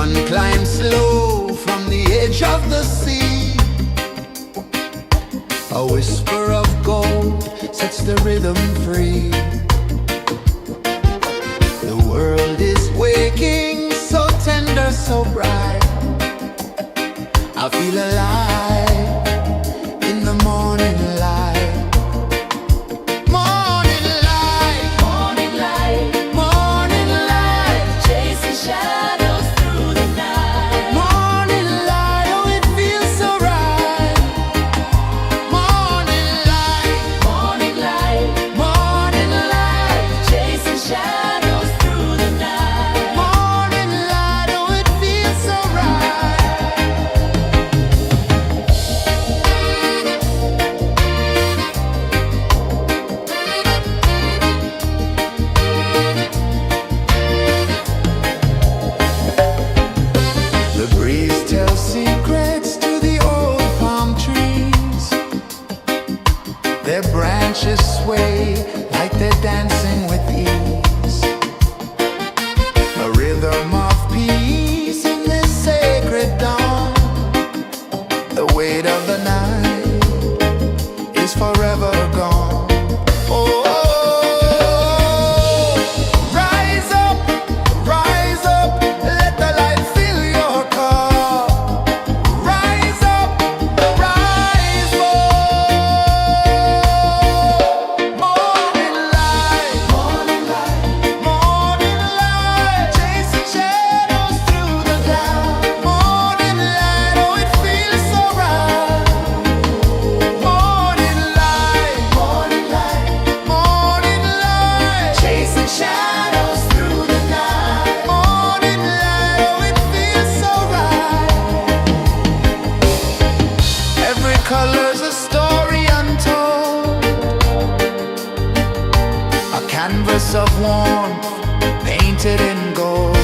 Sun climbs slow from the edge of the sea. A whisper of gold sets the rhythm free. The world is waking, so tender, so bright. I feel alive in the morning light. Morning light, morning light, morning light, chasing shadows through the night. Morning light, oh it feels so right. Morning light, morning light, morning light, chasing shadows through the night. Morning light, oh it feels so right. The breeze tells secrets to the old palm trees. Their branches sway like they're dancing with ease. A rhythm of peace in this sacred dawn. The weight of the night is forever gone. Oh, rise up, let the light fill your cup. Rise up, rise up. Morning light, morning light, morning light, chasing shadows through the cloud. Morning light, oh it feels so right. Morning light, morning light, morning light, chasing shadows through the night. Morning light, oh it feels so right. Every color's a story untold, a canvas of warmth painted in gold.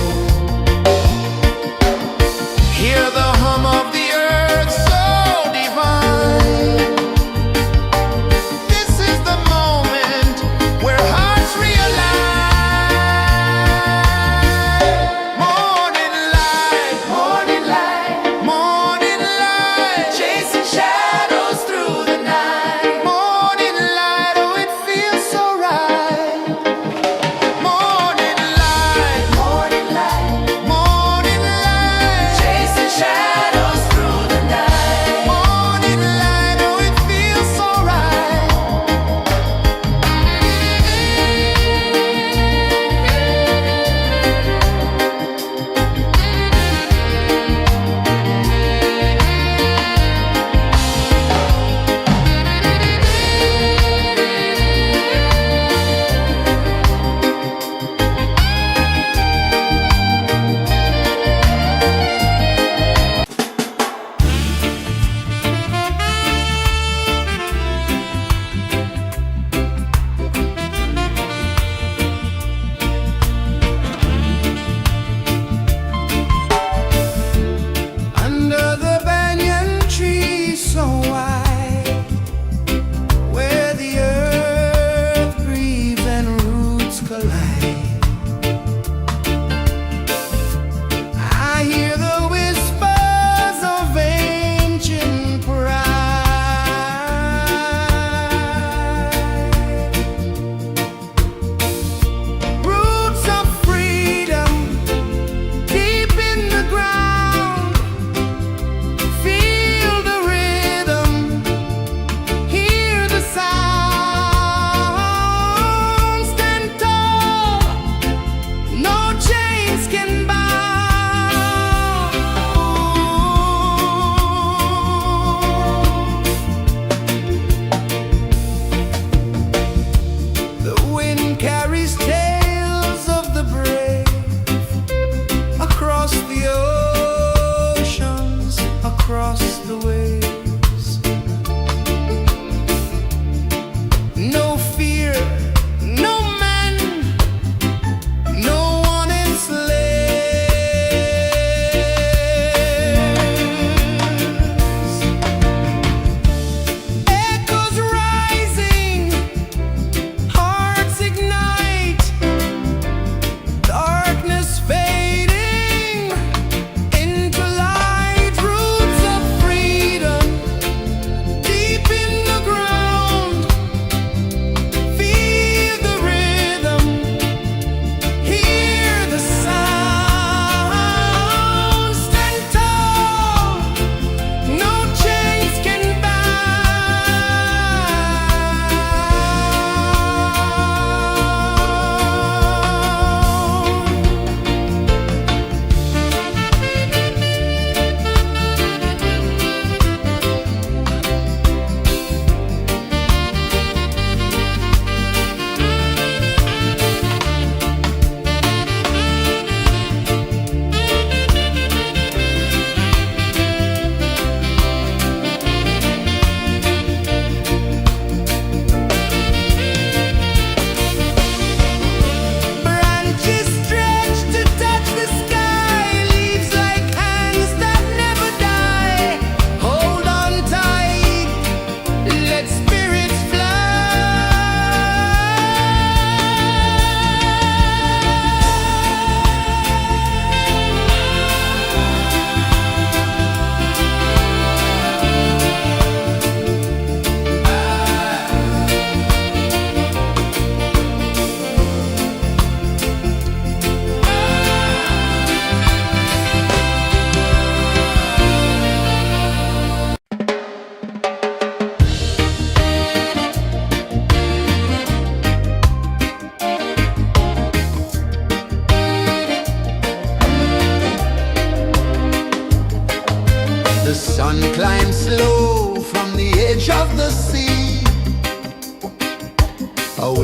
Hear the hum of the earth so divine. This is the moment where hearts realign. Morning light, morning light, morning light, chasing shadows through the night. Morning light, oh it feels so right. Morning light,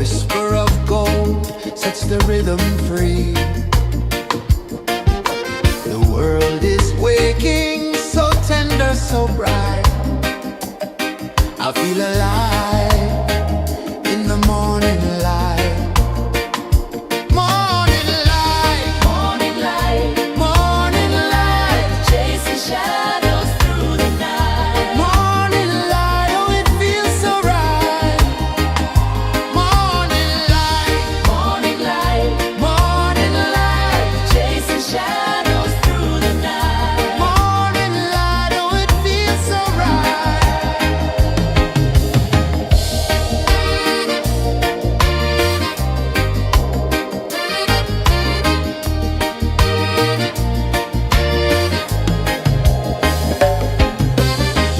whisper of gold sets the rhythm free. The world is waking, so tender, so bright. I feel alive in the morning light. Morning light, morning light, morning light, chasing shadows through the night. Morning light, oh it feels so right. Morning light, morning light, morning light, chasing shadows through the night. Morning light, oh it feels so right.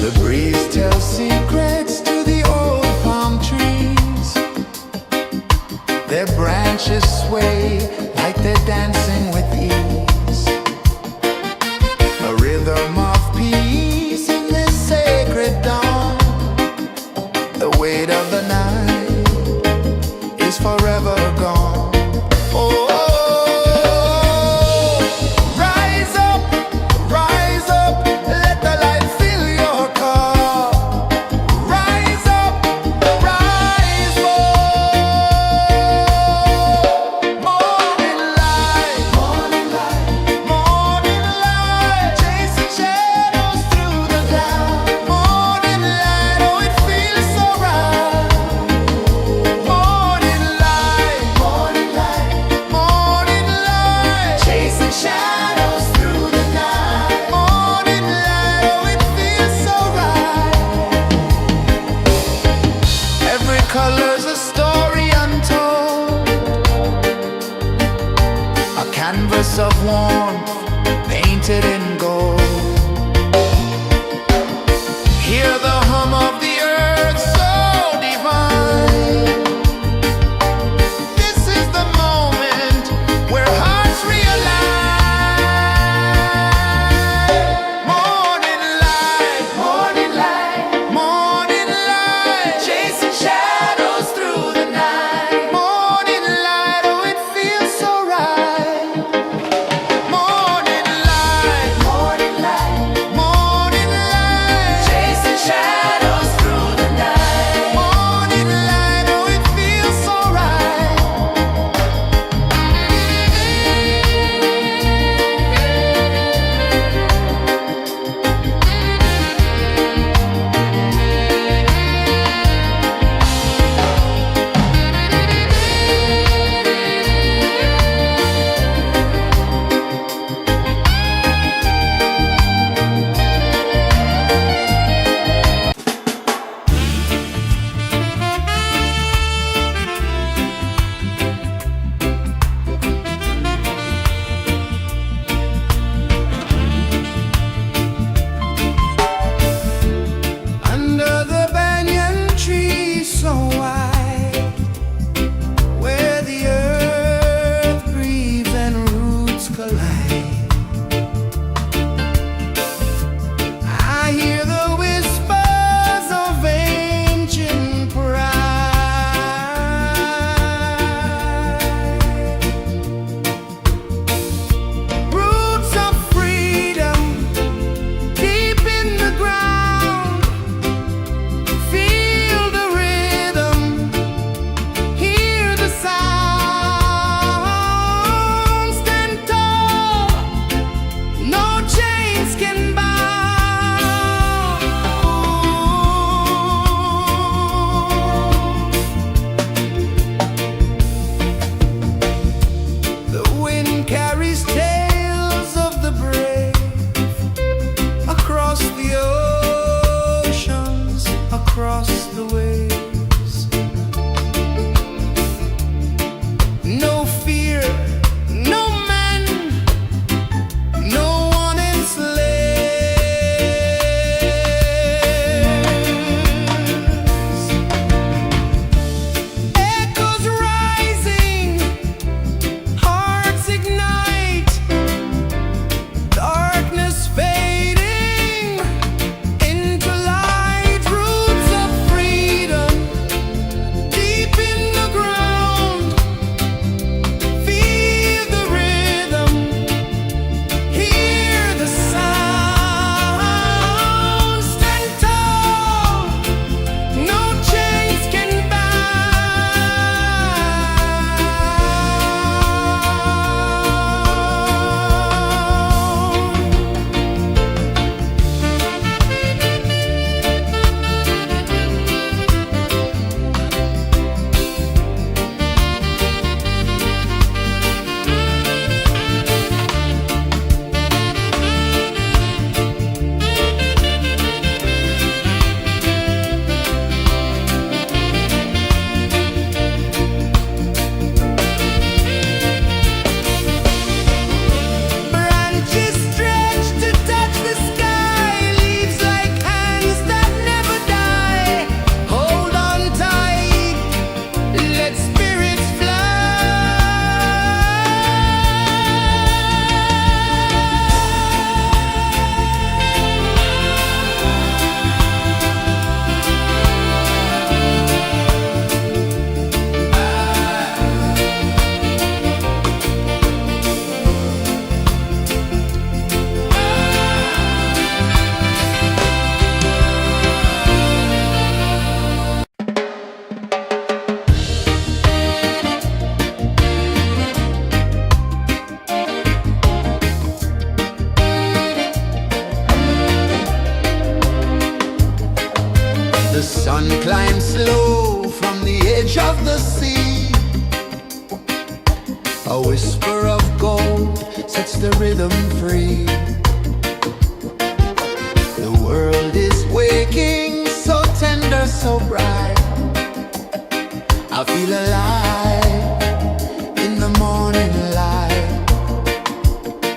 The breeze tells secrets to the old palm trees. Their branches sway like they're dancing with ease. A rhythm of peace in this sacred dawn. The weight of the night is forever gone. Oh, rise up, let the light fill your cup. Rise up, rise up. Morning light, morning light, morning light, chasing shadows through the cloud. Morning light, oh it feels so right. Morning light, morning light, morning light, chasing shadows through the night. Morning light, oh it feels so right. Every color's a story untold, a canvas of warmth painted in gold. Hear the hum of the earth so divine. This is the moment where hearts realign. Morning light, morning light, morning light, chasing shadows through the night. Morning light, oh it feels so right. Morning A whisper of gold sets the rhythm free. The world is waking, so tender, so bright. I feel alive in the morning light.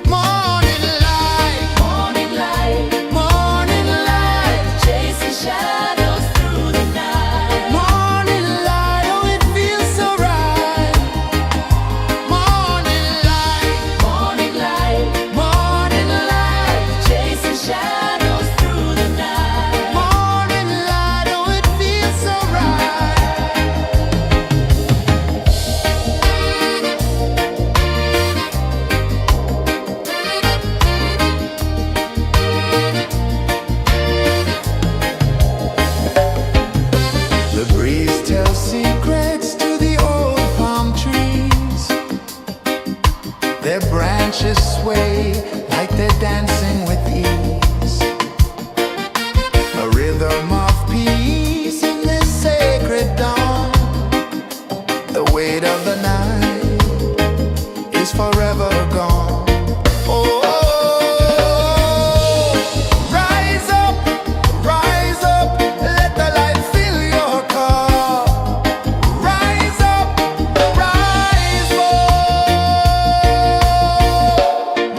Morning light, morning light, morning light, chasing shadows through the night. Morning light, oh it feels so right. Morning light, morning light, morning light, chasing shadows through the night. Morning light, oh it feels so right. The breeze tells secrets to the old palm trees. Their branches sway like they're dancing with ease. A rhythm of peace in this sacred dawn. The weight of the night is forever gone. Oh, rise up, let the light fill your car. Rise up, rise up.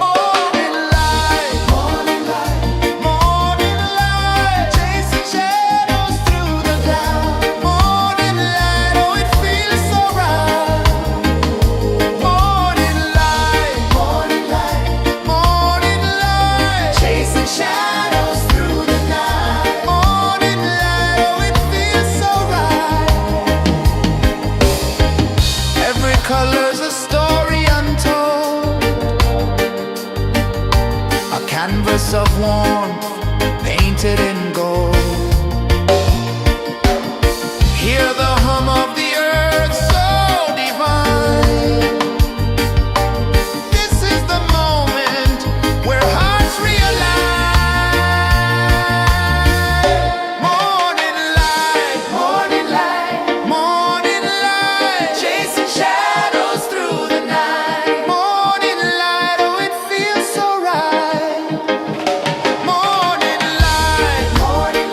Morning light, morning light, morning light, chasing shadows through the cloud. Morning light, oh it feels so right. Morning light, morning light, morning light, chasing shadows through the night. Morning light, oh it feels so right. Every color's a story untold, a canvas of warmth painted in gold. Hear the hum of the earth so divine. This is the moment where hearts realign. Morning light, morning light, morning light, chasing shadows through the night. Morning light, oh it feels so right. Morning light, morning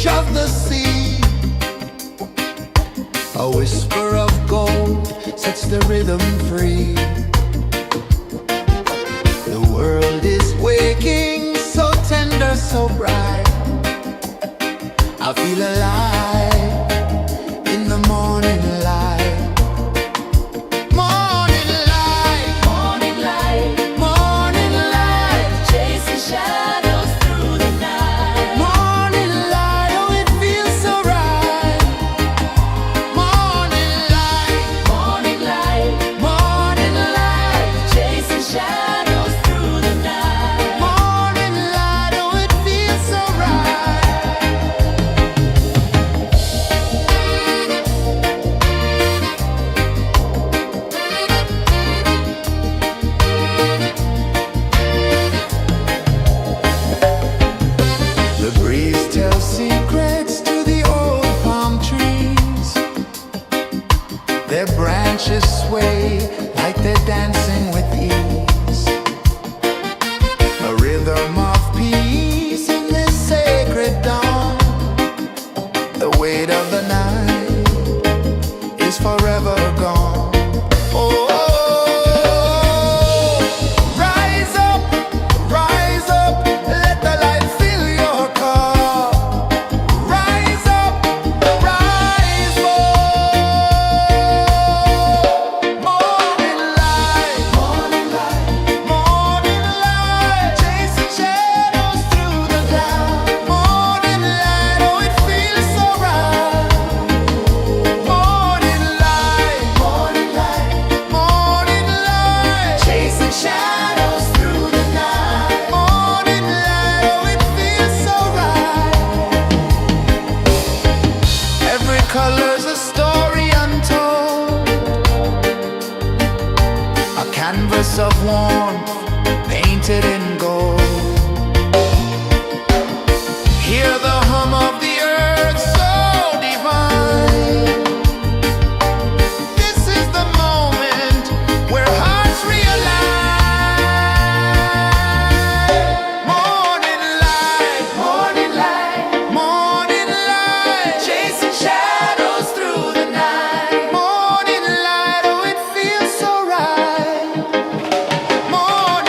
edge of the sea. A whisper of gold sets the rhythm free. The world is waking, so tender, so bright. I feel alive in the morning light. Morning light, morning light, morning light, chasing shadows through the night. Morning light, oh it feels so right. Morning light, morning light, morning light, chasing shadows through the night. Morning light, oh it feels so right. The breeze tells secrets to the old palm trees. Their branches sway like they're dancing with ease. A rhythm of peace in this sacred dawn. The weight of the night is forever gone. Oh, rise up, let the light fill your car. Rise up, rise more. Morning light, morning light, morning light, chasing shadows through the cloud. Morning light, oh it feels so right. Morning light, morning light, morning light, chasing shadows through the night. Morning light, oh it feels so right. Every color's a story untold, a canvas of warmth painted in gold. Hear the hum of the earth so divine. This is the moment where hearts realign. Morning light, morning light, morning light, chasing shadows through the night. Morning light, oh it feels so right. Morning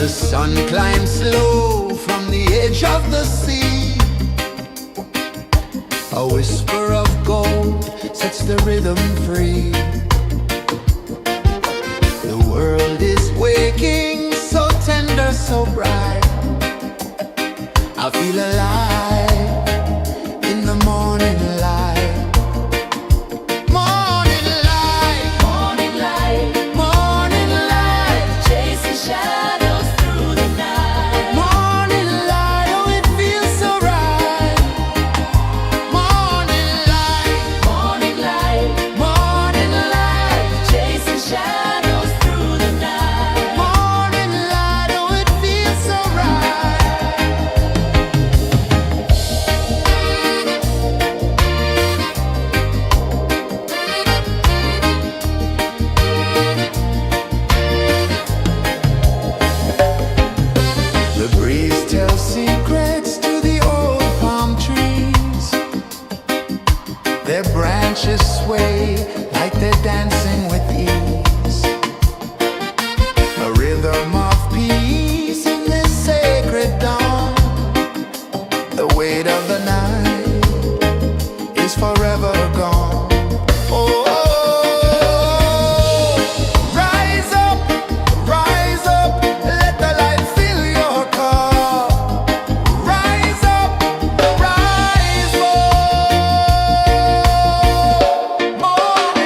The sun climbs slow from the edge of the sea. A whisper of gold sets the rhythm free. The world is waking, so tender, so bright. I feel alive in the morning light. Morning light, morning light, morning light, chasing shadows through the night. Morning light, oh it feels so right. Morning light, morning light, morning light, chasing shadows through the night. Morning light, oh it feels so right. The breeze tells secrets to the old palm trees. Their branches sway like they're dancing with ease. A rhythm of peace in this sacred dawn. The weight of the night is forever gone. Oh, rise up, let the light fill your cup. Rise up, rise more. Morning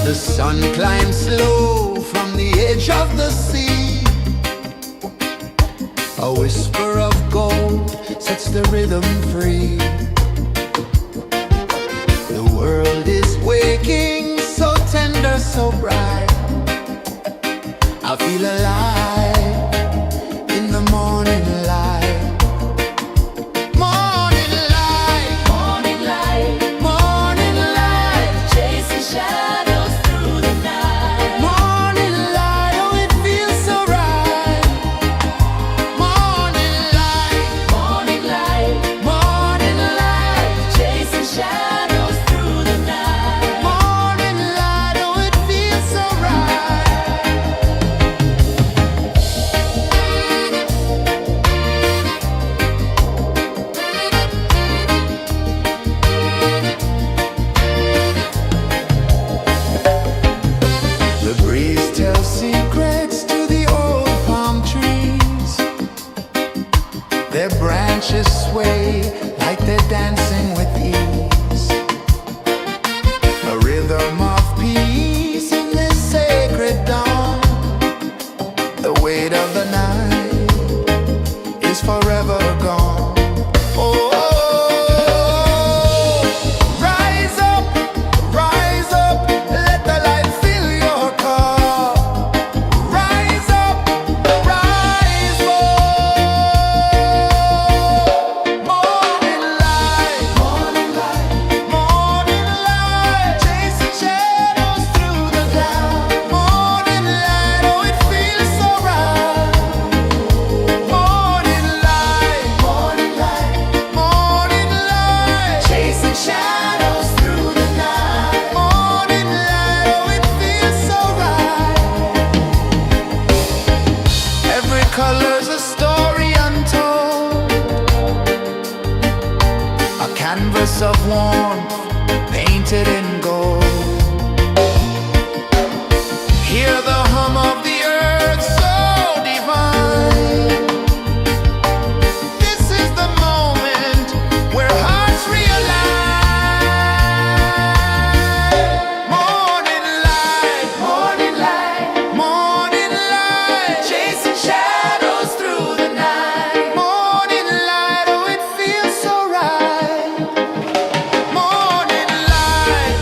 The sun climbs slow from the edge of the sea. A whisper of gold sets the rhythm free. The world is waking, so tender, so bright. I feel alive in the morning light. Morning light, Morning light, morning light, chasing shadows through the night. morning light, oh it feels so right. Morning light, Morning light, morning light, chasing shadows through the night. morning light, oh it feels so right. The breeze tells secrets to the old palm trees. Their branches sway like they're dancing with ease. A rhythm of peace in this sacred dawn. The weight of the night is forever gone. Oh, rise up, let the light fill your cup. Rise up, rise more. Morning light, Morning light, morning light, chasing shadows through the cloud. Morning light, oh it feels so right. Morning light, morning light, morning light, chasing shadows through the night. morning light, oh it feels so right. Every color's a story untold, a canvas of warmth painted in gold. Hear the hum of the earth so divine. This is the moment where hearts realign. Morning light, Morning light, morning light, chasing shadows through the night. morning light, oh it feels so right. Morning light,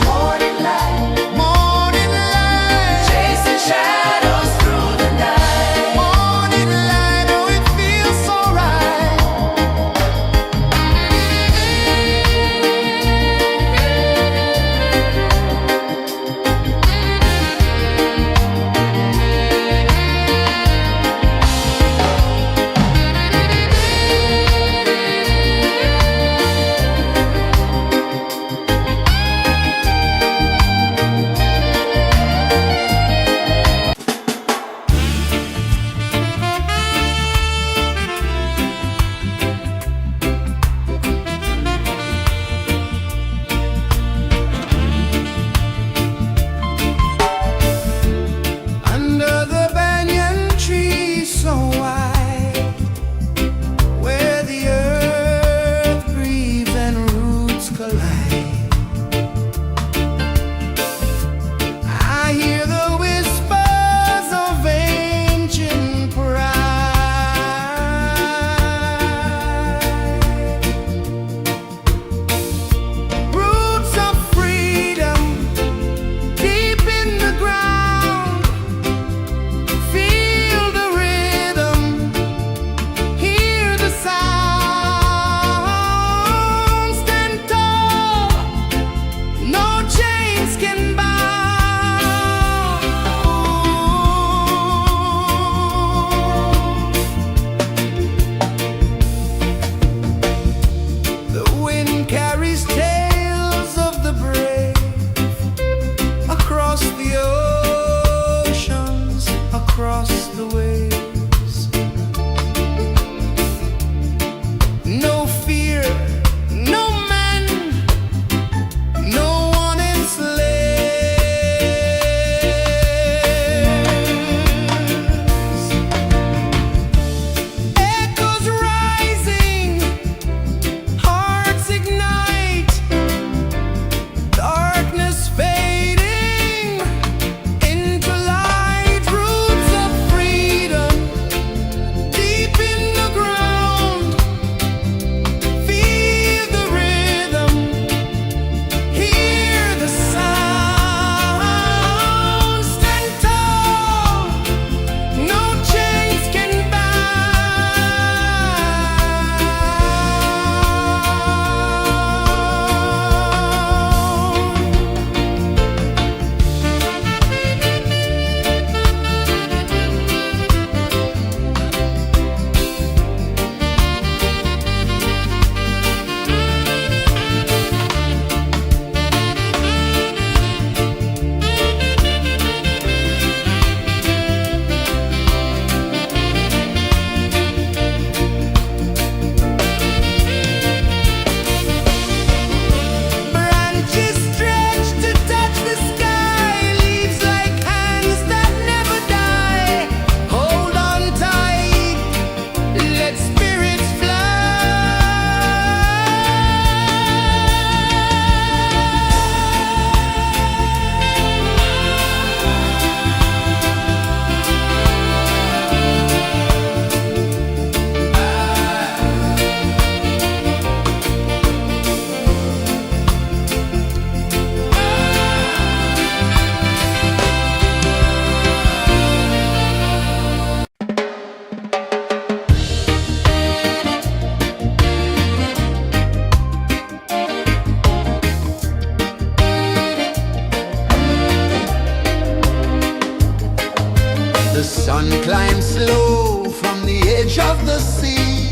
sun climbs slow from the edge of the sea.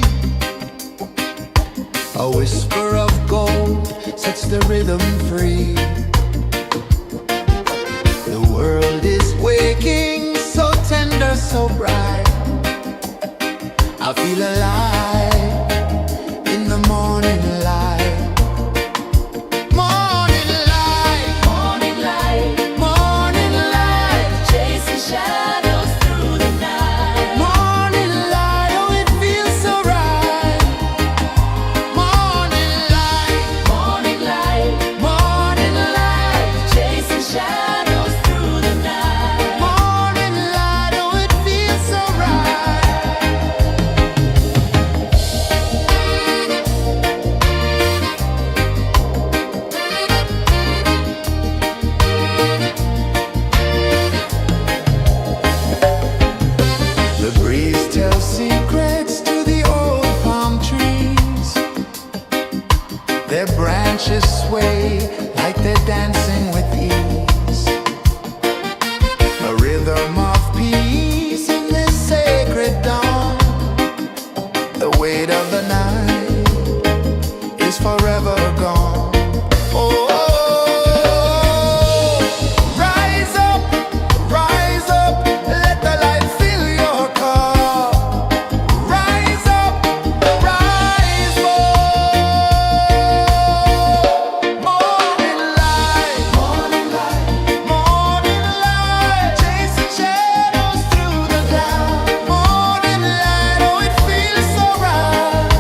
A whisper of gold sets the rhythm free. The world is waking, so tender, so bright. I feel alive in the morning light. Morning light, Morning light, morning light, chasing shadows through the night. morning light, oh it feels so right. Morning light, Morning light, morning light, chasing shadows through the night. morning light, oh it feels so right. The breeze tells secrets to the old palm trees. Their branches sway like they're dancing with ease. A rhythm of peace in this sacred dawn. The weight of the night is forever gone. Oh, rise up, let the light fill your cup. Rise up, rise up. Morning light, morning light, morning light, chasing shadows through the cloud. Morning light, oh it feels so right.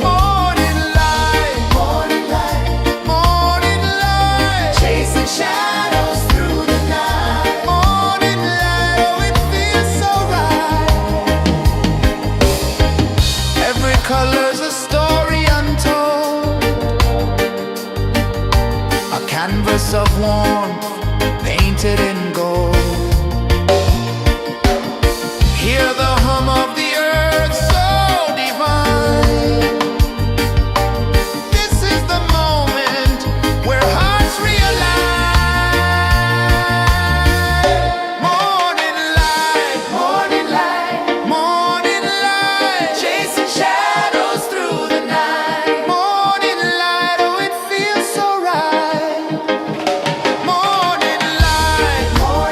Morning light, morning light, morning light, chasing shadows through the night. Morning light, oh it feels so right. Every color's a story untold, a canvas of warmth painted in gold. Hear the hum of the earth so divine. This is the moment where hearts realign. Morning light, morning light, morning light, chasing shadows through the night. Morning light, oh it feels so right. Morning light, morning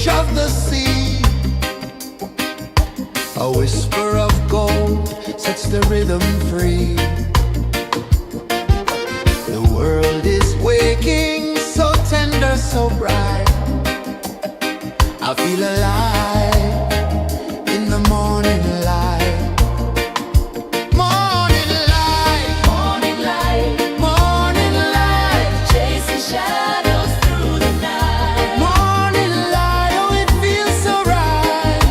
edge of the sea. A whisper of gold sets the rhythm free. The world is waking, so tender, so bright. I feel alive in the morning light. Morning light, Morning light, morning light, chasing shadows through the night. morning light, oh it feels so right.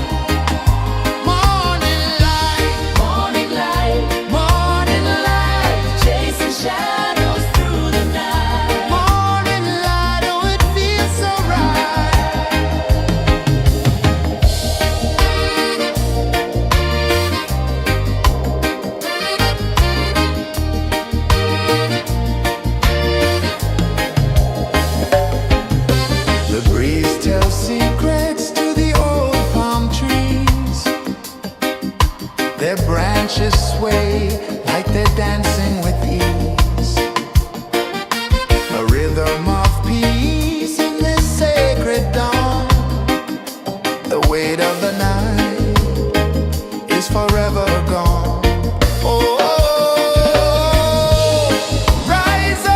Morning light, Morning light, morning light, chasing shadows through the night. morning light, oh it feels so right. The breeze tells secrets to the old palm trees. Their branches sway like they're dancing with ease. A rhythm of peace in this sacred dawn. The weight of the night is forever gone. Oh, rise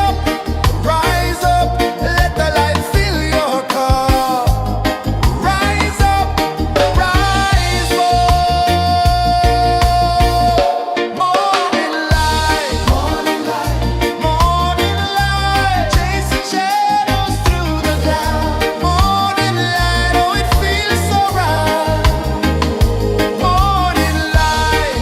up, let the light fill your cup. Rise up, rise up. Morning light, morning light, chasing shadows through the cloud. Morning light, oh it feels so right. Morning light,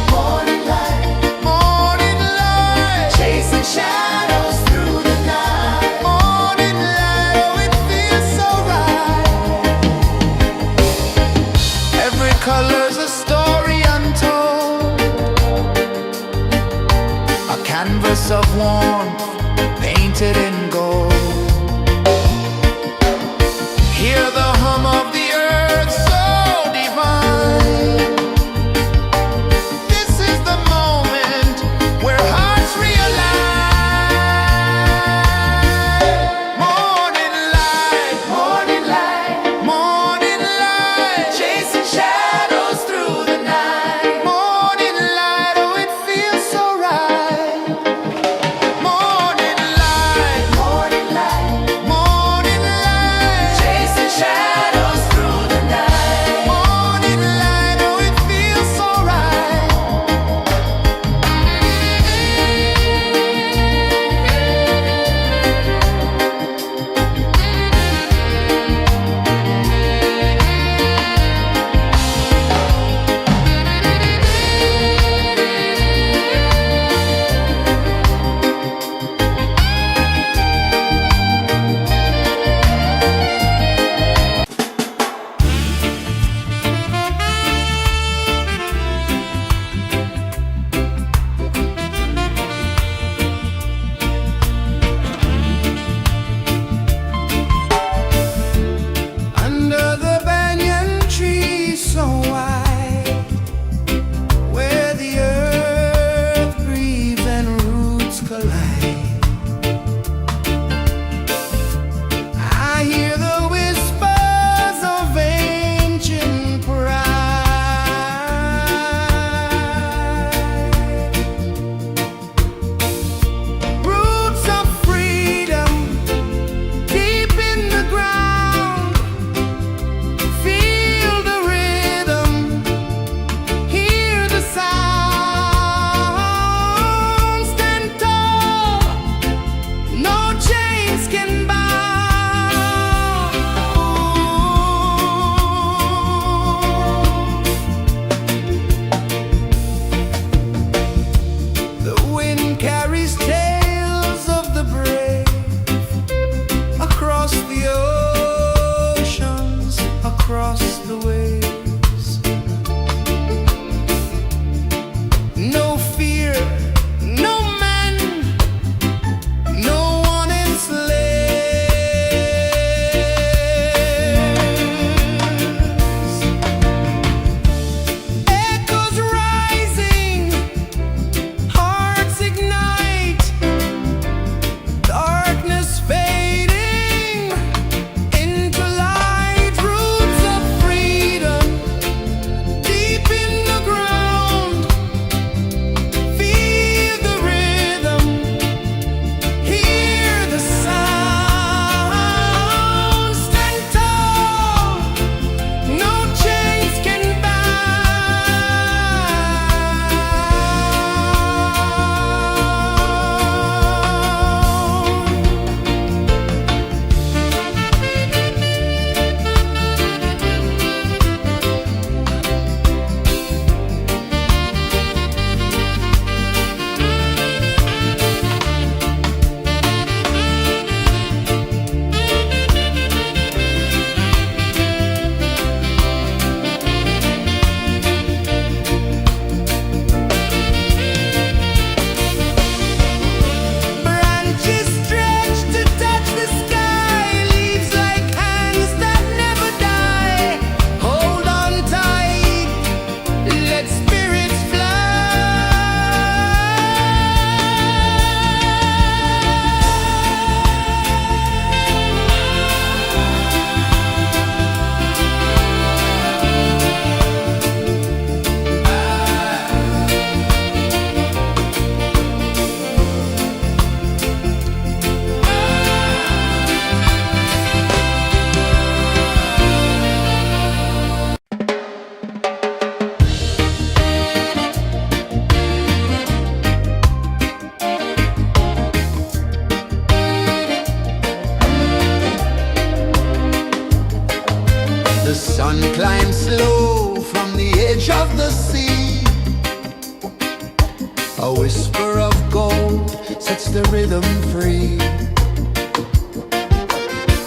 A whisper of gold sets the rhythm free.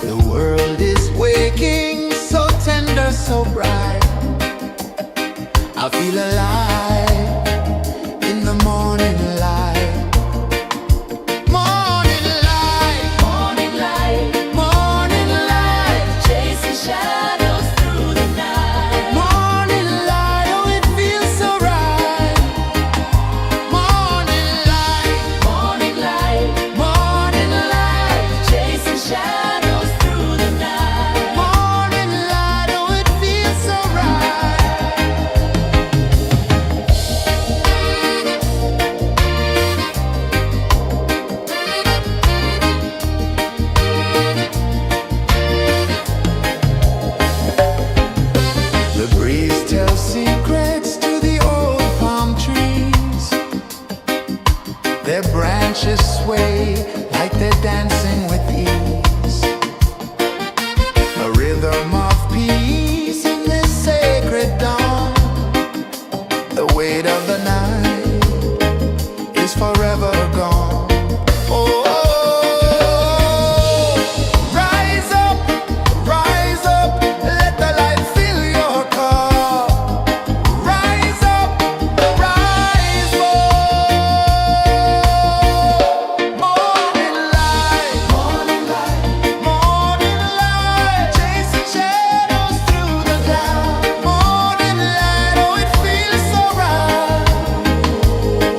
The world is waking, so tender, so bright. I feel alive in the morning light. Morning light, Morning light, morning light, chasing shadows through the night. morning light, oh it feels so right. Morning light, Morning light, morning light, chasing shadows through the night. morning light, oh it feels so right. The breeze tells secrets to the old palm trees. Their branches sway like they're dancing with ease. A rhythm of peace in this sacred dawn. The weight of the night is forever gone. Oh, rise up, let the light fill your cup. Rise up, rise up. Morning light, morning light, morning light, chasing shadows through the cloud. Morning light, oh it feels so right.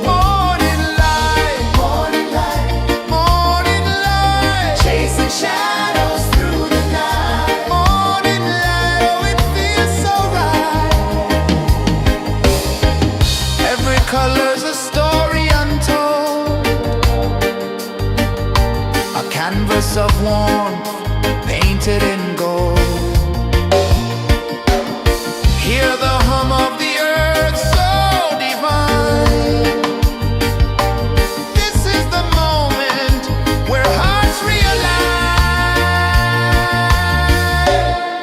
Morning light, morning light, morning light, chasing shadows through the night. Morning light, oh it feels so right. Every color's a story untold, a canvas of warmth painted in gold. Hear the hum of the earth so divine. This is the moment where hearts realign.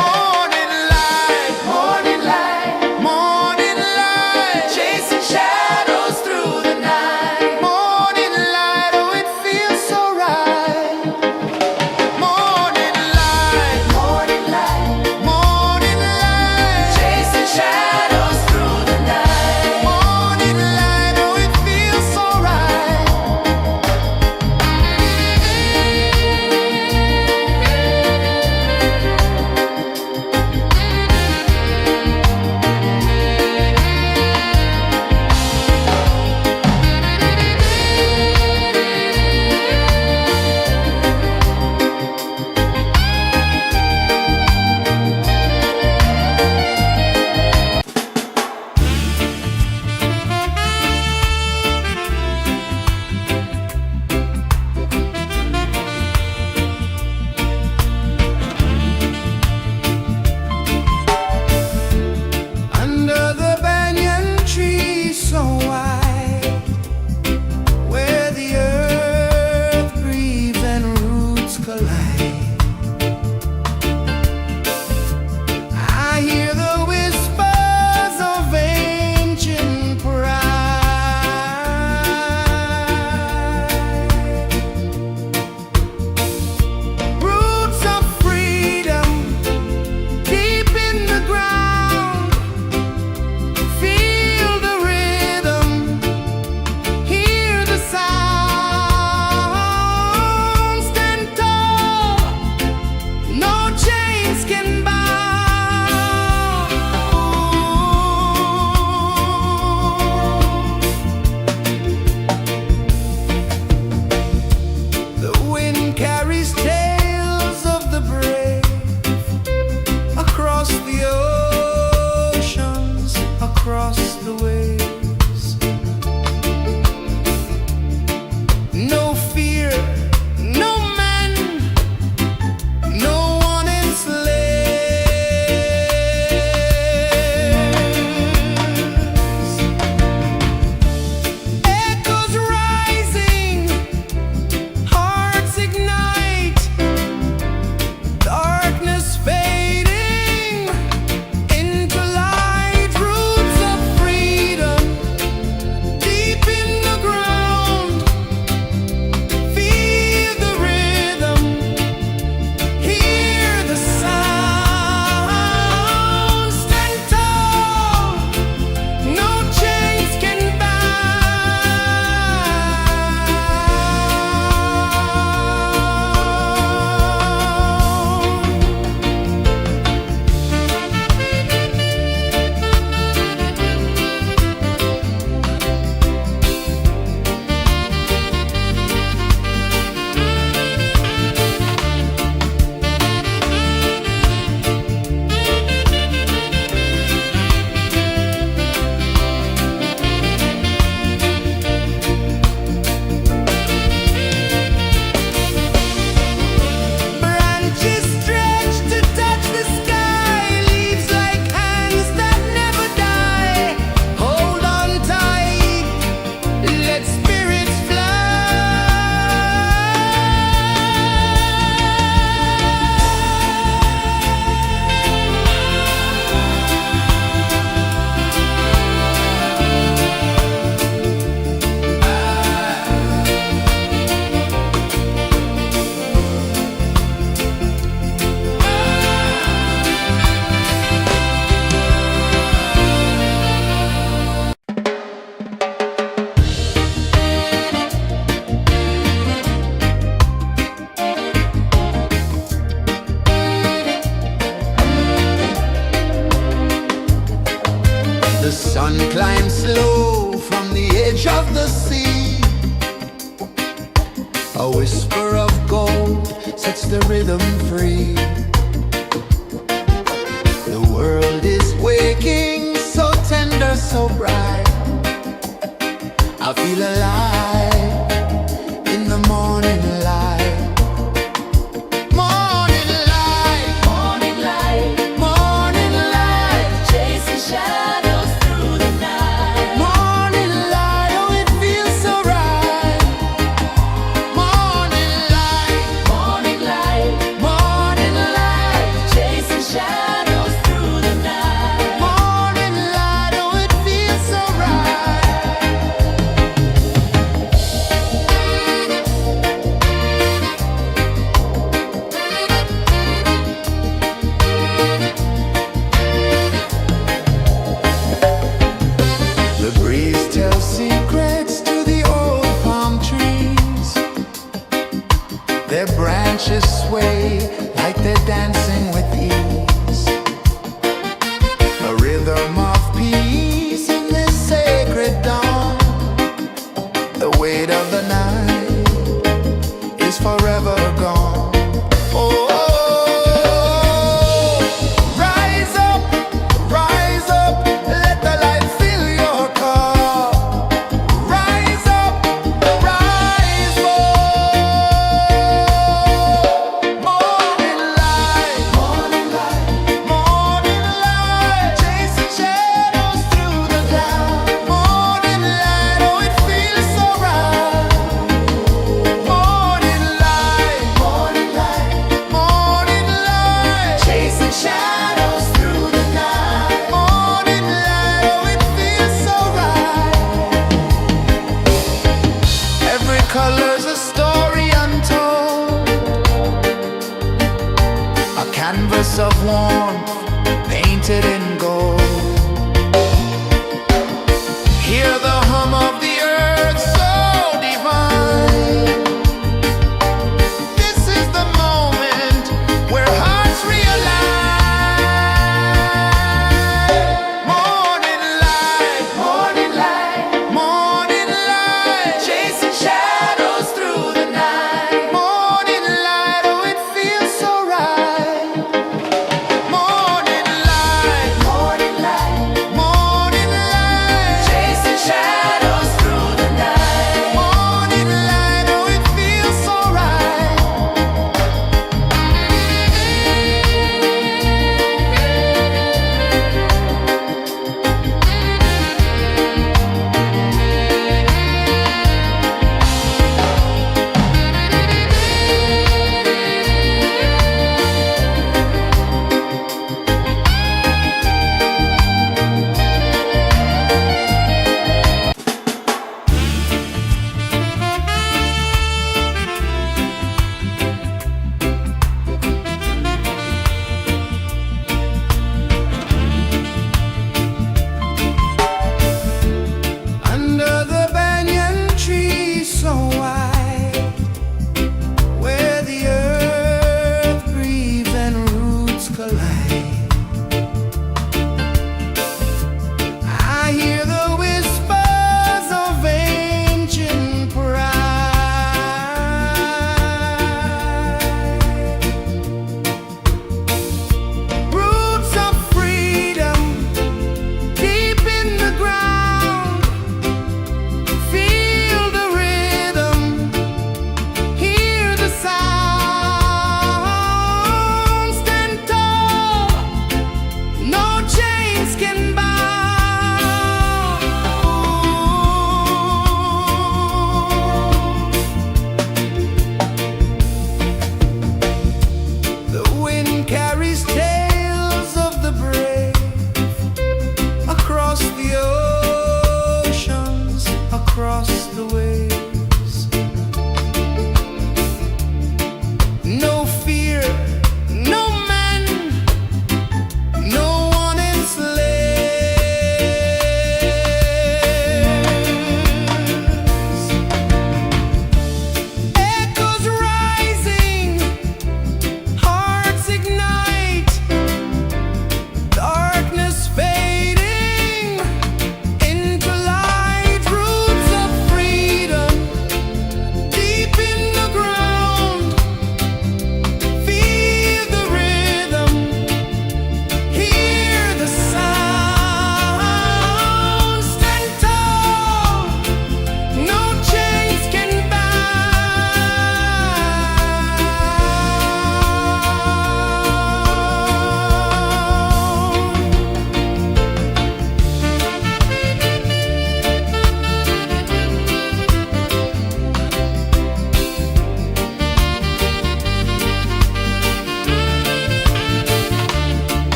Morning light, morning light, morning light, chasing shadows through the night. Morning light, oh it feels so right. Morning light, the sea. A whisper of gold sets the rhythm free. The world is waking, so tender, so bright. I feel alive in the morning light. Morning light, Morning light, morning light, chasing shadows through the night. morning light, oh it feels so right. Morning light, Morning light, morning light, chasing shadows through the night. morning light, oh it feels so right. The breeze tells secrets to the old palm trees. Their branches sway like they're dancing with ease. A rhythm of peace in this sacred dawn. The weight of the night is forever gone. Oh, rise up, let the light fill your cup. Rise up, rise more. Morning light, morning light, chasing shadows through the cloud. Morning light, oh it feels so right. Morning light, morning light, chasing shadows through the night. Morning light, oh it feels so right. Every color's a story untold, a canvas of warmth painted in gold. Hear the hum of the earth so divine. This is the moment where hearts realign. Morning light, morning light, chasing shadows through the night. Morning light, oh it feels so right. Morning light,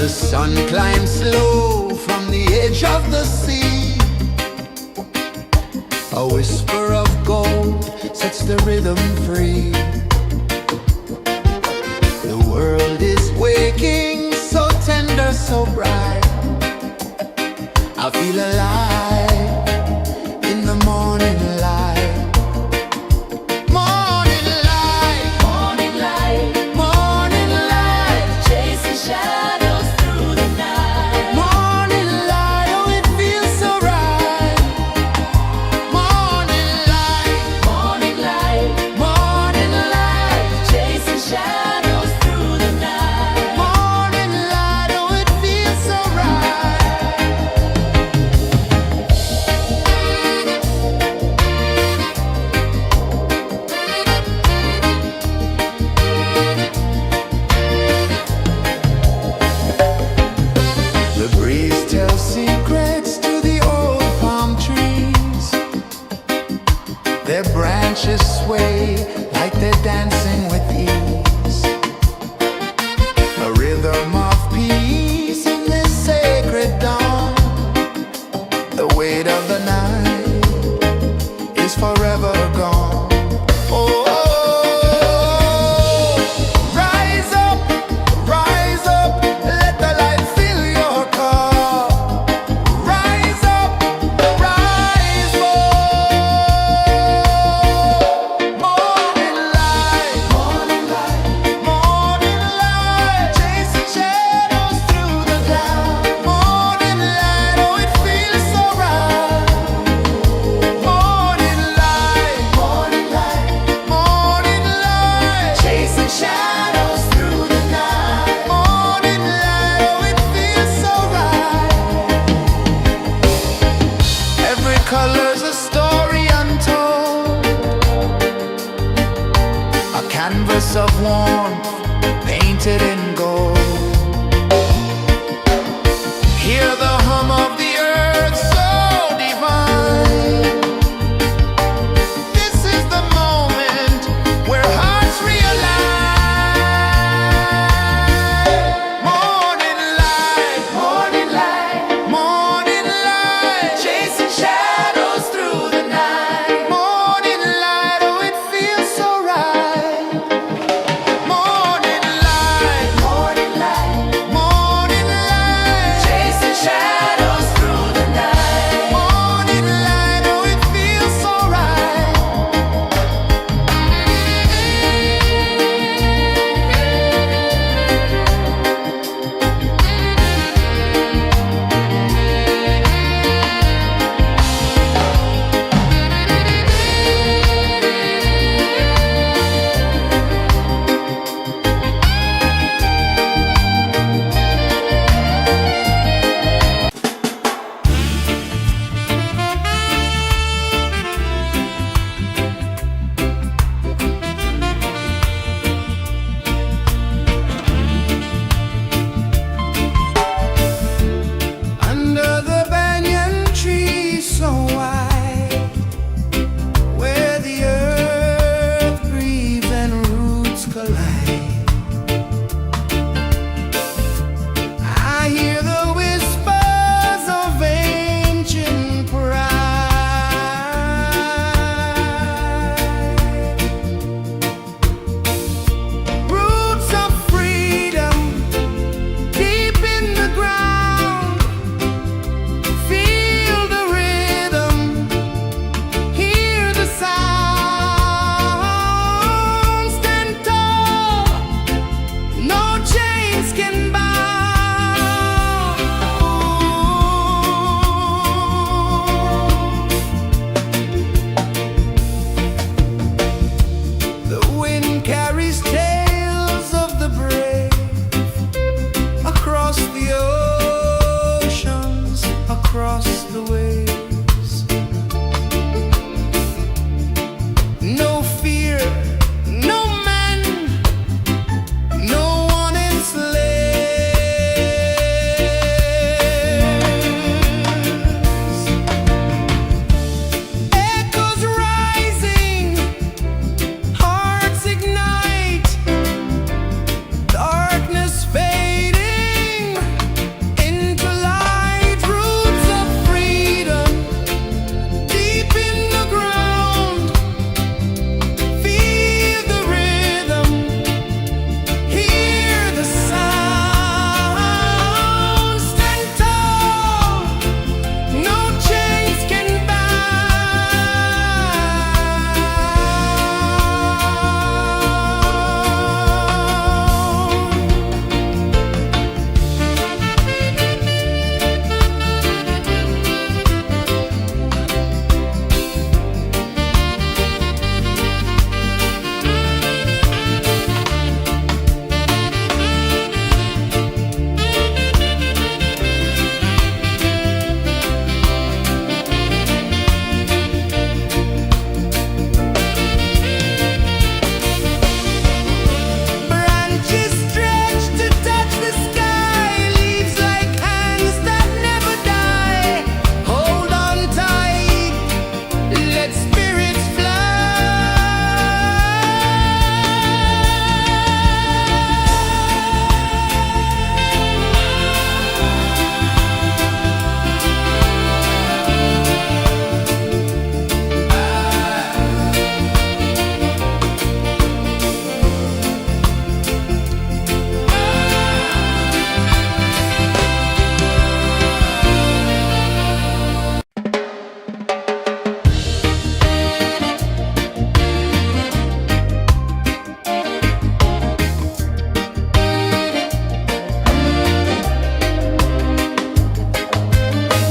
The sun climbs slow from the edge of the sea. A whisper of gold sets the rhythm free. The world is waking, so tender, so bright. I feel alive in the morning light. Morning light, Morning light, morning light, chasing shadows through the night. morning light, oh it feels so right. Morning light, Morning light, morning light.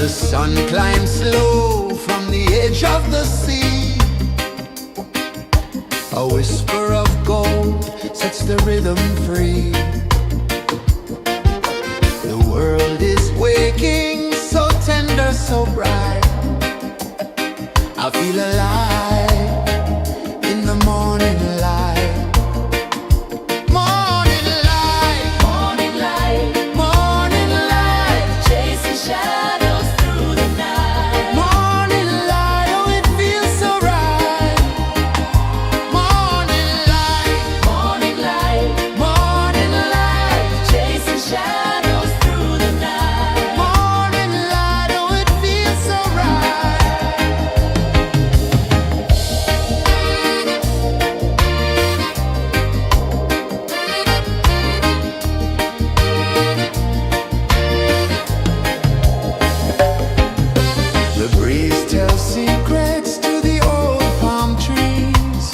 The sun climbs slow from the edge of the sea. A whisper of gold sets the rhythm free. The world is waking, so tender, so bright. I feel alive in the morning light. Morning light, Morning light, morning light, chasing shadows through the night. morning light, oh it feels so right. Morning light, Morning light, morning light, chasing shadows through the night. morning light, oh it feels so right. The breeze tells secrets to the old palm trees.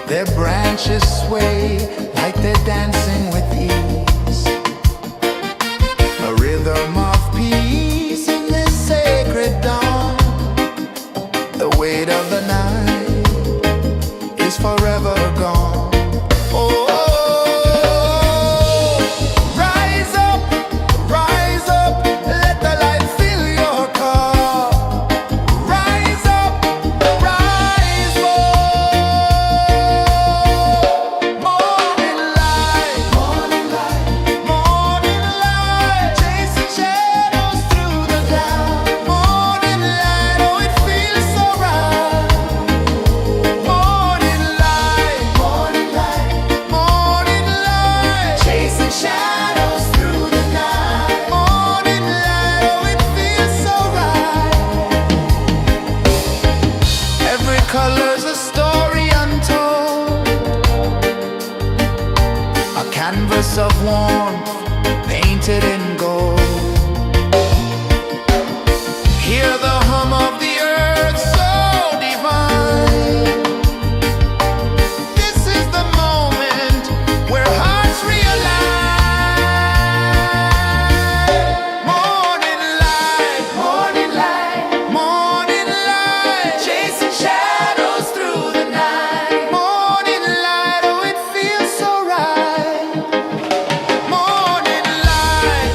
Their branches sway like they're dancing with ease. A rhythm of peace in this sacred dawn. The weight of the night is forever gone. Oh, rise up, let the light fill your cup. Rise up, rise up. Morning light, morning light, morning light, chasing shadows through the cloud. Morning light, oh it feels so right. Morning light, morning light, morning light, chasing shadows through the night. Morning light, oh it feels so right. Every color's a story untold, a canvas of warmth painted in gold. Hear the hum of the earth so divine. This is the moment where hearts realign. Morning light, morning light, morning light, chasing shadows through the night. Morning light, oh it feels so right. Morning light,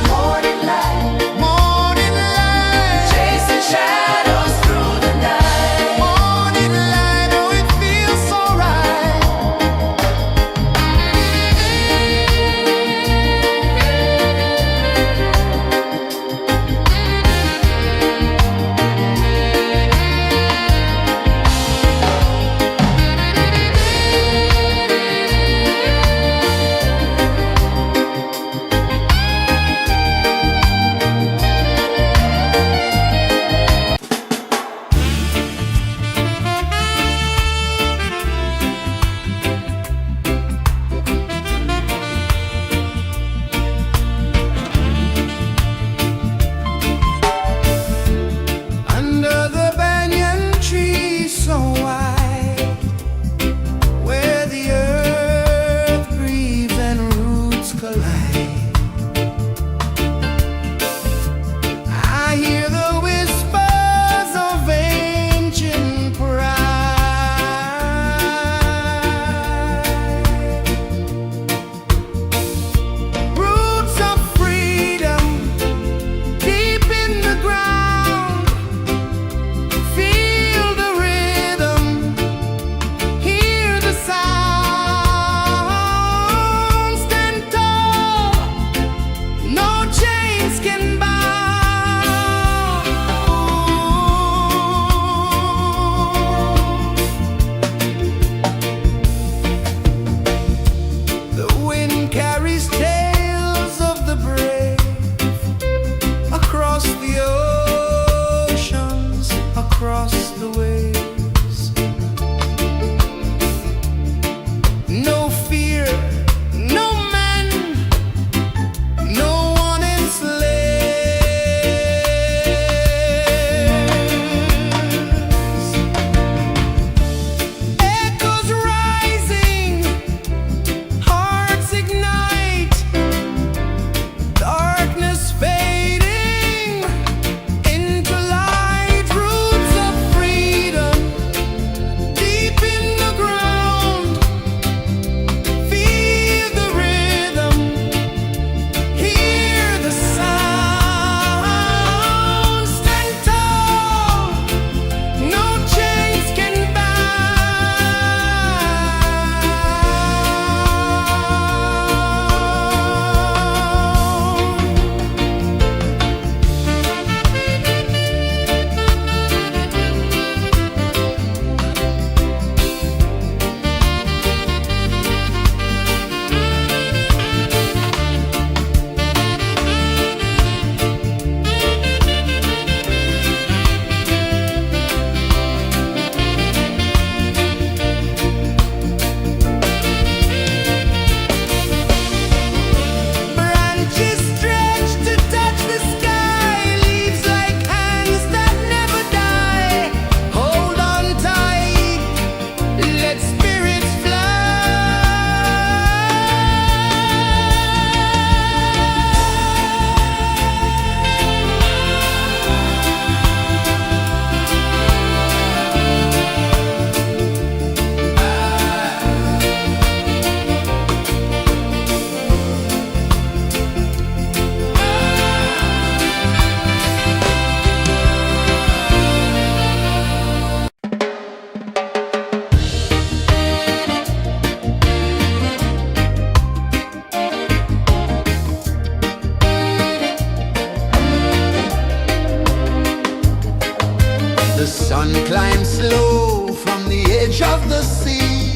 sun climbs slow from the edge of the sea.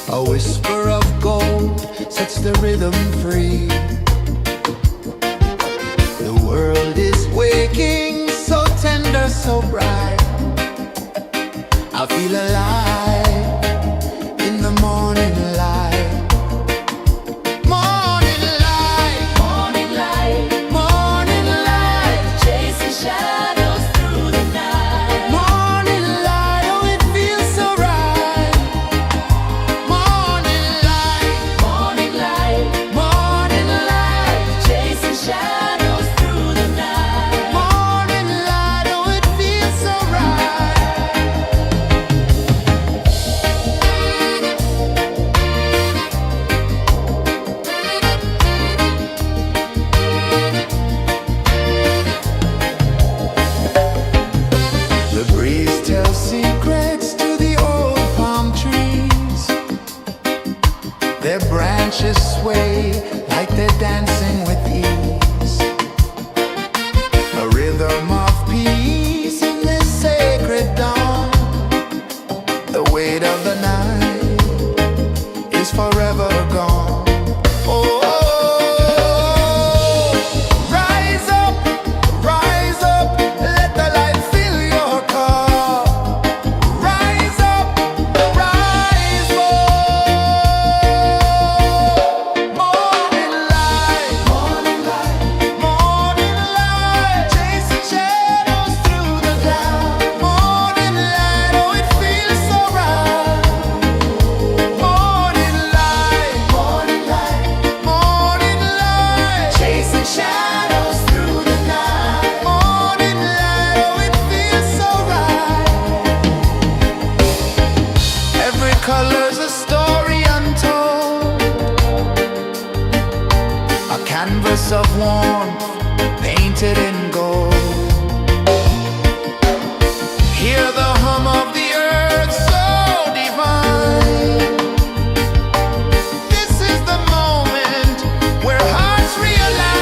A whisper of gold sets the rhythm free. The world is waking, so tender, so bright. I feel alive in the morning light. Morning light, Morning light, morning light, chasing shadows through the night. morning light, oh it feels so right. Morning light, Morning light, morning light, chasing shadows through the night. morning light, oh it feels so right. The breeze tells secrets to the old palm trees. Their branches sway like they're dancing with ease. A rhythm of peace in this sacred dawn. The weight of the night is forever gone. Oh, rise up, let the light fill your cup. Rise up, rise up. Morning light, morning light, morning light, chasing shadows through the cloud. Morning light, oh it feels so right. Morning light, morning light, morning light, chasing shadows through the night. Morning light, oh it feels so right. Every color's a story untold, a canvas of warmth painted in gold. Hear the hum of the earth so divine. This is the moment where hearts realign.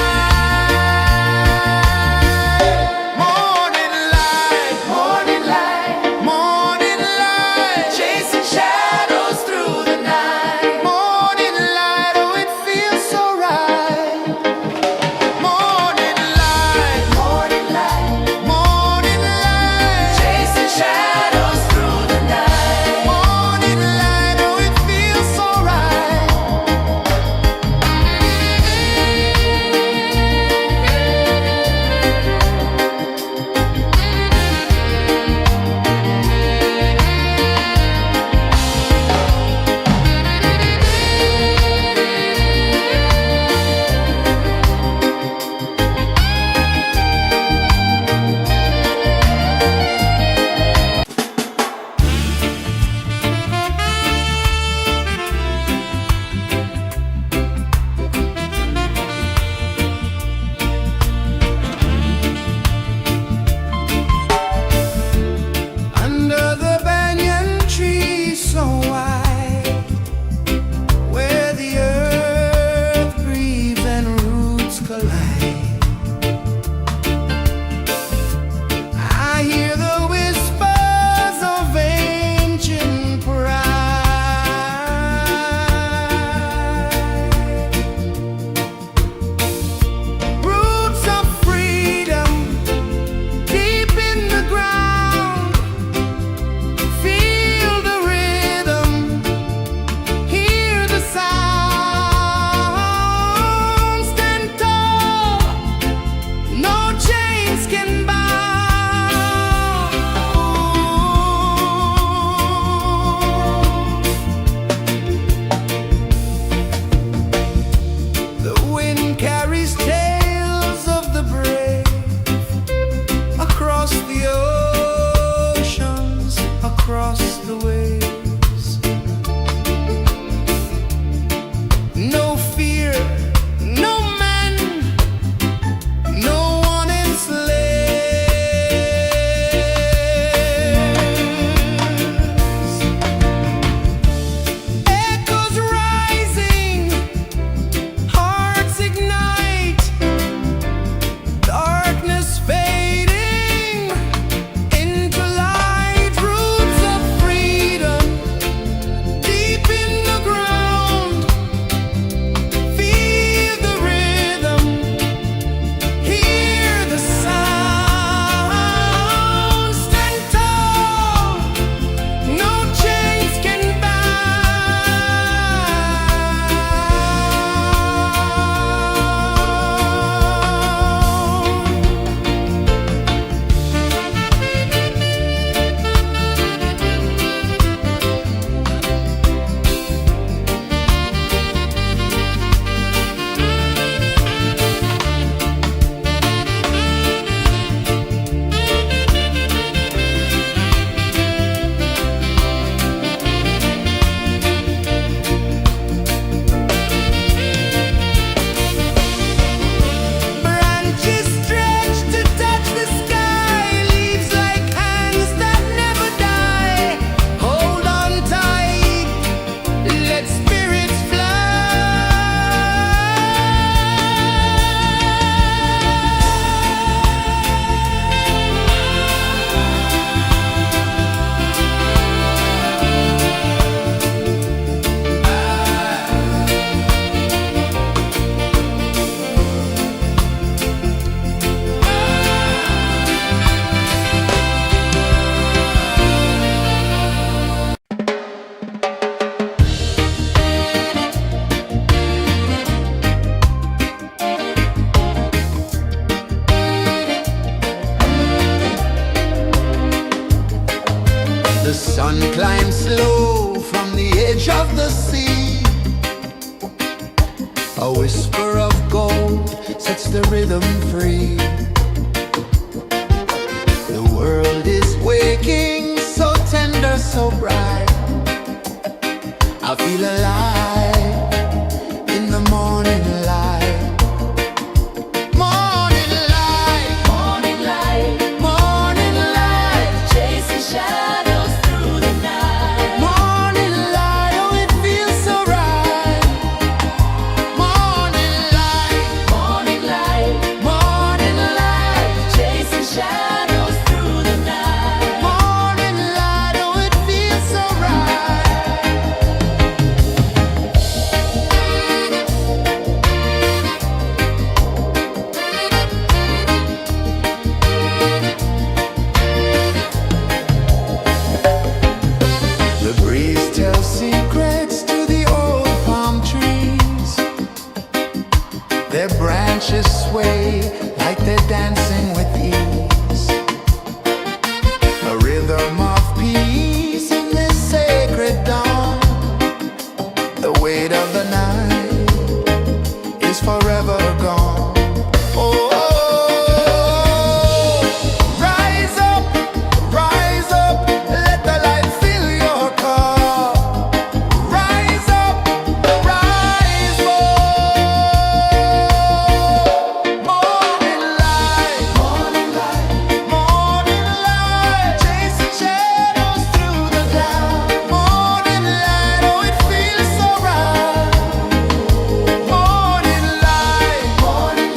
Morning light, morning light, morning light, chasing shadows through the night. Morning light, oh it feels so right. Morning light, morning river of gold sets the rhythm free. The world is waking, so tender, so bright. I feel alive in the morning light. Morning light, Morning light, morning light, chasing shadows through the night. morning light, oh it feels so right. Morning light, Morning light, morning light, chasing shadows through the night. morning light, oh it feels so right. The breeze tells secrets to the old palm trees. Their branches sway like they're dancing with ease. A rhythm of peace in this sacred dawn. The weight of the night is forever gone. Oh, rise up, let the light fill your cup. Rise up, rise up. Morning light, morning light, morning light, chasing shadows through the cloud. Morning light, oh it feels so right. Morning light, morning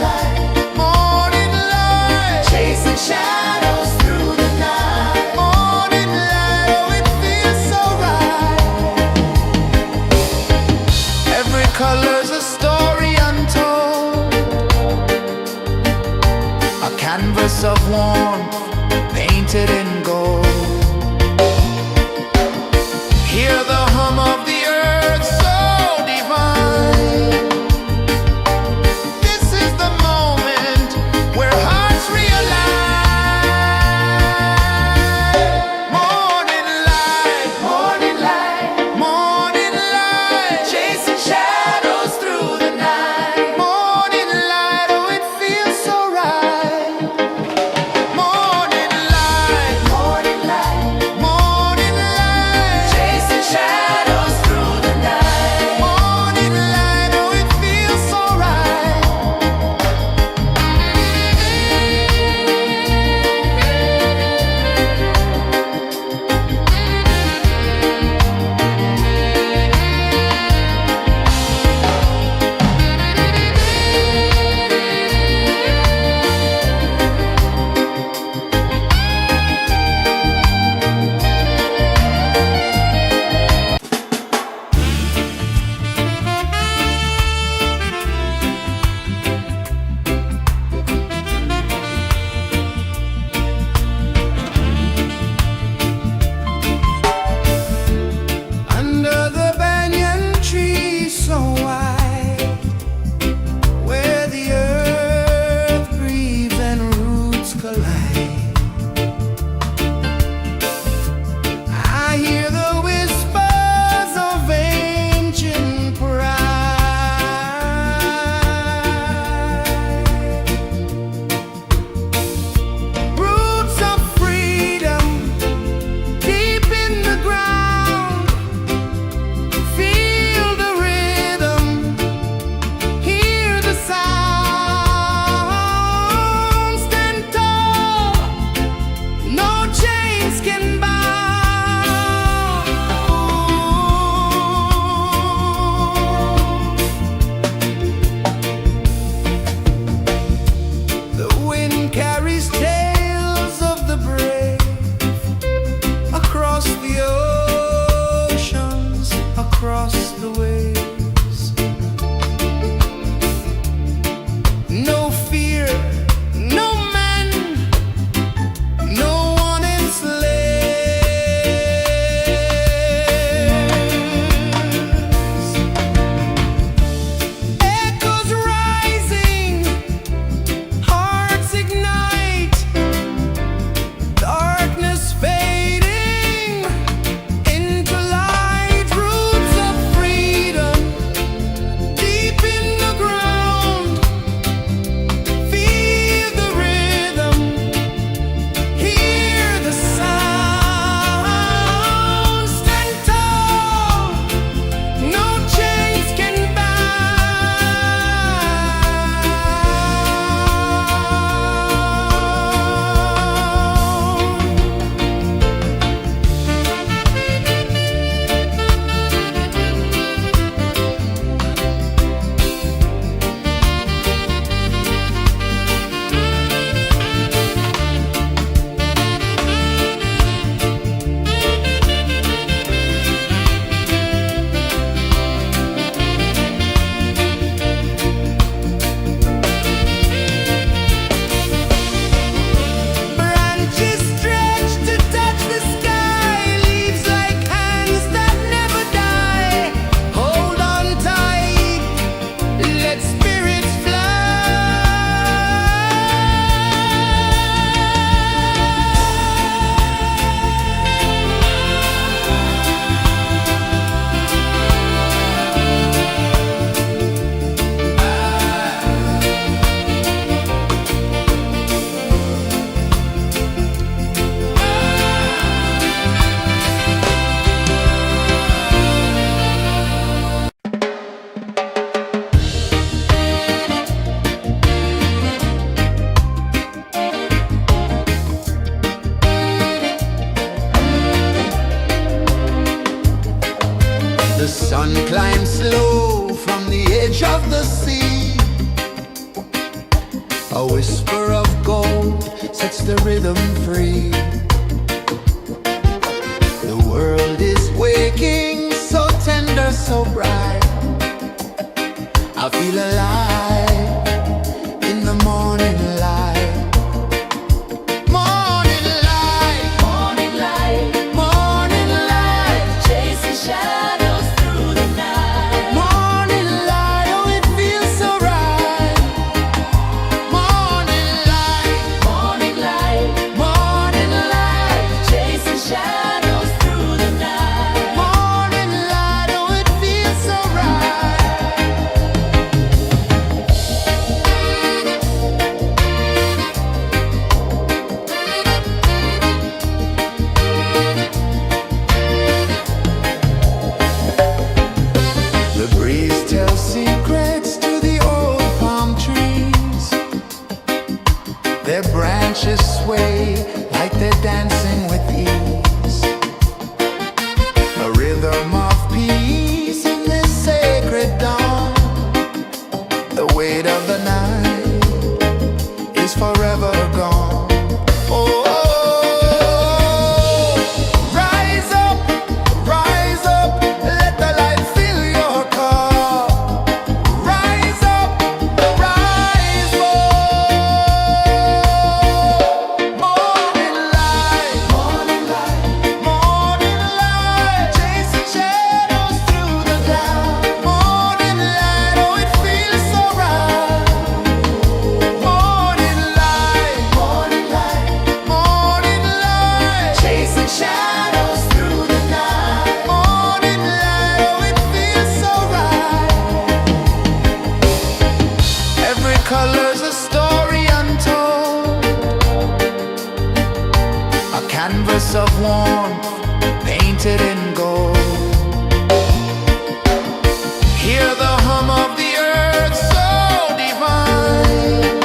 whisper of gold sets the rhythm free. The world is waking, so tender, so bright. I feel alive in the morning light. Morning light, Morning light, morning light, chasing shadows through the night. morning light, oh it feels so right. Morning light, Morning light, morning light, chasing shadows through the night. morning light, oh it feels so right. The breeze tells secrets to the old palm trees. Their branches sway like they're dancing with ease. A rhythm of peace in this sacred dawn. The weight of the night is forever gone. Oh, rise up, let the light fill your cup. Rise up, rise up. Morning light, morning light, morning light, chasing shadows through the cloud. Morning light, oh it feels so right. Morning light, morning light, morning light, chasing shadows through the night. Morning light, oh it feels so right. Every color's a story untold, a canvas of warmth painted in gold. Hear the hum of the earth so divine.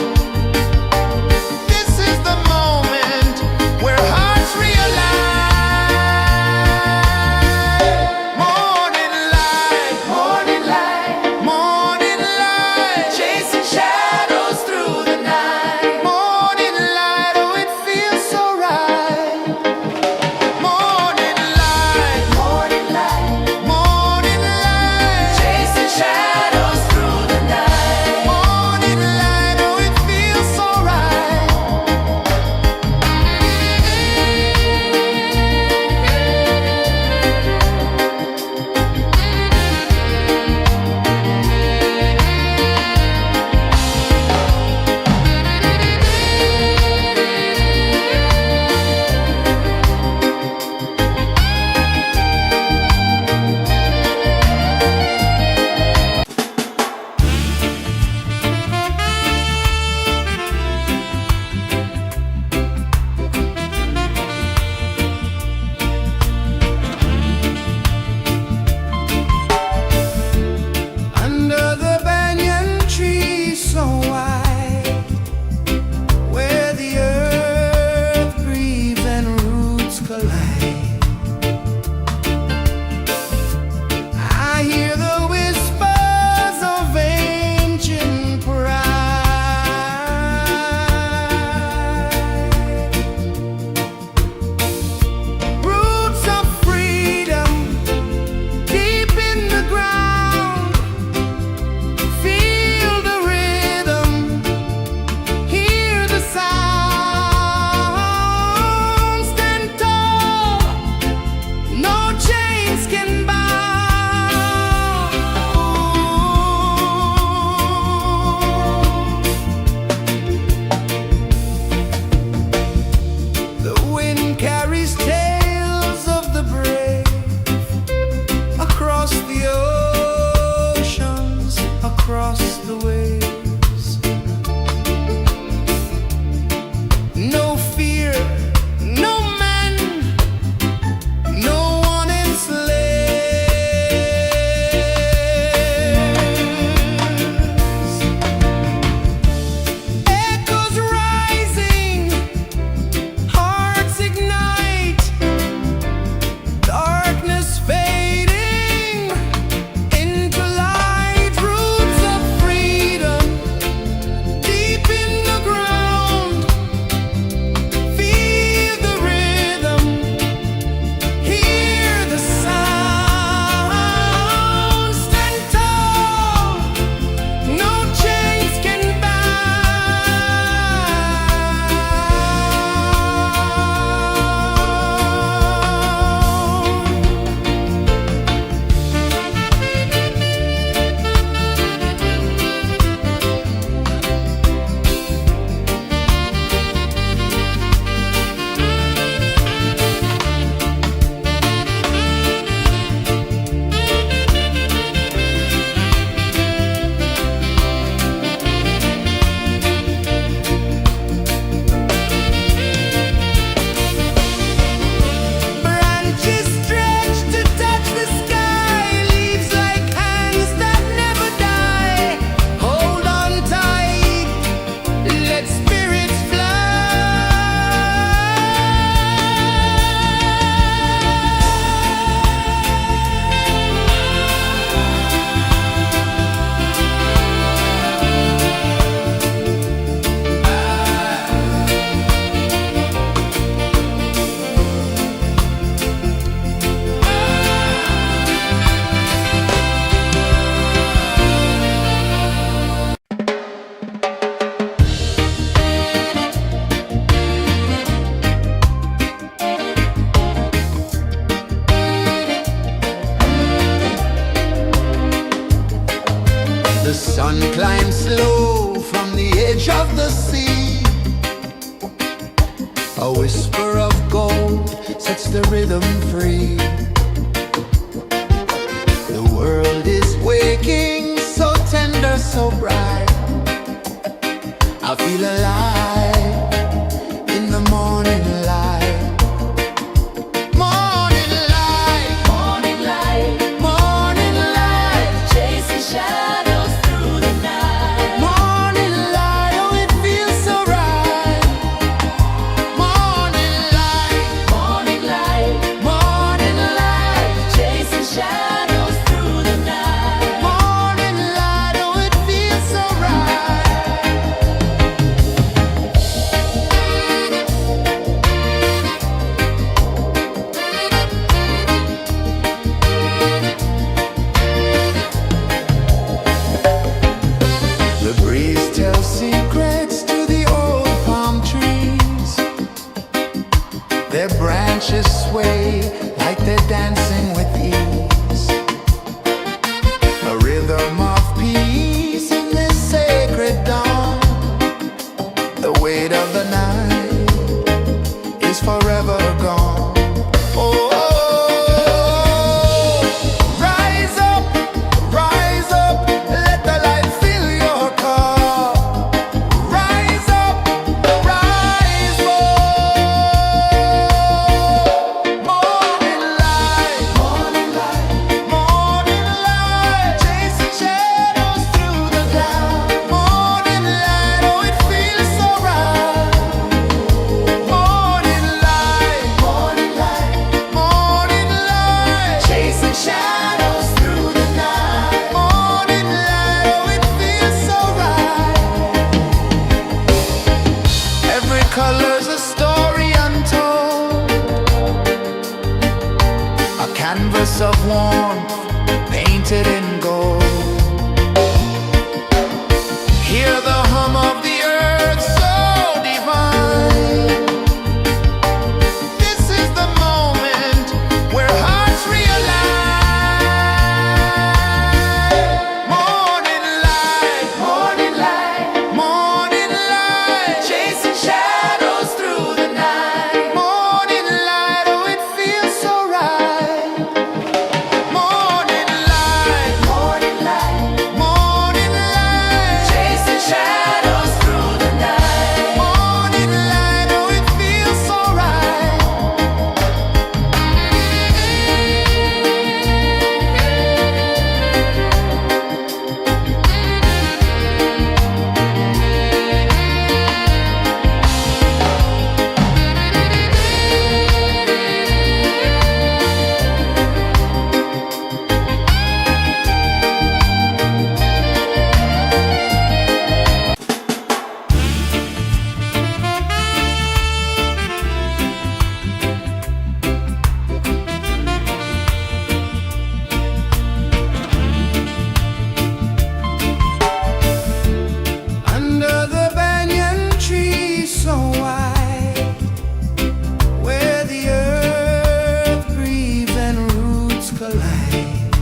This is the moment where hearts realign. Morning light, morning light, morning light, chasing shadows through the night. Morning light, oh it feels so right. Morning edge of the sea. A whisper of gold sets the rhythm free. The world is waking, so tender, so bright. I feel alive in the morning light. Morning light, Morning light, morning light, chasing shadows through the night. morning light, oh it feels so right. Morning light, Morning light, morning light, chasing shadows through the night. morning light, oh it feels so right. The breeze tells secrets to the old palm trees. Their branches sway like they're dancing with ease. A rhythm of peace in this sacred dawn. The weight of the night is forever gone. Oh, rise up, let the light fill your cup. Rise up, rise up. Morning light, morning light, morning light, chasing shadows through the cloud. Morning light, oh it feels so right. Morning light, morning light, morning light, chasing shadows through the night. Morning light, oh it feels so right. Every color's a story untold, a canvas of warmth painted in gold. Hear the hum of the earth so divine. This is the moment where hearts realign. Morning light, morning light, morning light, chasing shadows through the night. Morning light, oh it feels so right. Morning light, morning light, morning light, chasing shadows through the night. Morning light, oh it feels so right. Under the banyan tree so wide, where the earth breathes and roots collide,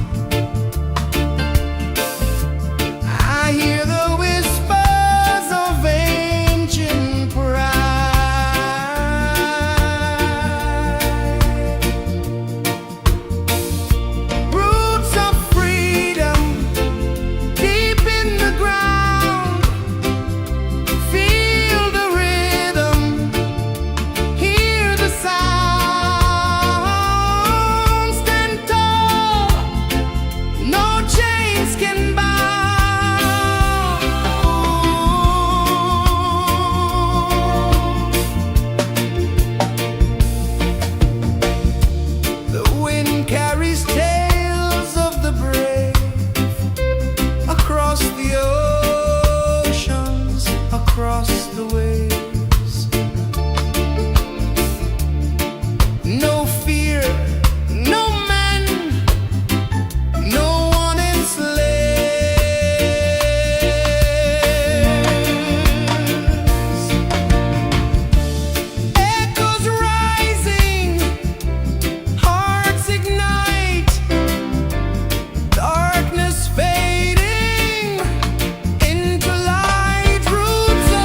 I hear the whispers of ancient pride. Roots of freedom deep in the ground. Feel the rhythm, hear the sound. Stand tall, no chains can bound. The wind carries tales of the brave across the oceans, across the waves. No fear, no man, no one enslaves. Echoes rising, hearts ignite, darkness fading into light. Roots of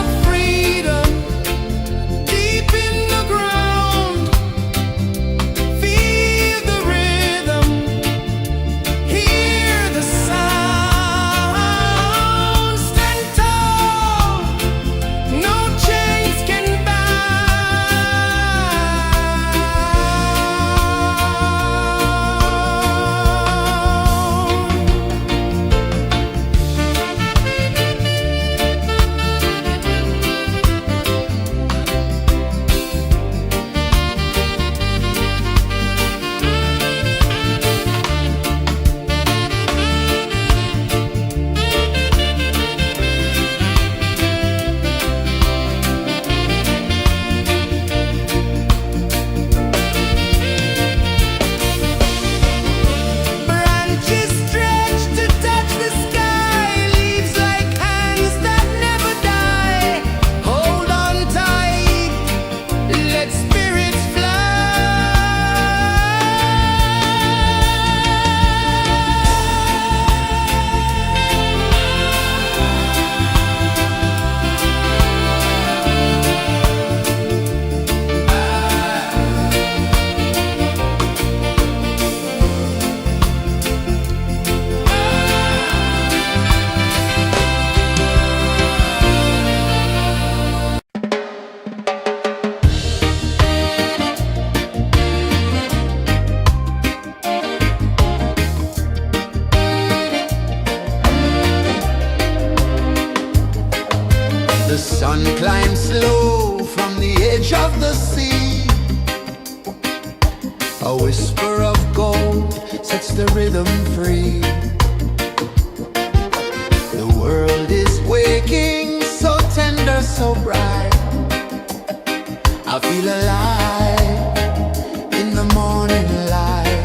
The sun climbs slow from the edge of the sea. A whisper of gold sets the rhythm free. The world is waking, so tender, so bright. I feel alive in the morning light.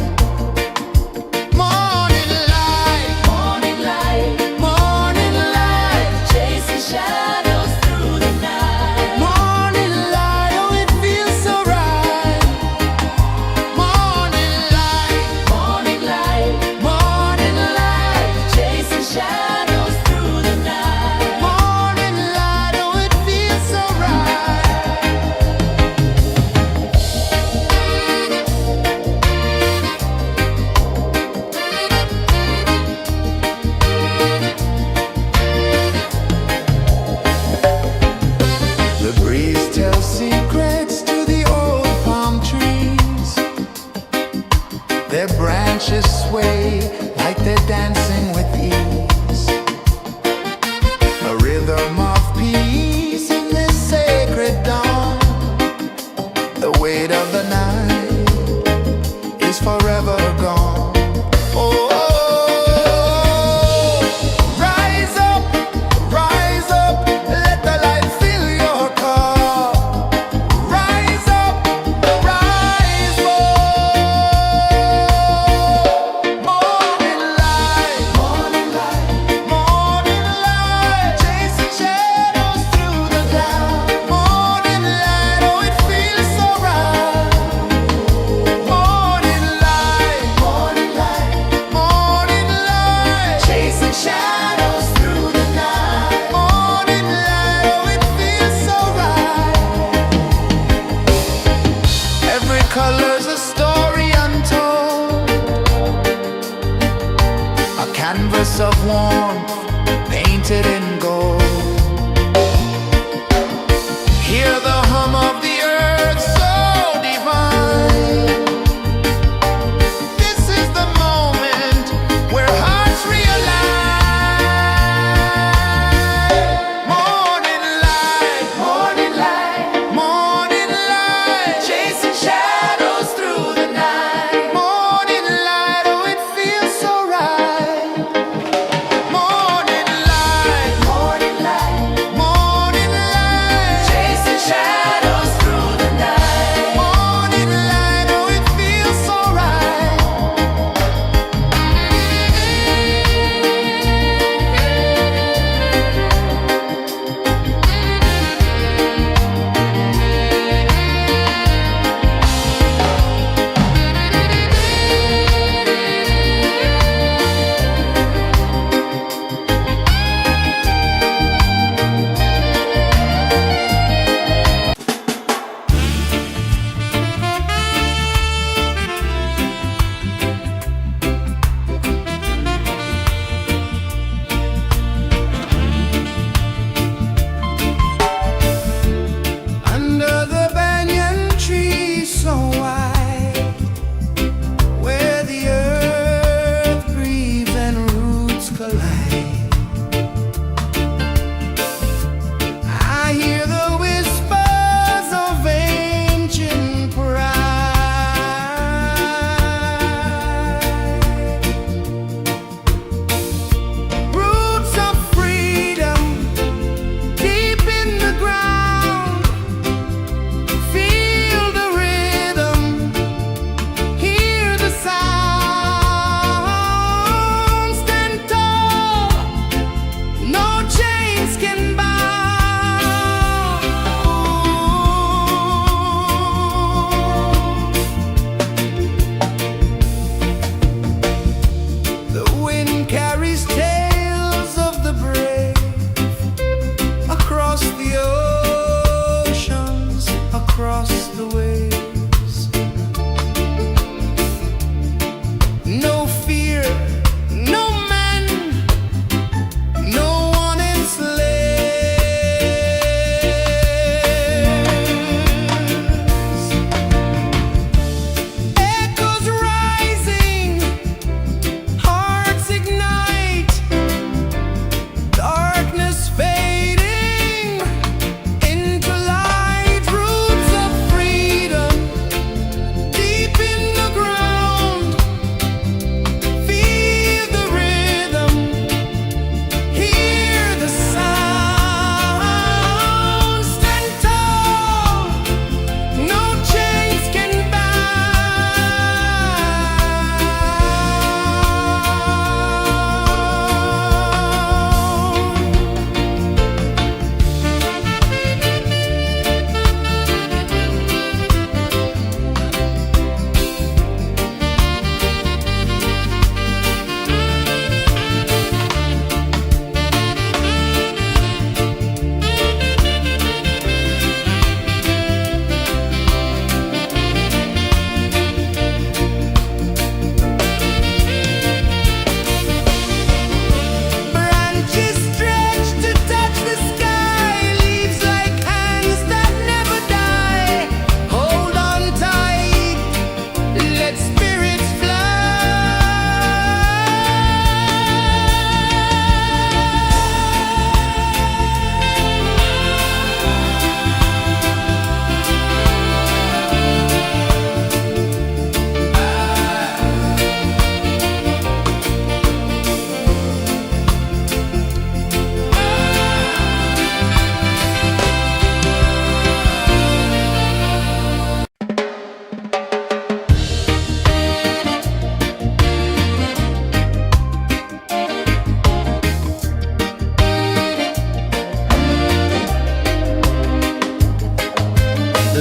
Morning light, Morning light, morning light, chasing shadows through the night. morning light, oh it feels so right. Morning light, Morning light, morning light.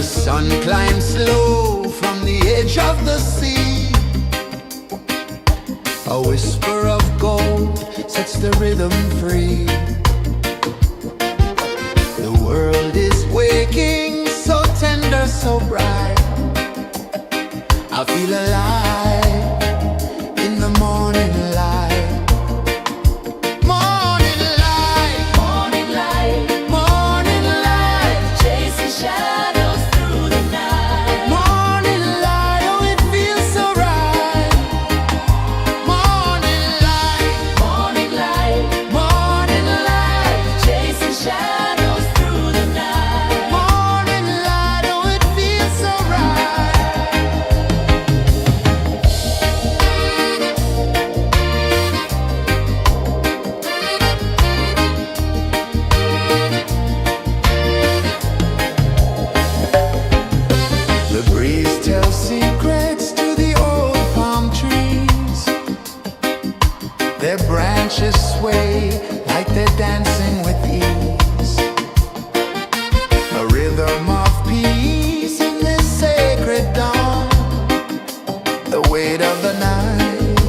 The sun climbs slow from the edge of the sea. A whisper of gold sets the rhythm free. The world is waking, so tender, so bright. I feel alive in the morning light. Morning light, Morning light, morning light, chasing shadows through the night. morning light, oh it feels so right. Morning light, Morning light, morning light, chasing shadows through the night. morning light, oh it feels so right. The breeze tells secrets to the old palm trees. Their branches sway like they're dancing with ease. A rhythm of peace in this sacred dawn. The weight of the night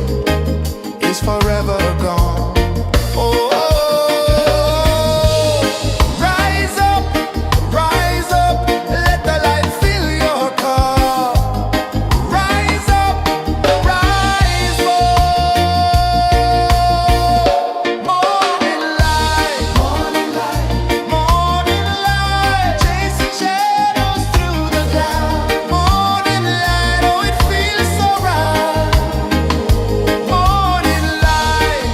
is forever gone. Oh, rise up, let the light fill your cup. Rise up, rise up. Morning light, morning light, chasing shadows through the cloud. Morning light, oh it feels so right. Morning light,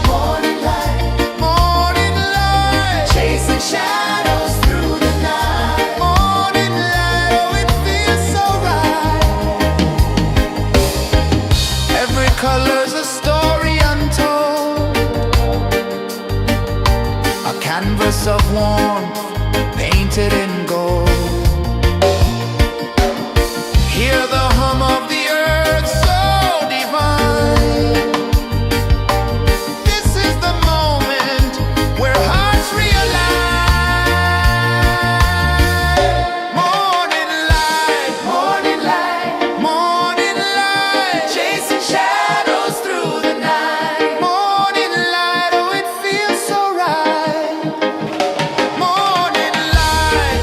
morning light, chasing shadows through the night. Morning light, oh it feels so right. Every color's a story untold, a canvas of warmth painted in gold. Hear the hum of the earth so divine. This is the moment where hearts realign. Morning light, morning light, chasing shadows through the night. Morning light, oh it feels so right. Morning light,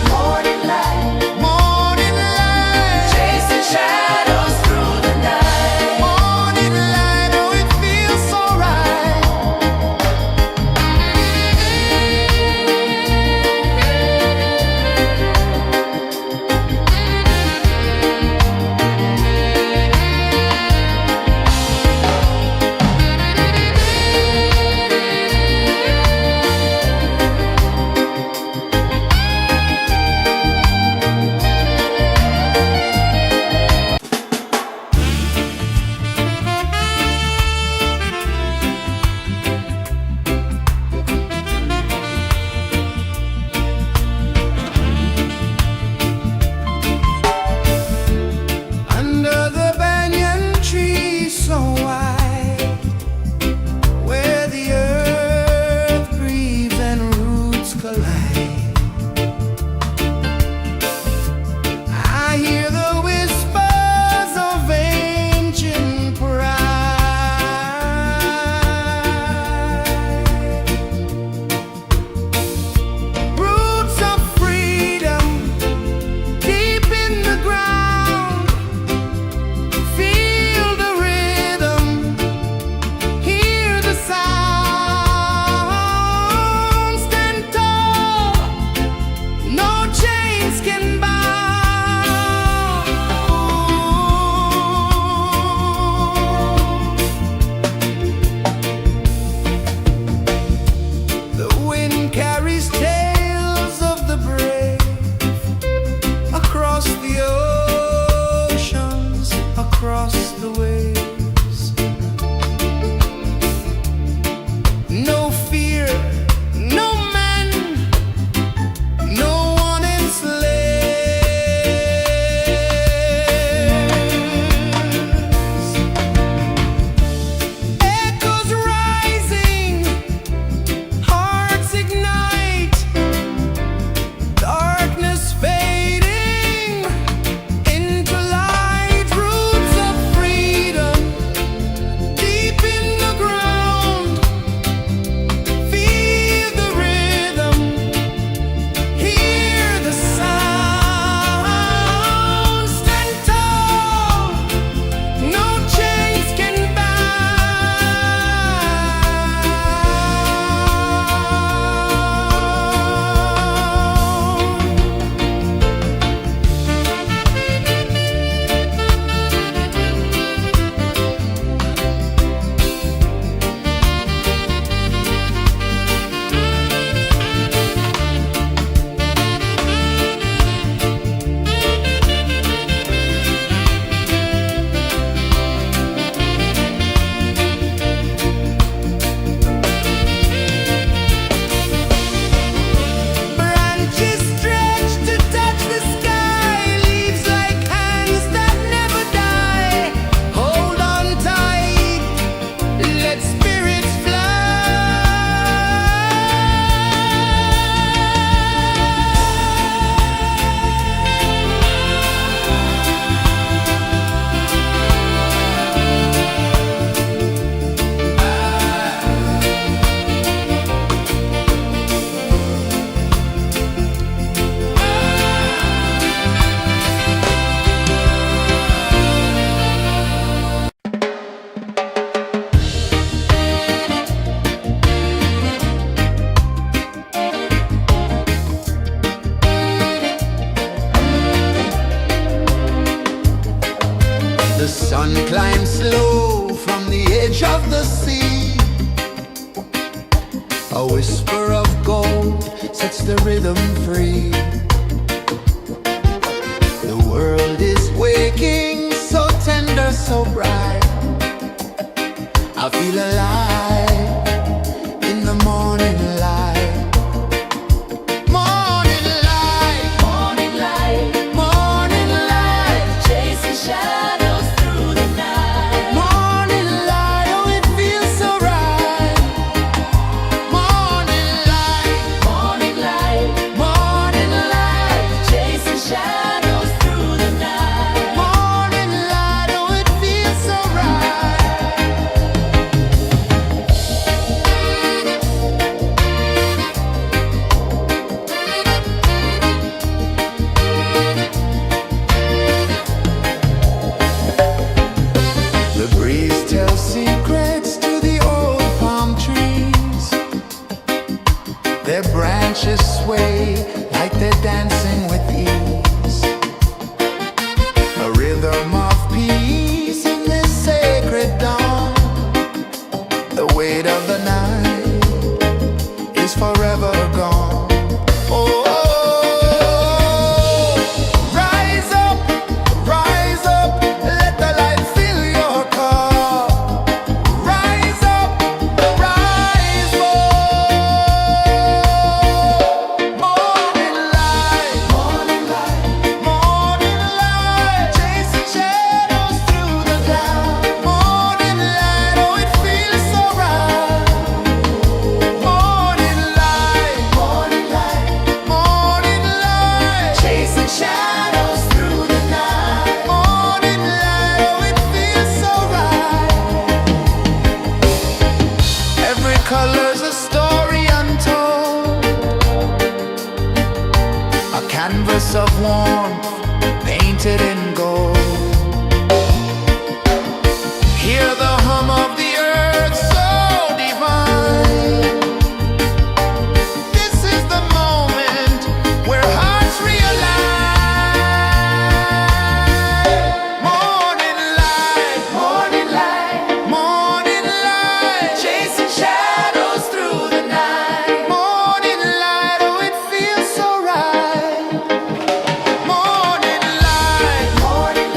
The sun climbs slow from the edge of the sea. A whisper of gold sets the rhythm free. The world is waking, so tender, so bright. I feel alive in the morning light. Morning light, Morning light, morning light, chasing shadows through the night. morning light, oh it feels so right. Morning light, Morning light, morning light, chasing shadows through the night. morning light, oh it feels so right. The breeze tells secrets to the old palm trees. Their branches sway like they're dancing with ease. A rhythm of peace in this sacred dawn. The weight of the night is forever gone. Oh, rise up, let the light fill your cup. Rise up, rise up. Morning light, morning light, morning light, chasing shadows through the cloud. Morning light, oh it feels so right. Morning light, morning light, morning light, chasing shadows through the night. Morning light, oh it feels so right. Every color's a story untold, a canvas of warmth painted in gold. Hear the hum of the earth so divine. This is the moment where hearts realize. Morning light, morning light, morning light, chasing shadows through the night. Morning light, oh it feels so right. Morning light, morning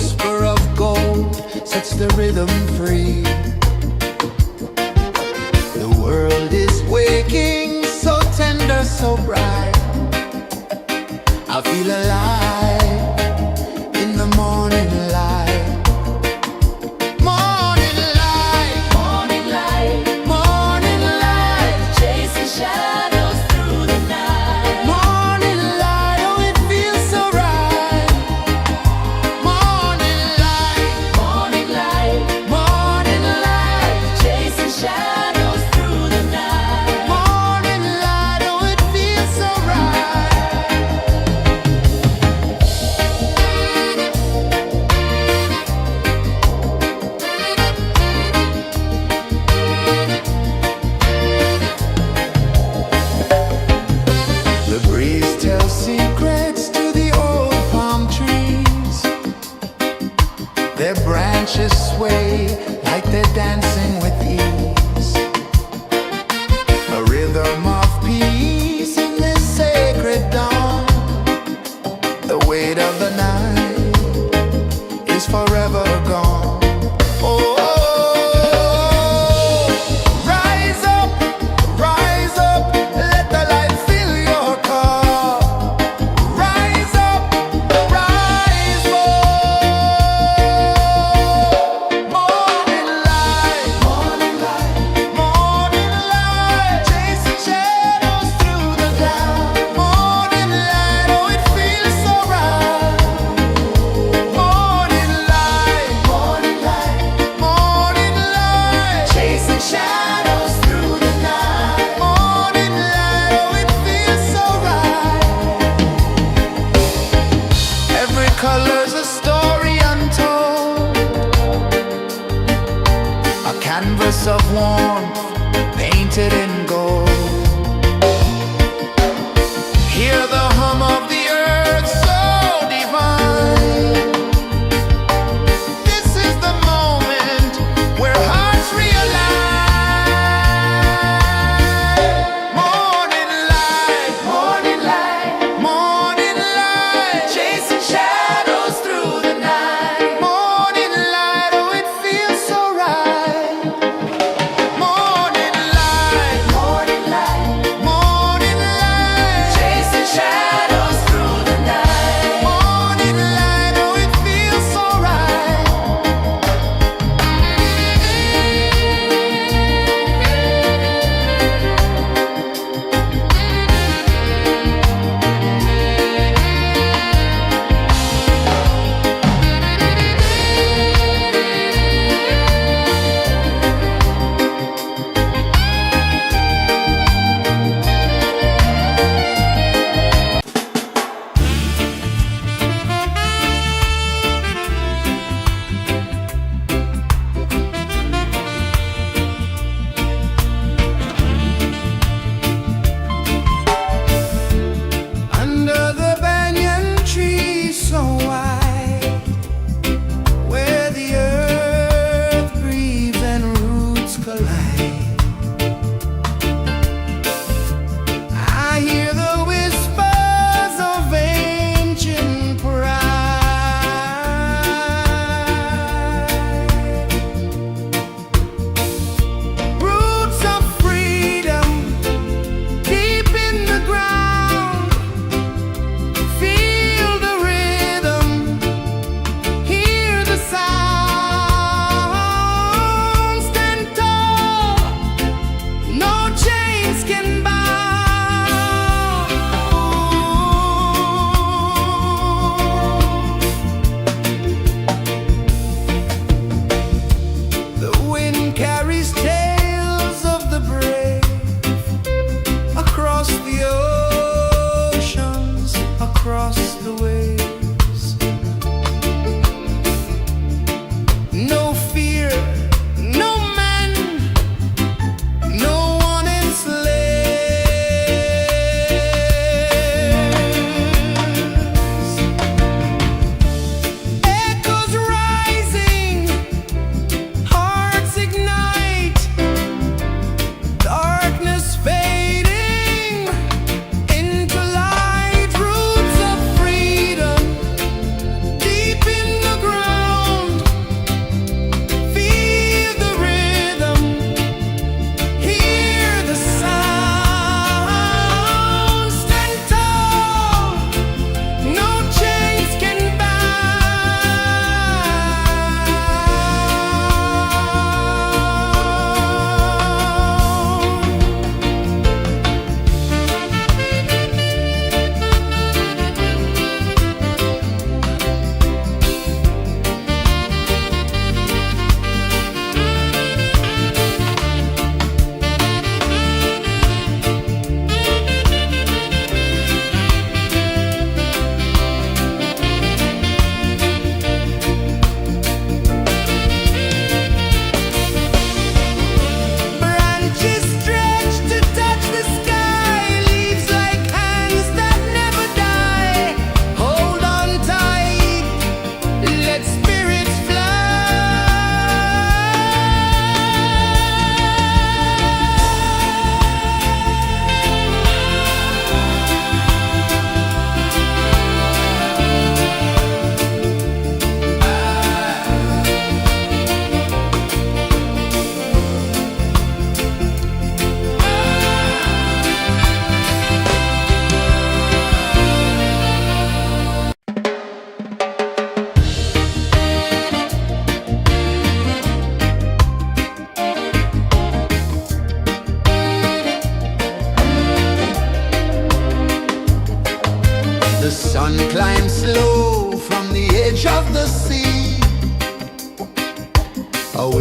whisper of gold sets the rhythm free. The world is waking, so tender, so bright. I feel alive in the morning light. Morning light, Morning light, morning light, chasing shadows through the night. morning light, oh it feels so right. Morning light, Morning light, morning light, chasing shadows through the night. morning light, oh it feels so right. The breeze tells secrets to the old palm trees. Their branches sway like they're dancing with ease. A rhythm of peace in this sacred dawn. The weight of the night is forever gone. Oh, rise up, let the light fill your cup. Rise up, rise more. Morning light, morning light, chasing shadows through the cloud. Morning light, oh it feels so right. Morning light, morning light, chasing shadows through the night. Morning light, oh it feels so right. Every color's a story untold, a canvas of warmth painted in gold. Hear the hum of the earth so divine. This is the moment where hearts realize. Morning light, morning light, chasing shadows through the night. Morning light, oh it feels so right. Morning light,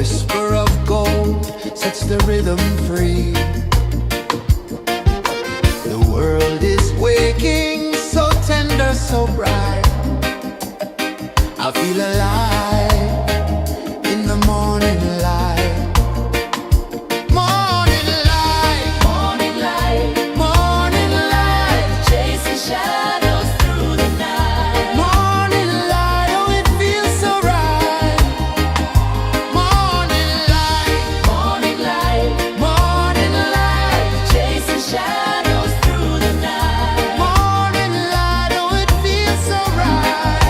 whisper of gold sets the rhythm free. The world is waking, so tender, so bright. I feel alive in the morning light. Morning light, Morning light, morning light, chasing shadows through the night. morning light, oh it feels so right. Morning light, Morning light, morning light, chasing shadows through the night. morning light, oh it feels so right.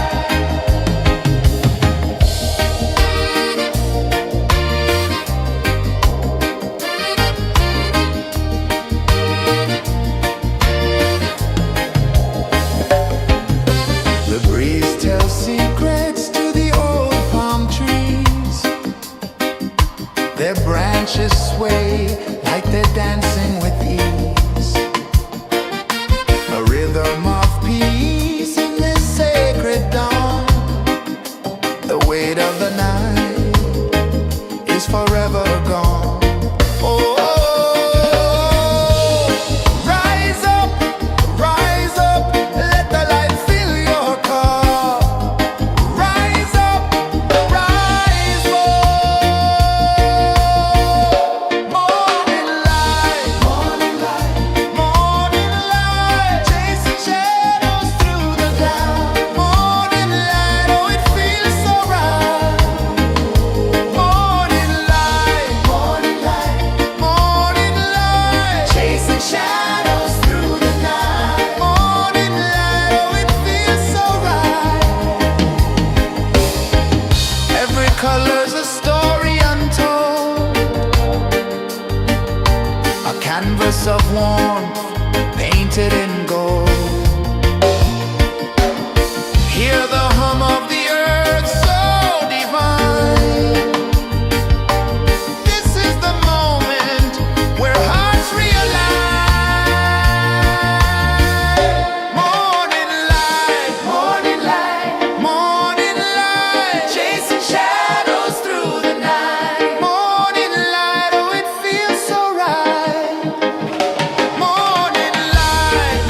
The breeze tells secrets to the old palm trees. Their branches sway like they're dancing with ease. A rhythm of peace in this sacred dawn. The weight of the night is forever gone. Oh, rise up, let the light fill your cup. Rise up, rise up. Morning light, morning light, chasing shadows through the cloud. Morning light, oh it feels so right. Morning light, chasing shadows through the night. Morning light, oh it feels so right. Every color's a story untold, a canvas of warmth painted in gold. Hear the hum of the earth so divine. This is the moment where hearts realign. Morning light, morning light, chasing shadows through the night. Morning light, oh it feels so right. Morning light,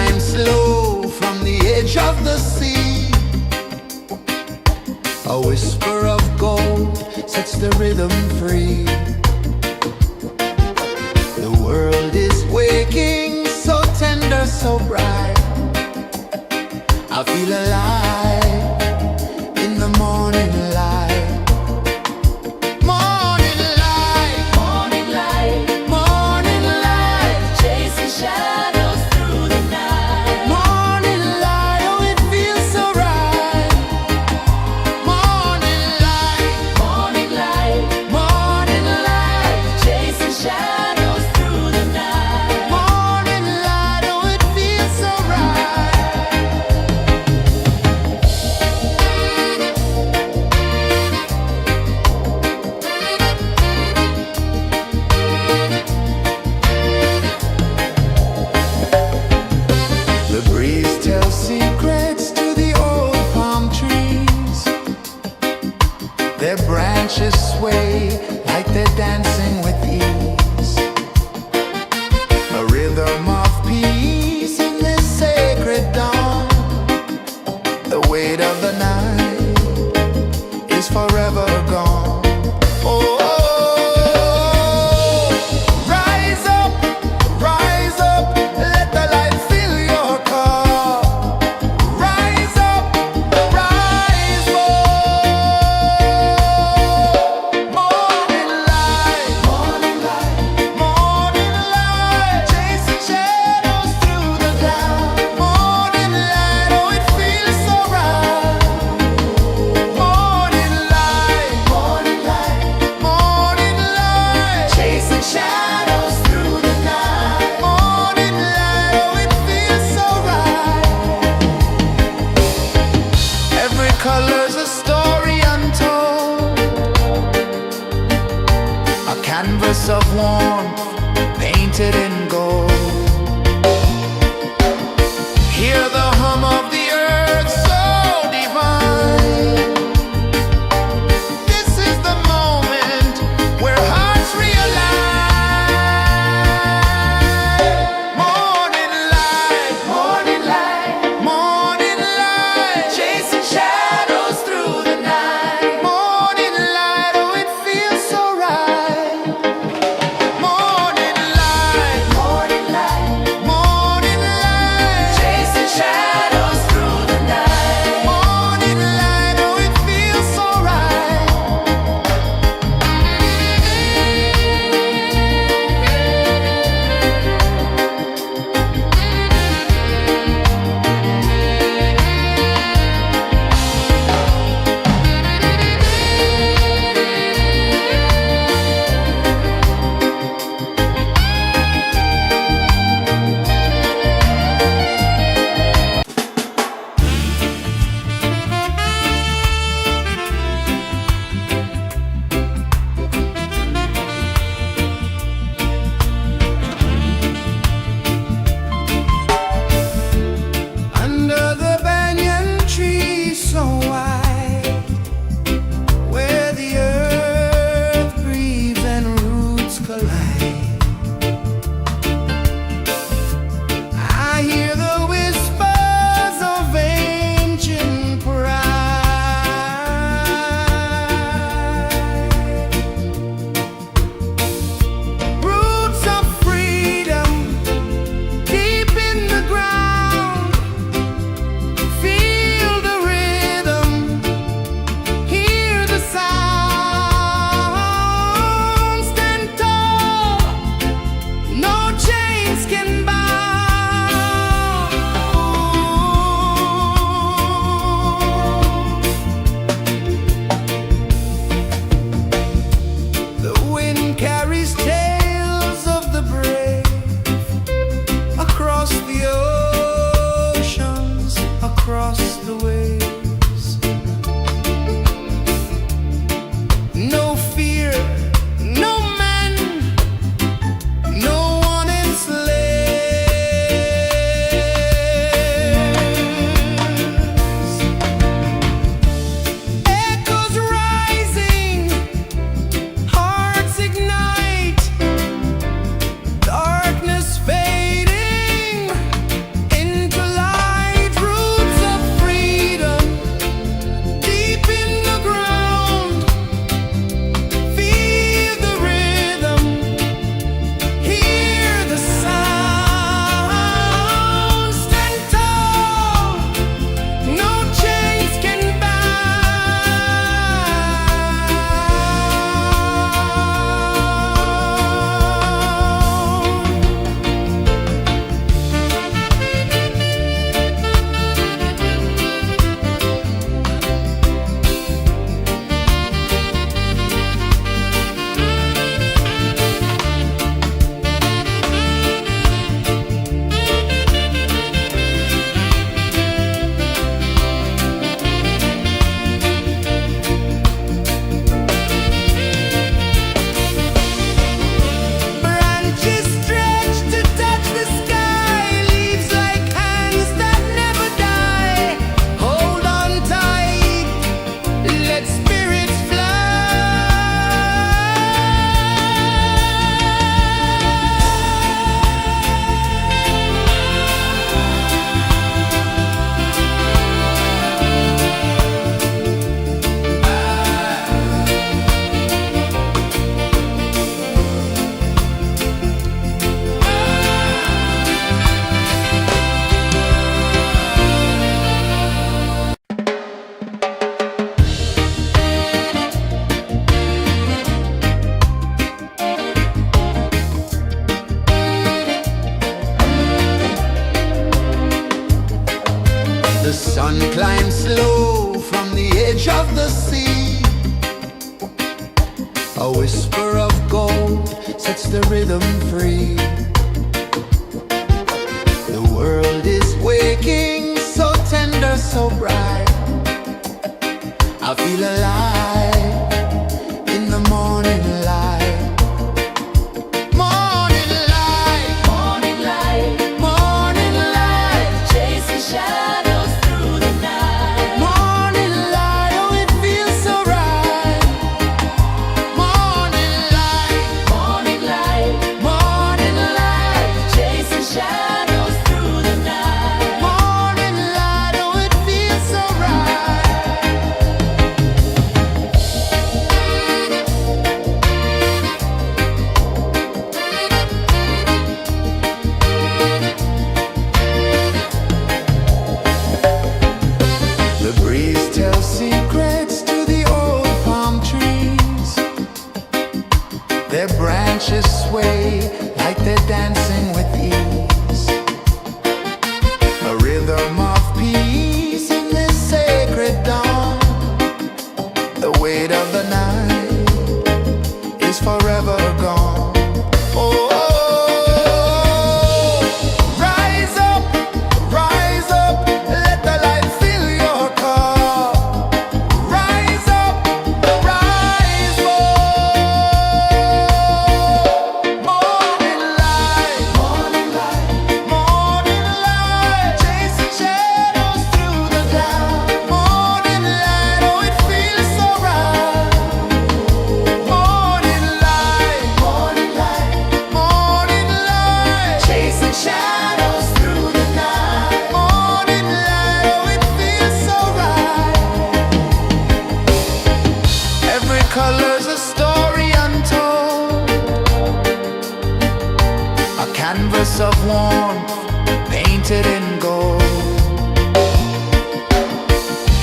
time slow from the edge of the sea. A whisper of gold sets the rhythm free. The world is waking, so tender, so bright. I feel alive in the morning light. Morning light, Morning light, morning light, chasing shadows through the night. morning light, oh it feels so right. Morning light, Morning light, morning light, chasing shadows through the night. morning light, oh it feels so right. The breeze tells secrets to the old palm trees. Their branches sway like they're dancing with ease. A rhythm of peace in this sacred dawn. The weight of the night is forever gone. Oh, rise up, let the light fill your cup. Rise up, rise up. Morning light, morning light, morning light, chasing shadows through the cloud. Morning light, oh it feels so right. Morning light, morning light, morning light, chasing shadows through the night. Morning light, oh it feels so right. Every color's a story untold, a canvas of warmth painted in gold. Hear the hum of the earth so divine. This is the moment where hearts realign. Morning light, morning light, morning light, chasing shadows through the night. Morning light, oh it feels so right. Morning light, The sun climbs slow from the edge of the sea. A whisper of gold sets the rhythm free. The world is waking, so tender, so bright. I feel alive in the morning light. Morning light, Morning light, morning light, chasing shadows through the night. morning light, oh it feels so right. Morning light, Morning light, morning light, chasing shadows through the night. morning light, oh it feels so right. The breeze tells secrets to the old palm trees. Their branches sway like they're dancing with ease. A rhythm of peace in this sacred dawn. The weight of the night is forever gone. Oh, rise up, let the light fill your cup. Rise up, rise up. Morning light, morning light, morning light, chasing shadows through the cloud. Morning light, oh it feels so right. Morning light, morning light, morning light, chasing shadows through the night. Morning light, oh it feels so right. Every color's a story untold, a canvas of warmth painted in gold.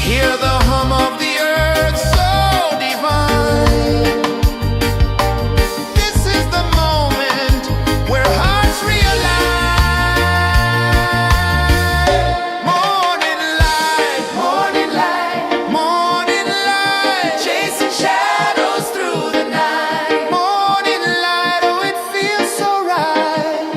Hear the hum of the earth so divine. This is the moment where hearts realign. Morning light, morning light, morning light, chasing shadows through the night. Morning light, oh it feels so right.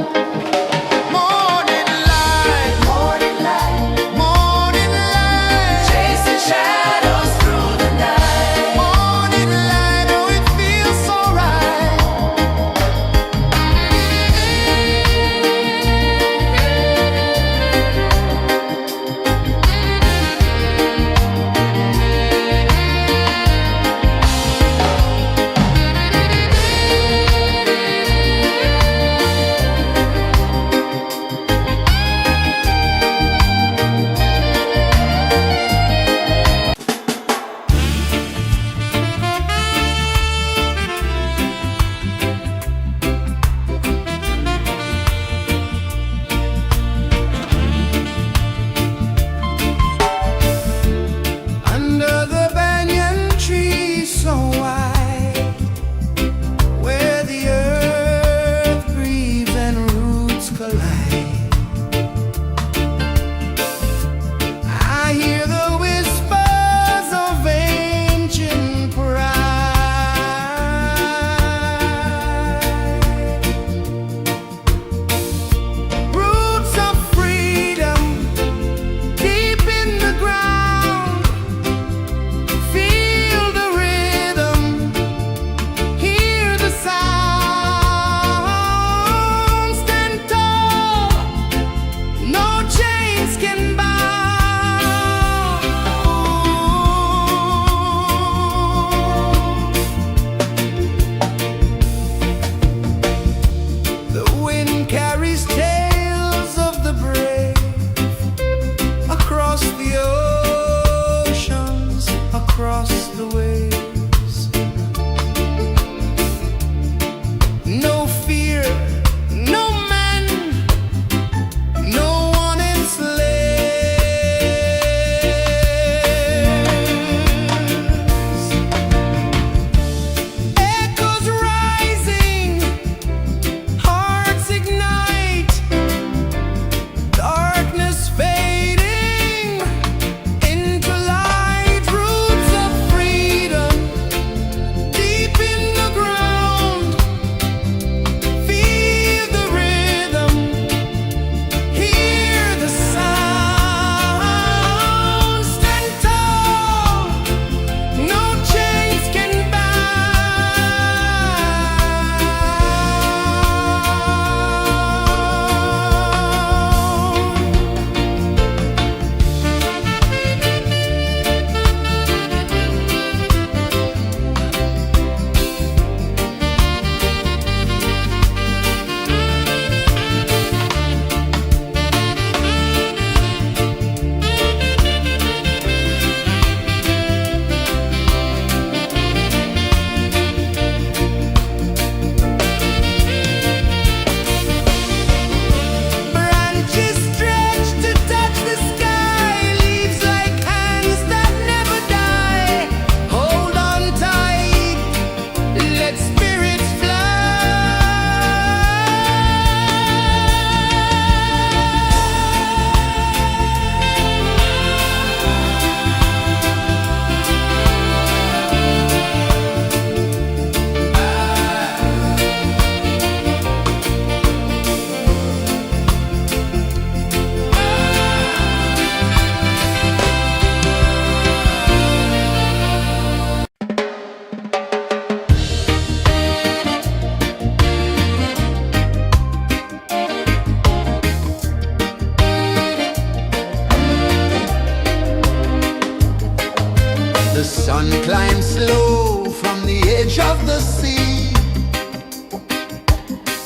The sun climbs slow from the edge of the sea.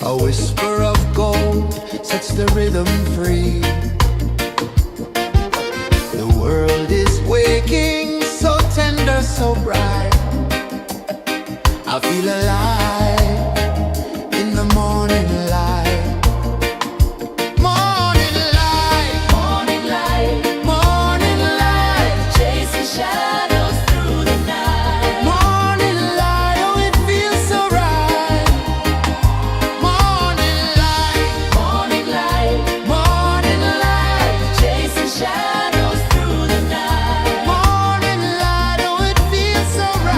A whisper of gold sets the rhythm free. The world is waking, so tender, so bright. I feel alive in the morning light. Morning light, Morning light, morning light, chasing shadows through the night. morning light, oh it feels so right. Morning light, Morning light, morning light, chasing shadows through the night. morning light, oh it feels so right.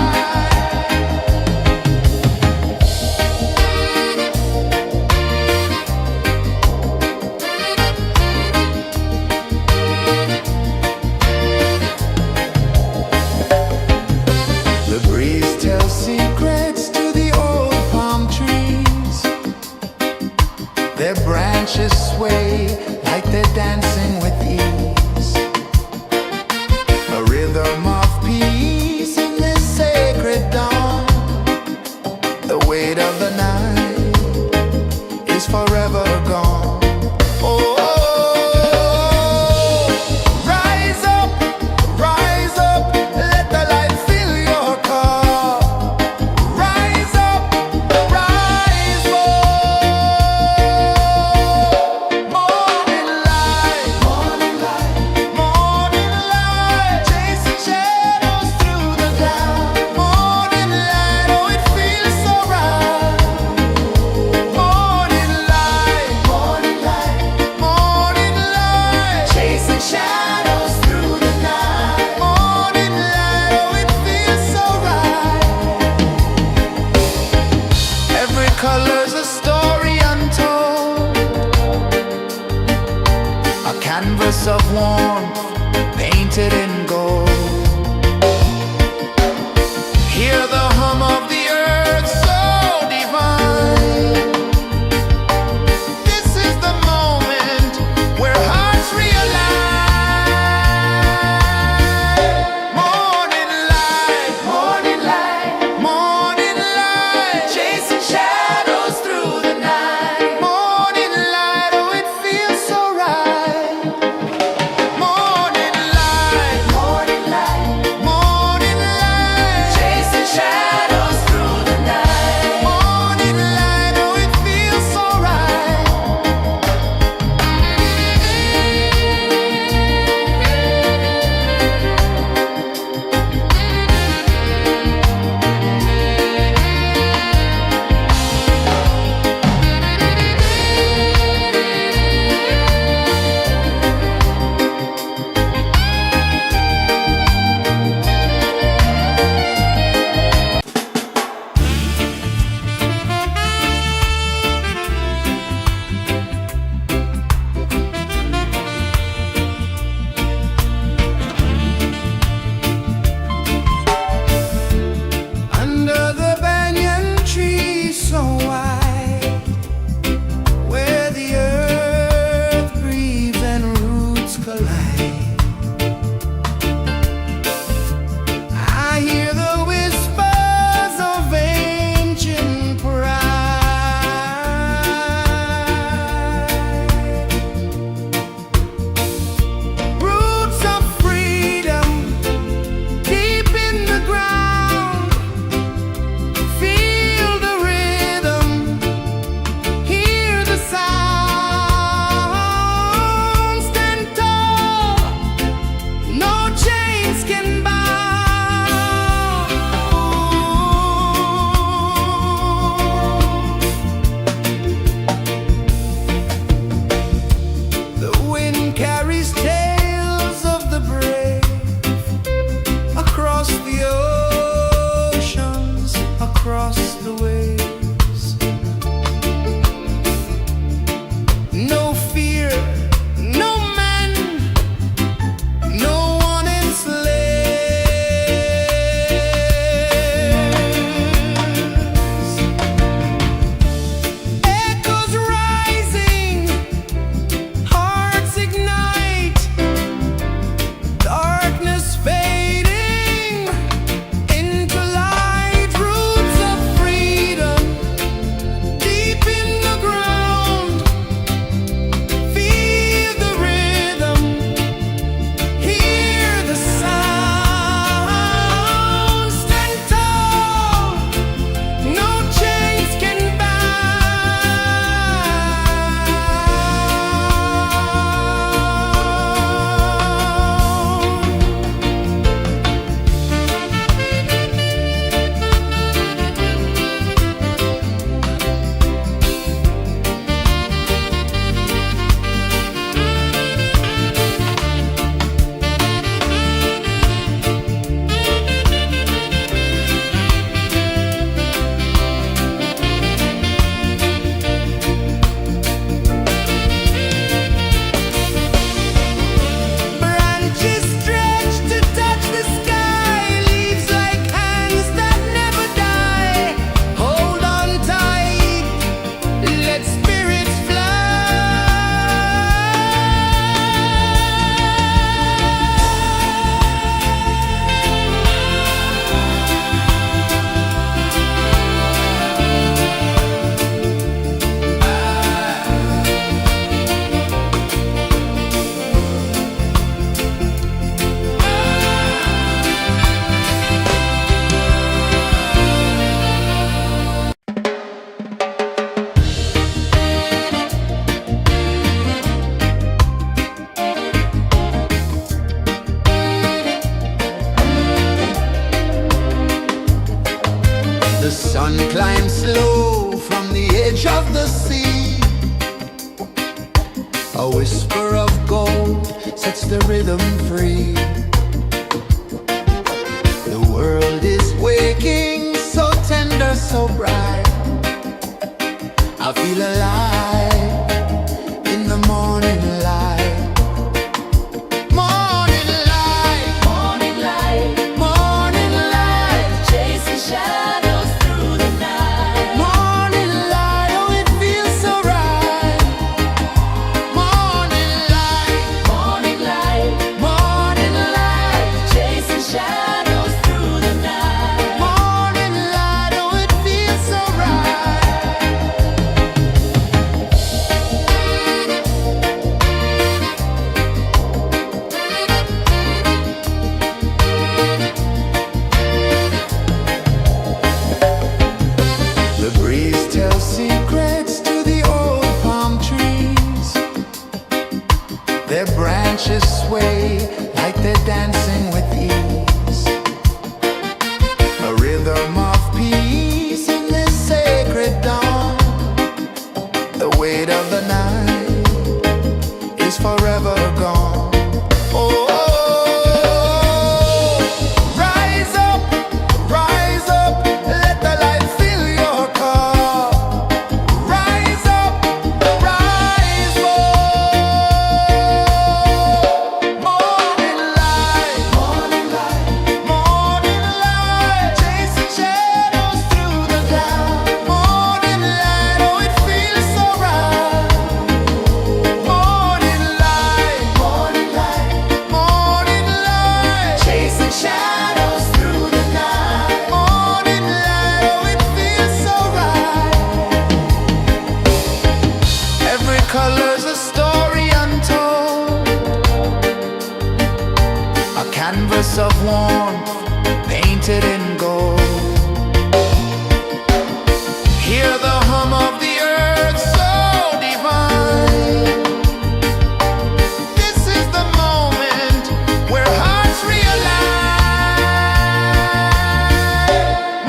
Sun climbs slow from the edge of the sea. A whisper of gold sets the rhythm free. The world is waking, so tender, so bright. I feel alive in the morning light. Morning light, Morning light, morning light, chasing shadows through the night. morning light, oh it feels so right. Morning light, Morning light, morning light, chasing shadows through the night. morning light, oh it feels so right. The breeze tells secrets to the old palm trees. Their branches sway like they're dancing with ease. A rhythm of peace in this sacred dawn. The weight of the night is forever gone. Oh, rise up, let the light fill your cup. Rise up, rise up. Morning light, morning light, morning light, chasing shadows through the cloud. Morning light, oh it feels so right. Morning light, morning light, morning light, chasing shadows through the night. Morning light, oh it feels so right. Every color's a story untold, a canvas of warmth painted in gold. Hear the hum of the earth so divine. This is the moment where hearts realign.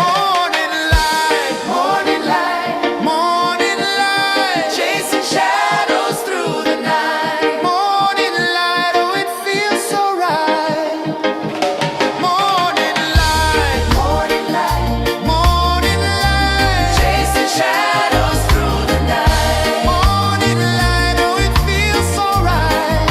Morning light, morning light, morning light, chasing shadows through the night. Morning light, oh it feels so right. Morning light, morning light, morning light, chasing shadows through the night. Morning light, oh it feels so right.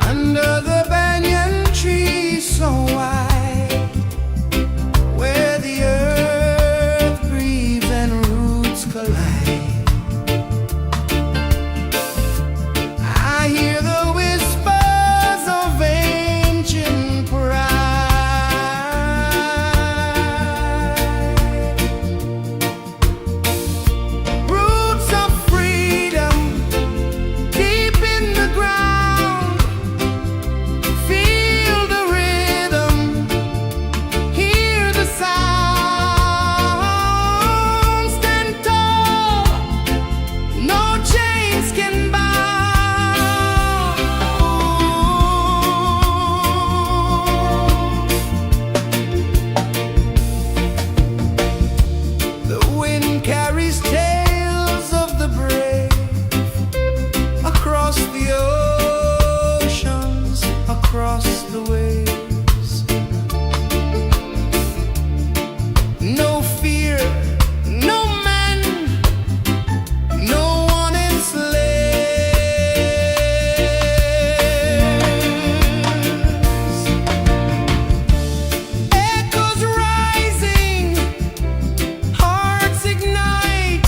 Under the banyan tree so wide, where the earth breathes and roots collide, I hear the whispers of ancient pride. Roots of freedom deep in the ground. Feel the rhythm, hear the sound. Stand tall, no chains can bound. The wind carries tales of the brave across the oceans, across the waves. No fear, no man, no one enslaves. Echoes rising, hearts ignite.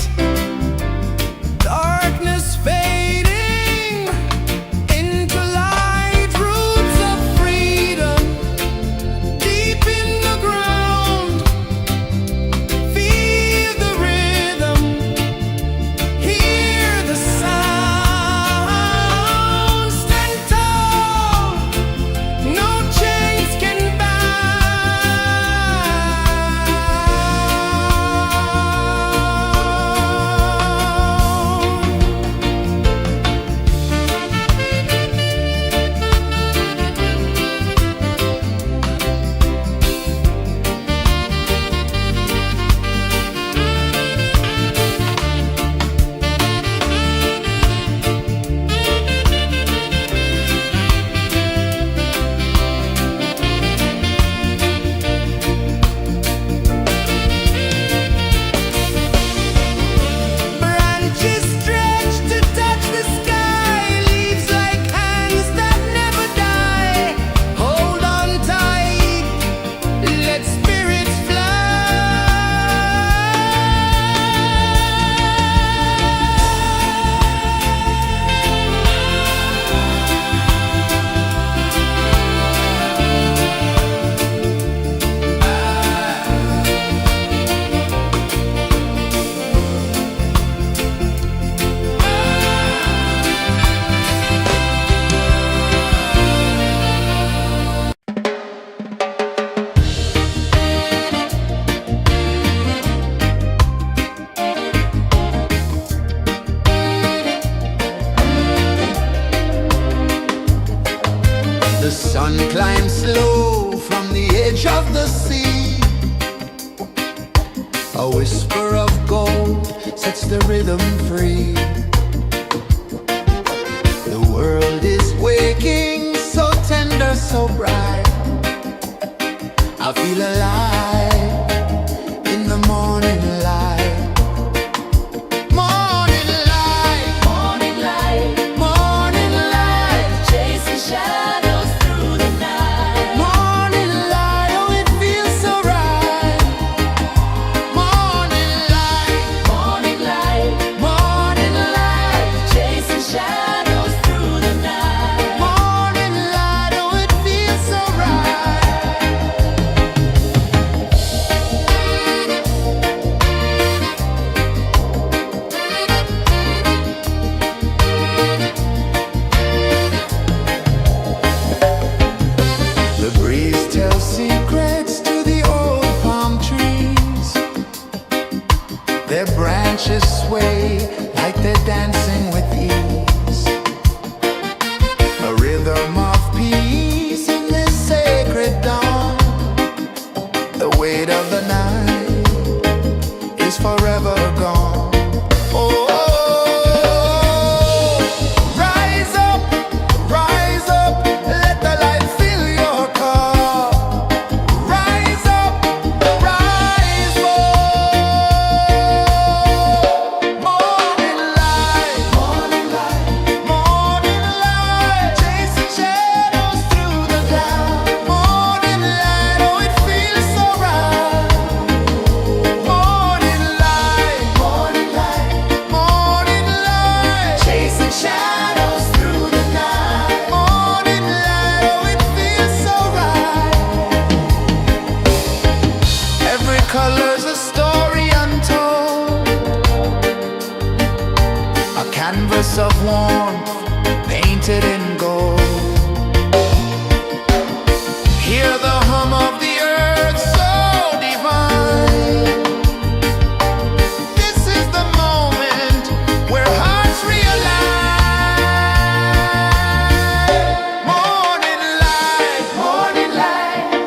sun climbs slow from the edge of the sea. A whisper of gold sets the rhythm free. The world is waking, so tender, so bright. I feel alive in the morning light. Morning light, Morning light, morning light, chasing shadows through the night. morning light, oh it feels so right. Morning light, Morning light, morning light, chasing shadows through the night. morning light, oh it feels so right. The breeze tells secrets to the old palm trees. Their branches sway like they're dancing with ease. A rhythm of peace in this sacred dawn. The weight of the night is forever gone. Oh, rise up, let the light fill your cup. Rise up, rise up. Morning light, morning light, chasing shadows through the cloud. Morning light, oh it feels so right. Morning light, chasing shadows through the night. Morning light, oh it feels so right. Every color's a story untold, a canvas of warmth painted in gold. Hear the hum of the earth so divine. This is the moment where hearts realign. Morning light,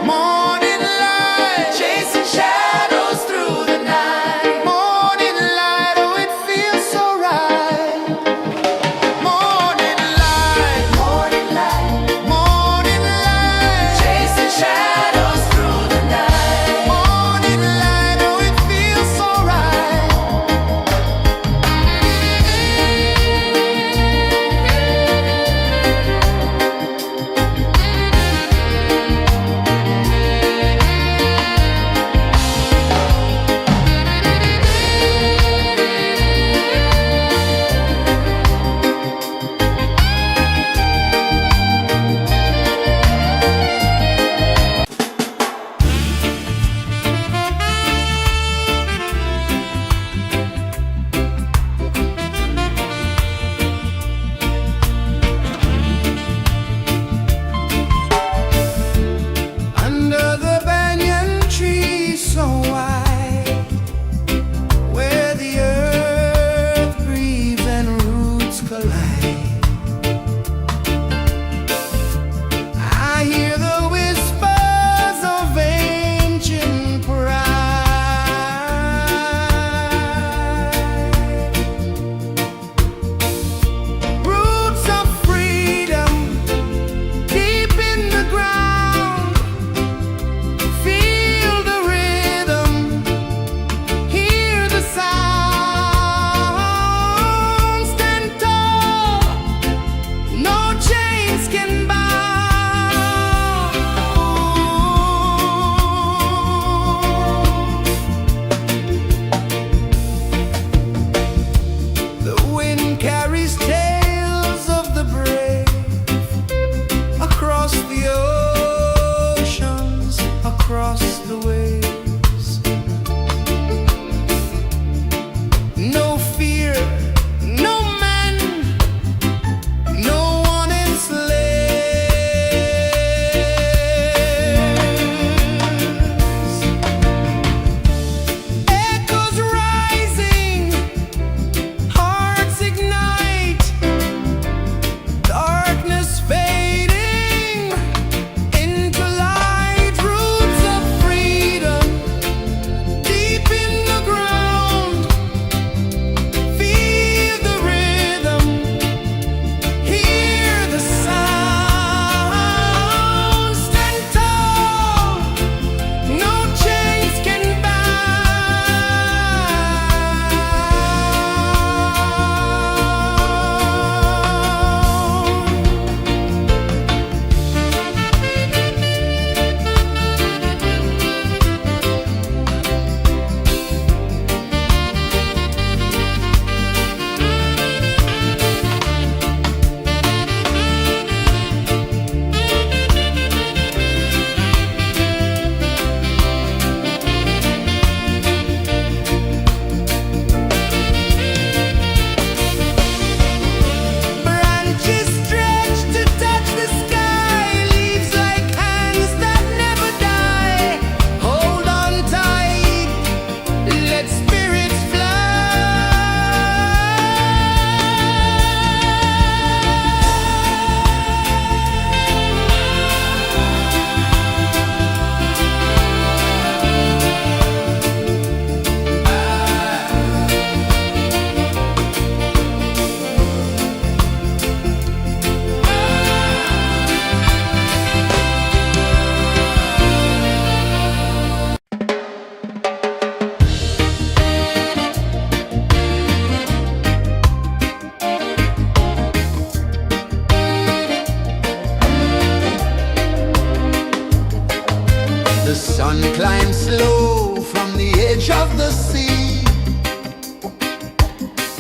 morning light, chasing shadows through the night. Morning light, oh it feels so right. Morning light,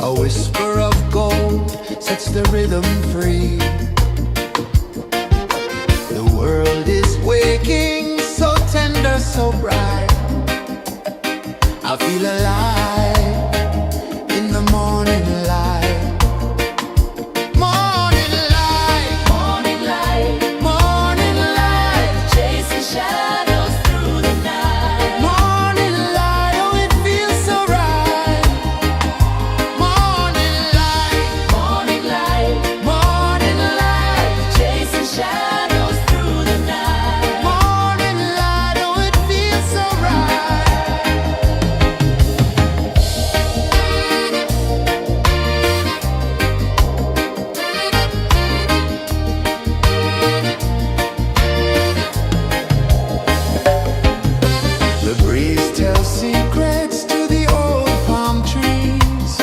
A whisper of gold sets the rhythm free. The world is waking, so tender, so bright. I feel alive in the morning light. Morning light, Morning light, morning light, chasing shadows through the night. morning light, oh it feels so right. Morning light, Morning light, morning light, chasing shadows through the night. morning light, oh it feels so right. The breeze tells secrets to the old palm trees.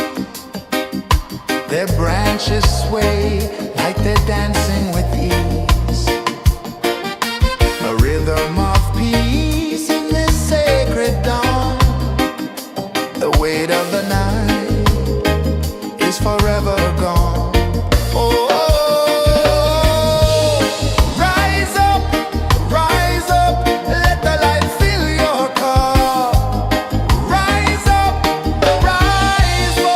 Their branches sway like they're dancing with ease. A rhythm of peace in this sacred dawn. The weight of the night is forever gone. Oh, rise up, let the light fill your cup. Rise up, rise up.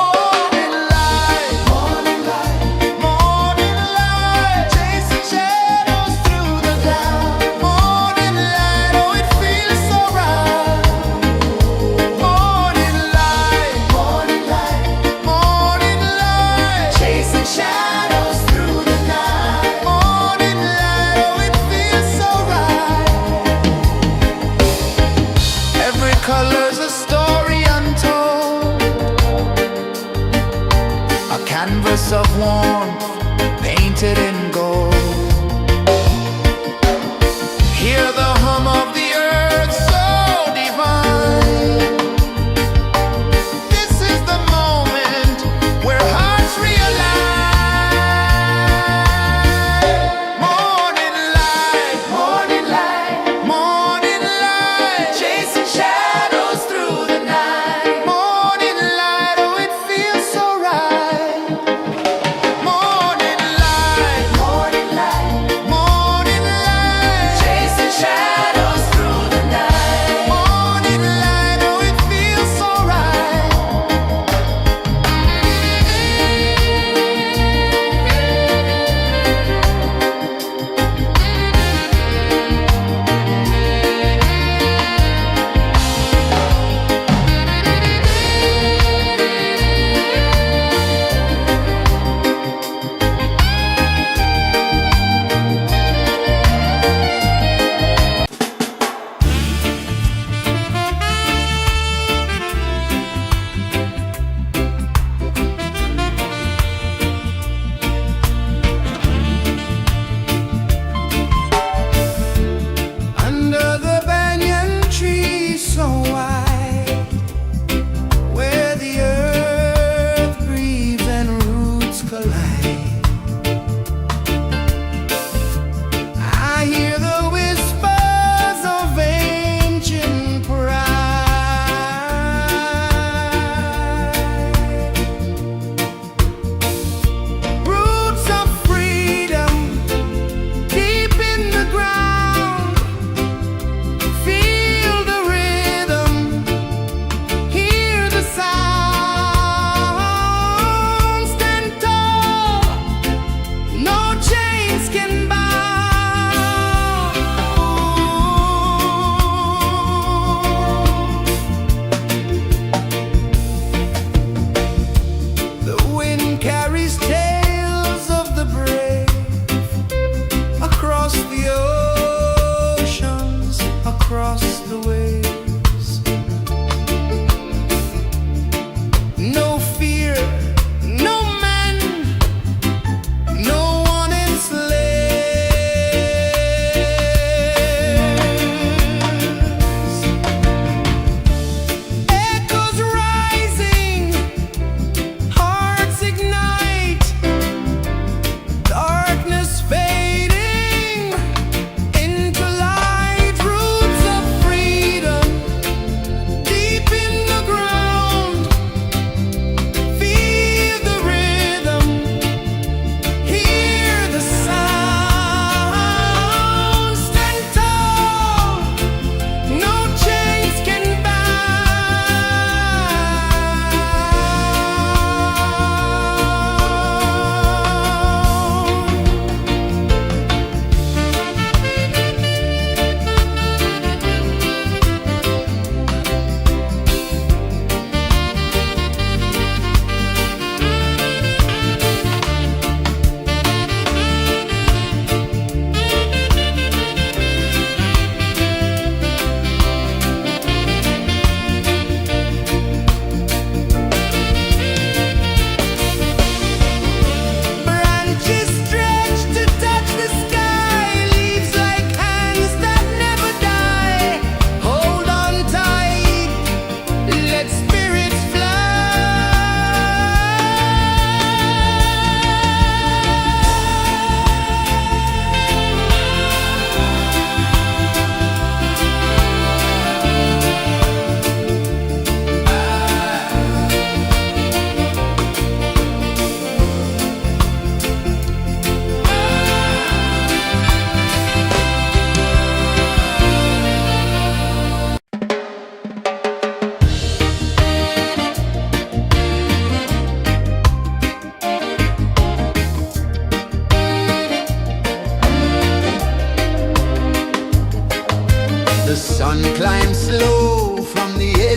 Morning light, morning light, morning light, chasing shadows through the cloud. Morning light, oh it feels so right. Morning light, morning light, morning light, chasing shadows through the night. Morning light, oh it feels so right. Every color's a story untold, a canvas of warmth painted in gold. Hear the hum of the earth so divine. This is the moment where hearts realign. Morning light, morning light, morning light, chasing shadows through the night. Morning light, oh it feels so right. Morning light,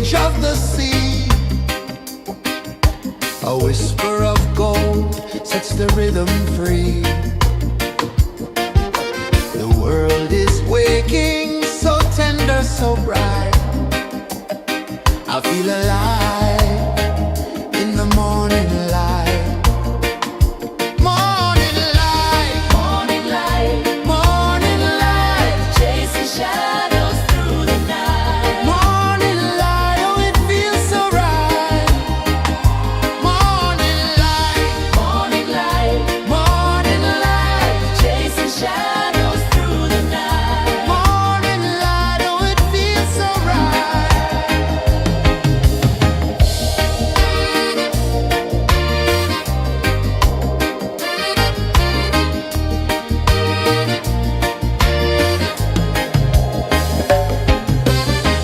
change of the sea. A whisper of gold sets the rhythm free. The world is waking, so tender, so bright. I feel alive in the morning light. Morning light, Morning light, morning light, chasing shadows through the night. morning light, oh it feels so right. Morning light, Morning light, morning light, chasing shadows through the night. morning light, oh it feels so right.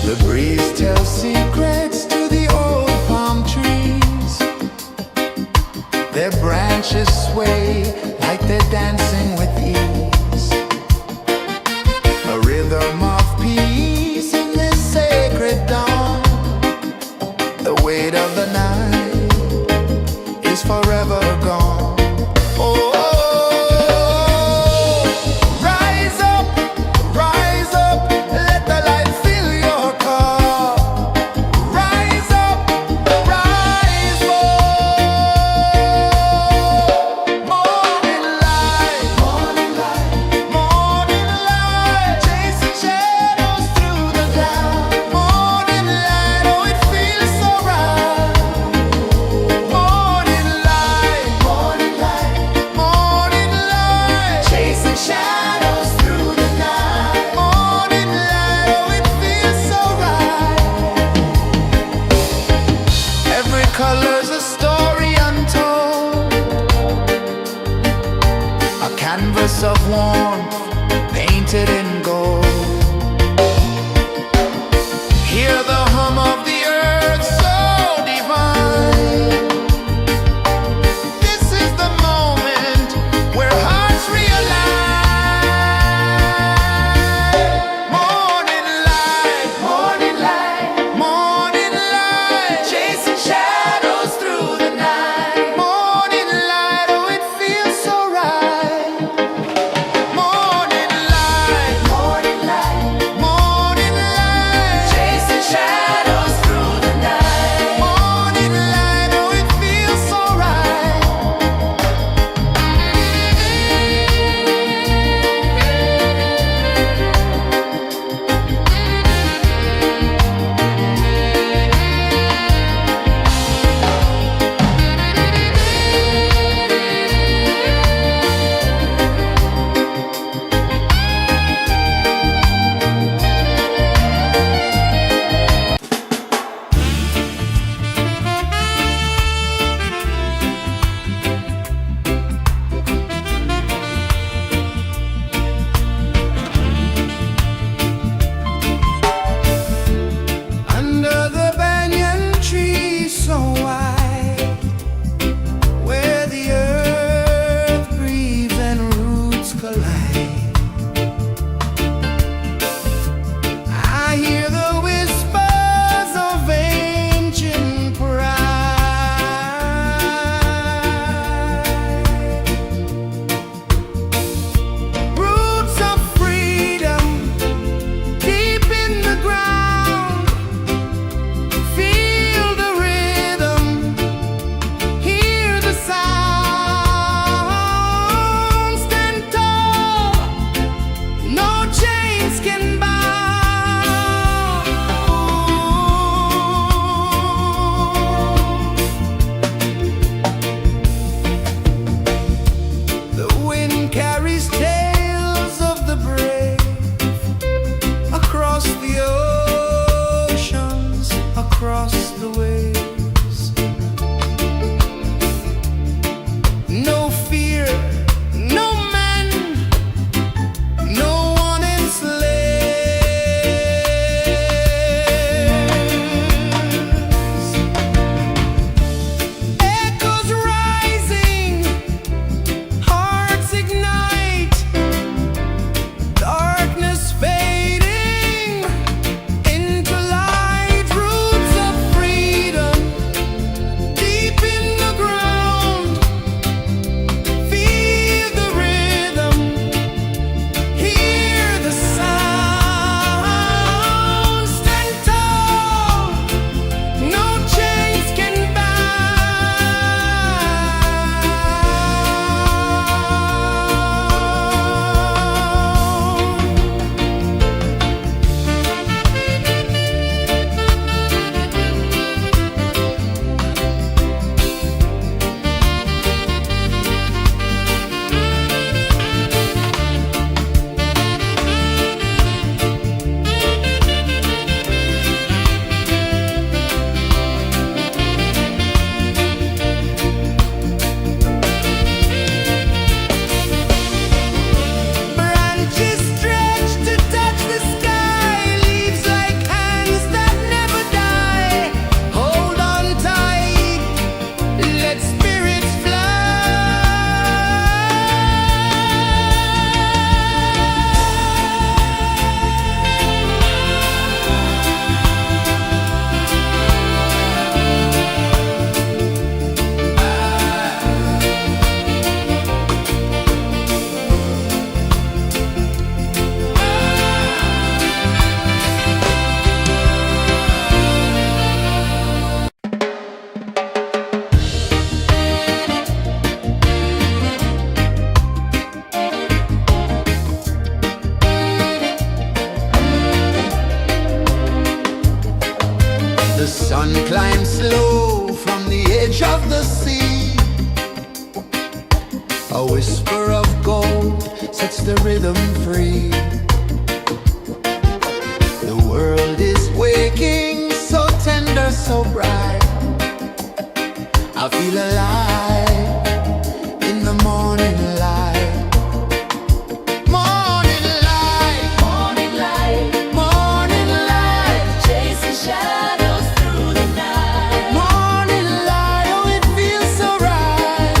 The breeze tells secrets to the old palm trees. Their branches sway like they're dancing with ease. A rhythm of peace in this sacred dawn. The weight of the night is forever gone. Oh, rise up, let the light fill your cup. Rise up, rise more. The sun climbs slow from the edge of the sea. A whisper of gold sets the rhythm free. The world is waking, so tender, so bright. I feel alive in the morning light. Morning light, Morning light, morning light, chasing shadows through the night. morning light, oh it feels so right.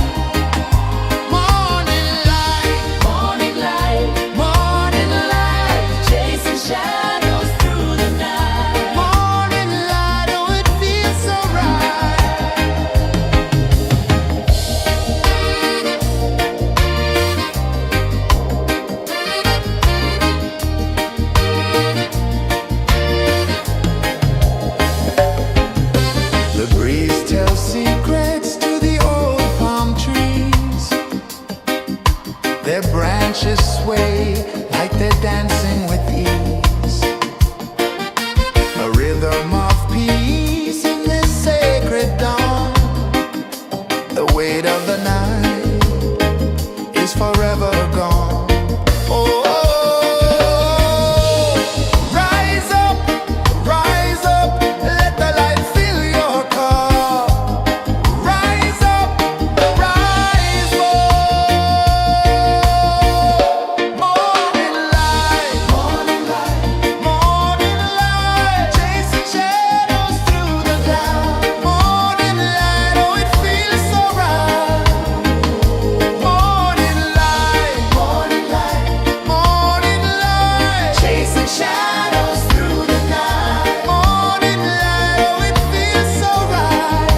Morning light, Morning light, morning light, chasing shadows through the night. morning light, oh it feels so right. The breeze tells secrets to the old palm trees. Their branches sway like they're dancing with ease. A rhythm of peace in this sacred dawn. The weight of the night is forever gone. Oh, rise up, let the light fill your cup. Rise up, rise up. Morning light, morning light, chasing shadows through the cloud. Morning light, oh it feels so right. Morning light, chasing shadows through the night. Morning light, oh it feels so right.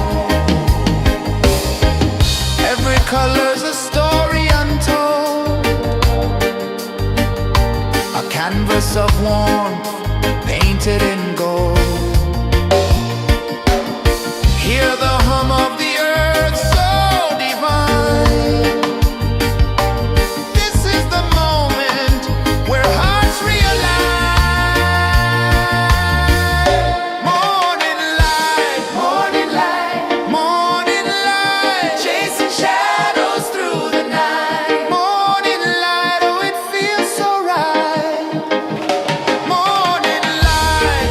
Every color's a story untold, a canvas of warmth painted in gold. Hear the hum of the earth so divine. This is the moment where hearts realign. Morning light, morning light, chasing shadows through the night. Morning light, oh it feels so right. Morning light,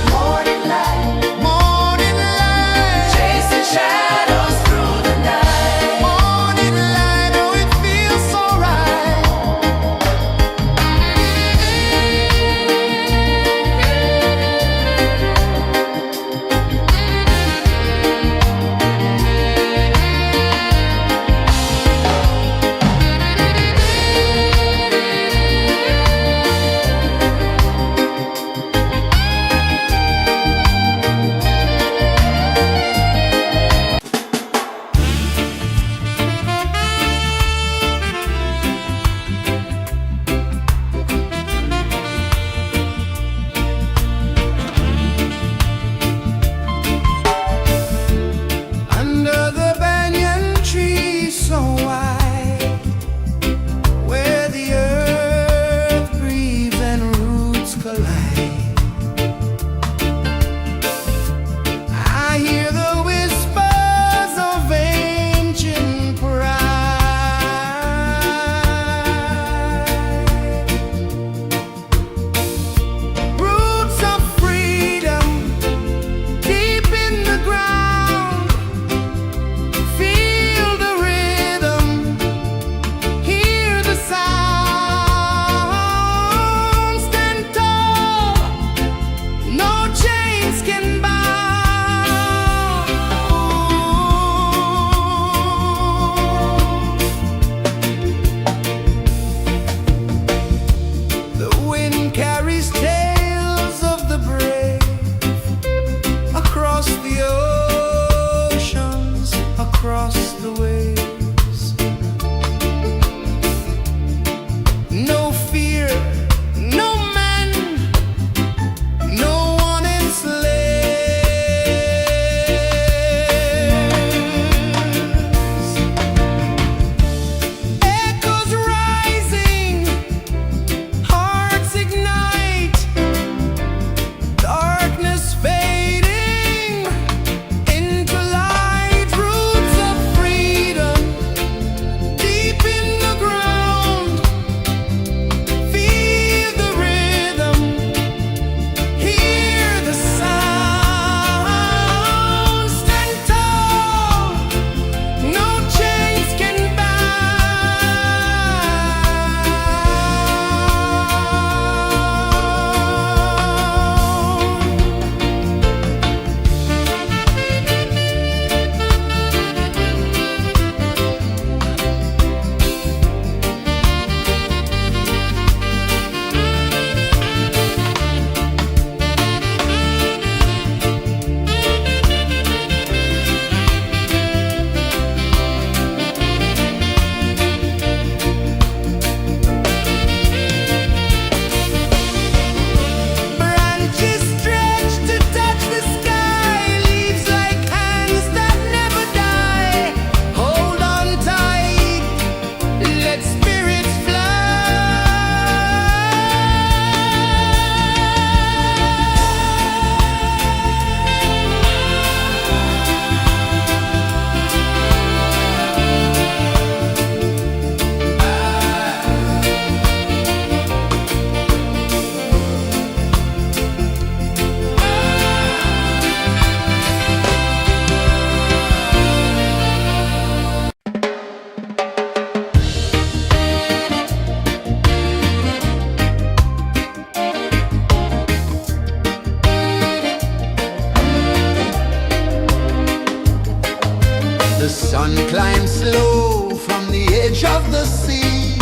The sun climbs slow from the edge of the sea.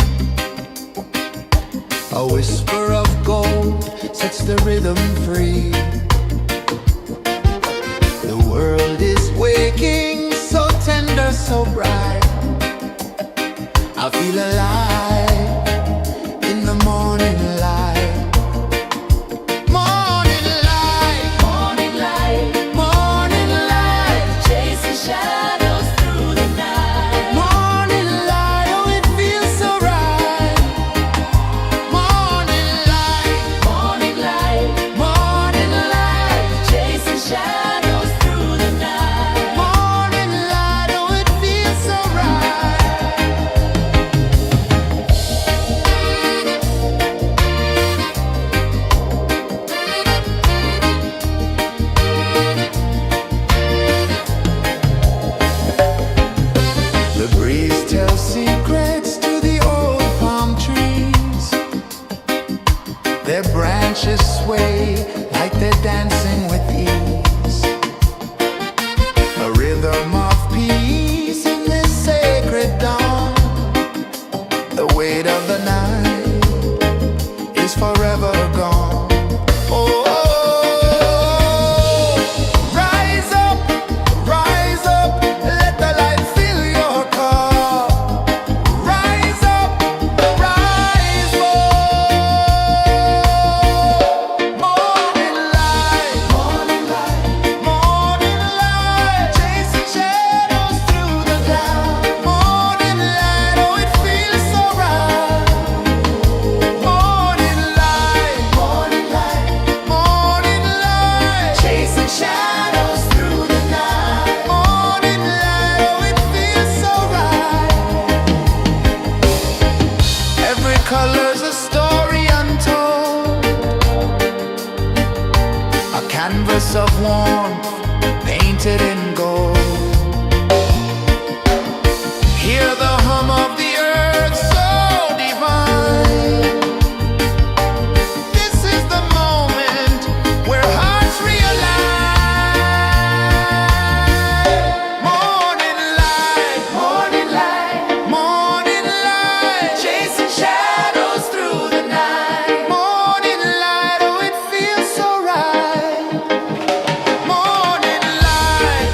A whisper of gold sets the rhythm free. The world is waking, so tender, so bright. I feel alive in the morning light. Morning light, Morning light, morning light, chasing shadows through the night. morning light, oh it feels so right. Morning light, Morning light, morning light, chasing shadows through the night. morning light, oh it feels so right. The breeze tells secrets to the old palm trees. Their branches sway like they're dancing with ease. A rhythm of peace in this sacred dawn. The weight of the night is forever gone. Oh, rise up, let the light fill your cup. Rise up, rise up. Morning light, morning light, chasing shadows through the cloud. Morning light, oh it feels so right. Morning light, morning light, chasing shadows through the night. Morning light, oh it feels so right. Every color's a story untold, a canvas of warmth painted in gold. Hear the hum of the earth so divine. This is the moment where hearts realign. Morning light, morning light, chasing shadows through the night. Morning light, oh it feels so right. Morning light,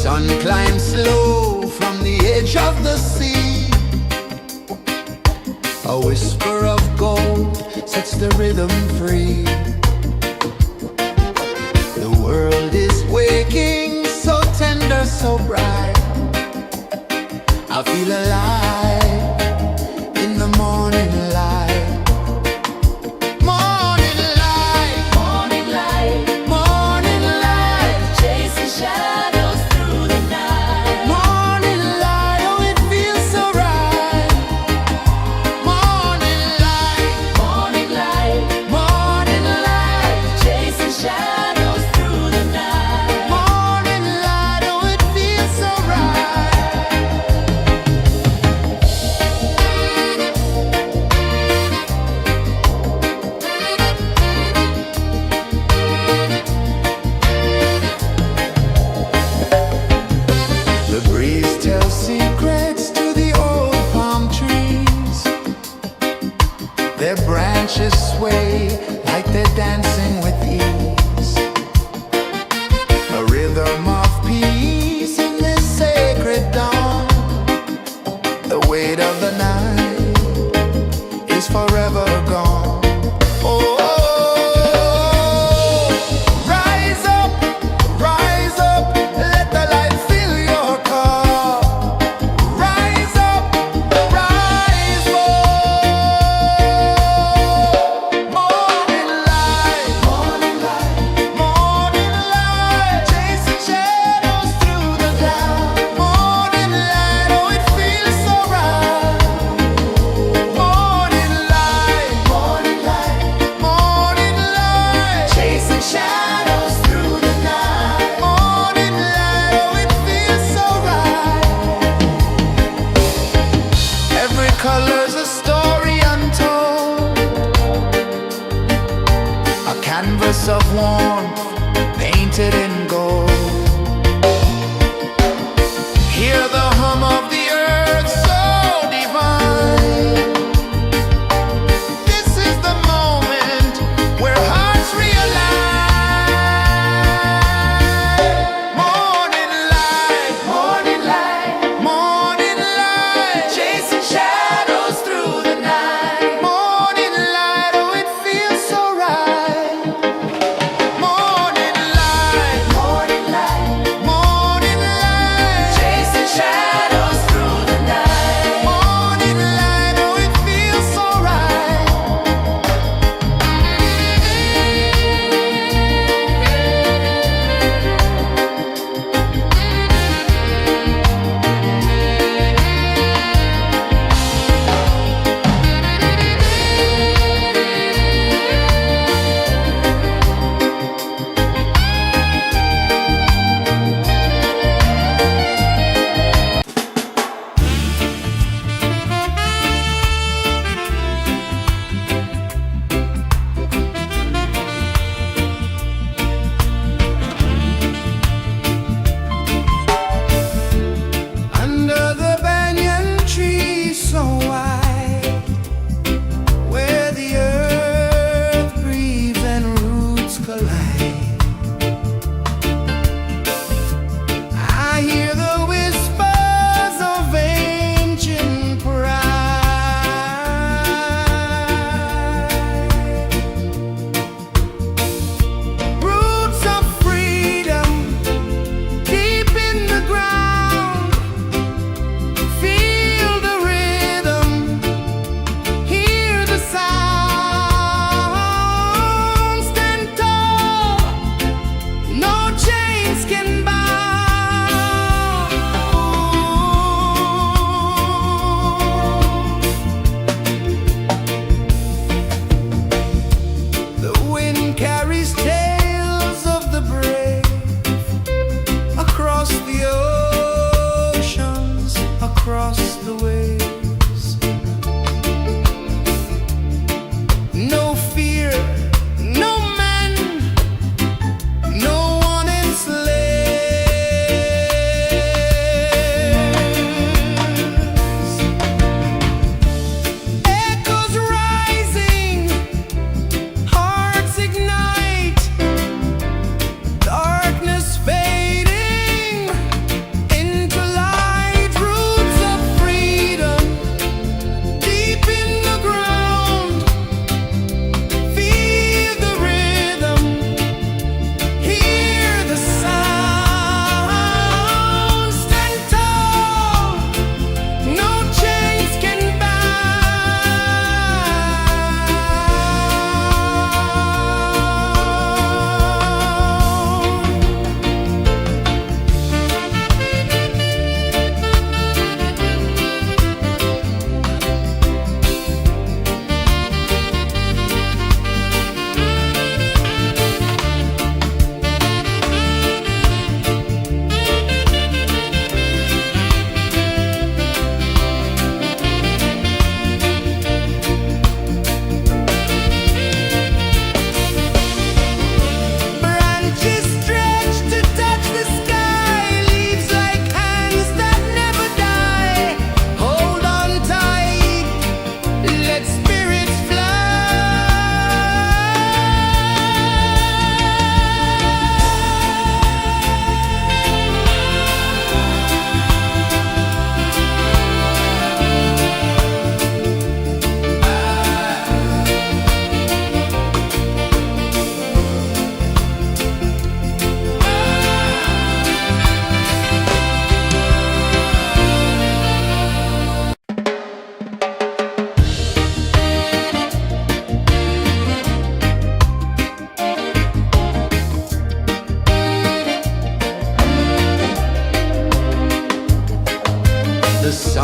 sun climbs slow from the edge of the sea. A whisper of gold sets the rhythm free. The world is waking, so tender, so bright. I feel alive in the morning light. Morning light, Morning light, morning light, chasing shadows through the night. morning light, oh it feels so right. Morning light, Morning light, morning light, chasing shadows through the night. morning light, oh it feels so right. The breeze tells secrets to the old palm trees. Their branches sway like they're dancing with ease. A rhythm of peace in this sacred dawn. The weight of the night is forever gone. Oh, rise up, let the light fill your cup. Rise up, rise up. Morning light, morning light, morning light, chasing shadows through the cloud. Morning light, oh it feels so right. Morning light, morning light, morning light, chasing shadows through the night. Morning light, oh it feels so right. Every color's a story untold, a canvas of warmth painted in gold. Hear the hum of the earth so divine. This is the moment where hearts realign. Morning light, morning light, morning light, chasing shadows through the night. Morning light, oh it feels so right. Morning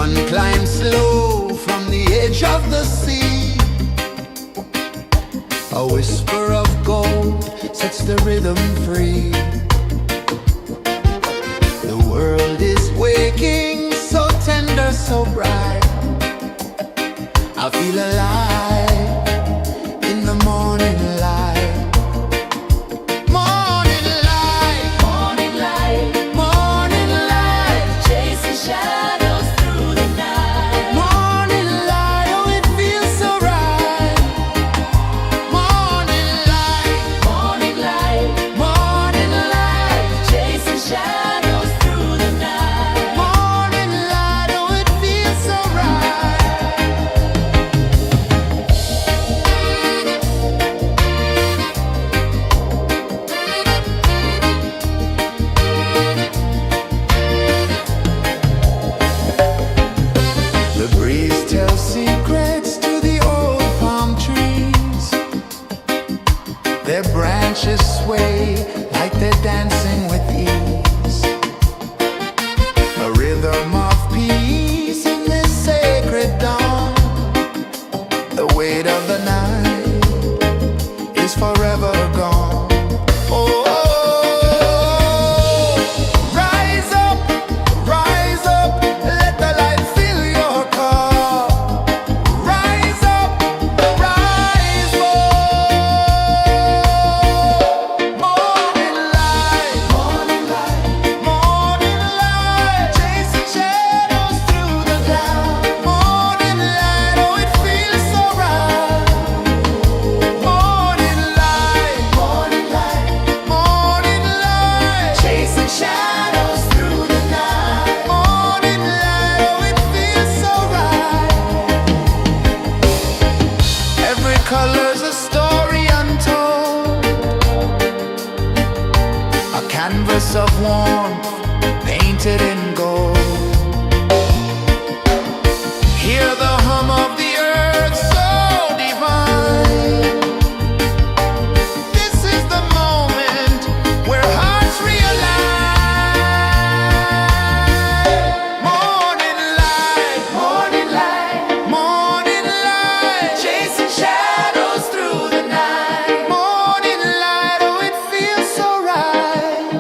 sun climbs slow from the edge of the sea. A whisper of gold sets the rhythm free. The world is waking, so tender, so bright. I feel alive in the morning light. Morning light, Morning light, morning light, chasing shadows through the night. morning light, oh it feels so right. Morning light, Morning light, morning light, chasing shadows through the night. morning light, oh it feels so right. The breeze tells secrets to the old palm trees. Their branches sway like they're dancing with ease. A rhythm of peace in this sacred dawn. The weight of the night is forever gone. Oh, rise up, let the light fill your cup. Rise up, rise up. Morning light, morning light, morning light, chasing shadows through the cloud. Morning light, oh it feels so right. Morning light, morning light, morning light, chasing shadows through the night. Morning light, oh it feels so right. Every color's a story untold, a canvas of warmth painted in gold. Hear the hum of the earth so divine. This is the moment where hearts realign. Morning light, morning light, morning light, chasing shadows through the night. Morning light, oh it feels so right.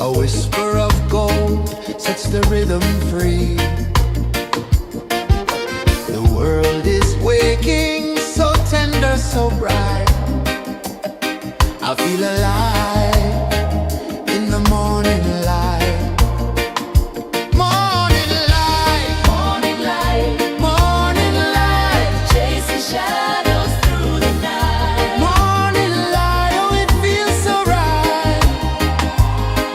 A whisper of gold sets the rhythm free. The world is waking, so tender, so bright. I feel alive in the morning light. Morning light, Morning light, morning light, chasing shadows through the night. morning light, oh it feels so right.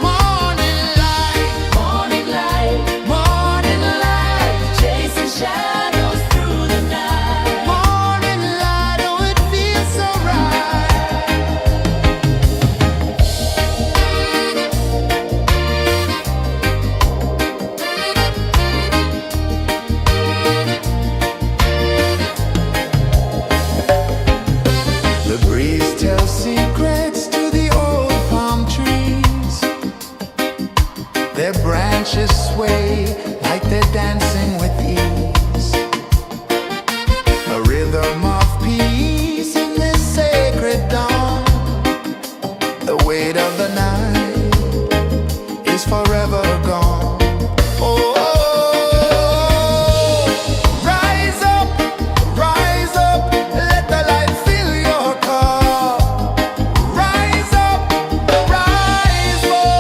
Morning light, Morning light, morning light, chasing shadows through the night. morning light, oh it feels so right. The breeze tells secrets to the old palm trees. Their branches sway like they're dancing with ease. A rhythm of peace in this sacred dawn. The weight of the night is forever gone. Oh, rise up, let the light fill your cup. Rise up, rise up.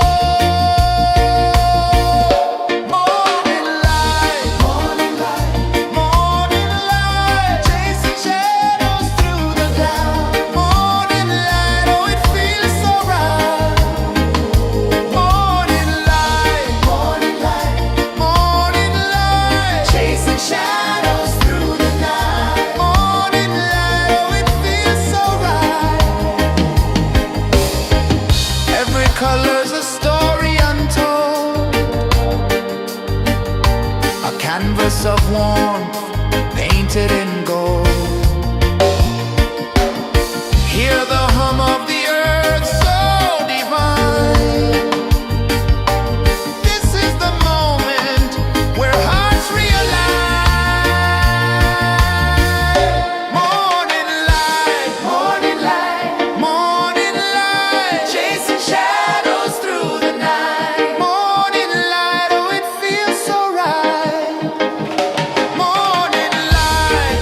Morning light, morning light, morning light, chasing shadows through the cloud. Morning light, oh it feels so right. Morning light, morning light, morning light, chasing shadows through the night. Morning light, oh it feels so right. Every color's a story untold, a canvas of warmth painted in gold. Hear the hum of the earth so divine. This is the moment where hearts realign. Morning light, morning light, morning light, chasing shadows through the night. Morning light, oh it feels so right. Morning light,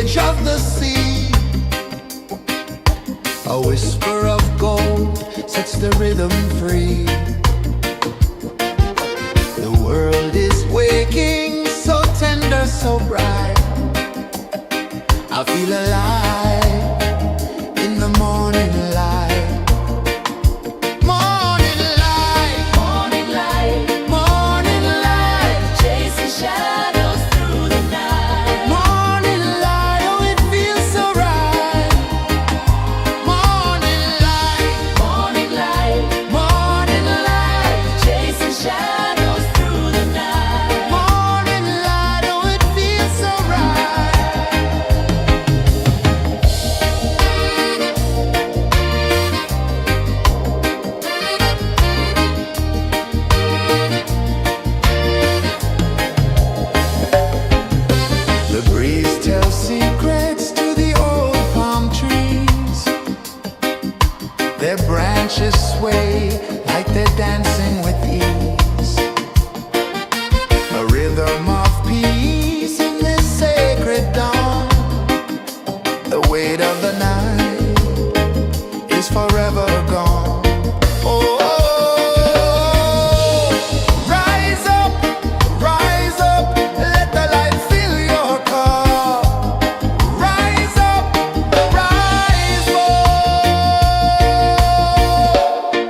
edge of the sea. A whisper of gold sets the rhythm free. The world is waking, so tender, so bright. I feel alive in the morning light. Morning light, Morning light, morning light, chasing shadows through the night. morning light, oh it feels so right. Morning light, Morning light, morning light, chasing shadows through the night. morning light, oh it feels so right. The breeze tells secrets to the old palm trees. Their branches sway like they're dancing with ease. A rhythm of peace in this sacred dawn. The weight of the night is forever gone. Oh, rise up, let the light fill your car. Rise up, rise up.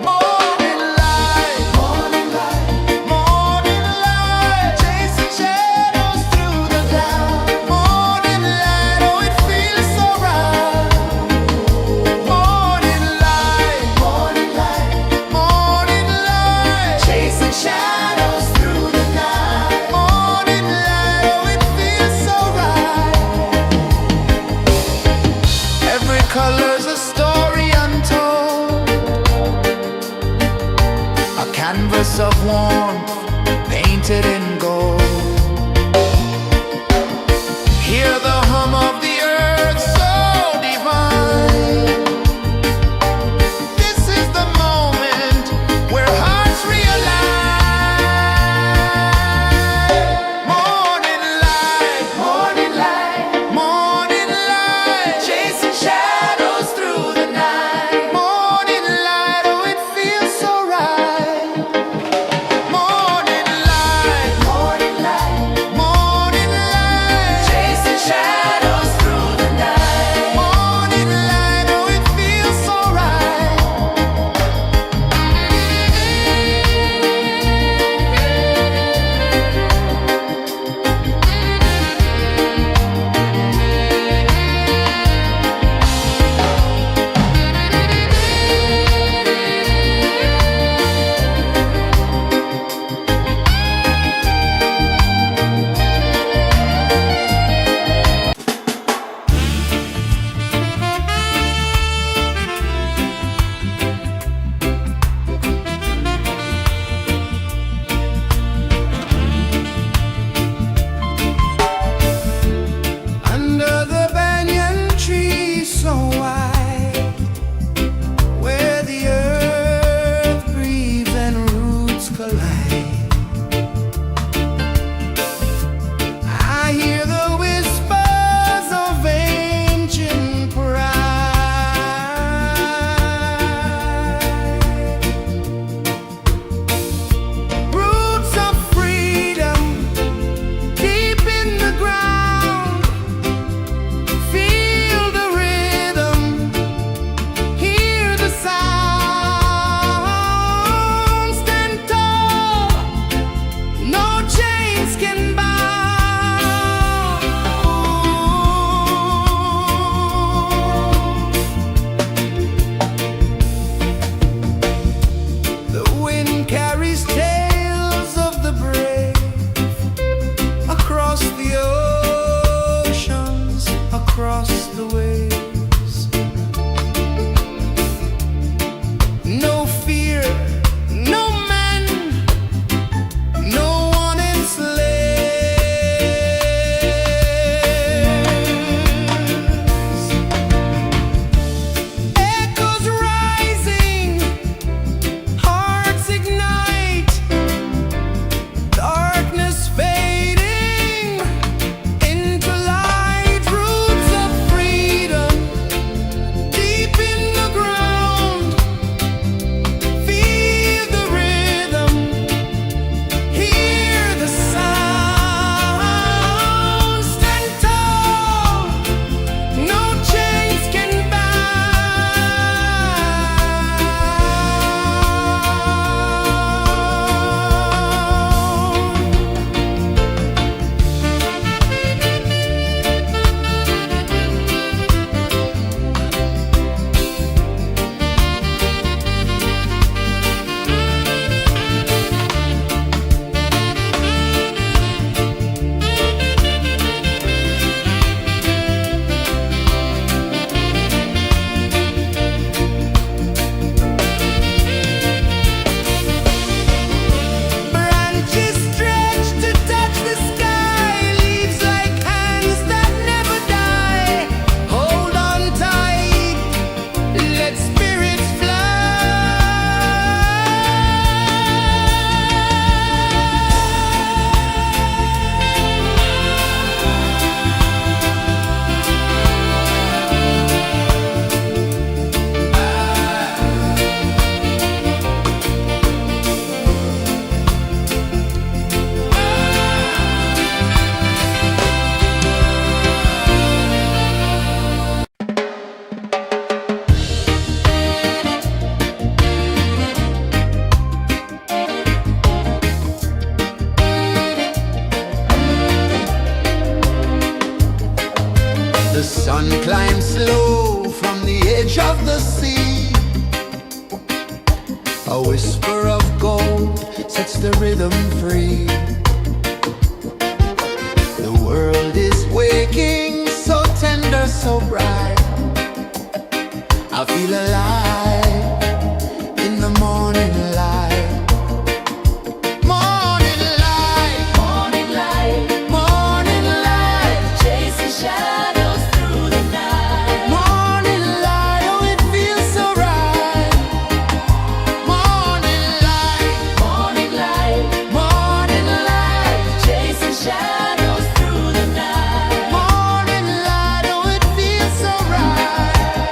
Morning light, morning light, morning light, chasing shadows through the cloud. Morning light, oh it feels so right. Morning light, morning light, morning light, chasing shadows through the night. Morning light, oh it feels so right. Every color's a story untold, a canvas of warmth painted in gold. Hear the hum of the earth so divine. This is the moment where hearts realign. Morning light, morning light, morning light, chasing shadows through the night. Morning light, oh it feels so right. Morning light, morning light, morning light, chasing shadows through The sun climbs slow from the edge of the sea. A whisper of gold sets the rhythm free. The world is waking, so tender, so bright. I feel alive in the morning light. Morning light, Morning light, morning light, chasing shadows through the night. morning light, oh it feels so right. Morning light, Morning light, morning light, chasing shadows through the night. morning light, oh it feels so right.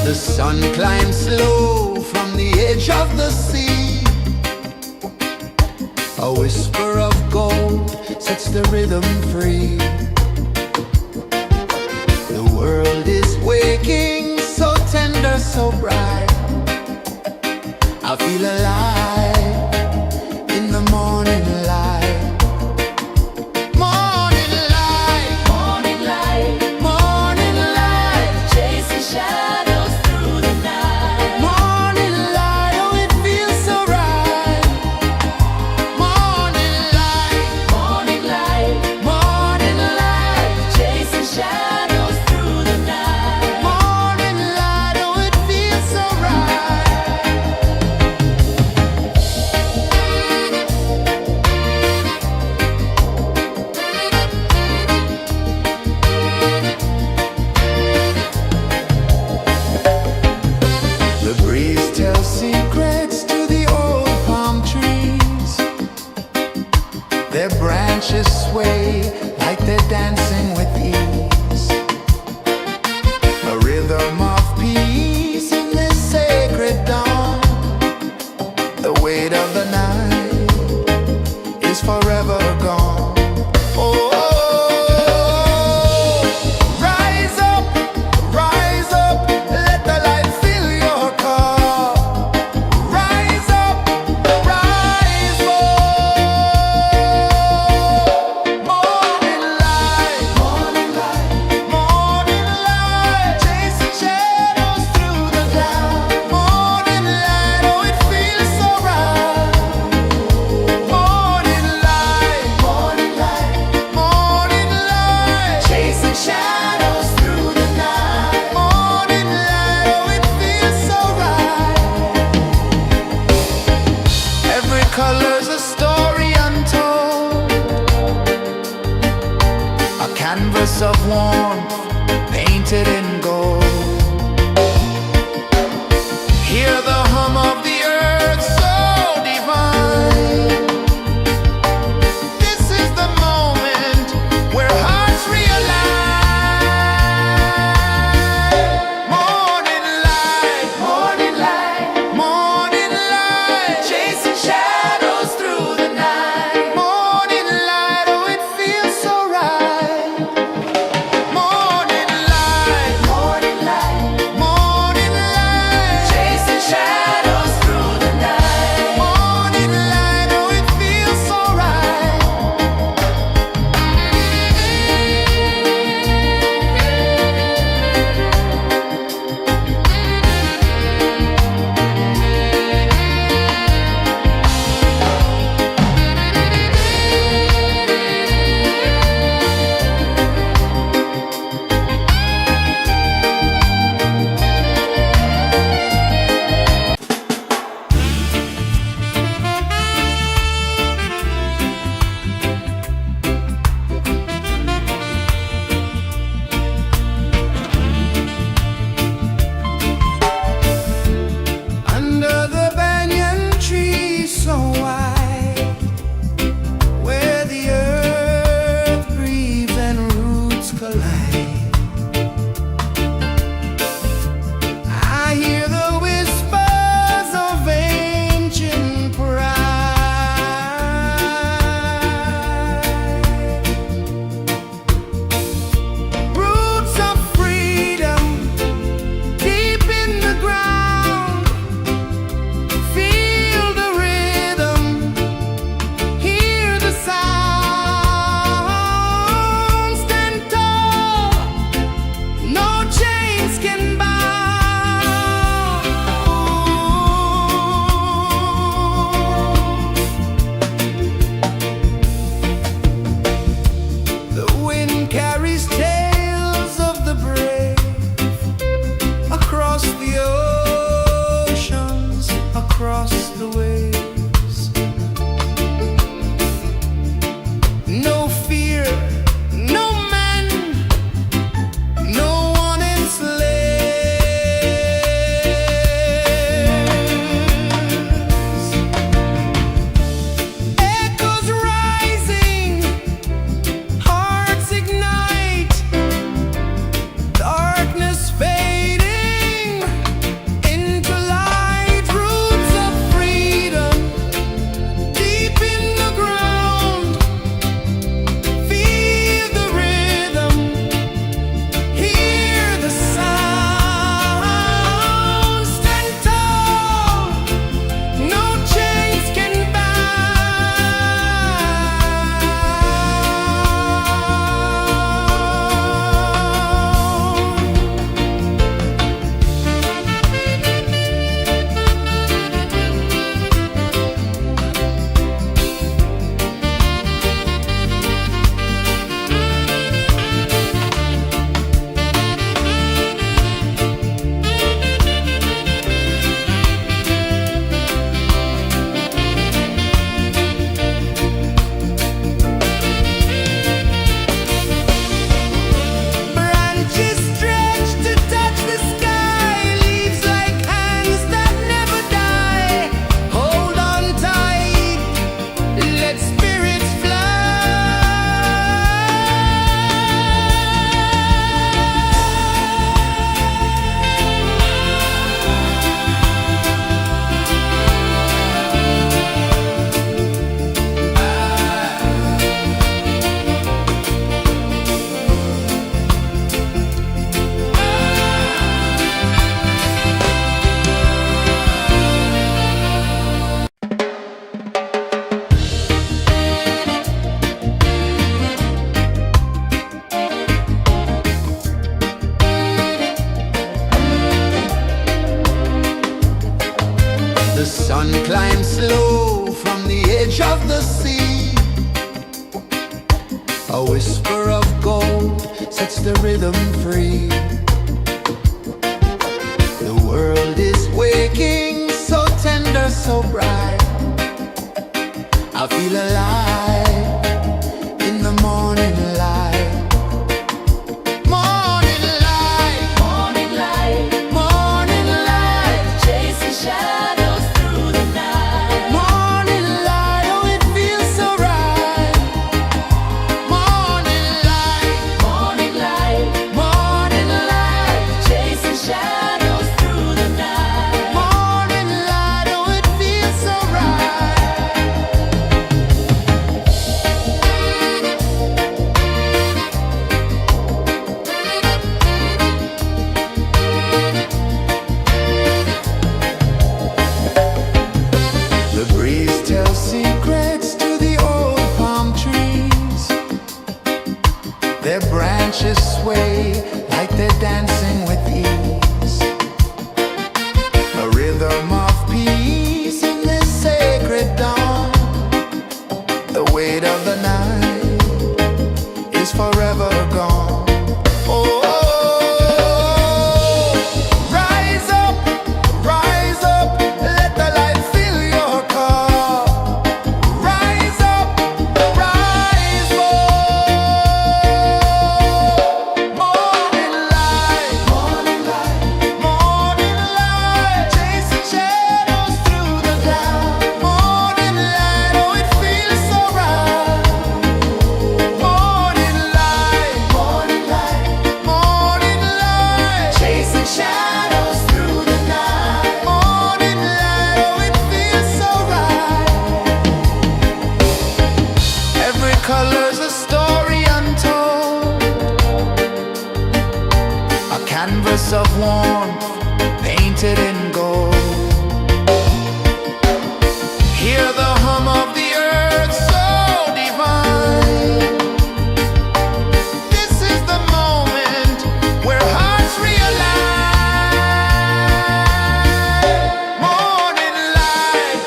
The sun climbs slow from the edge of the sea. A whisper of gold sets the rhythm free. The world is waking, so tender, so bright. I feel alive in the morning light. Morning light, Morning light, morning light, chasing shadows through the night. morning light, oh it feels so right. Morning light, Morning light, morning light, chasing shadows through the night. morning light, oh it feels so right. The breeze tells secrets to the old palm trees. Their branches sway like they're dancing with ease. A rhythm of peace in this sacred dawn. The weight of the night is forever gone. Oh, rise up, let the light fill your cup. Rise up, rise more. Morning light, morning light, morning light, chasing shadows through the cloud. Morning light, oh it feels so right. Morning light, morning light, morning light, chasing shadows through the night. Morning light, oh it feels so right. Every color's a story untold, a canvas of warmth painted in gold. Hear the hum of the earth so divine. This is the moment where hearts realign. Morning light, morning light, morning light, chasing shadows through the night. Morning light, oh it feels so right. Morning light, sun climbs slow from the edge of the sea. A whisper of gold sets the rhythm free. The world is waking, so tender, so bright. I feel alive in the morning light. Morning light, Morning light, morning light, chasing shadows through the night. morning light, oh it feels so right. Morning light, Morning light, morning light, chasing shadows through the night. morning light, oh it feels so right. The breeze tells secrets to the old palm trees. Their branches sway like they're dancing with ease. A rhythm of peace in this sacred dawn. The weight of the night is forever gone. Oh, rise up, let the light fill your cup. Rise up, rise more. Morning light, morning light, chasing shadows through the cloud. Morning light, oh it feels so right. Morning light, chasing shadows through the night. Morning light, oh it feels so right. Every color's a story untold, a canvas of warmth painted in gold. Hear the hum of the earth so divine. This is the moment where hearts realign. Morning light,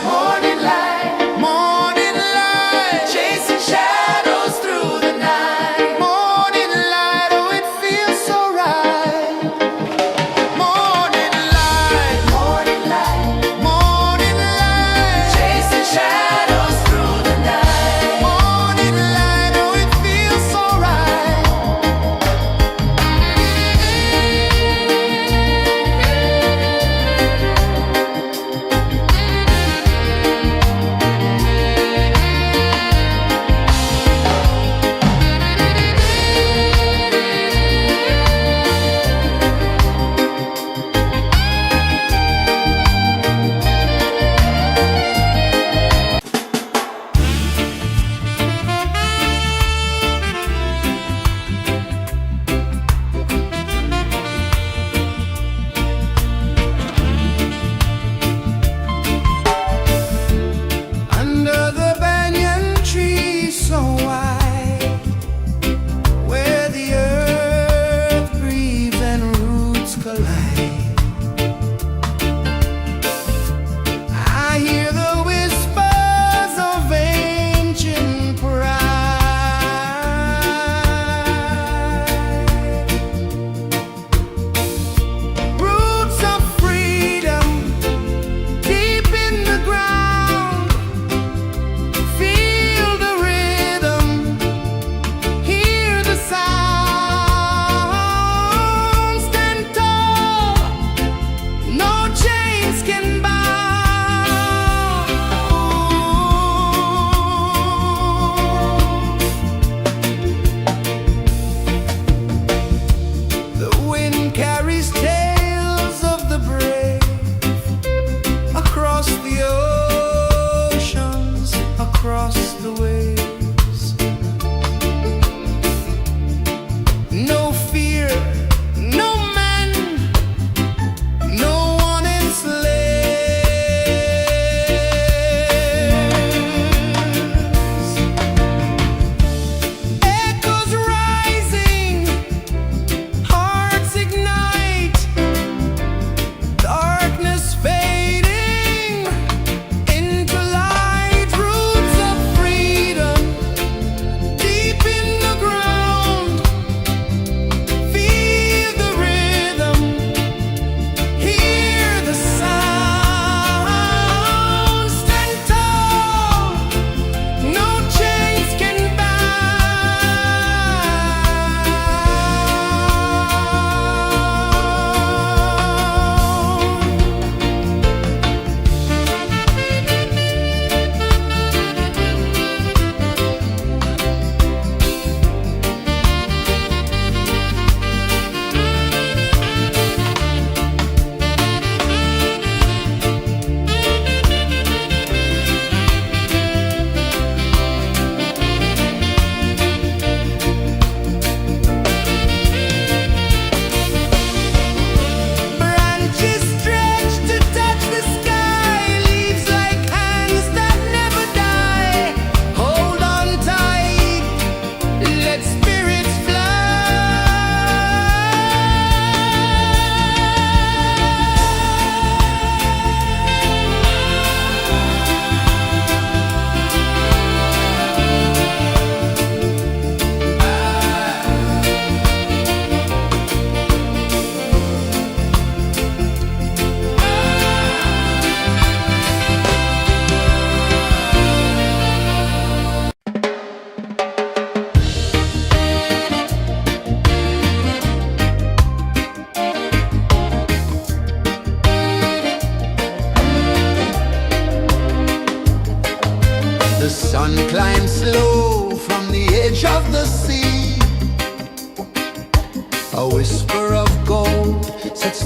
morning light, chasing shadows through the night. Morning light, oh it feels so right. Morning light,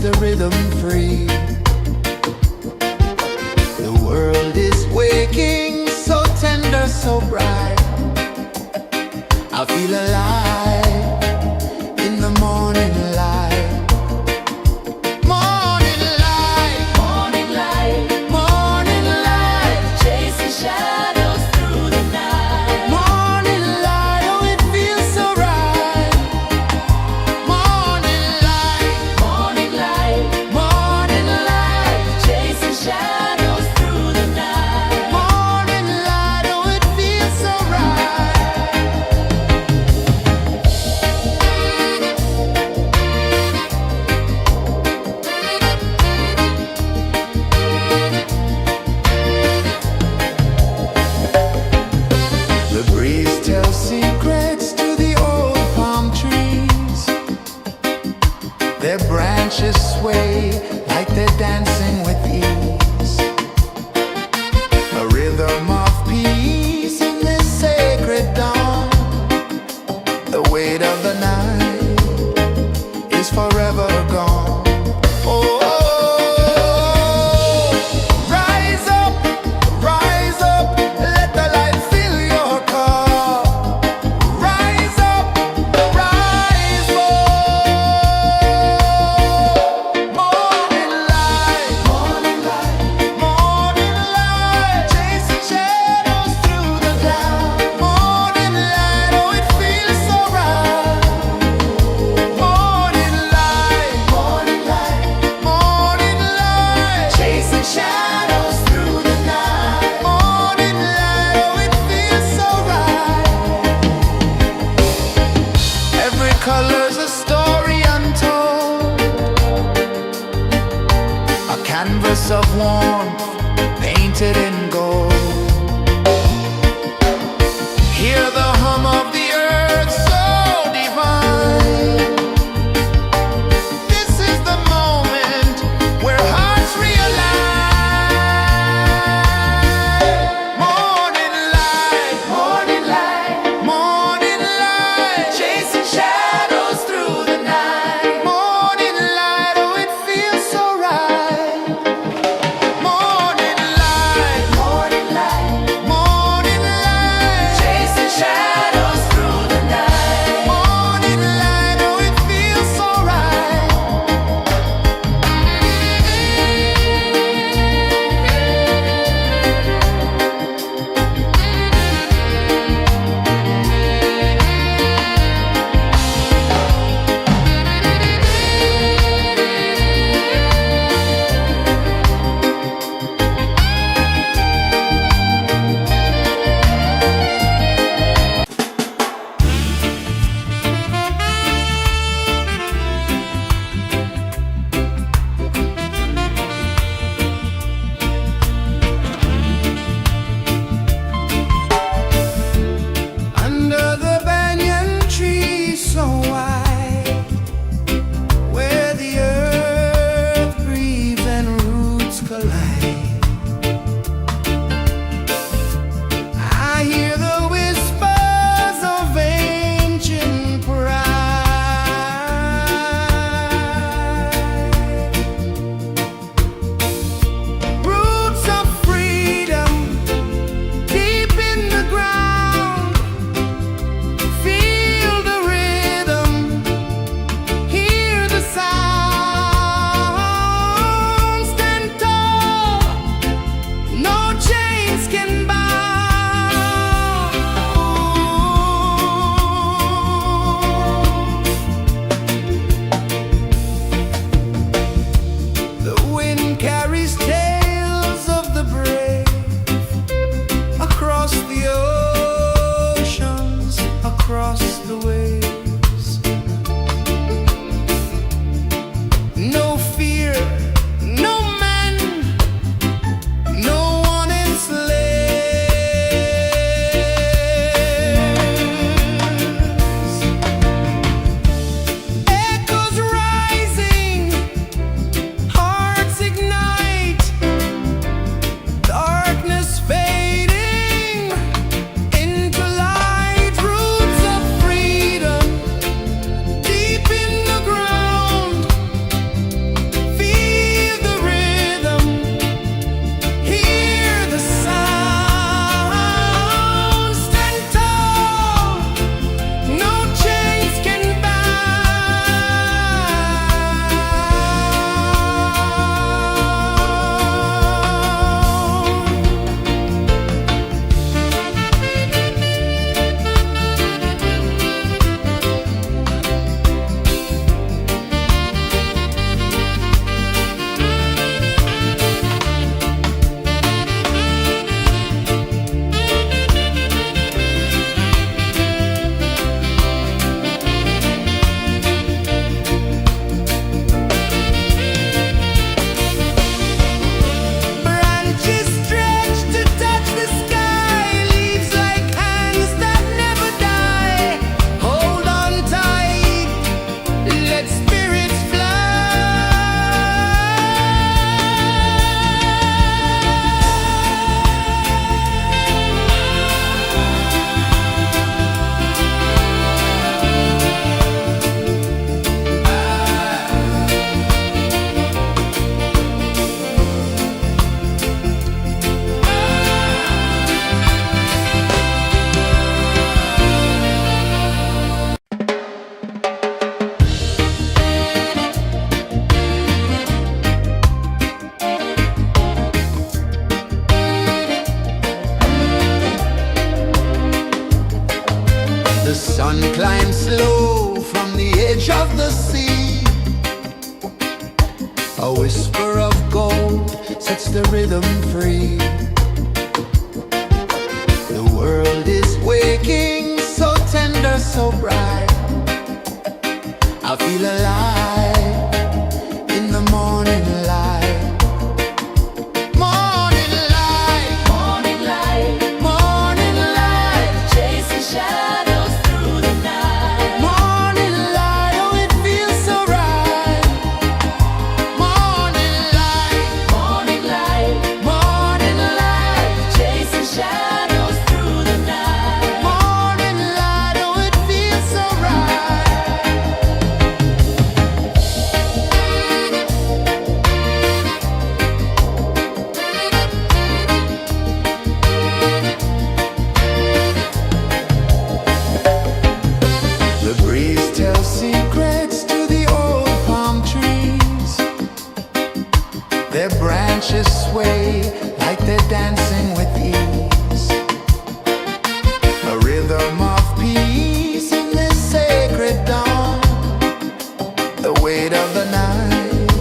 the rhythm free. The world is waking, so tender, so bright. I feel alive in the morning light. Morning light, Morning light, morning light, chasing shadows through the night. morning light, oh it feels so right. Morning light, Morning light, morning light, chasing shadows through the night. morning light, oh it feels so right. The breeze tells secrets to the old palm trees. Their branches sway like they're dancing with ease. A rhythm of peace in this sacred dawn. The weight of the night is forever gone. Oh, rise up, let the light fill your cup. Rise up, rise up. Morning light, morning light, morning light, chasing shadows through the cloud. Morning light, oh it feels so right. Morning light, morning light, morning light, chasing shadows through the night. Morning light, oh it feels so right. Every color's a story untold, a canvas of warmth painted in gold. Hear the hum of the earth so divine. This is the moment where hearts realign. Morning light, morning light, morning light, chasing shadows through the night. Morning light, oh it feels so right. Morning A whisper of gold sets the rhythm free. The world is waking, so tender, so bright. I feel alive in the morning light. Morning light, Morning light, morning light, chasing shadows through the night. morning light, oh it feels so right. Morning light, Morning light, morning light, chasing shadows through the night. morning light, oh it feels so right. The breeze tells secrets to the old palm trees. Their branches sway like they're dancing with ease. A rhythm of peace in this sacred dawn. The weight of the night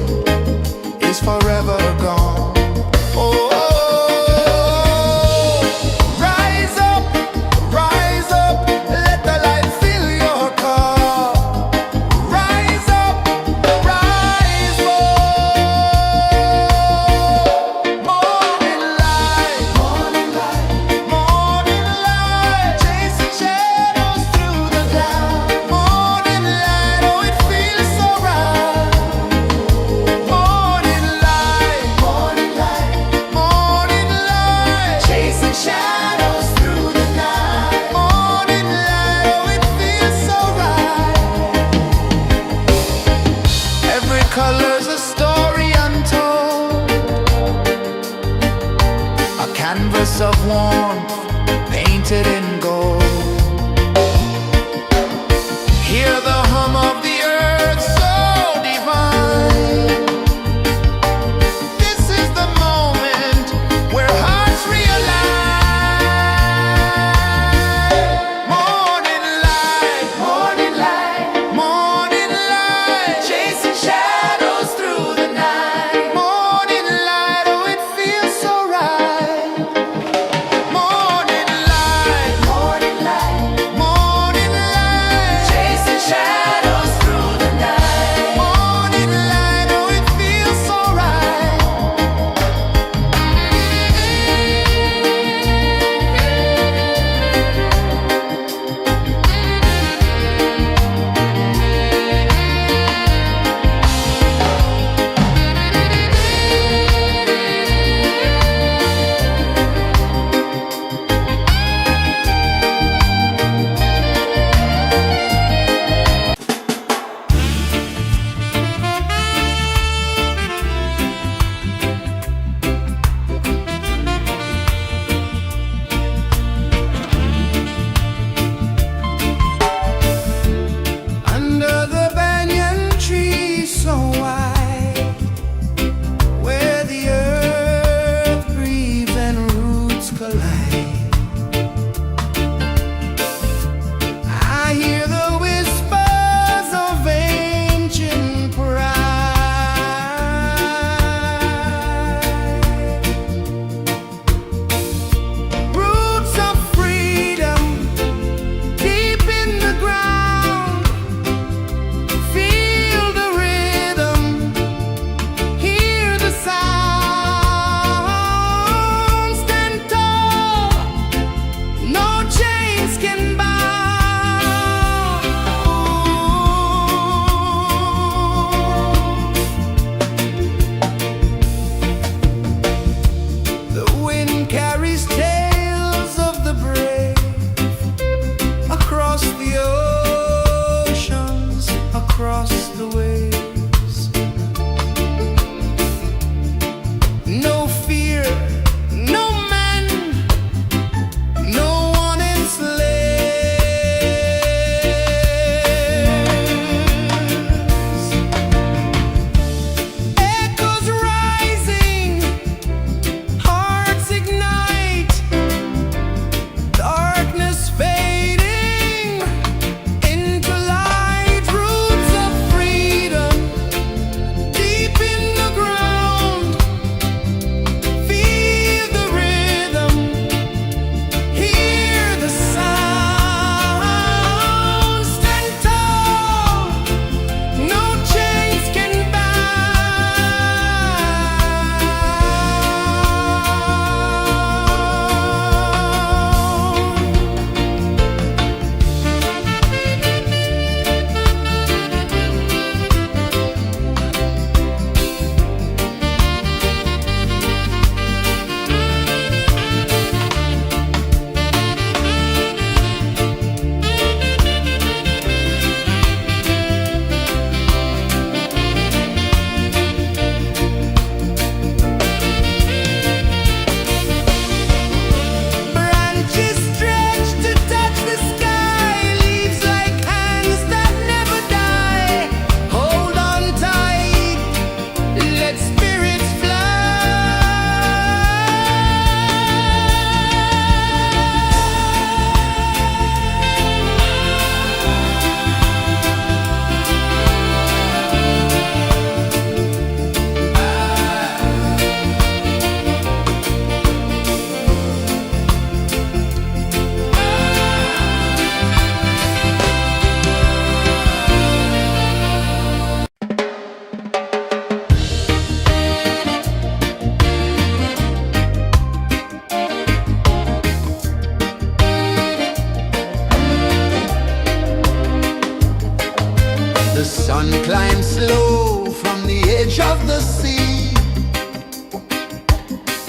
is forever gone. Oh, rise up, let the light fill your cup. Rise up, rise up. Morning light, morning light, chasing shadows through the cloud. Morning light, oh it feels so right. Morning light, chasing shadows through the night. Morning light, oh it feels so right. Every color's a story untold, a canvas of warmth painted in gold. Hear the hum of the earth so divine. This is the moment where hearts realign. Morning light, morning light, chasing shadows through the night. Morning light, oh it feels so right. Morning light,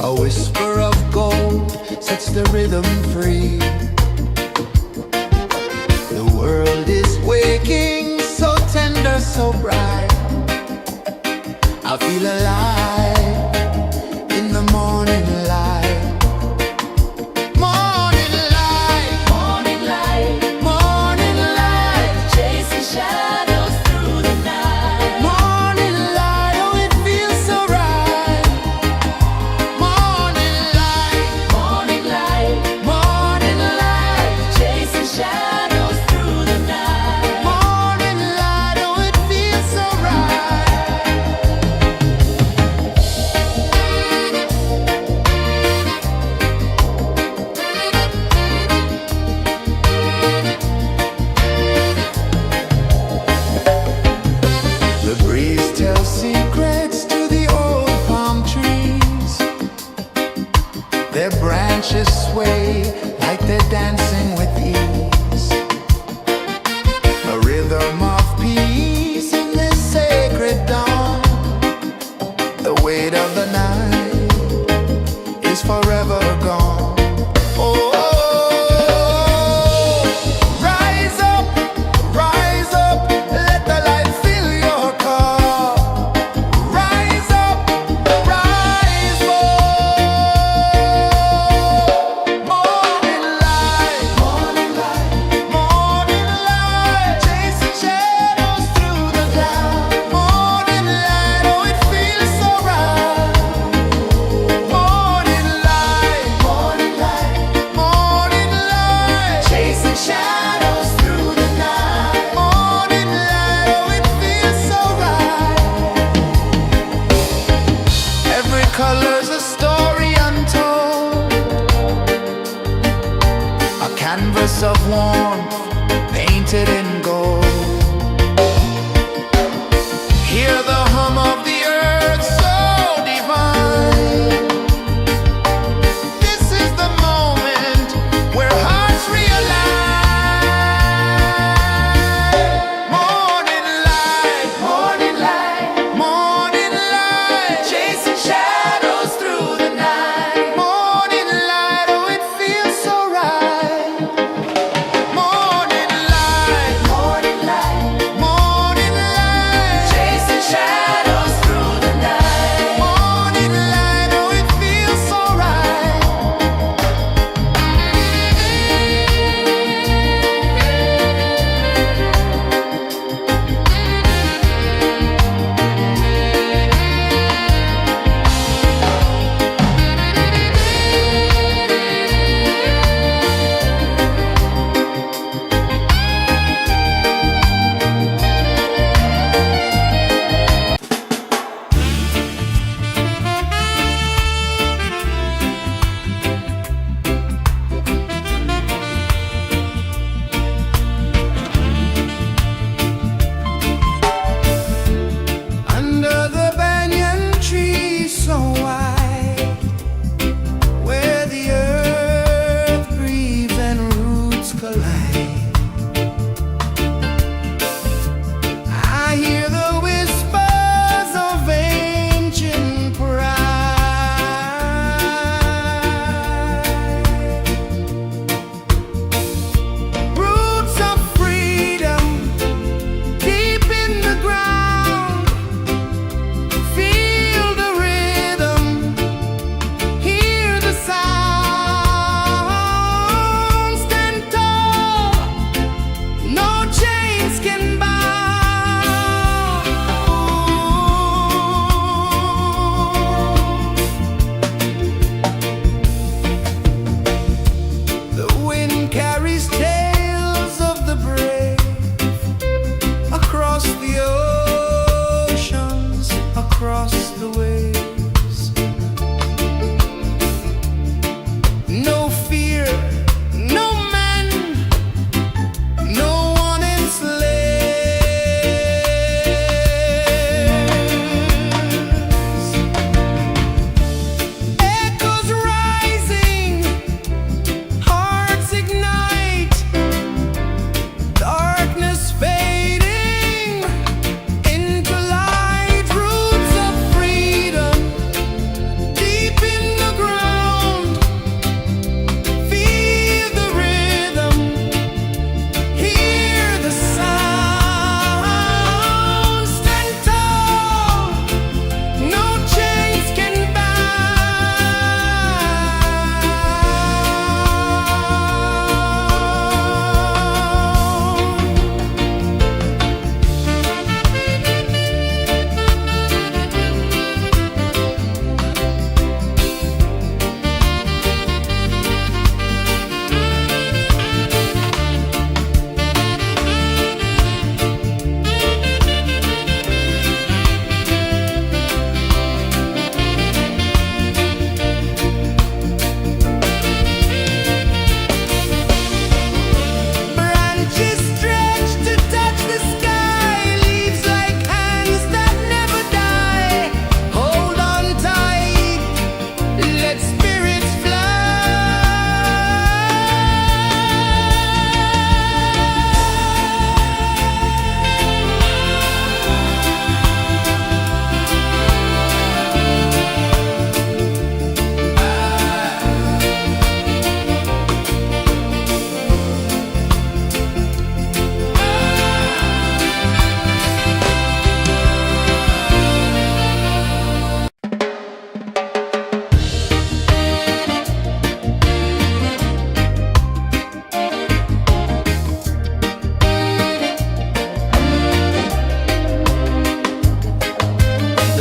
A whisper of gold sets the rhythm free. The world is waking, so tender, so bright. I feel alive in the morning light. Morning light, Morning light, morning light, chasing shadows through the night. morning light. Oh, it feels so right. Morning light, Morning light, morning light, chasing shadows through the night. morning light. Oh, it feels so right. The breeze tells secrets to the old palm trees. Their branches sway like they're dancing with ease. A rhythm of peace in this sacred dawn. The weight of the night is forever gone. Oh, rise up, let the light fill your cup. Rise up, rise more. Morning light, morning light, chasing shadows through the cloud. Morning light, oh, it feels so right. Morning light, morning light, chasing shadows through the night. Morning light, oh, it feels so right. Every color's a story untold, a canvas of warmth painted in gold. Hear the hum of the earth so divine. This is the moment where hearts realign. Morning light, morning light, chasing shadows through the night. Morning light, oh, it feels so right. Morning light, chasing shadows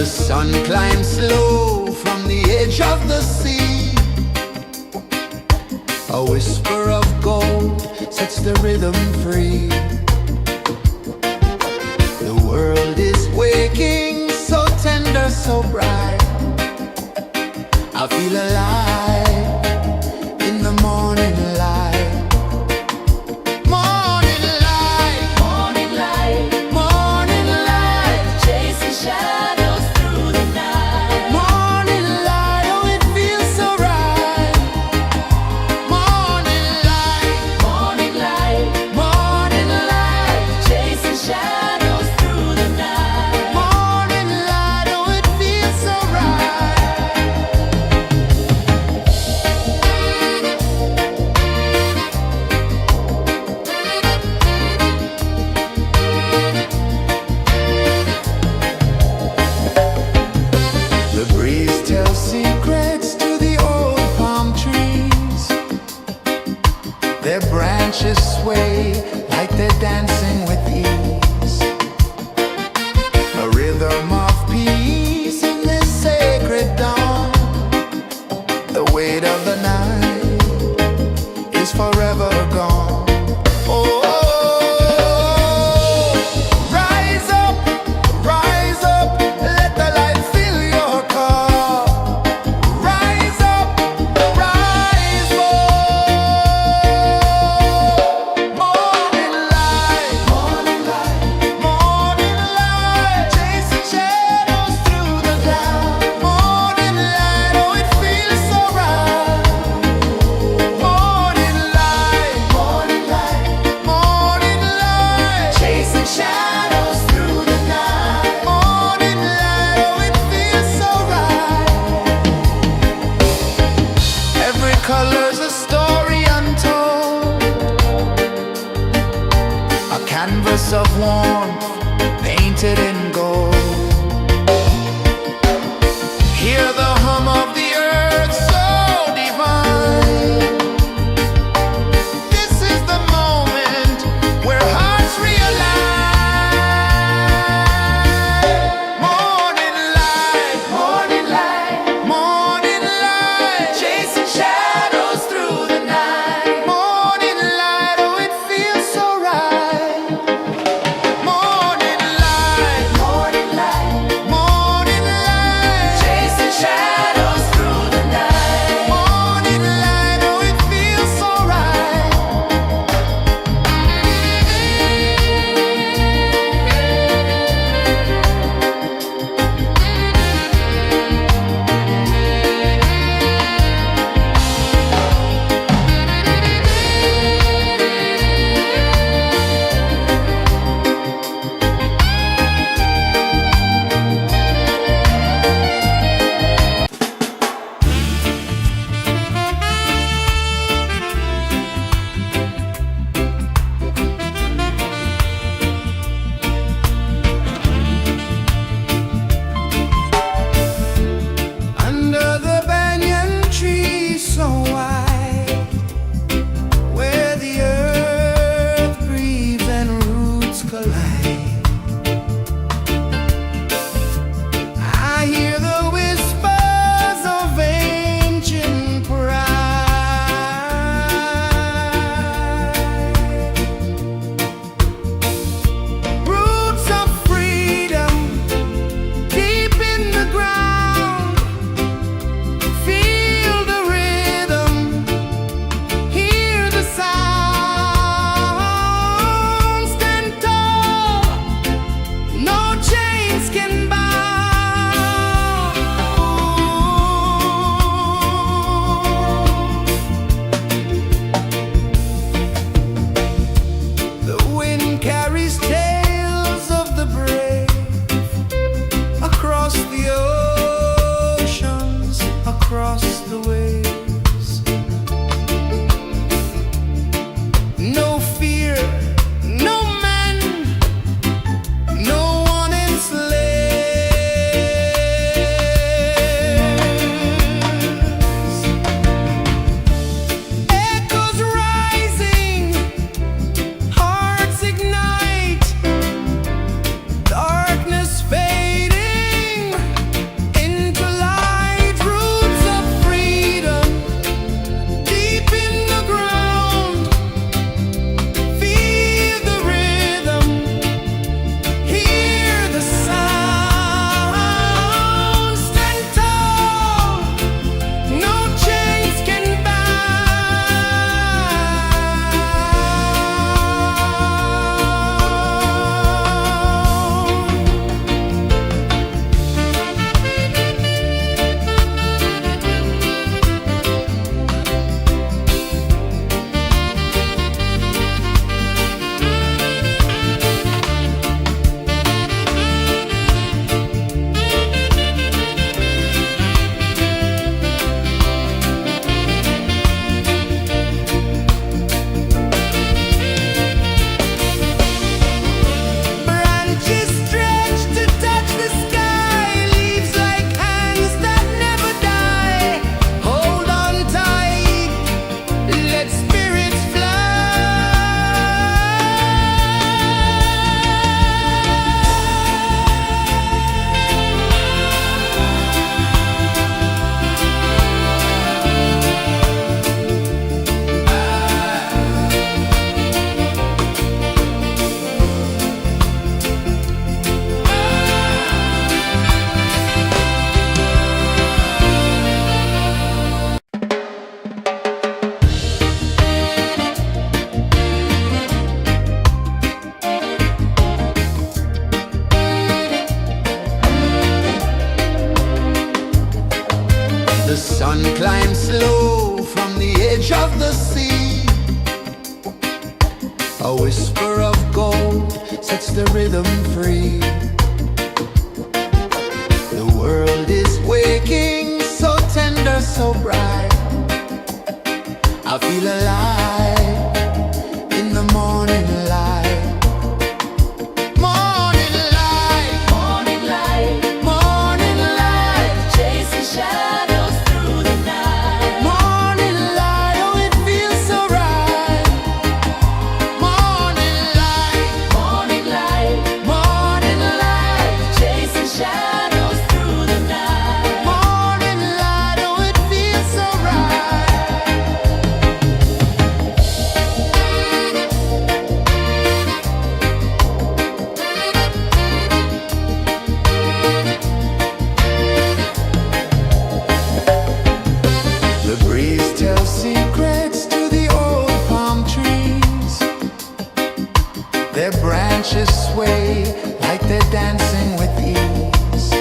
The sun climbs slow from the edge of the sea. A whisper of gold sets the rhythm free. The world is waking, so tender, so bright. I feel alive in the morning light. Morning light, Morning light, morning light, chasing shadows through the night. morning light, oh it feels so right. Morning light, Morning light, morning light, chasing shadows through the night. morning light, oh it feels so right. The sun climbs slow from the edge of the sea. A whisper of gold sets the rhythm free. The world is waking, so tender, so bright. I feel alive in the morning light. Morning light, Morning light, morning light, chasing shadows through the night. morning light, oh it feels so right. Morning light, Morning light, morning light, chasing shadows through the night. morning light, oh it feels so right. The breeze tells secrets to the old palm trees. Their branches sway like they're dancing with ease.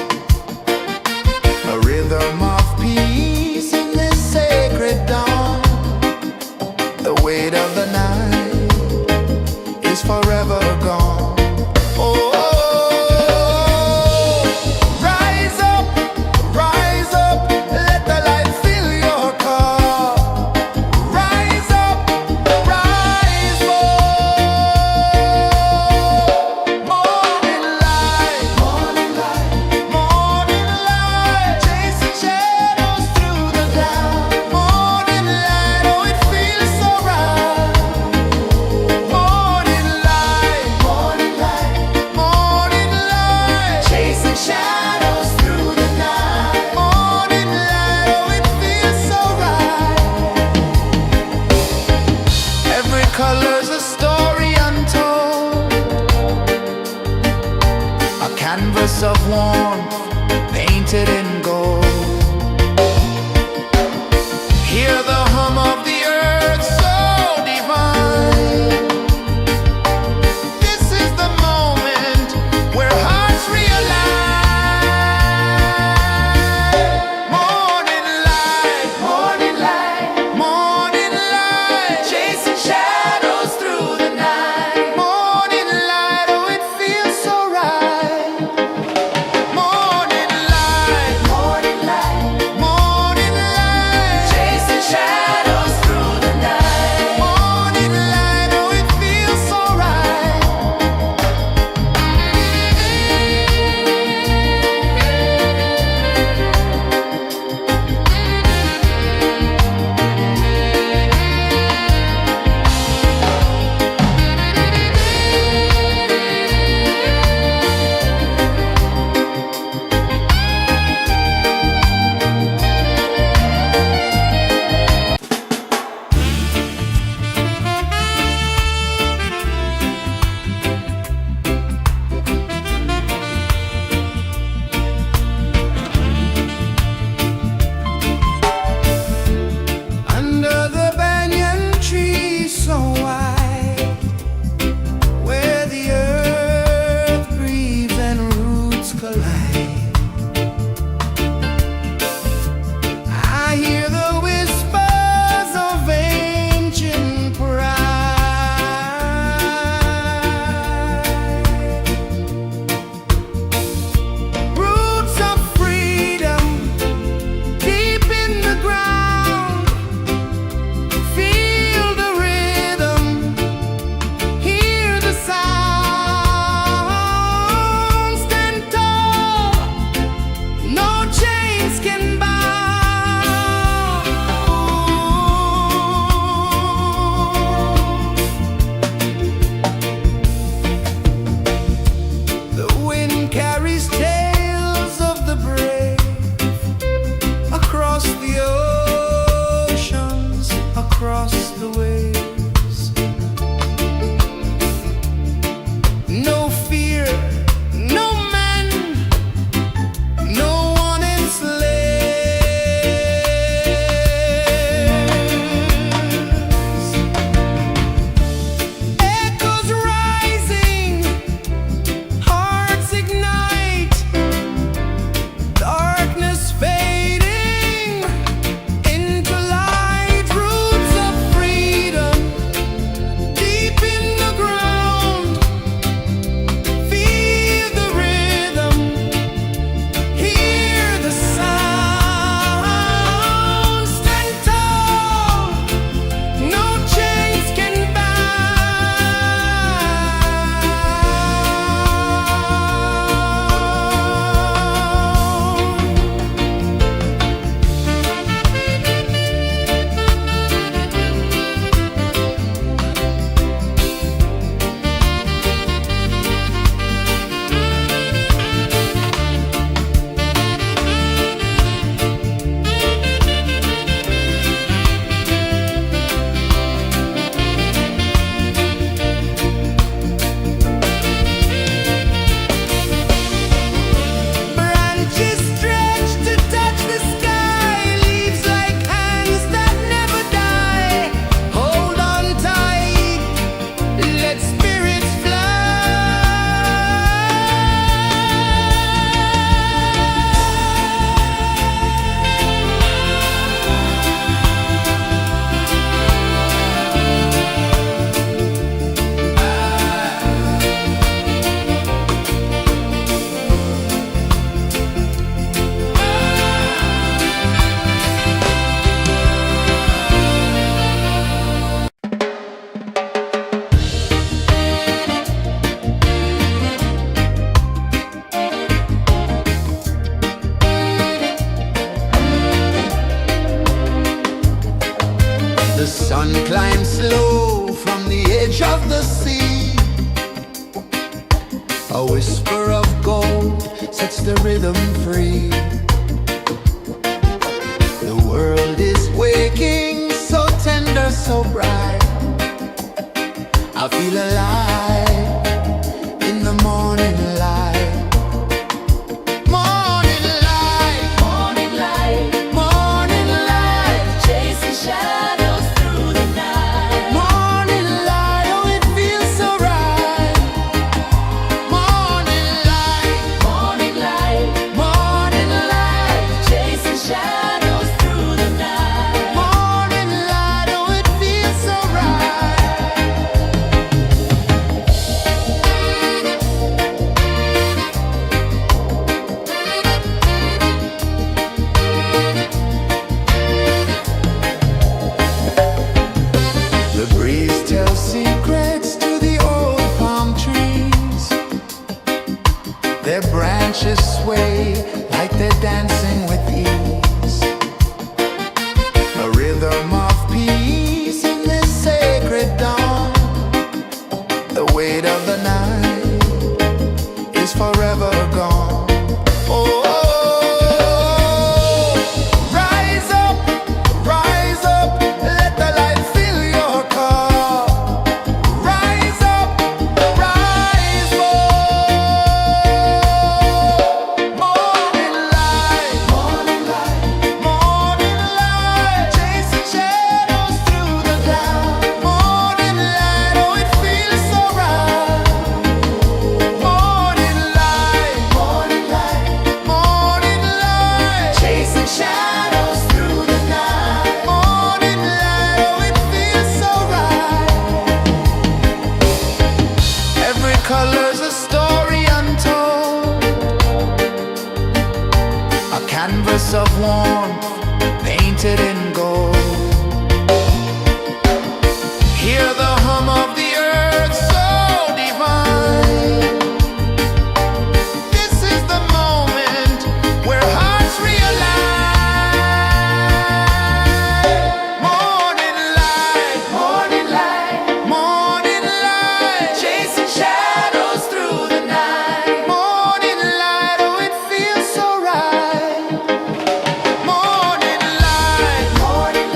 A rhythm of peace in this sacred dawn. The weight of the night is forever gone. Oh, rise up, let the light fill your cup. Rise up, rise up. Morning light, morning light, morning light, chasing shadows through the cloud. Morning light, oh it feels so right. Morning light, morning light, morning light, chasing shadows through the night. Morning light, oh it feels so right. Every color's a story untold, a canvas of warmth painted in gold. Hear the hum of the earth so divine. This is the moment where hearts realign. Morning light, morning light, morning light, chasing shadows through the night. Morning light, oh it feels so right. Morning light, sun climbs slow from the edge of the sea. A whisper of gold sets the rhythm free. The world is waking, so tender, so bright. I feel alive in the morning light. Morning light, Morning light, morning light, chasing shadows through the night. morning light, oh it feels so right. Morning light, Morning light, morning light, chasing shadows through the night. morning light, oh it feels so right. The breeze tells secrets to the old palm trees. Their branches sway like they're dancing with ease. A rhythm of peace in this sacred dawn. The weight of the night is forever gone. Oh, rise up, let the light fill your cup. Rise up, rise up. Morning light, morning light, morning light, chasing shadows through the cloud. Morning light, oh it feels so right. Morning light, morning light, morning light, chasing shadows through the night. Morning light, oh it feels so right. Every color's a story untold, a canvas of warmth painted in gold. Hear the hum of the earth so divine. This is the moment where hearts realign. Morning light, morning light, morning light, chasing shadows through the night. Morning light, oh it feels so right. Morning light, morning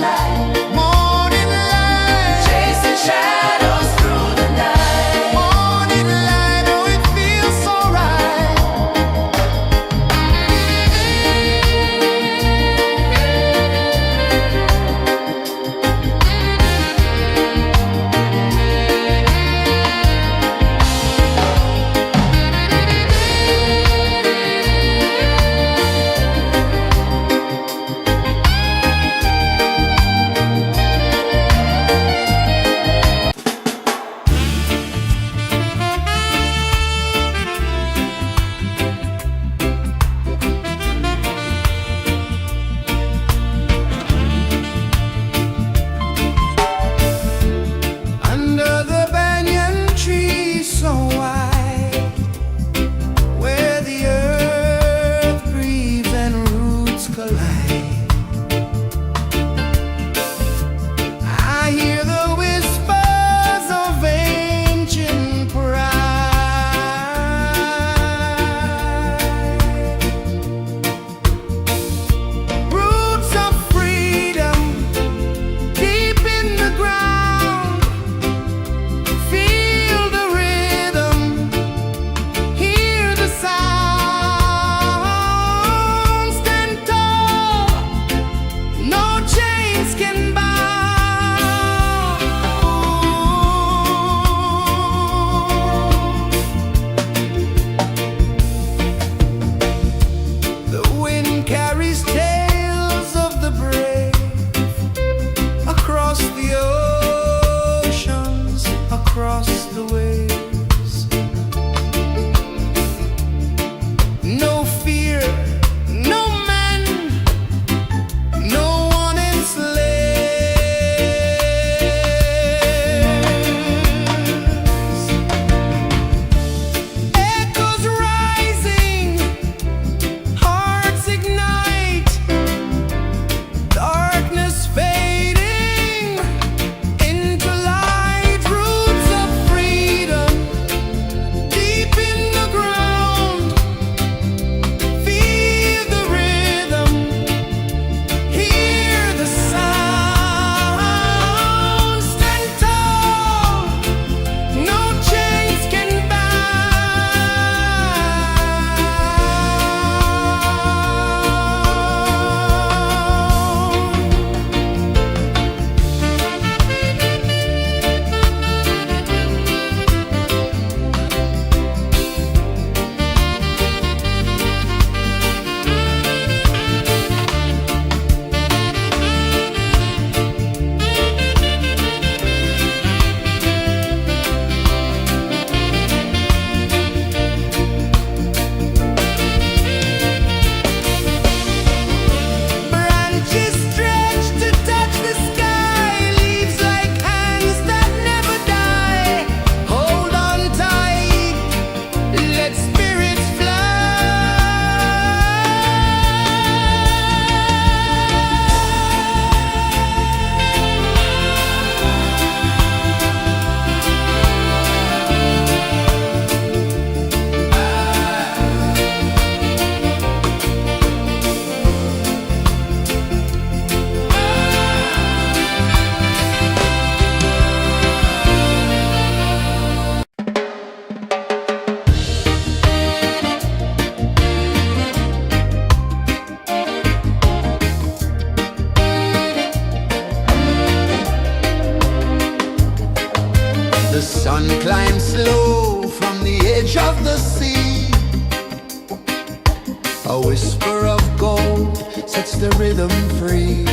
of gold sets the rhythm free.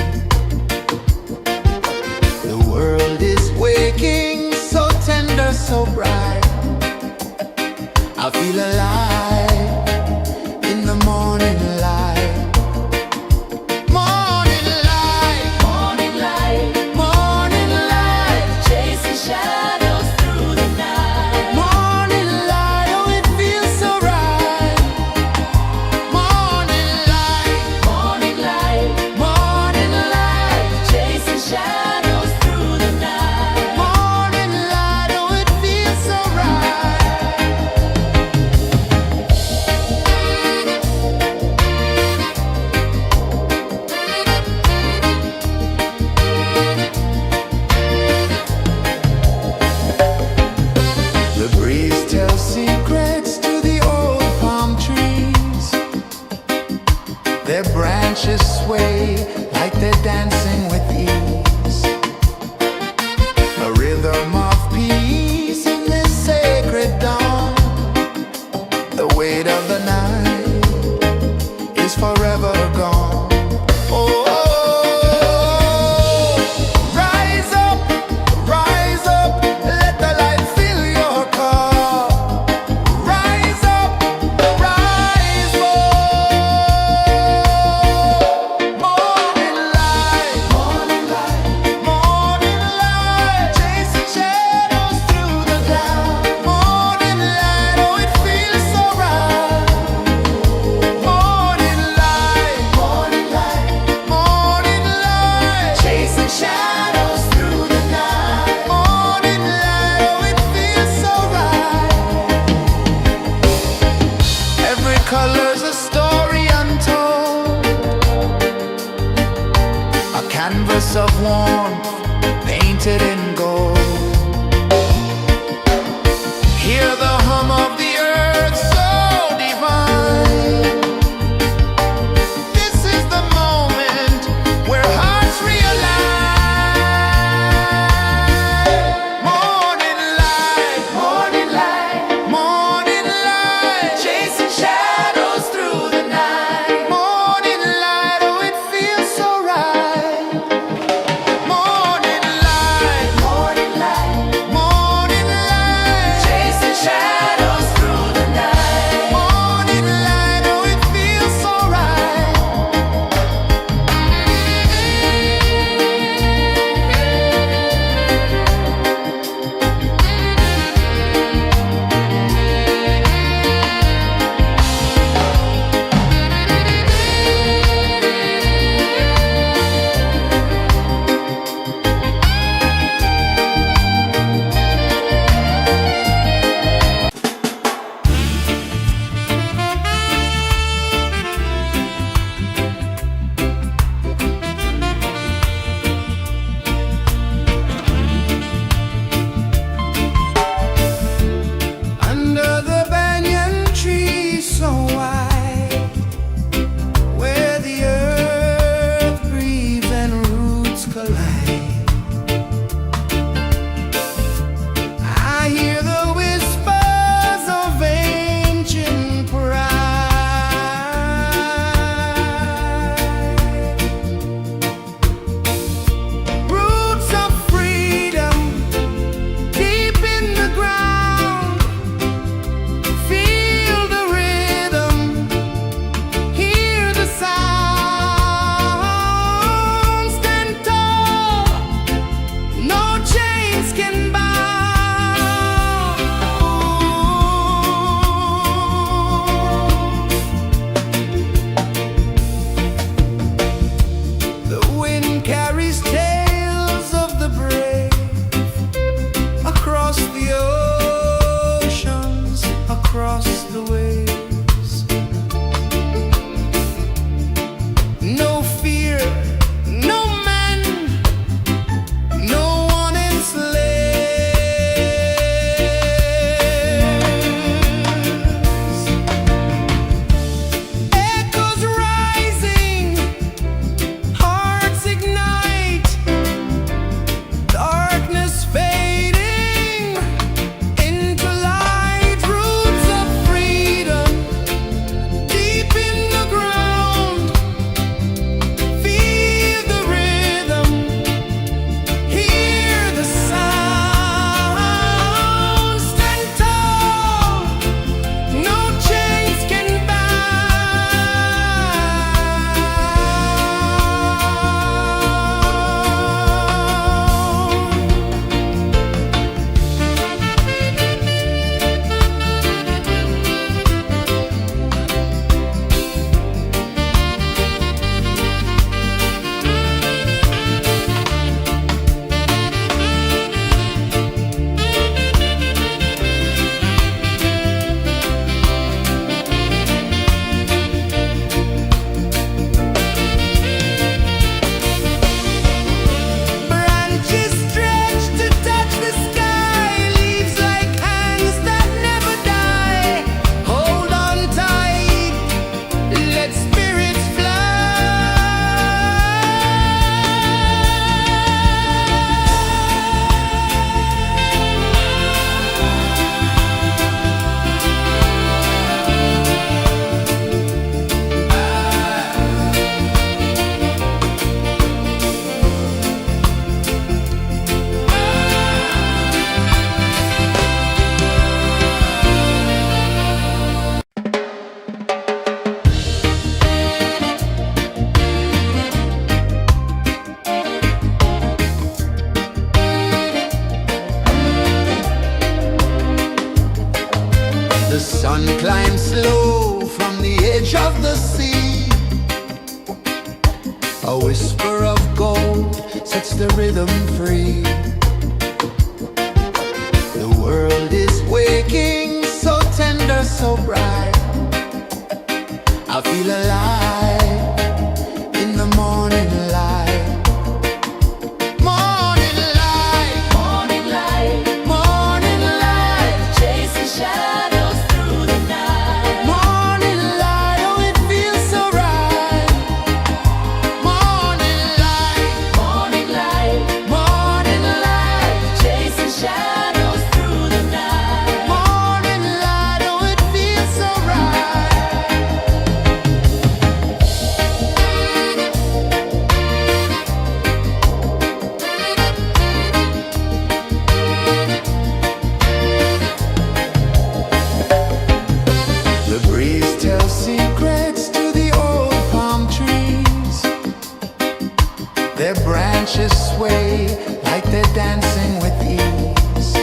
The world is waking, so tender, so bright. I feel alive in the morning light. Morning light, Morning light, morning light, chasing shadows through the night. morning light, oh it feels so right. Morning light, Morning light, morning light, chasing shadows through the night. morning light, oh it feels so right. The breeze tells secrets to the old palm trees. Their branches sway like they're dancing with ease. A rhythm of peace in this sacred dawn. The weight of the night is forever gone. Oh, rise up, let the light fill your cup. Rise up, rise up. Morning light, morning light, morning light, chasing shadows through the cloud. Morning light, oh it feels so right. Morning light, morning light, morning light, chasing shadows through the night. Morning light, oh it feels so right. Every color's a story untold, a canvas of warmth painted in gold. Hear the hum of the earth so divine. This is the moment where hearts realign. Morning light, morning light, morning light, chasing shadows through the night. Morning light, oh it feels so right. Morning A whisper of gold sets the rhythm free. The world is waking, so tender, so bright. I feel alive in the morning light. Morning light, Morning light, morning light, chasing shadows through the night. morning light, oh it feels so right. Morning light, Morning light, morning light, chasing shadows through the night. morning light, oh it feels so right. The breeze tells secrets to the old palm trees. Their branches sway like they're dancing with ease.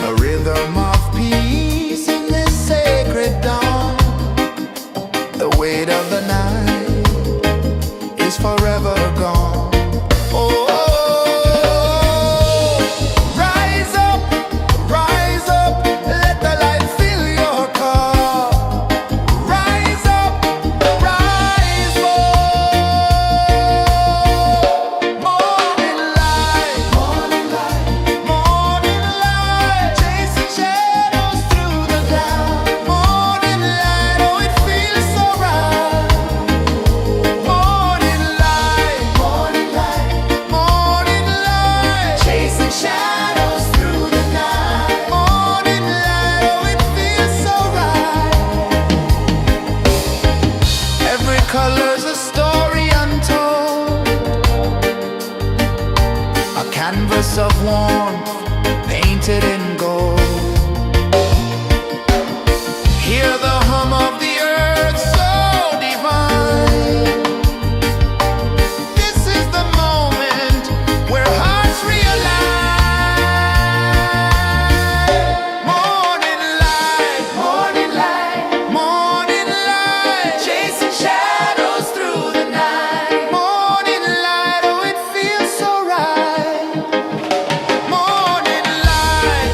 A rhythm of peace in this sacred dawn. The weight of the night is forever gone. Oh, rise up, let the light fill your cup. Rise up, rise up. Morning light, morning light, morning light, chasing shadows through the cloud. Morning light, oh it feels so right. Morning light, morning light, morning light, chasing shadows through the night. Morning light, oh it feels so right. Every color's a story untold, a canvas of warmth painted in gold. Hear the hum of the earth so divine. This is the moment where hearts realign. Morning light, morning light, morning light, chasing shadows through the night. Morning light, oh it feels so right. Morning light,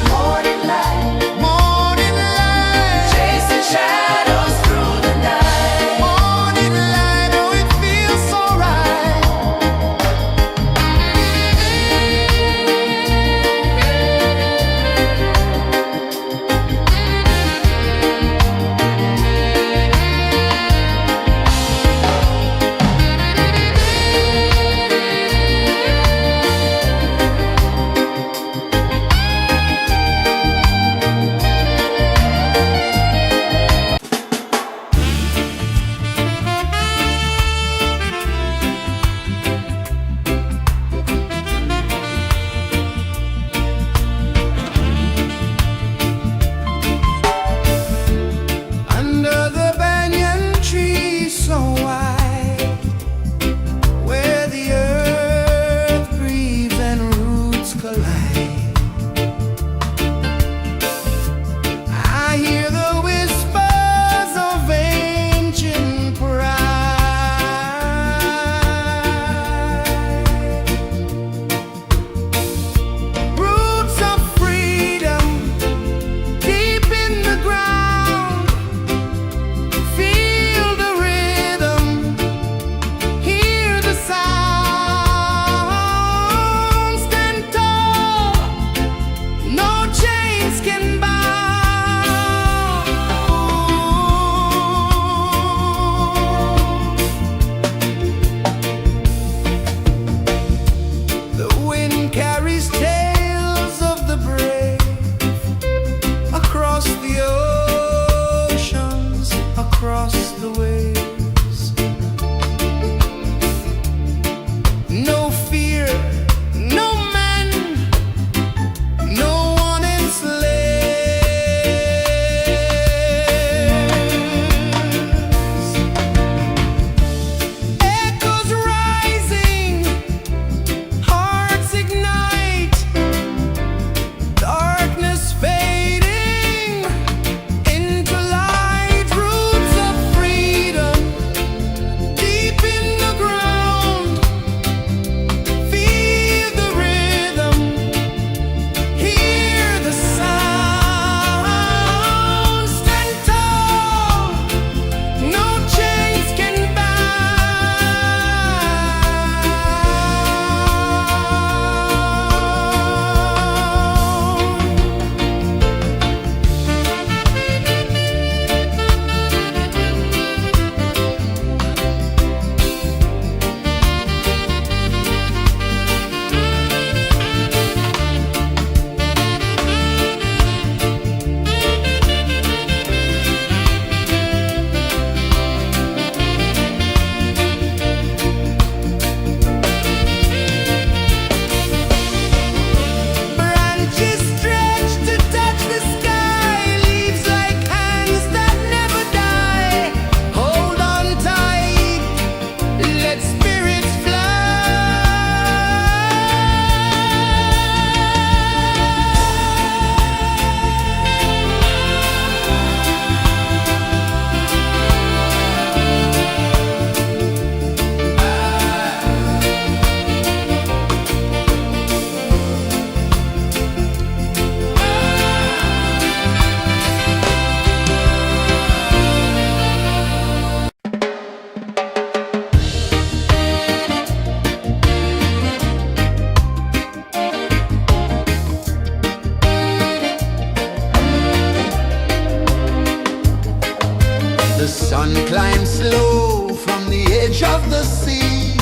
of the sea.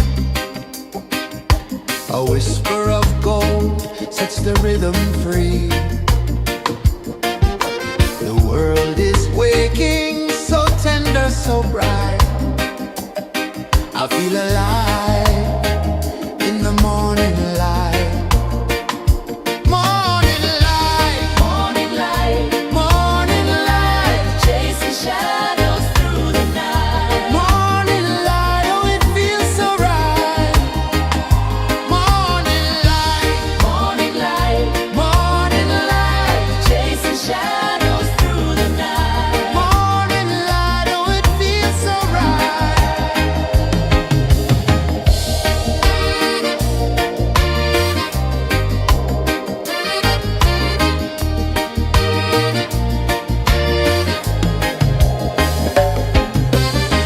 A whisper of gold sets the rhythm free. The world is waking, so tender, so bright. I feel alive in the morning light. Morning light, Morning light, morning light, chasing shadows through the night. morning light, oh it feels so right. Morning light, Morning light, morning light, chasing shadows through the night. morning light, oh it feels so right.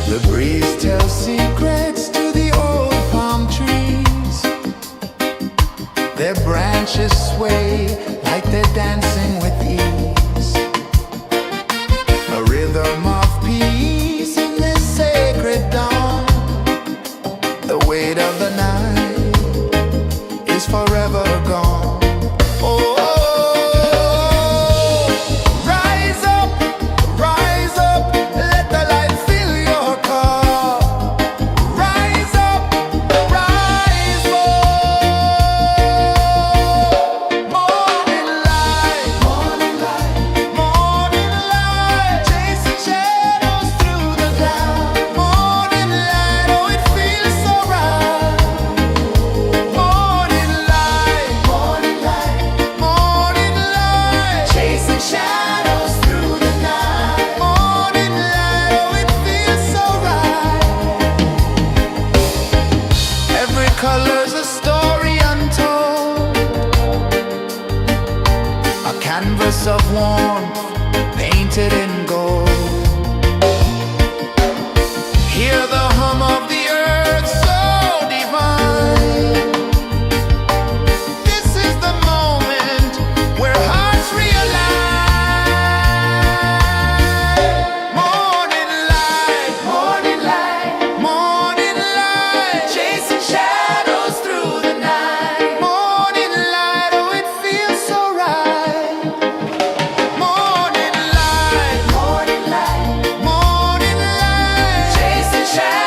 The breeze tells secrets to the old palm trees. Their branches sway like they're dancing with ease. A rhythm of peace in this sacred dawn. The weight of the night is forever gone. Oh, rise up, let the light fill your cup. Rise up, rise more. Morning light, morning light, morning light, chasing shadows through the cloud. Morning light, oh it feels so right. Morning light, morning light, morning light, chasing shadows through the night. Morning light, oh it feels so right. Every color's a story untold, a canvas of warmth painted in gold. Hear the hum of the earth so divine. This is the moment where hearts realign. Morning light, morning light, morning light, chasing shadows through the night. Morning light, oh it feels so right. Morning light, morning light, morning light, chasing shadows.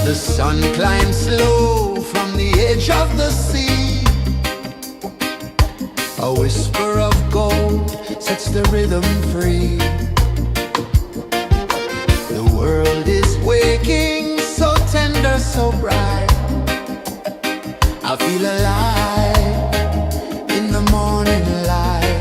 The sun climbs slow from the edge of the sea. A whisper of gold sets the rhythm free. The world is waking, so tender, so bright. I feel alive in the morning light.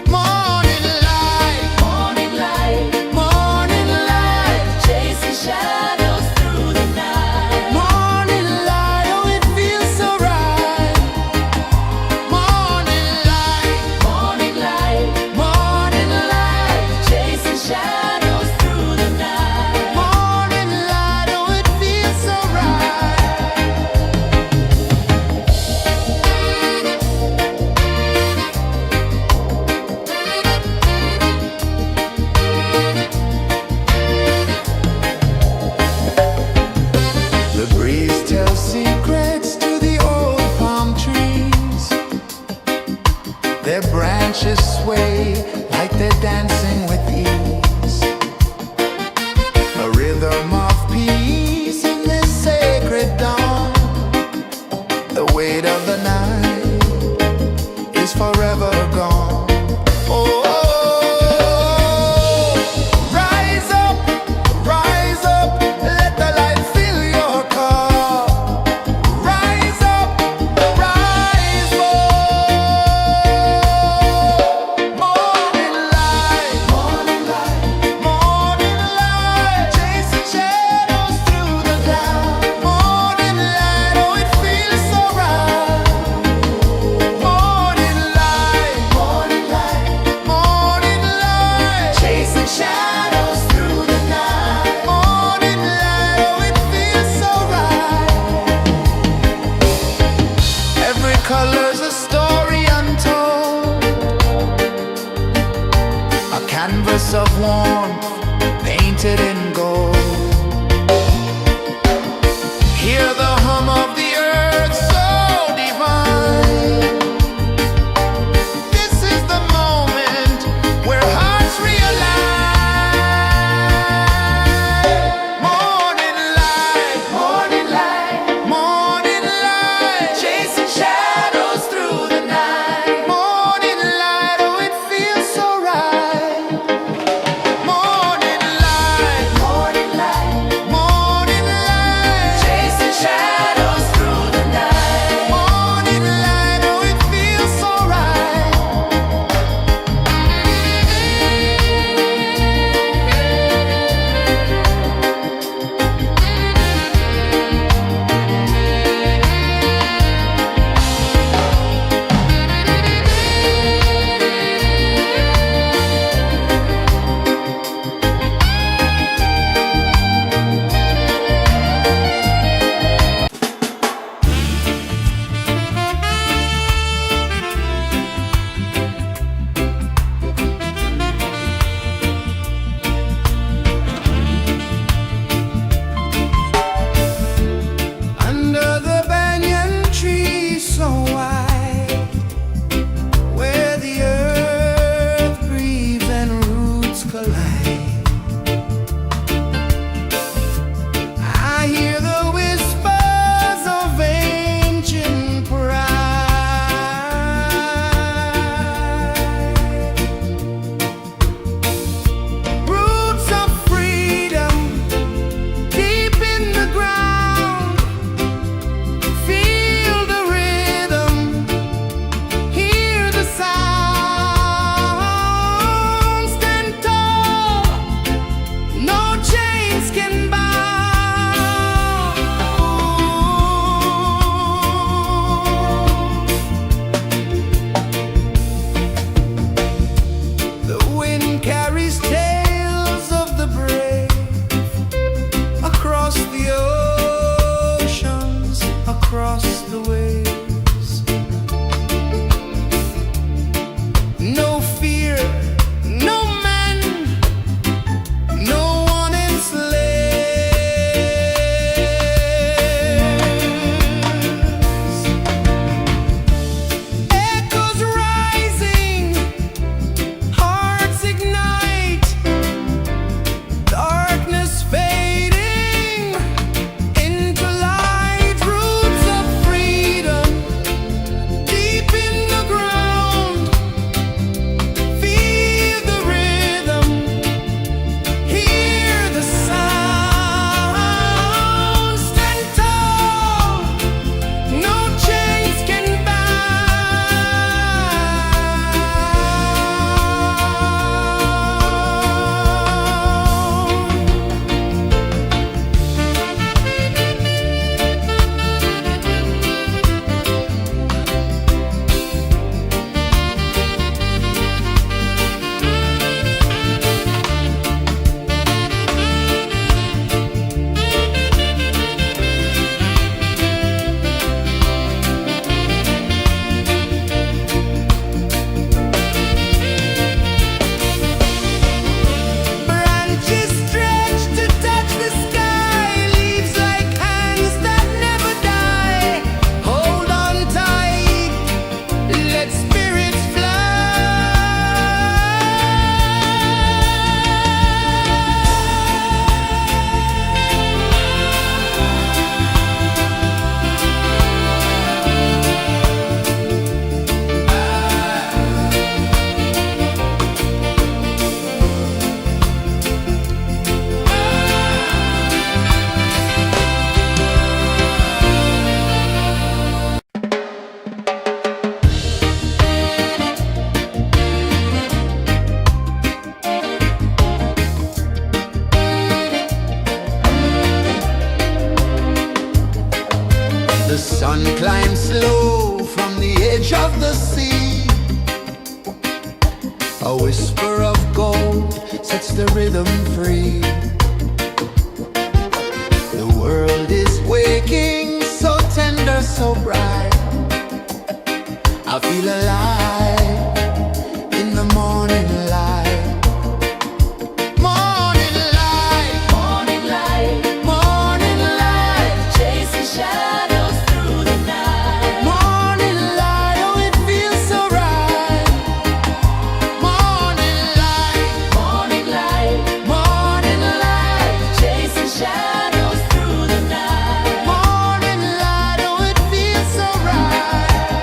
Morning light, Morning light, morning light, chasing shadows through the night. morning light, oh it feels so right. Morning light, Morning light, morning light, chasing shadows through the night. morning light, oh it feels so right. The sun climbs slow from the edge of the sea. A whisper of gold sets the rhythm free. The world is waking, so tender, so bright. I feel alive in the morning light. Morning light, Morning light, morning light, chasing shadows through the night. morning light, oh it feels so right. Morning light, Morning light, morning light, chasing shadows through the night. morning light, oh it feels so right.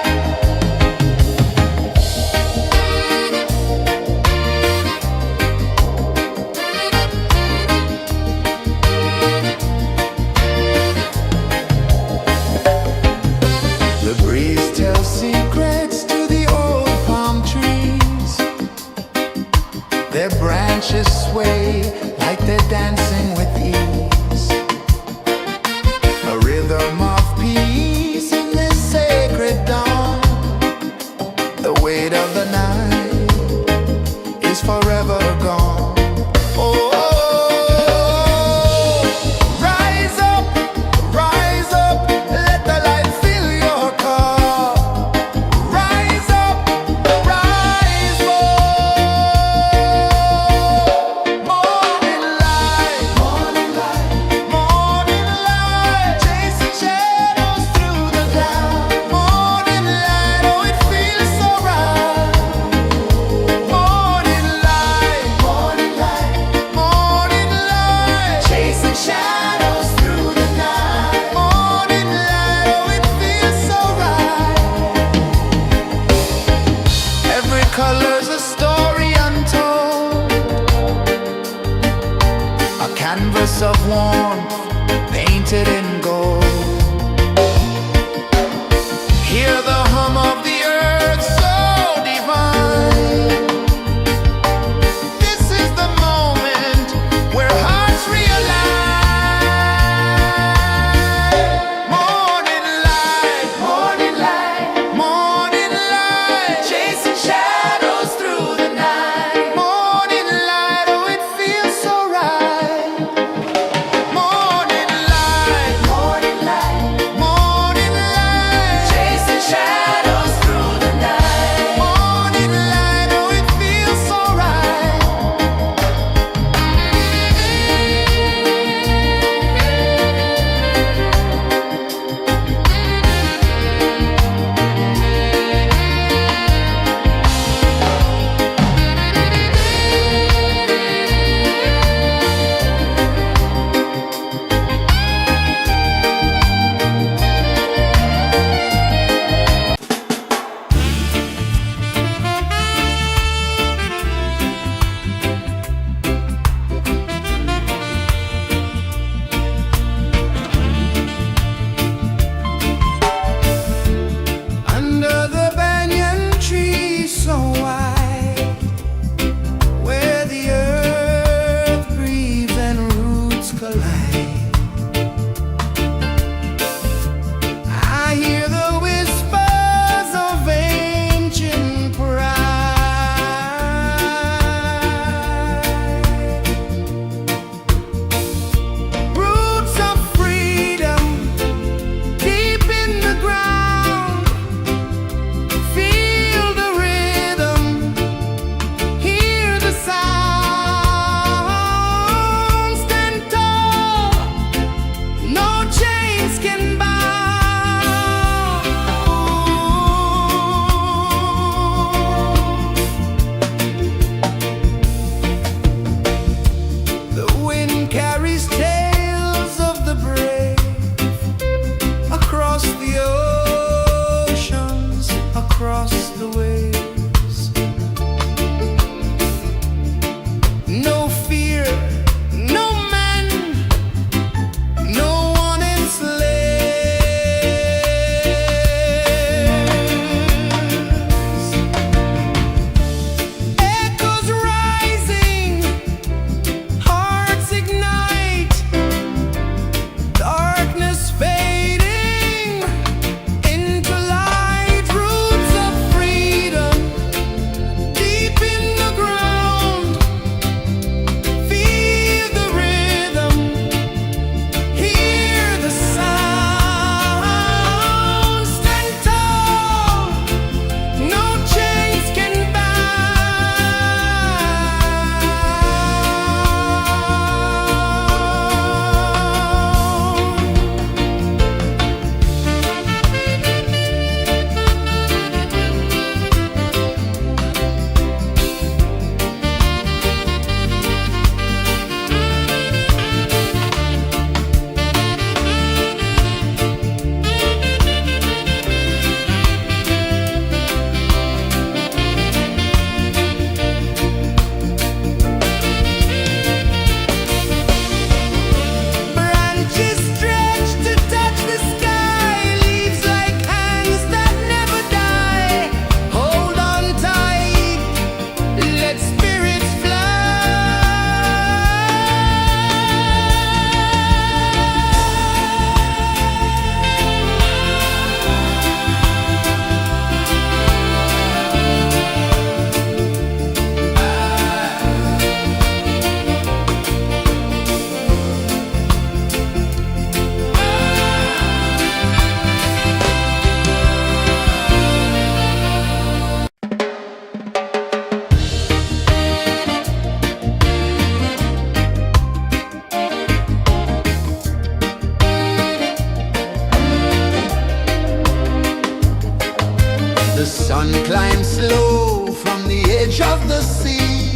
Sun climbs slow from the edge of the sea.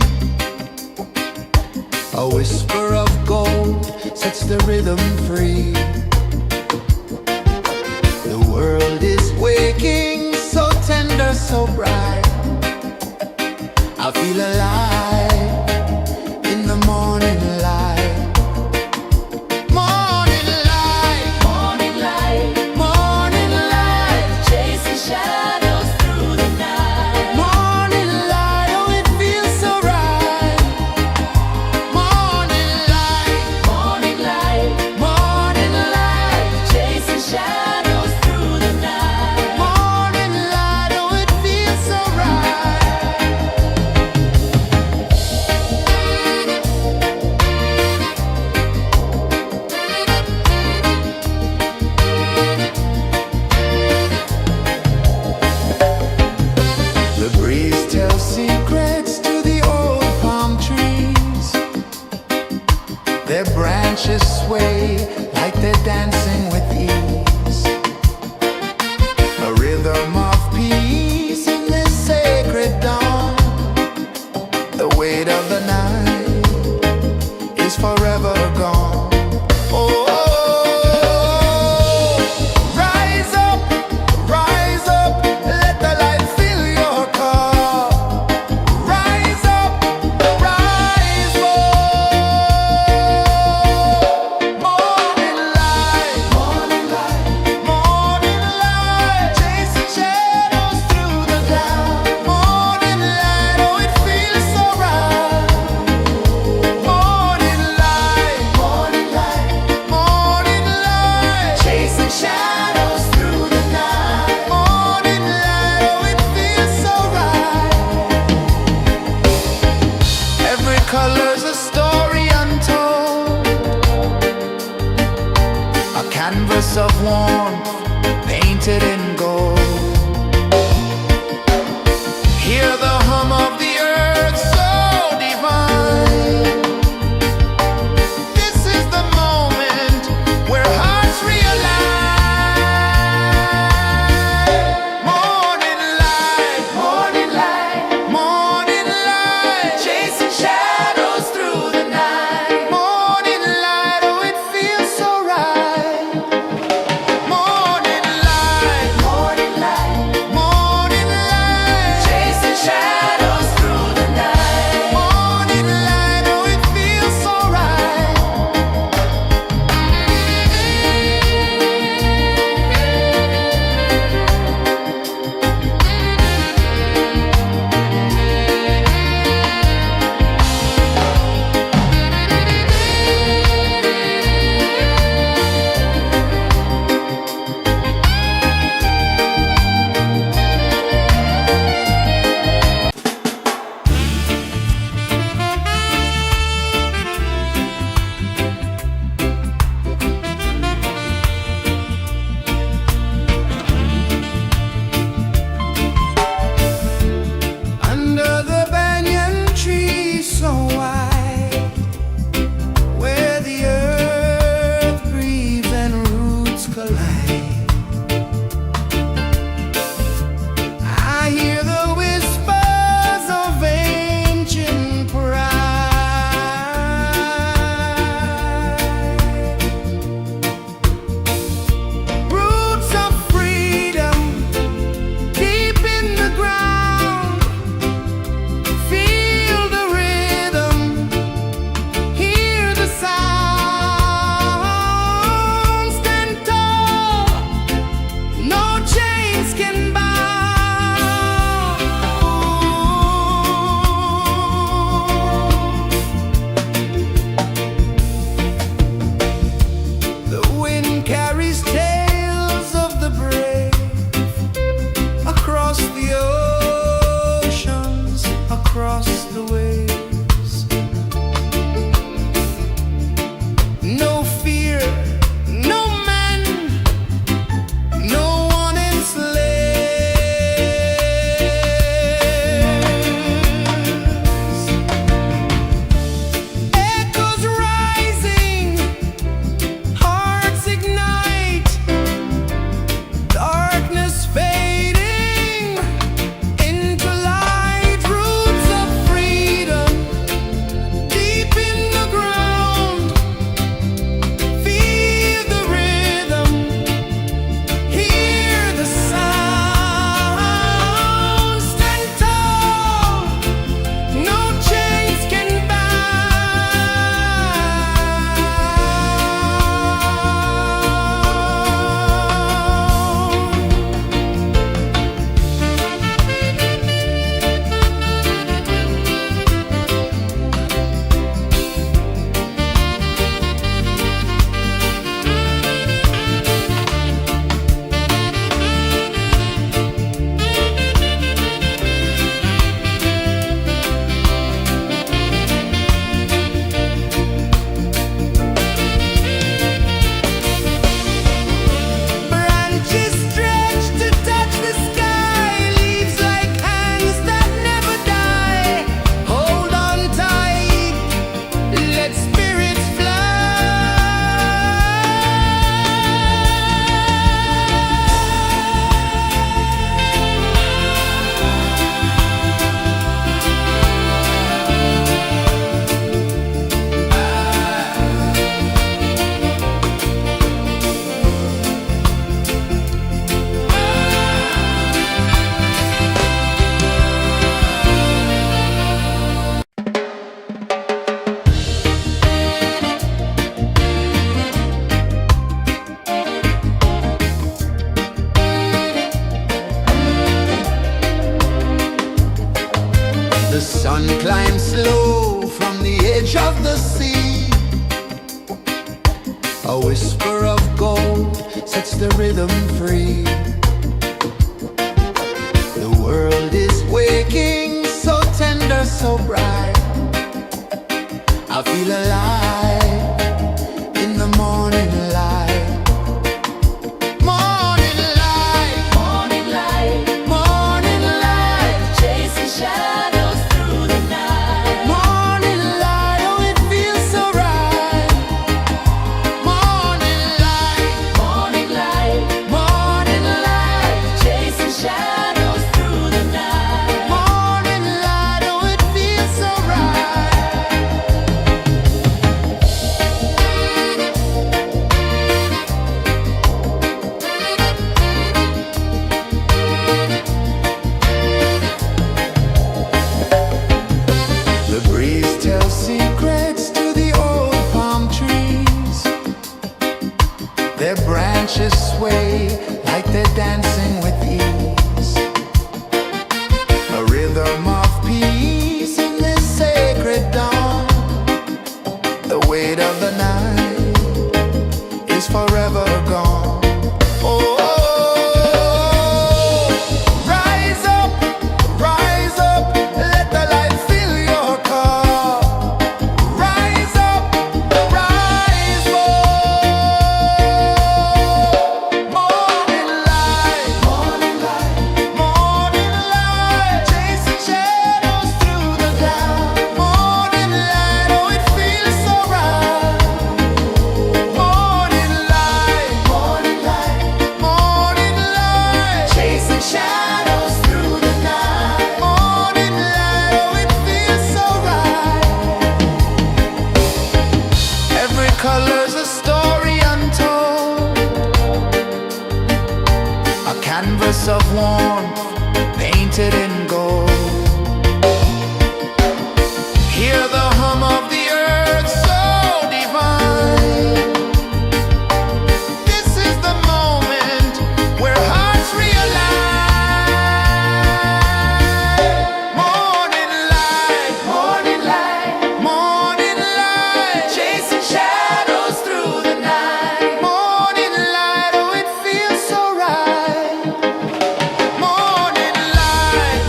A whisper of gold sets the rhythm free. The world is waking, so tender, so bright. I feel alive in the morning light. Morning light, Morning light, morning light, chasing shadows through the night. morning light, oh it feels so right. Morning light, Morning light, morning light, chasing shadows through the night. morning light, oh it feels so right. The breeze tells secrets to the old palm trees. Their branches sway like they're dancing with ease. A rhythm of peace in this sacred dawn. The weight of the night is forever gone. Oh, rise up, let the light fill your cup. Rise up, rise up. Morning light, morning light, morning light, chasing shadows through the cloud. Morning light, oh it feels so right. Morning light, morning light, morning light, chasing shadows through the night. Morning light, oh it feels so right. Every color's a story untold, a canvas of warmth painted in gold. Hear the hum of the earth so divine. This is the moment where hearts realign. Morning light, morning light, morning light, chasing shadows through the night. Morning light, oh it feels so right. Morning light, morning light, morning light, chasing shadows through the night. Morning light, oh it feels so right. Under the banyan tree so wide, where the earth breathes and roots collide, I hear the whispers of ancient pride. Roots of freedom deep in the ground. Feel the rhythm, hear the sound. Stand tall, no chains can bound. The wind carries tales of the brave across the oceans, across the waves. No fear, no man, no one enslaves. Echoes rising, hearts ignite. whisper of gold sets the rhythm free. The world is waking, so tender, so bright. I feel alive in the morning light. Morning light, Morning light, morning light, chasing shadows through the night. morning light, oh it feels so right. Morning light, Morning light, morning light, chasing shadows through the night. morning light, oh it feels so right. The breeze tells secrets to the old palm trees. Their branches sway like they're dancing with ease. A rhythm of peace in this sacred dawn. The weight of the night is forever gone. Oh, rise up, let the light fill your cup. Rise up, rise more. Morning light, morning light, chasing shadows through the cloud. Morning light, oh it feels so right. Morning light, morning light, chasing shadows through the night. Morning light, oh it feels so right. Every color's a story untold, a canvas of warmth painted in gold. Hear the hum of the earth so divine. This is the moment where hearts realign. Morning light, morning light, chasing shadows through the night. Morning light, oh it feels so right. Morning light,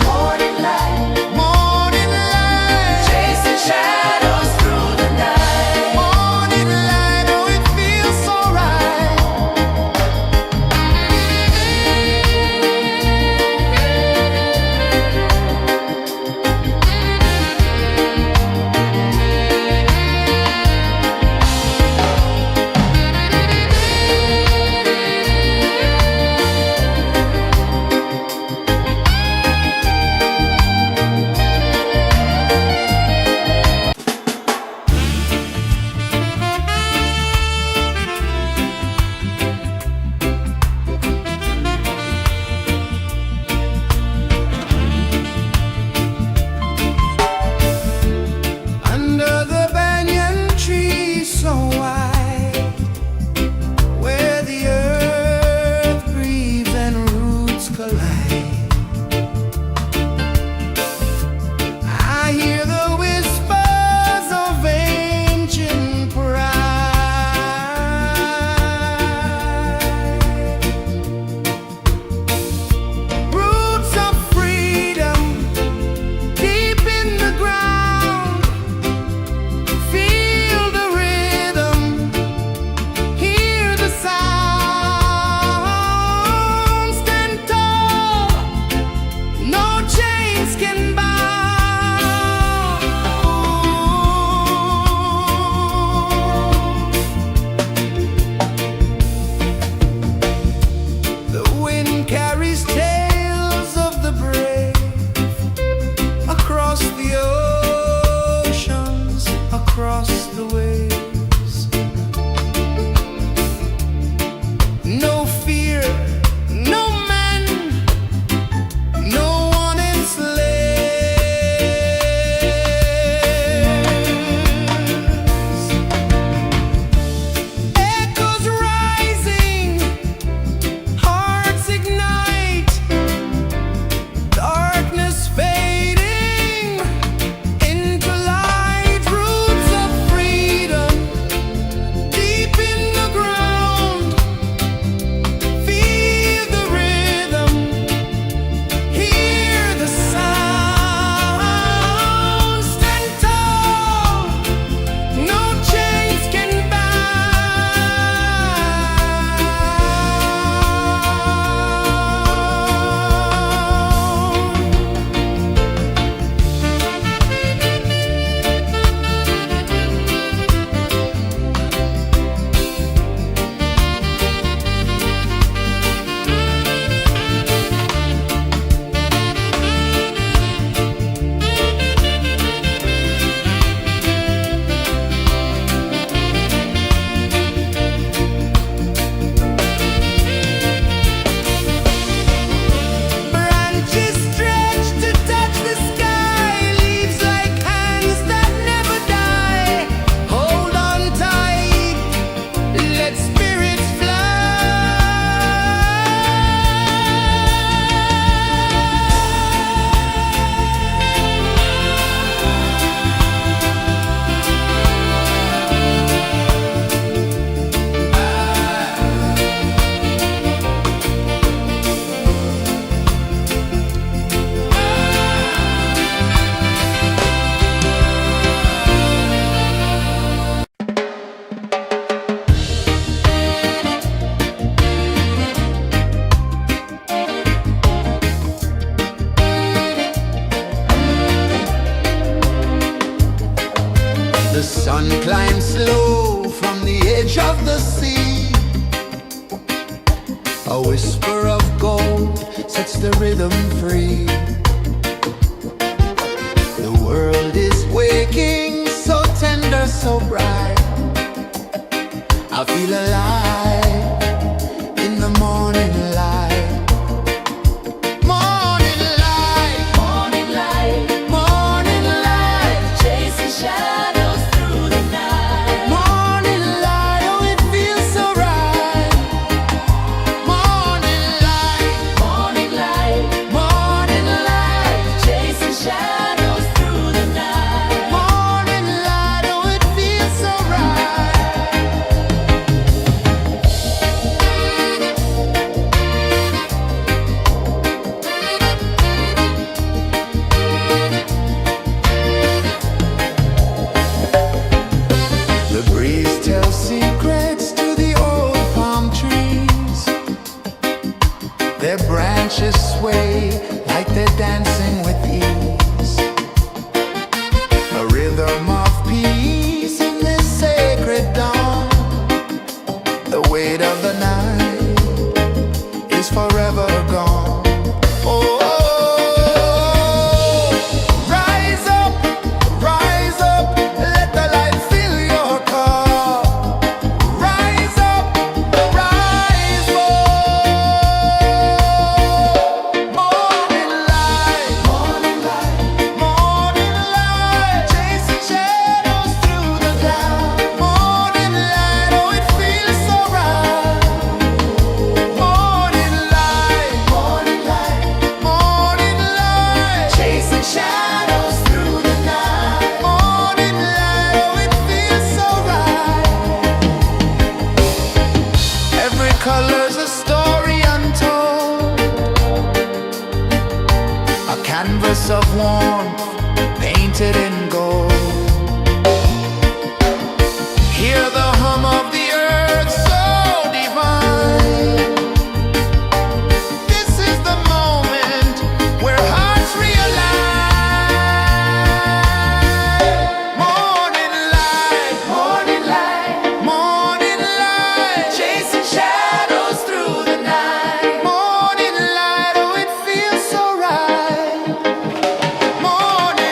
A whisper of gold sets the rhythm free. The world is waking, so tender, so bright. I feel alive in the morning light. Morning light, Morning light, morning light, chasing shadows through the night. morning light, oh it feels so right. Morning light, Morning light, morning light, chasing shadows through the night. morning light, oh it feels so right. The breeze tells secrets to the old palm trees. Their branches sway like they're dancing with ease. A rhythm of peace in this sacred dawn. The weight of the night is forever gone. Oh, rise up, let the light fill your cup. Rise up, rise up. Morning light, morning light, chasing shadows through the cloud. Morning light, oh it feels so right. Morning light, chasing shadows through the night. Morning light, oh it feels so right. Every color's a story untold, a canvas of warmth painted in gold. Hear the hum of the earth so divine. This is the moment where hearts realign. Morning light, morning light, chasing shadows through the night. Morning light, oh it feels so right. Morning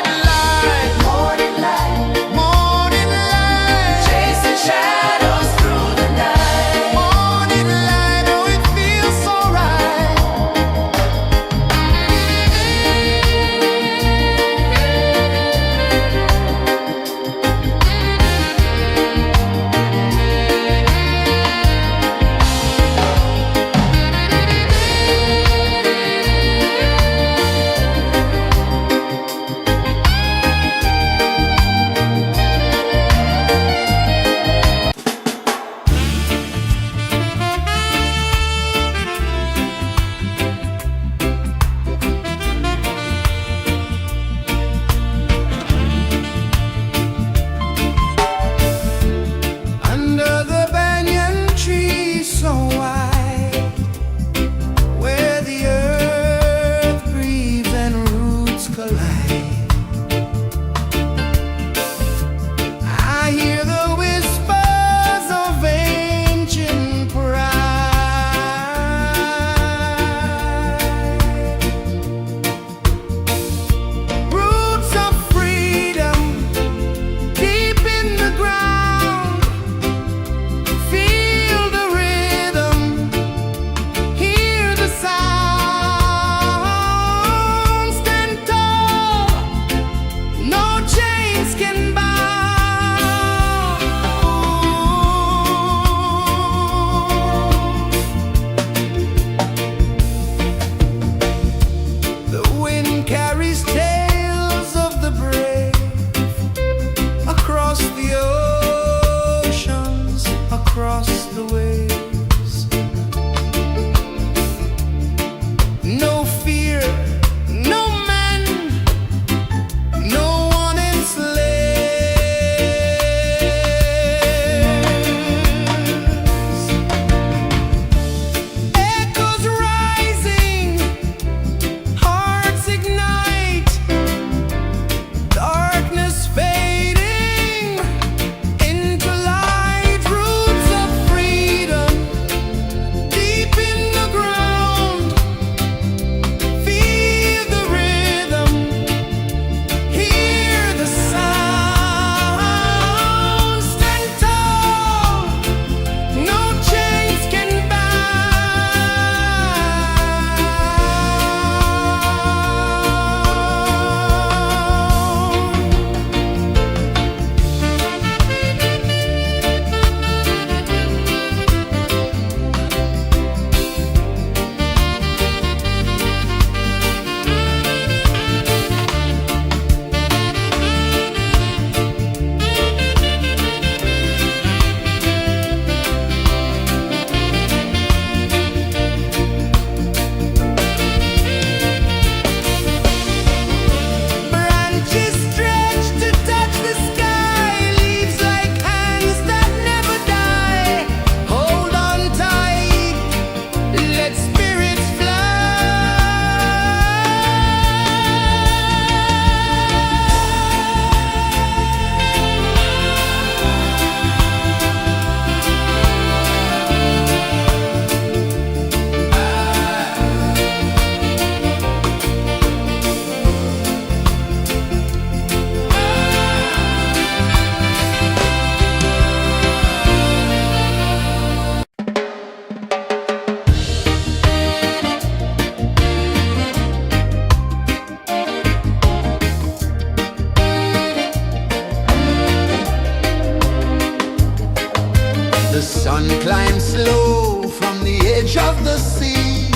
edge of the sea.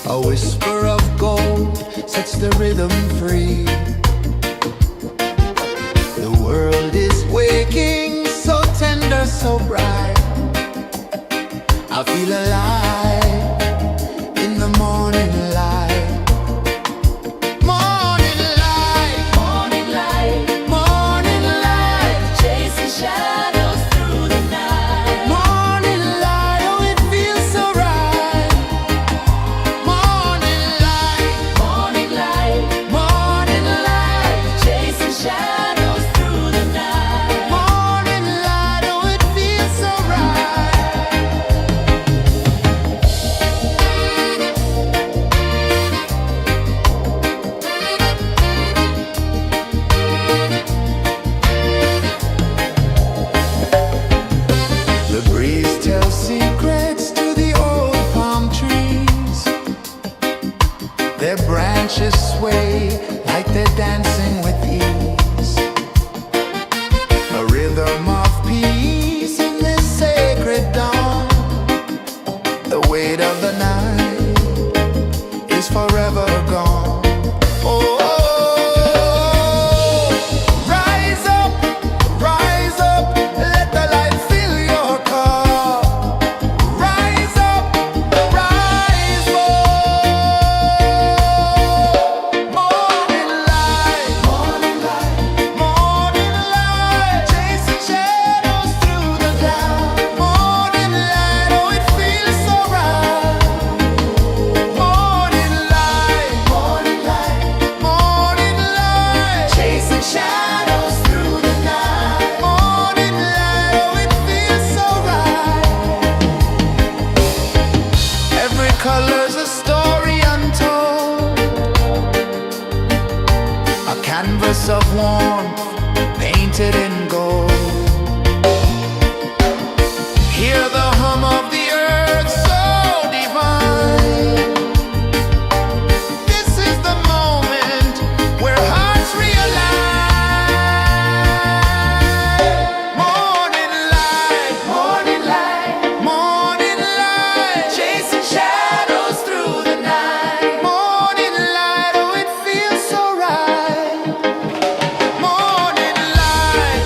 A whisper of gold sets the rhythm free. The world is waking, so tender, so bright. I feel alive in the morning light. Morning light, Morning light, morning light, chasing shadows through the night. morning light, oh it feels so right. Morning light, Morning light, morning light, chasing shadows through the night. morning light, oh it feels so right. The breeze tells secrets to the old palm trees. Their branches sway like they're dancing with ease. A rhythm of peace in this sacred dawn. The weight of the night is forever gone. Oh, rise up, let the light fill your cup. Rise up, rise up. Morning light, morning light, morning light, chasing shadows through the cloud. Morning light, oh it feels so right. Morning light, morning light, morning light, chasing shadows through the night. Morning light, oh it feels so right. Every color's a story untold, a canvas of warmth painted in gold. Hear the hum of the earth so divine. This is the moment where hearts realign. Morning light, morning light, morning light, chasing shadows through the night. Morning light, oh it feels so right. Morning light,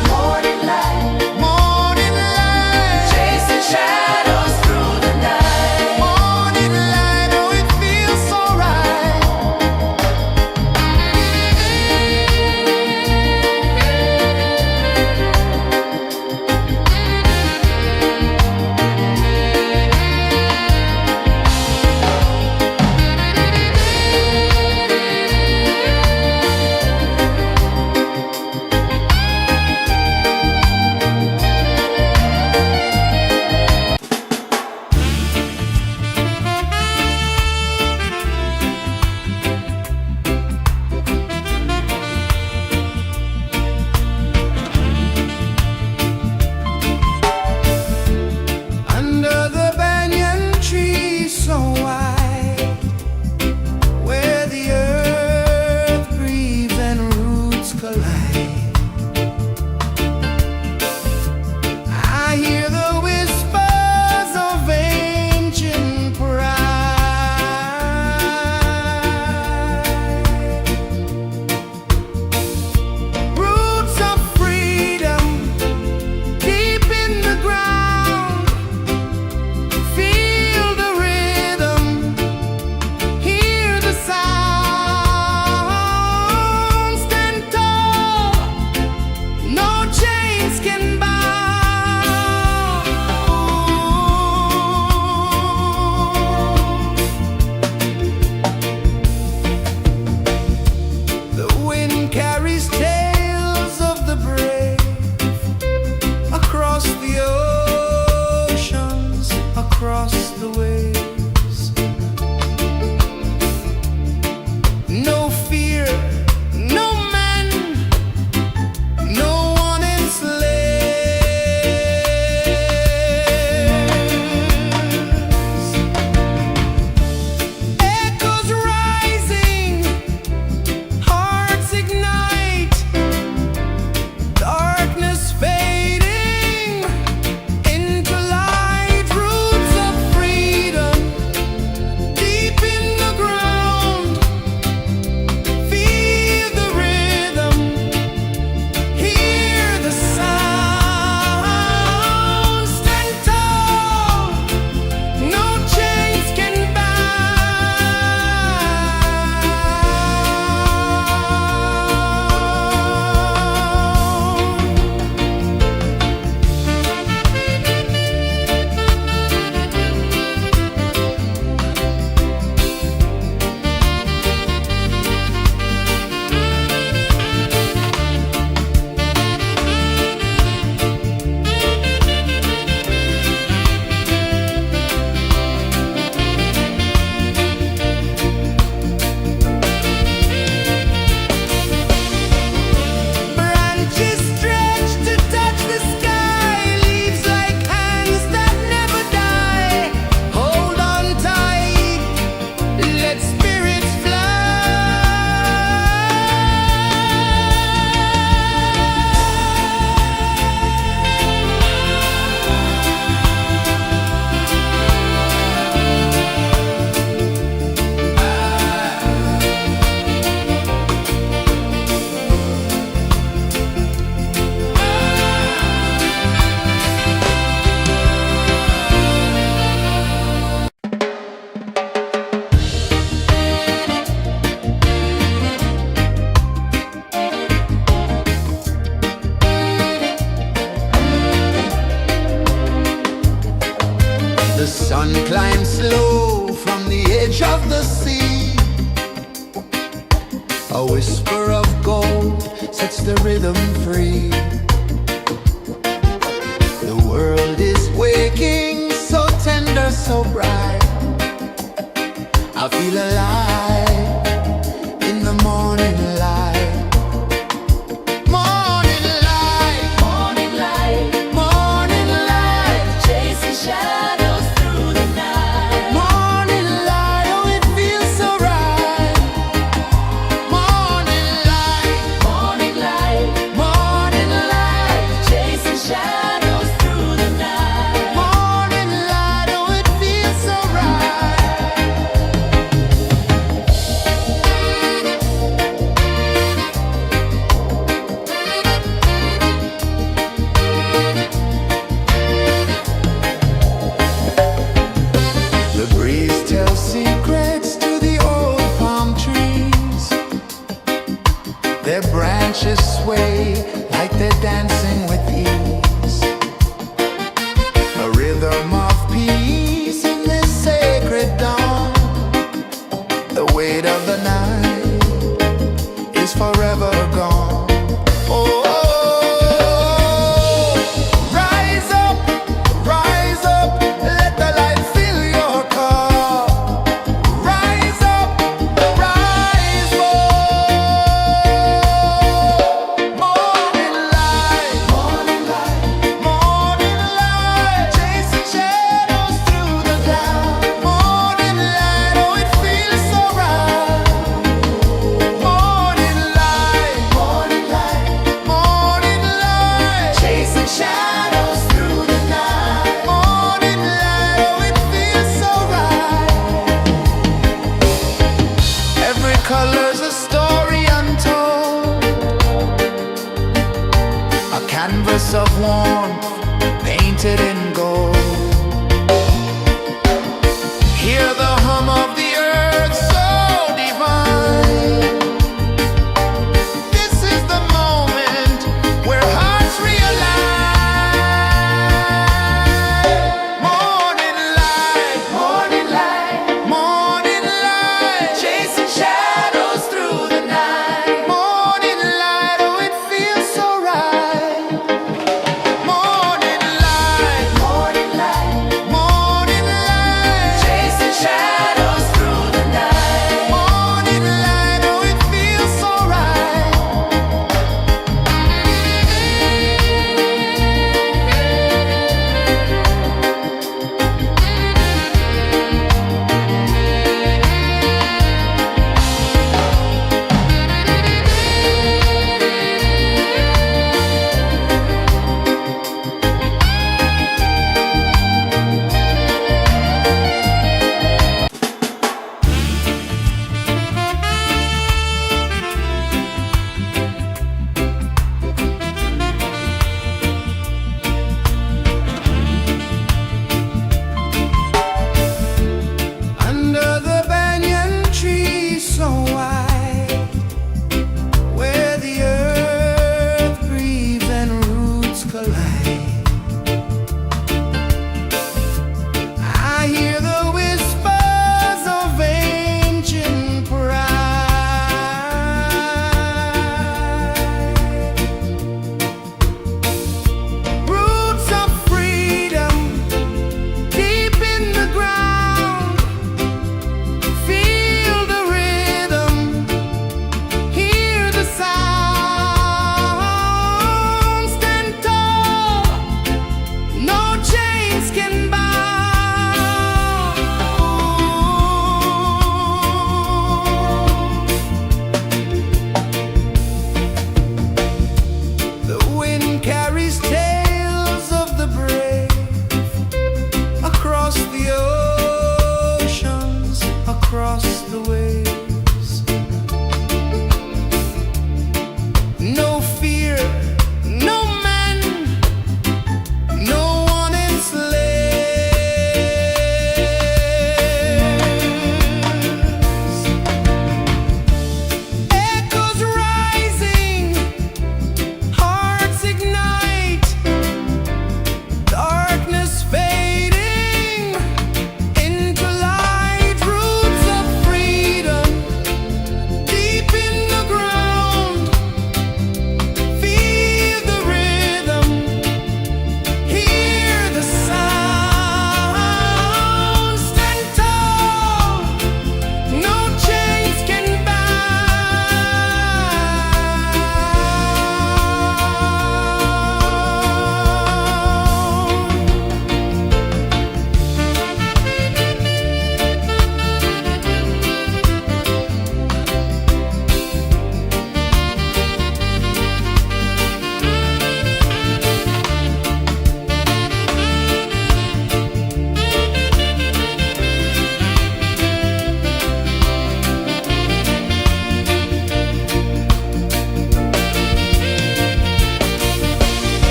The sun climbs slow from the edge of the sea. A whisper of gold sets the rhythm free. The world is waking, so tender, so bright. I feel alive in the morning light. Morning light, Morning light, morning light, chasing shadows through the night. morning light, oh it feels so right. Morning light, Morning light, morning light.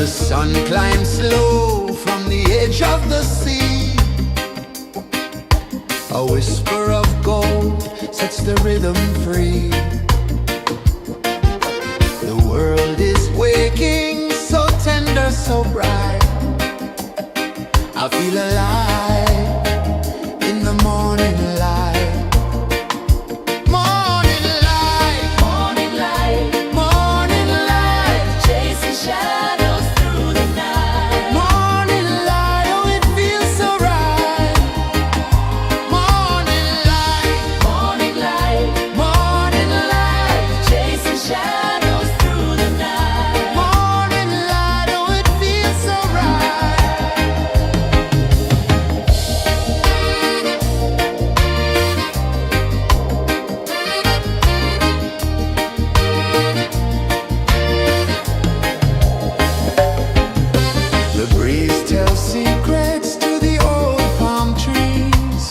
The sun climbs slow from the edge of the sea. A whisper of gold sets the rhythm free. The world is waking, so tender, so bright. I feel alive in the morning light. Morning light, Morning light, morning light, chasing shadows through the night. morning light, oh it feels so right. Morning light, Morning light, morning light, chasing shadows through the night. morning light, oh it feels so right. The breeze tells secrets to the old palm trees.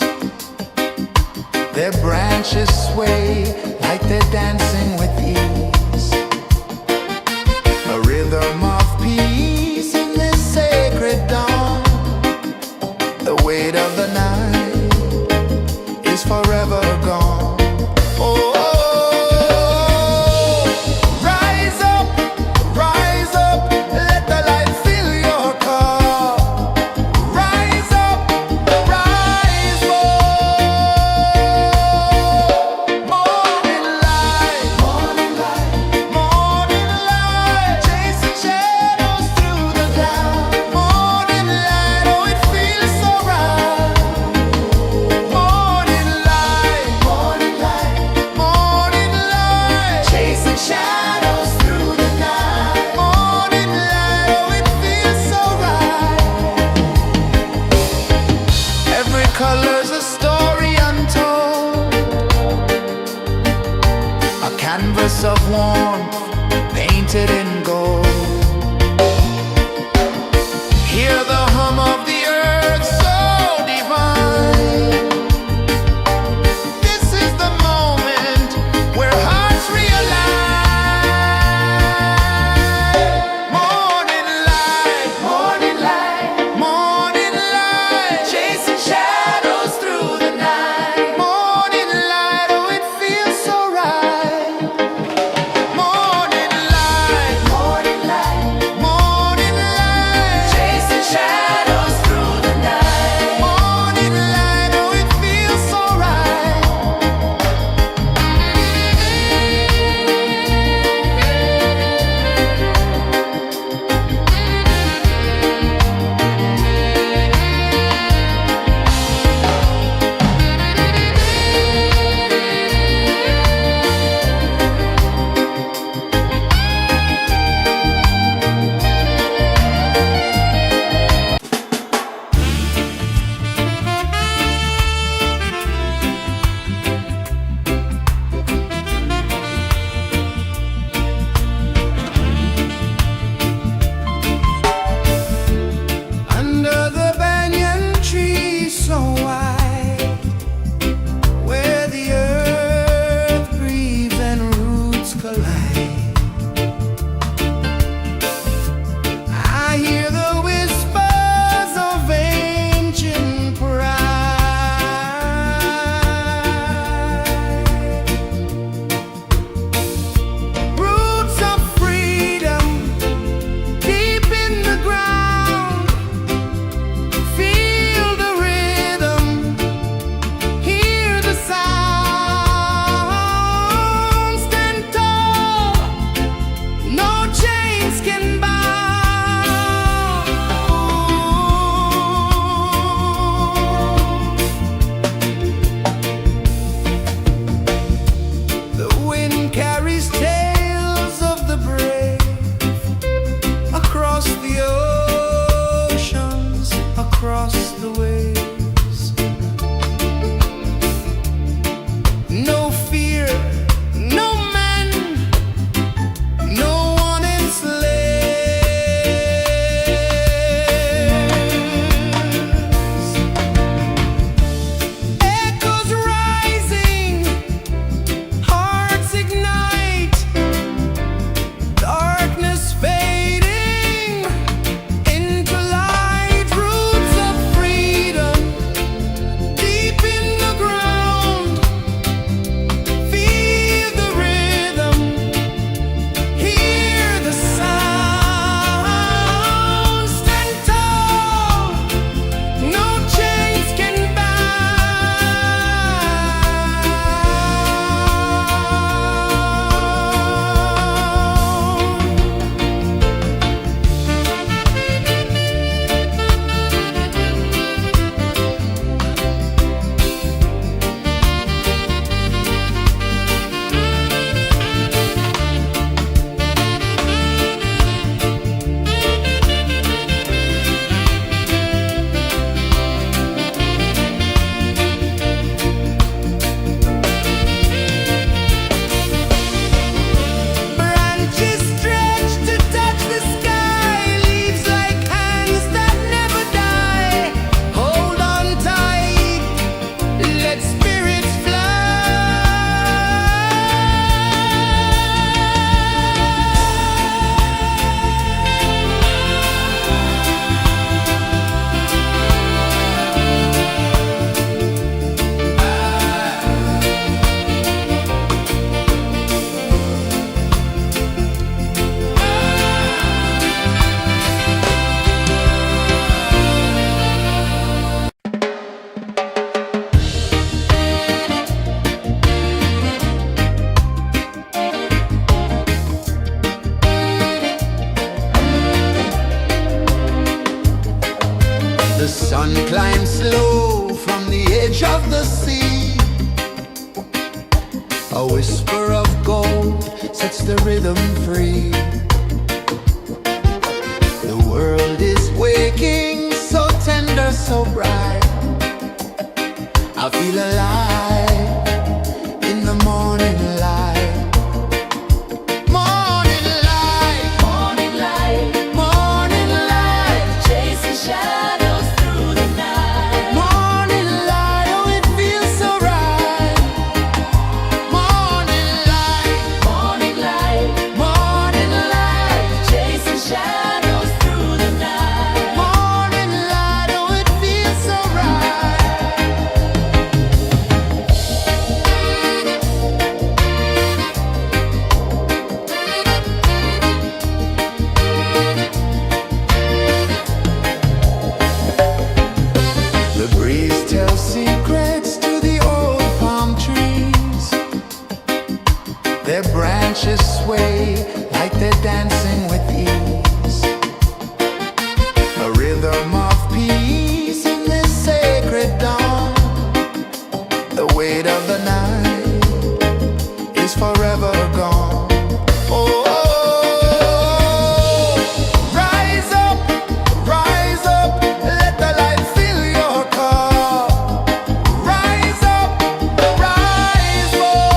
Their branches sway like they're dancing with ease. A rhythm of peace in this sacred dawn. The weight of the night is forever gone. Oh, rise up, let the light fill your cup. Rise up, rise up. Morning light, morning light, morning light, chasing shadows through the cloud. Morning light, oh it feels so right. Morning light, morning light, morning light, chasing shadows through the night. Morning light, oh it feels so right. Every color's a story untold, a canvas of warmth painted in gold. Hear the hum of the earth so divine. This is the moment where hearts realign. Sun climbs slow from the edge of the sea. A whisper of gold sets the rhythm free. The world is waking, so tender, so bright. I feel alive in the morning light. Morning light, Morning light, morning light, chasing shadows through the night. morning light, oh it feels so right. Morning light, Morning light, morning light, chasing shadows through the night. morning light, oh it feels so right. The breeze tells secrets to the old palm trees. Their branches sway like they're dancing with ease. A rhythm of peace in this sacred dawn. The weight of the night is forever gone. Oh, rise up, let the light fill your cup. Rise up, rise up.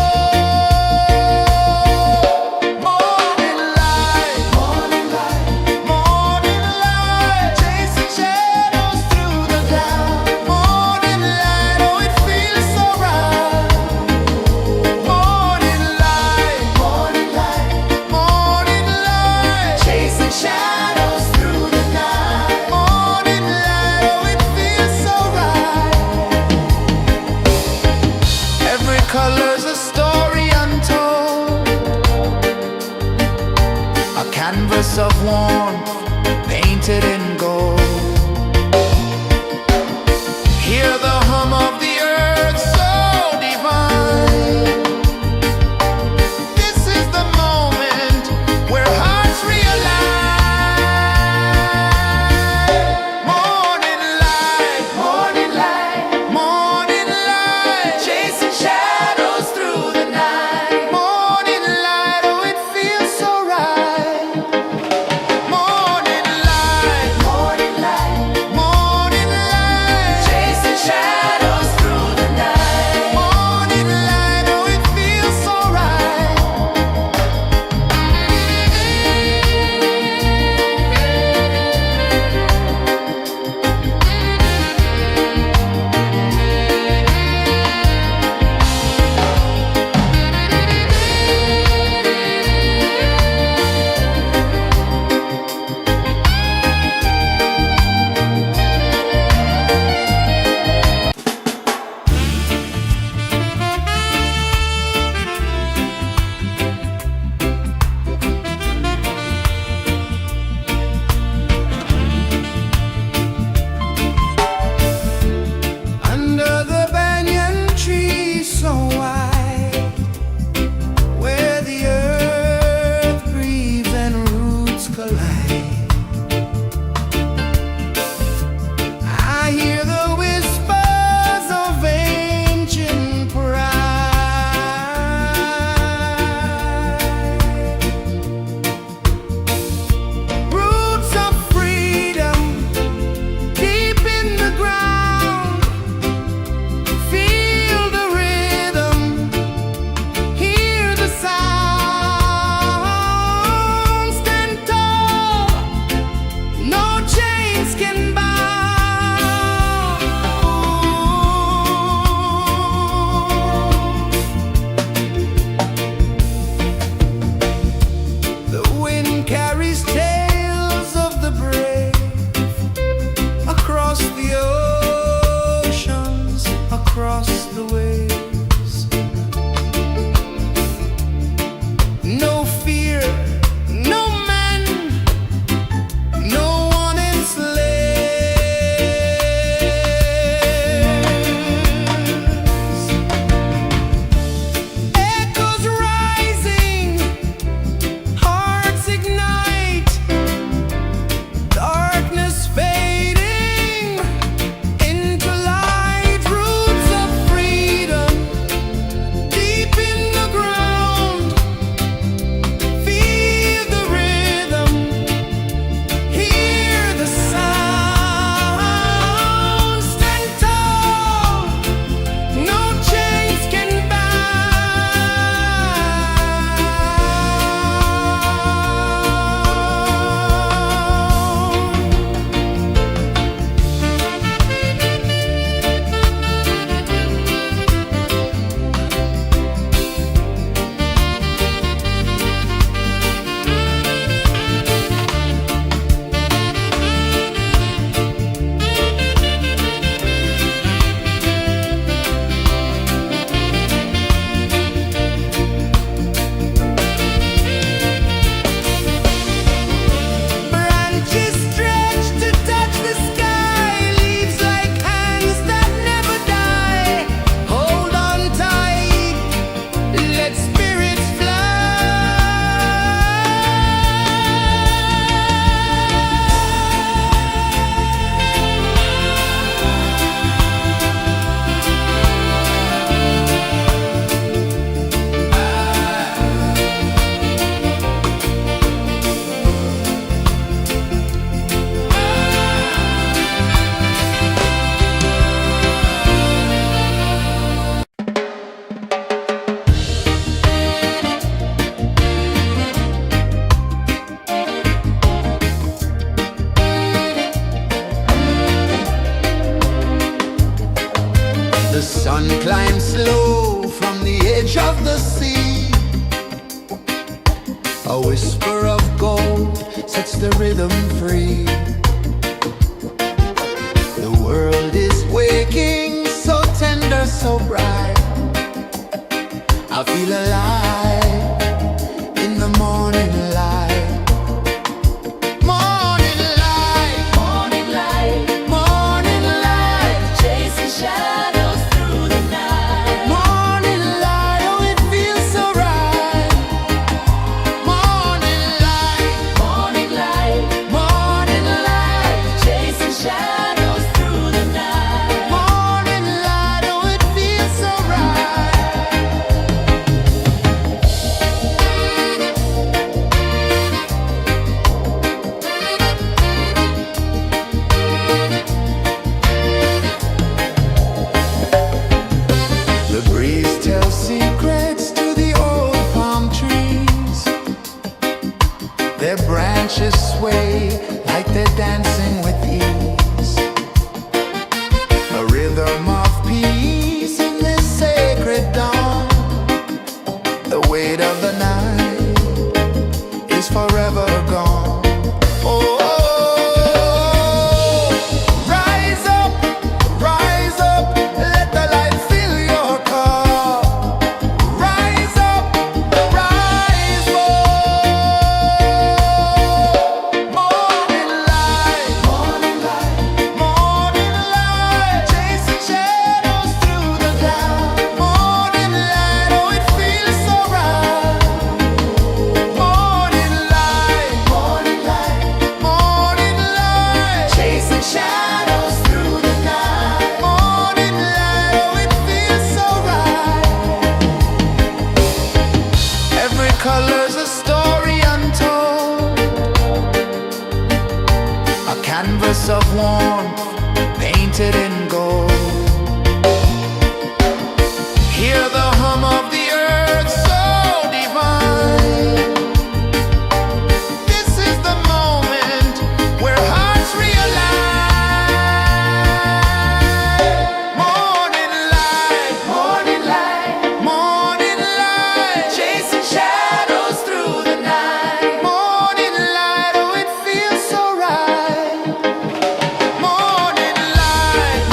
Morning light, morning light, morning light, chasing shadows through the cloud. Morning light, oh it feels so right. Morning light, morning light, morning light, chasing shadows through the night. Morning light, oh it feels so right. Every color's a story untold, a canvas of warmth painted in gold. Hear the hum of the earth so divine. This is the moment where hearts realign. Morning light, morning light, morning light, chasing shadows through the night. Morning light, oh it feels so right. Morning light, A whisper of gold sets the rhythm free. The world is waking, so tender, so bright. I feel alive in the morning light. Morning light, Morning light, morning light, chasing shadows through the night. morning light, oh it feels so right. Morning light, Morning light, morning light, chasing shadows through the night. morning light, oh it feels so right. The breeze tells secrets to the old palm trees. Their branches sway like they're dancing with ease. A rhythm of peace in this sacred dawn. The weight of the night is forever gone. Oh, rise up, let the light fill your cup. Rise up, rise up. Morning light, morning light, morning light, chasing shadows through the cloud. Morning light, oh it feels so right. Morning light, morning light, morning light, chasing shadows through the night. Morning light, oh it feels so right. Every color's a story untold, a canvas of warmth painted in gold. Hear the hum of the earth so divine. This is the moment where hearts realign. Morning light, morning light, morning light, chasing shadows through the night. Morning light, oh it feels so right. Morning light,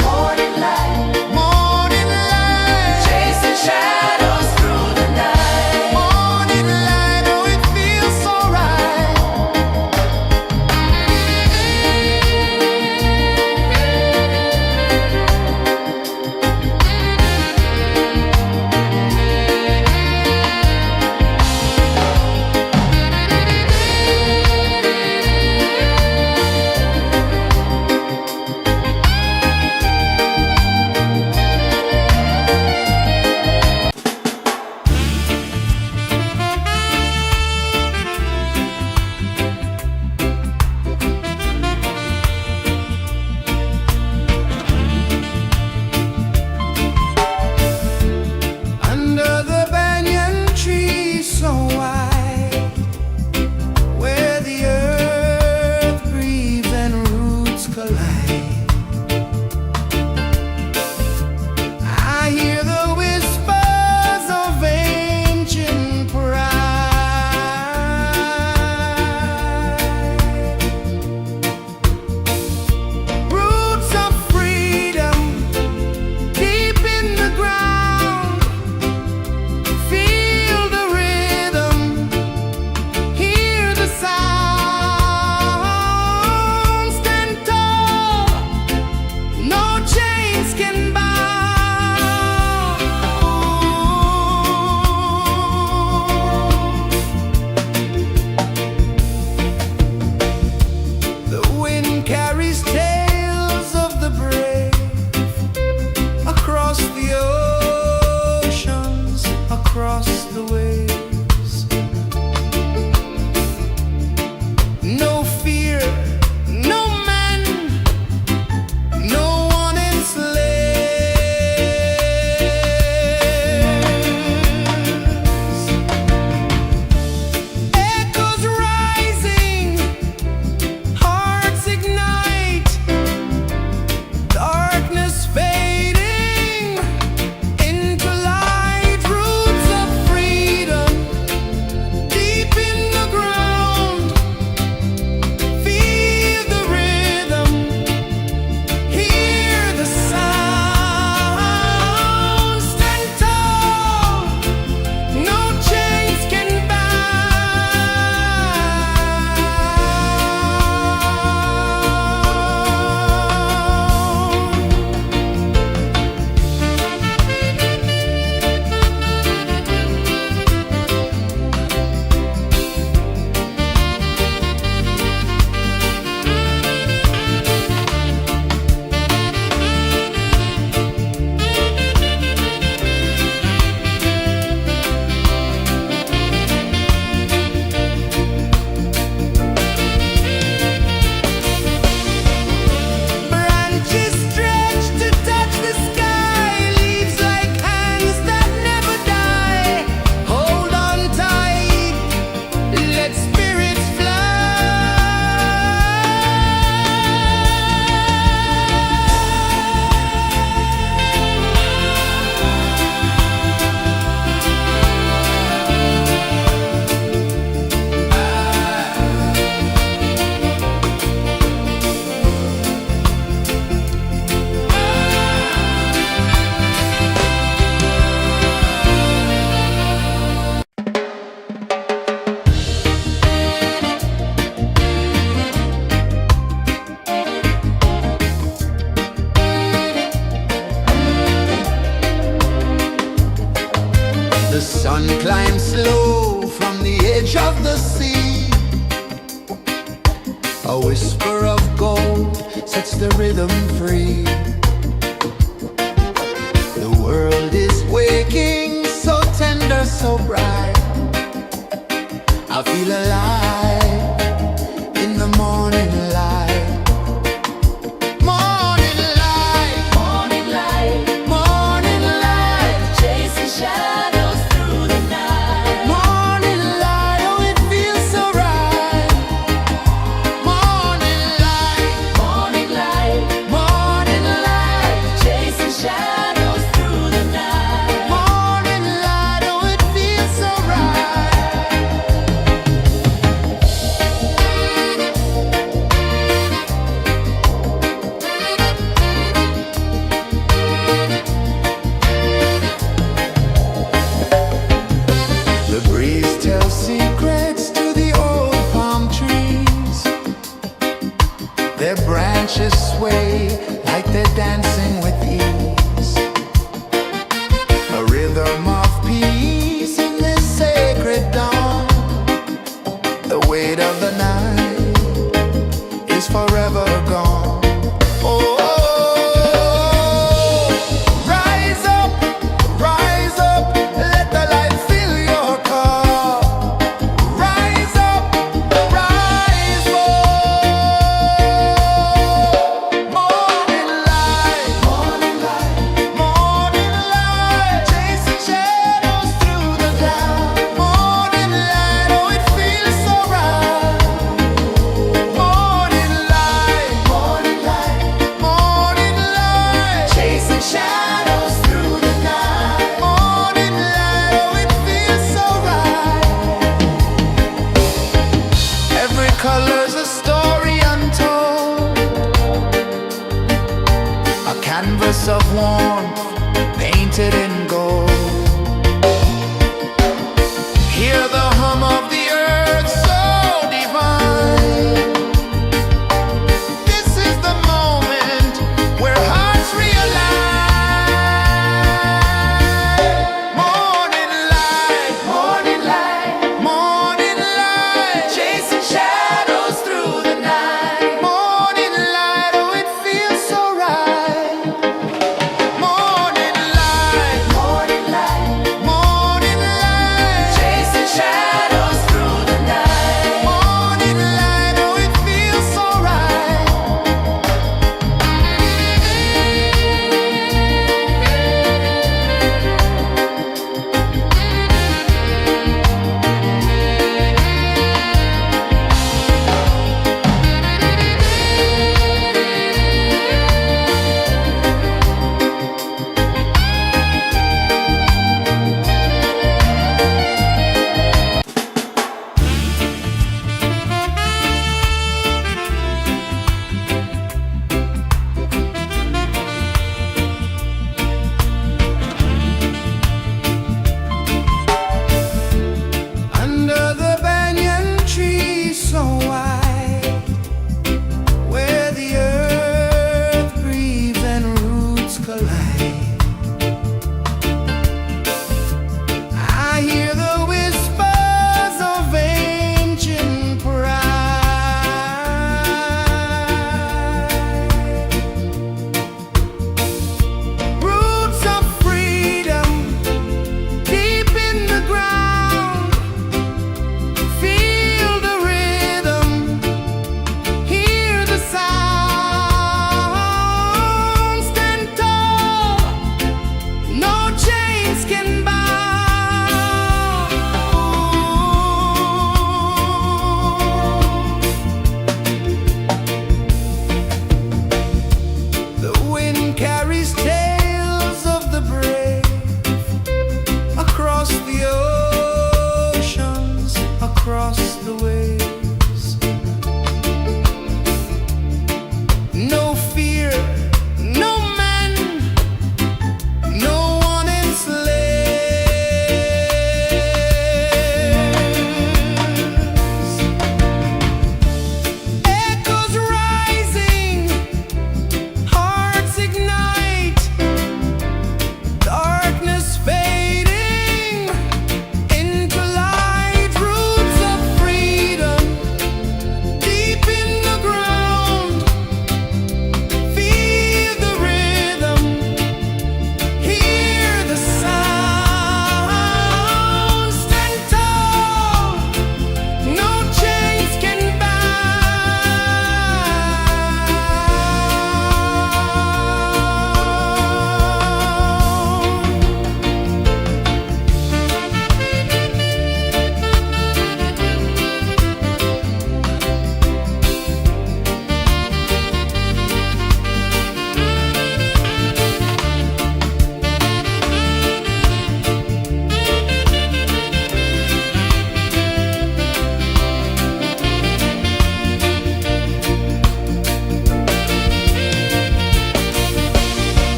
A whisper of gold sets the rhythm free. The world is waking, so tender, so bright. I feel alive in the morning light. Morning light, Morning light, morning light, chasing shadows through the night. morning light, oh it feels so right. Morning light, Morning light, morning light, chasing shadows through the night. morning light, oh it feels so right. The breeze tells secrets to the old palm trees. Their branches sway like they're dancing with ease. A rhythm of peace in this sacred dawn. The weight of the night is forever gone. Oh, rise up, let the light fill your cup. Rise up, rise up. Morning light, morning light, morning light, chasing shadows through the cloud. Morning light, oh it feels so right. Morning light, morning light, morning light, chasing shadows through the night. Morning light, oh it feels so right. Every color's a story untold, a canvas of warmth painted in gold. Hear the hum of the earth so divine. This is the moment where hearts realign. Morning light, morning light, morning light, chasing shadows through the night. Morning light, oh it feels so right. Morning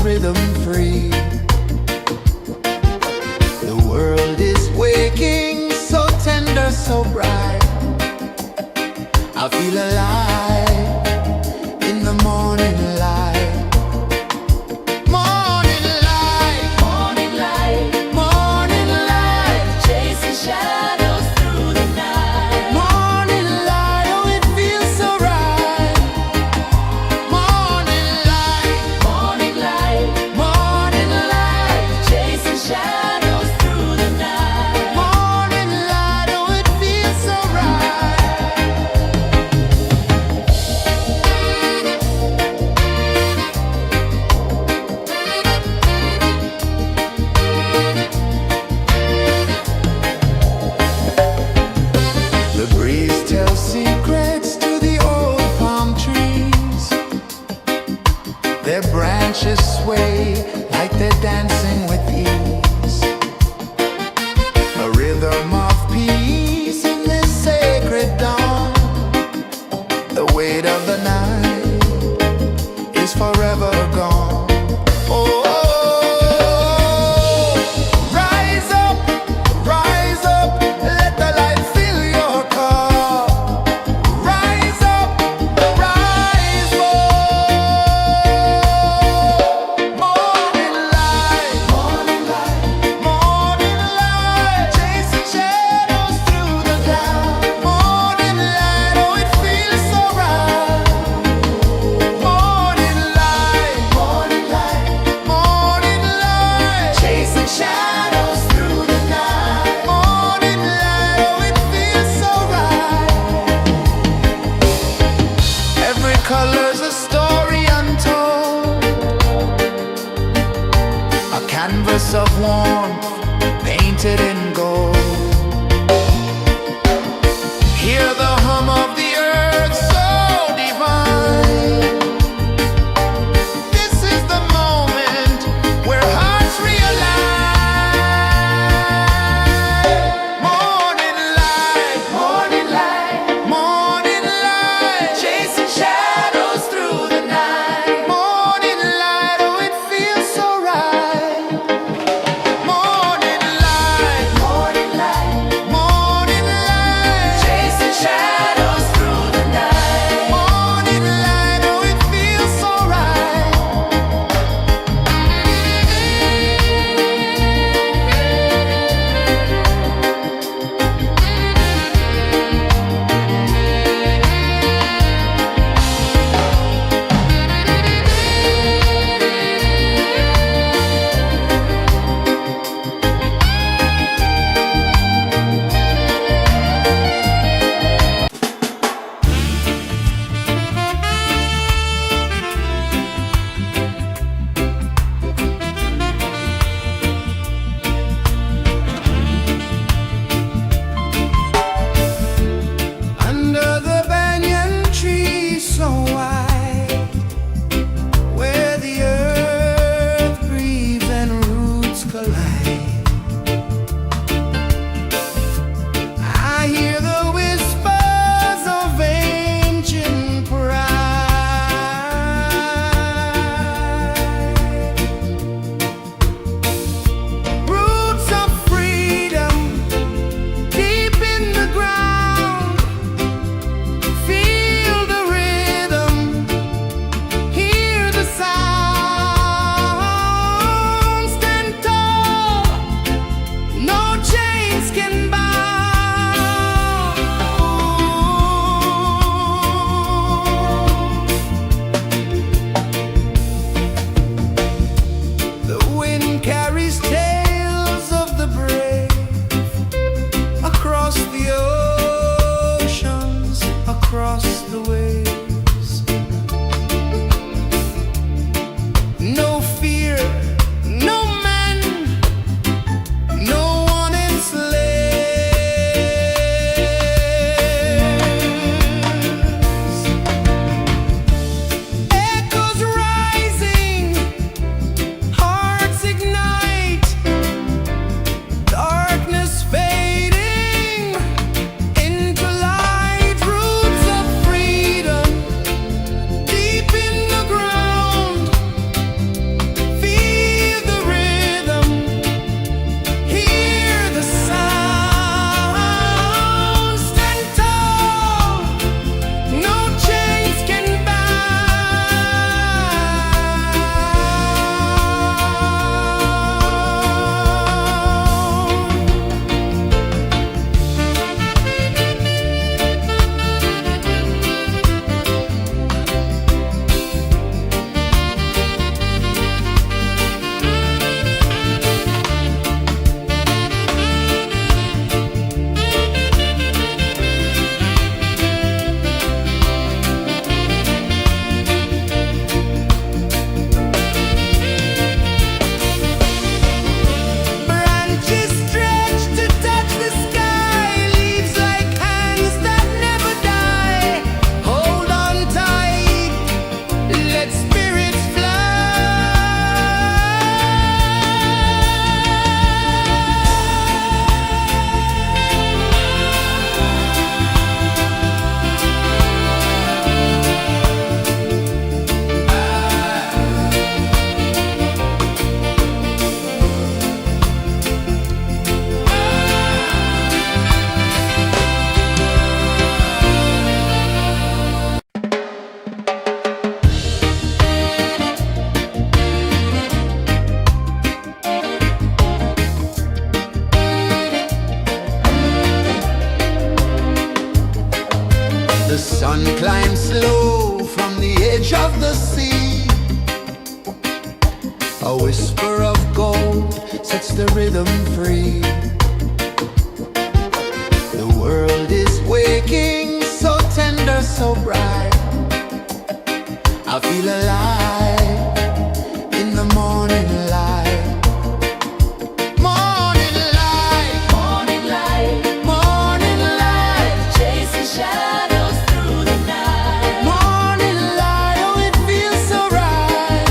rhythm free. The world is waking, so tender, so bright. I feel alive in the morning light. Morning light, Morning light, morning light, chasing shadows through the night. morning light, oh it feels so right. Morning light, Morning light, morning light, chasing shadows through the night. morning light, oh it feels so right. The breeze tells secrets to the old palm trees. Their branches sway like they're dancing with ease. A rhythm of peace in this sacred dawn. The weight of the night is forever gone. Oh, rise up, let the light fill your cup. Rise up, rise up. Morning light, morning light, chasing shadows through the cloud. Morning light, oh it feels so right. Morning light, morning light, chasing shadows through the night. Morning light, oh it feels so right. Every color's a story untold, a canvas of warmth painted in gold. Hear the hum of the earth so divine. This is the moment where hearts realign. Morning light, morning light, chasing shadows through the night. Morning light, oh it feels so right. Morning The sun climbs slow from the edge of the sea. A whisper of gold sets the rhythm free. The world is waking, so tender, so bright. I feel alive in the morning light. Morning light, Morning light, morning light, chasing shadows through the night. morning light, oh it feels so right.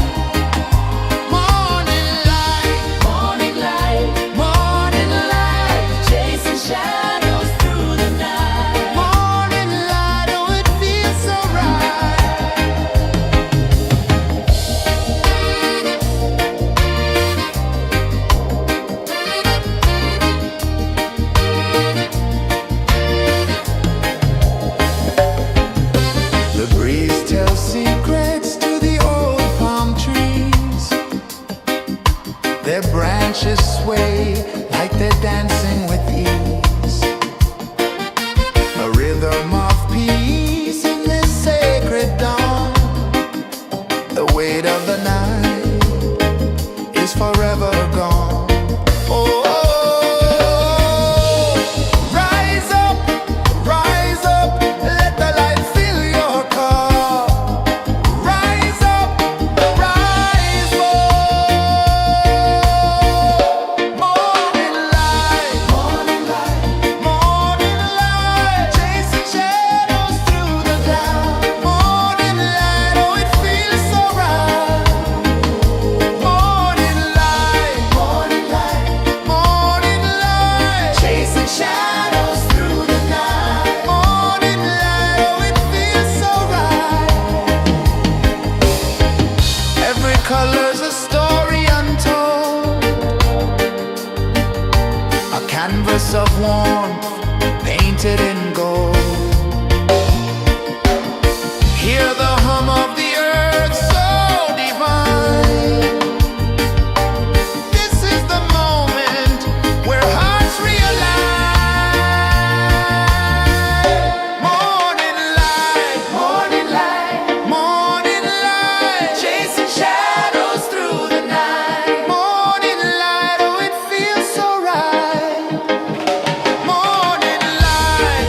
Morning light, Morning light, morning light, chasing shadows through the night. morning light, oh it feels so right. The breeze tells secrets to the old palm trees. Their branches sway like they're dancing with ease. A rhythm of peace in this sacred dawn. The weight of the night is forever gone. Oh, rise up, let the light fill your cup. Rise up, rise up. Morning light, morning light, chasing shadows through the cloud. Morning light, oh it feels so right. Morning light, morning light, chasing shadows through the night. Morning light, oh it feels so right. Every color's a story untold, a canvas of warmth painted in gold. Hear the hum of the earth so divine. This is the moment where hearts realign. Morning light, morning light, chasing shadows through the night. Morning light, oh it feels so right. Morning light,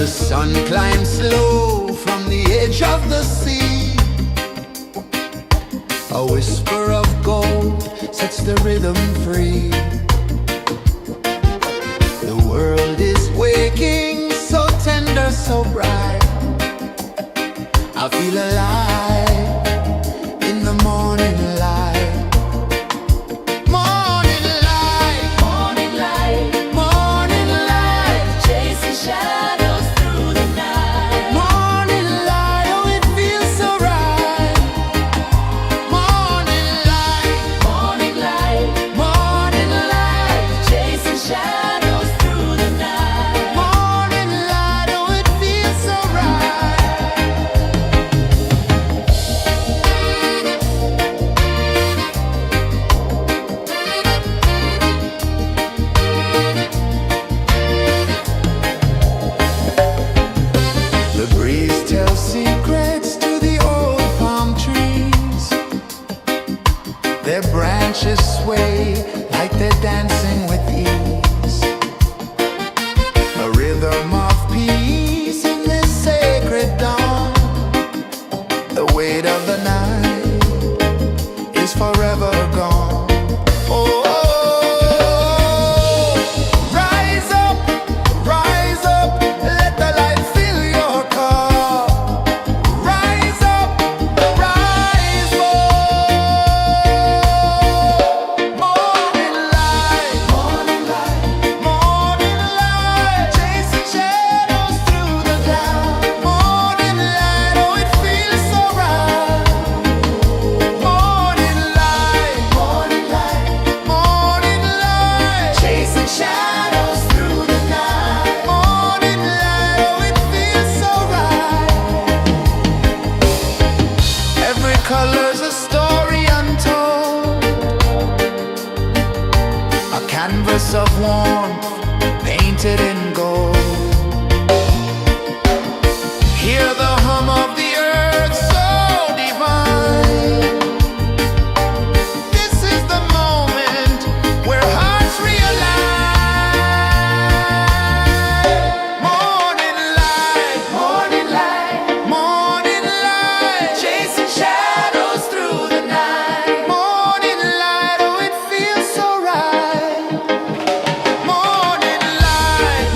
The sun climbs slow from the edge of the sea. A whisper of gold sets the rhythm free. The world is waking, so tender, so bright. I feel alive in the morning light. Morning light, Morning light, morning light, chasing shadows through the night. morning light, oh it feels so right. Morning light, Morning light, morning light, chasing shadows through the night. morning light, oh it feels so right. The breeze tells secrets to the old palm trees. Their branches sway like they're dancing with ease. A rhythm of peace in this sacred dawn. The weight of the night is forever gone. Oh, rise up, let the light fill your cup. Rise up, rise more. Morning light, morning light, chasing shadows through the cloud. Morning light, oh it feels so right. Morning light, morning light, chasing shadows through the night. Morning light, oh it feels so right. Every color's a story untold, a canvas of warmth painted in gold. Hear the hum of the earth so divine. This is the moment where hearts realign. Morning light, morning light, chasing shadows through the night. Morning light, oh it feels so right. Morning light,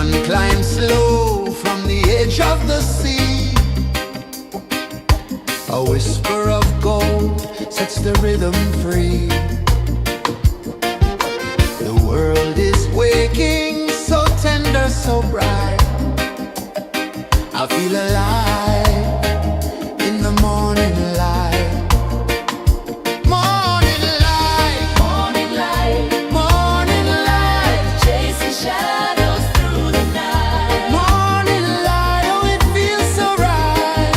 Sun climbs slow from the edge of the sea. A whisper of gold sets the rhythm free. The world is waking, so tender, so bright. I feel alive in the morning light. Morning light, Morning light, morning light, chasing shadows through the night. morning light, oh it feels so right.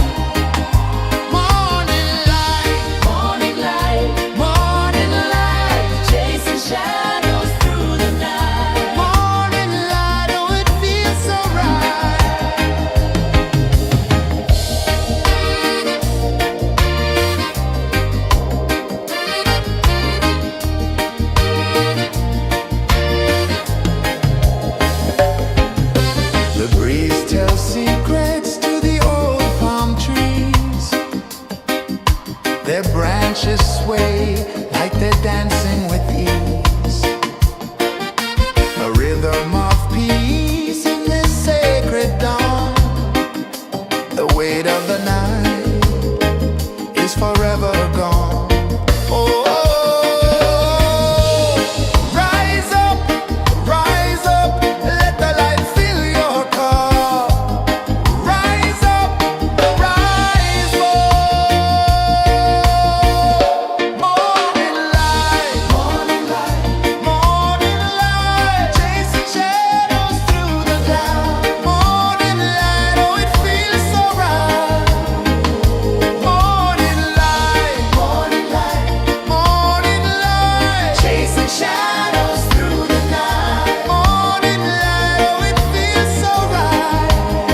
Morning light, Morning light, morning light, chasing shadows through the night. morning light, oh it feels so right. The breeze tells secrets to the old palm trees. Their branches sway like they're dancing with ease. A rhythm of peace in this sacred dawn. The weight of the night is forever gone. Oh, rise up, let the light fill your cup. Rise up, rise up. Morning light, morning light, morning light, chasing shadows through the cloud. Morning light, oh it feels so right. Morning light, morning light, morning light, chasing shadows through the night. Morning light, oh it feels so right.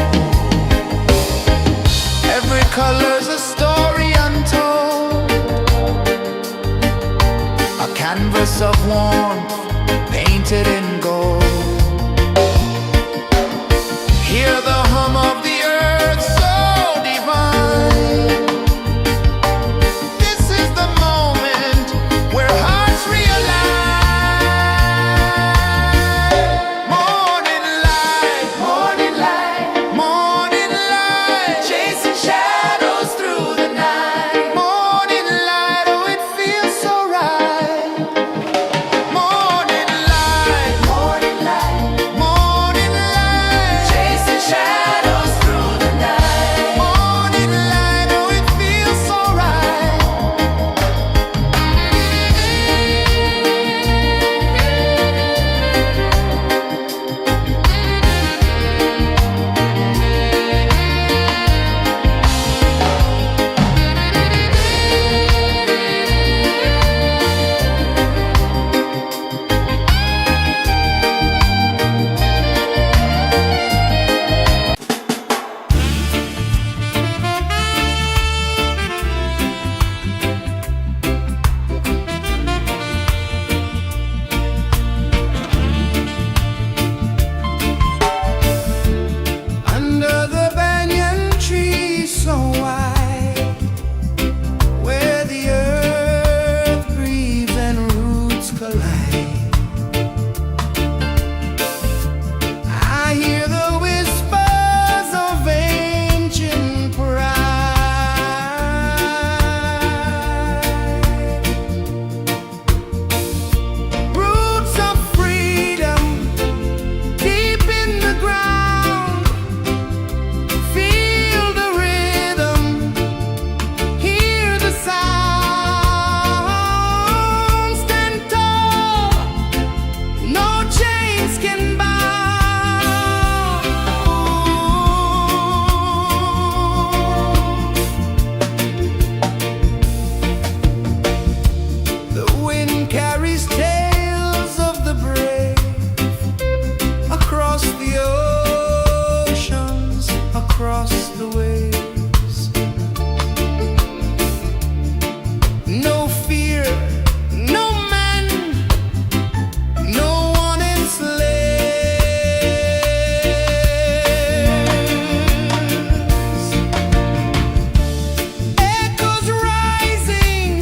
Every color's a story untold, a canvas of warmth painted in gold. Hear the hum of the earth so divine. This is the moment where hearts realign. Morning light, morning light, morning light, chasing shadows through the night. Morning light, oh it feels so right. Morning light, morning light, morning light, chasing shadows through the night. Morning light, oh it feels so right. Under the banyan tree so wide, where the earth breathes and roots collide, I hear the whispers of ancient pride. Roots of freedom deep in the ground. Feel the rhythm, hear the sound. Stand tall, no chains can bound. The wind carries tales of the brave across the oceans, across the waves. No fear, no man, no one enslaves. Echoes rising,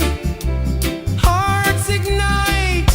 hearts ignite.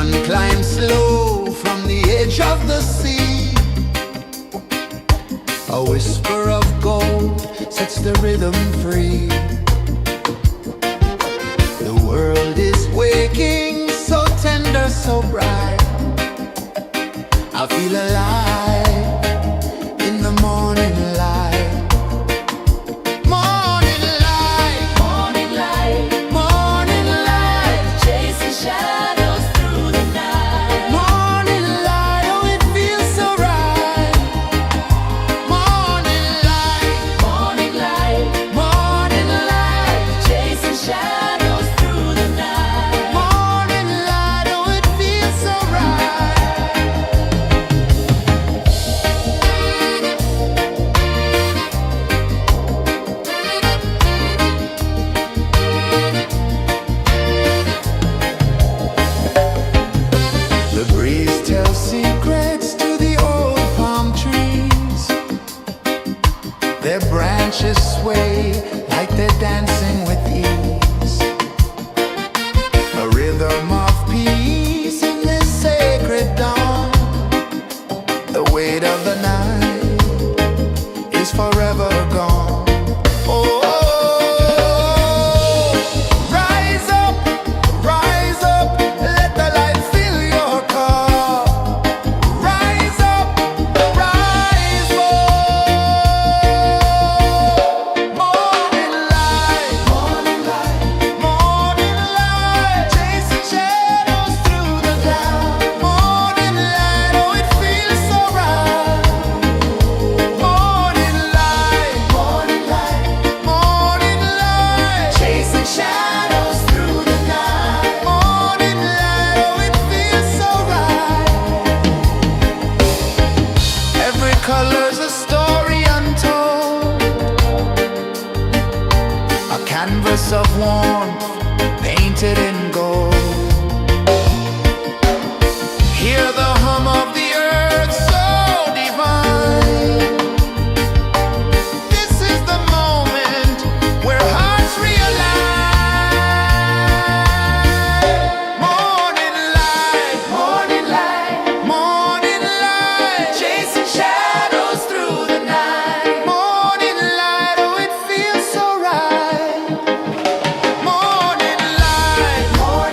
sun climbs slow from the edge of the sea. A whisper of gold sets the rhythm free. The world is waking, so tender, so bright. I feel alive in the morning light. Morning light, Morning light, morning light, chasing shadows through the night. morning light, oh it feels so right. Morning light, Morning light, morning light, chasing shadows through the night. morning light, oh it feels so right. The breeze tells secrets to the old palm trees. Their branches sway like they're dancing with ease. A rhythm of peace in this sacred dawn. The weight of the night is forever gone. Oh, rise up, let the light fill your cup. Rise up, rise up. Morning light, morning light, morning light, chasing shadows through the cloud. Morning light, oh it feels so right. Morning light, morning light, morning light, chasing shadows through the night. Morning light, oh it feels so right. Every color's a story untold, a canvas of warmth painted in gold. Hear the hum of the earth so divine. This is the moment where hearts realign. Morning light, morning light, morning light, chasing shadows through the night. Morning light, oh it feels so right. Morning light, morning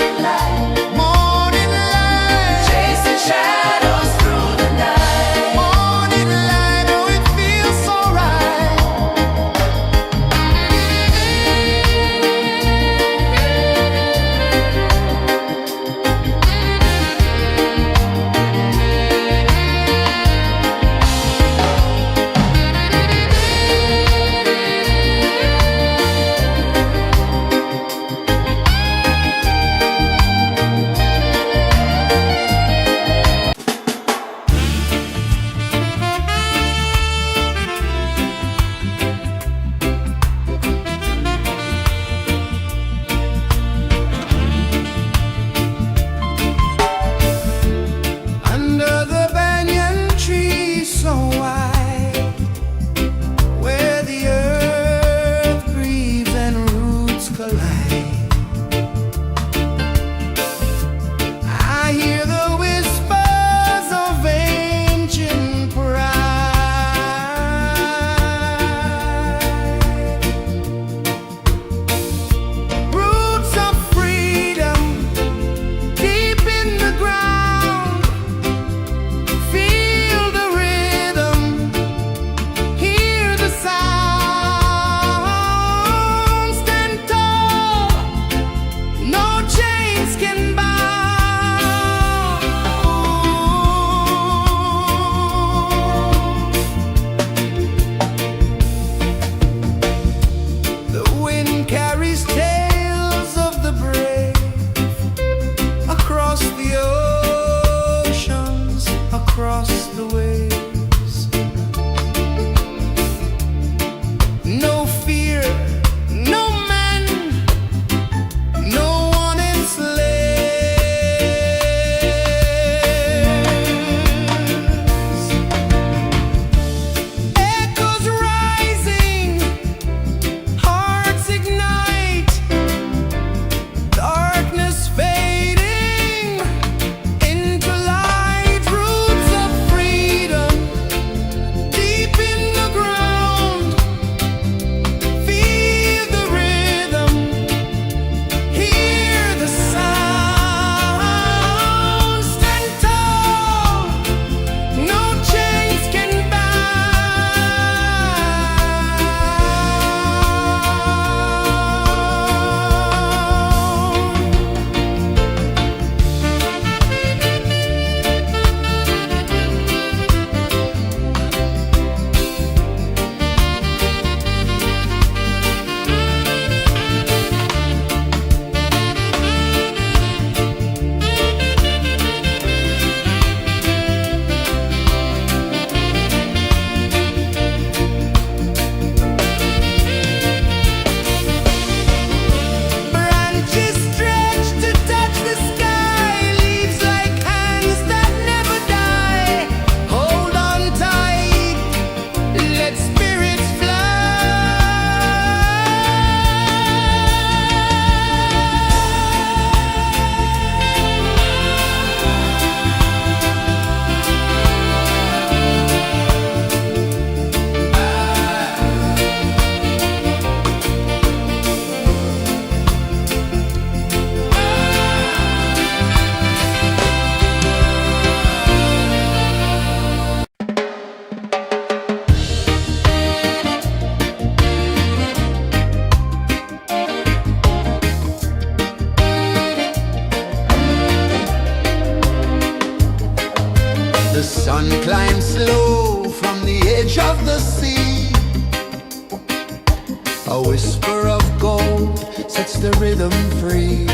A whisper of gold sets the rhythm free.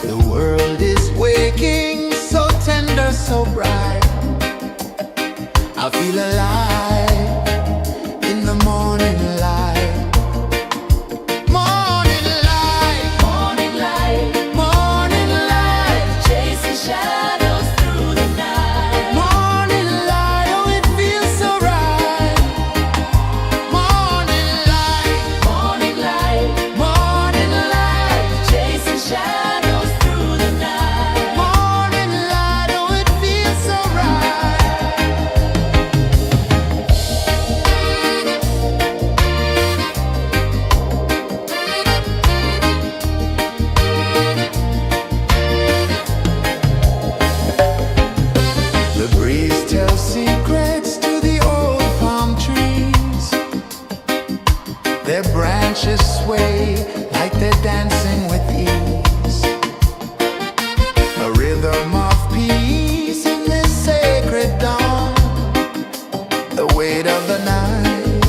The world is waking, so tender, so bright. I feel alive in the morning light. Morning light, Morning light, morning light, chasing shadows through the night. morning light, oh it feels so right. Morning light, Morning light, morning light, chasing shadows through the night. morning light, oh it feels so right. The breeze tells secrets to the old palm trees. Their branches sway like they're dancing with ease. A rhythm of peace in this sacred dawn. The weight of the night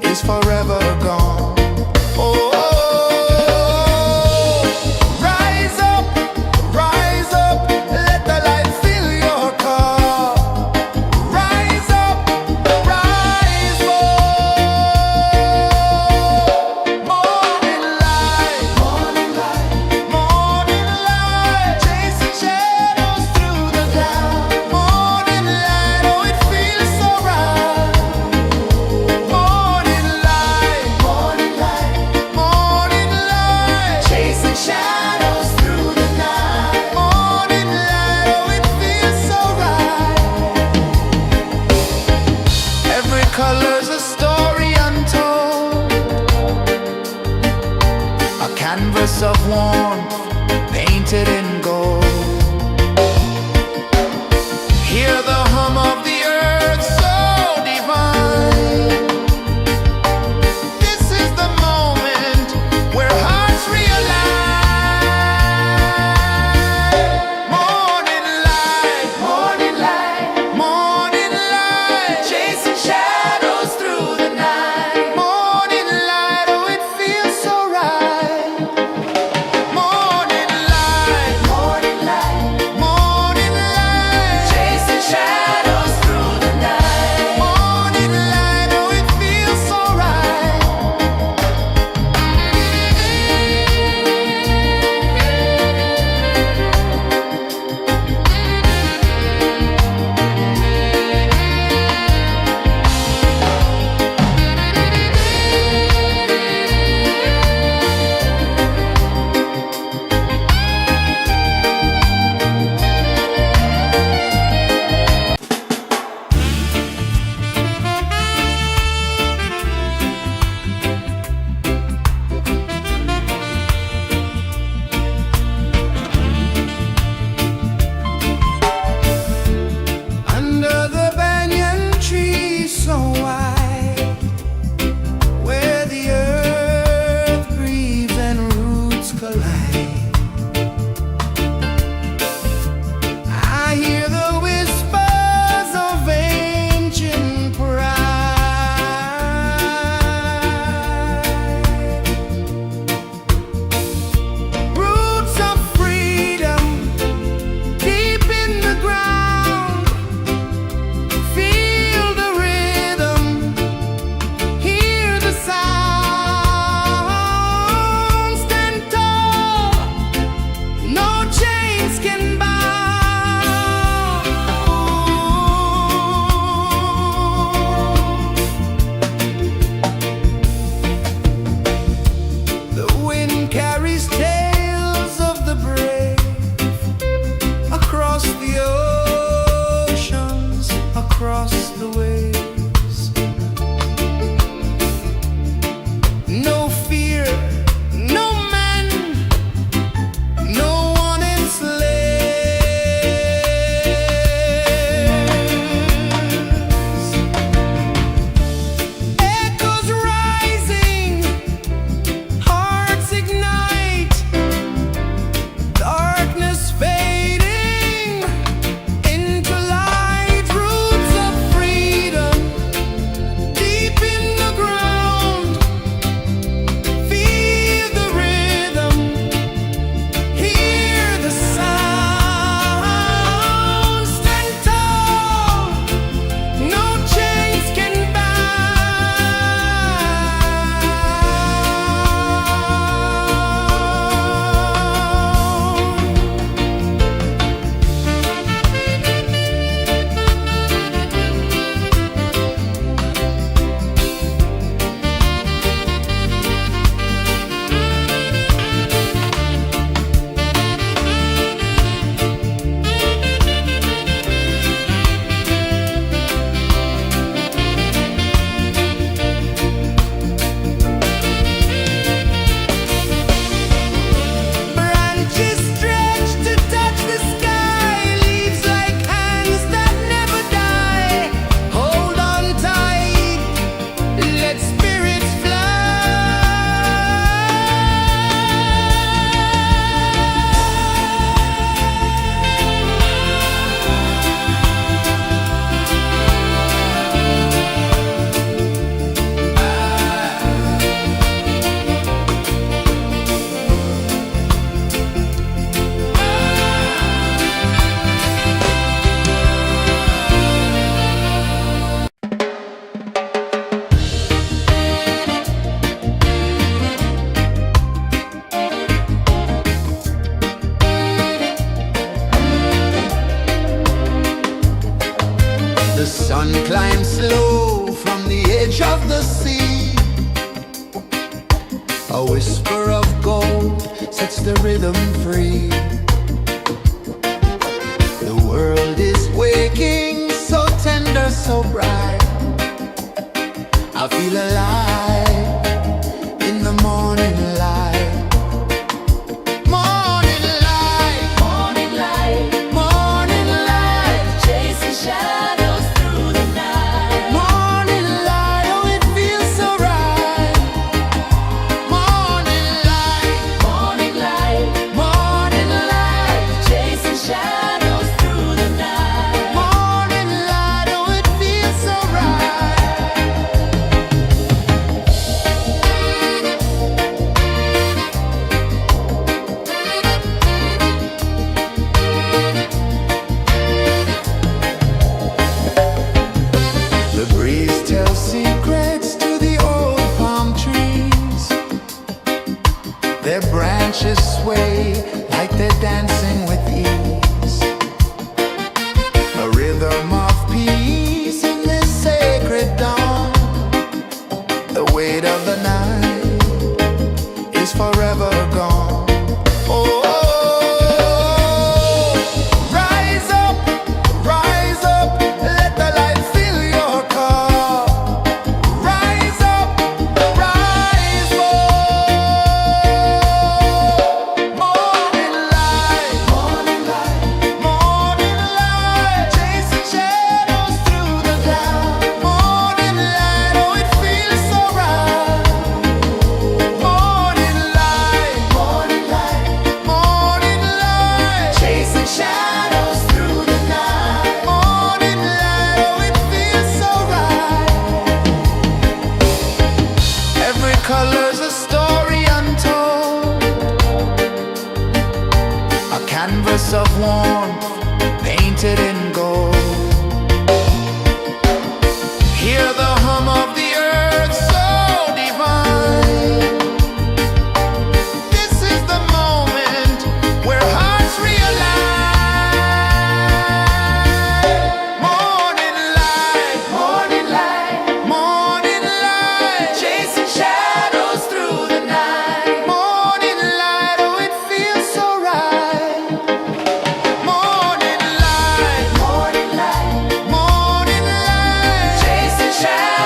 is forever gone. Oh, rise up, let the light fill your car. Rise up, rise up. Morning light, morning light, morning light, chasing shadows through the cloud. Morning light, oh it feels so right. Morning light, morning light, morning light, chasing shadows through the night. Morning light, oh it feels so right. Every color's a story untold, a canvas of warmth painted in gold. Hear the hum of the earth so divine. This is the moment where hearts realign. Morning light, morning light, morning light, chasing shadows through the night. Morning light, oh it feels so right. Morning light, of the sea. A whisper of gold sets the rhythm free. The world is waking, so tender, so bright. I feel alive in the morning light. Morning light, Morning light, morning light, chasing shadows through the night. morning light, oh it feels so right. Morning light, Morning light, morning light, chasing shadows through the night. morning light, oh it feels so right. The breeze tells secrets to the old palm trees. Their branches sway like they're dancing with ease. A rhythm of peace in this sacred dawn. The weight of the night is forever gone. Oh, rise up, let the light fill your car. Rise up, rise up. Morning light, morning light, morning light, chasing shadows through the cloud. Morning light, oh it feels so right. Morning light, morning light, morning light, chasing shadows through the night. Morning light, oh it feels so right. Every color's a story untold, a canvas of warmth painted in gold. Hear the hum of the earth so divine. This is the moment where hearts realign. Morning light, morning light, morning light, chasing shadows through the night. Morning light, oh it feels so right. Morning light, morning light, morning light, chasing shadows.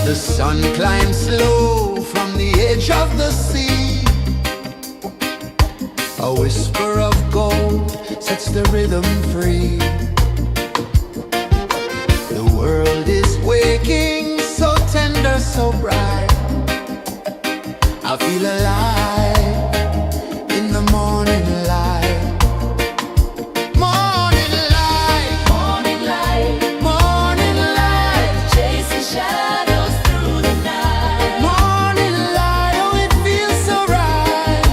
The sun climbs slow from the edge of the sea. A whisper of gold sets the rhythm free. The world is waking, so tender, so bright. I feel alive in the morning light. Morning light, Morning light, morning light, chasing shadows through the night. morning light, oh it feels so right.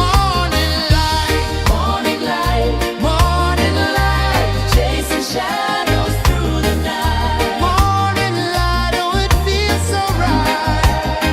Morning light, Morning light, morning light, chasing shadows through the night. morning light, oh it feels so right.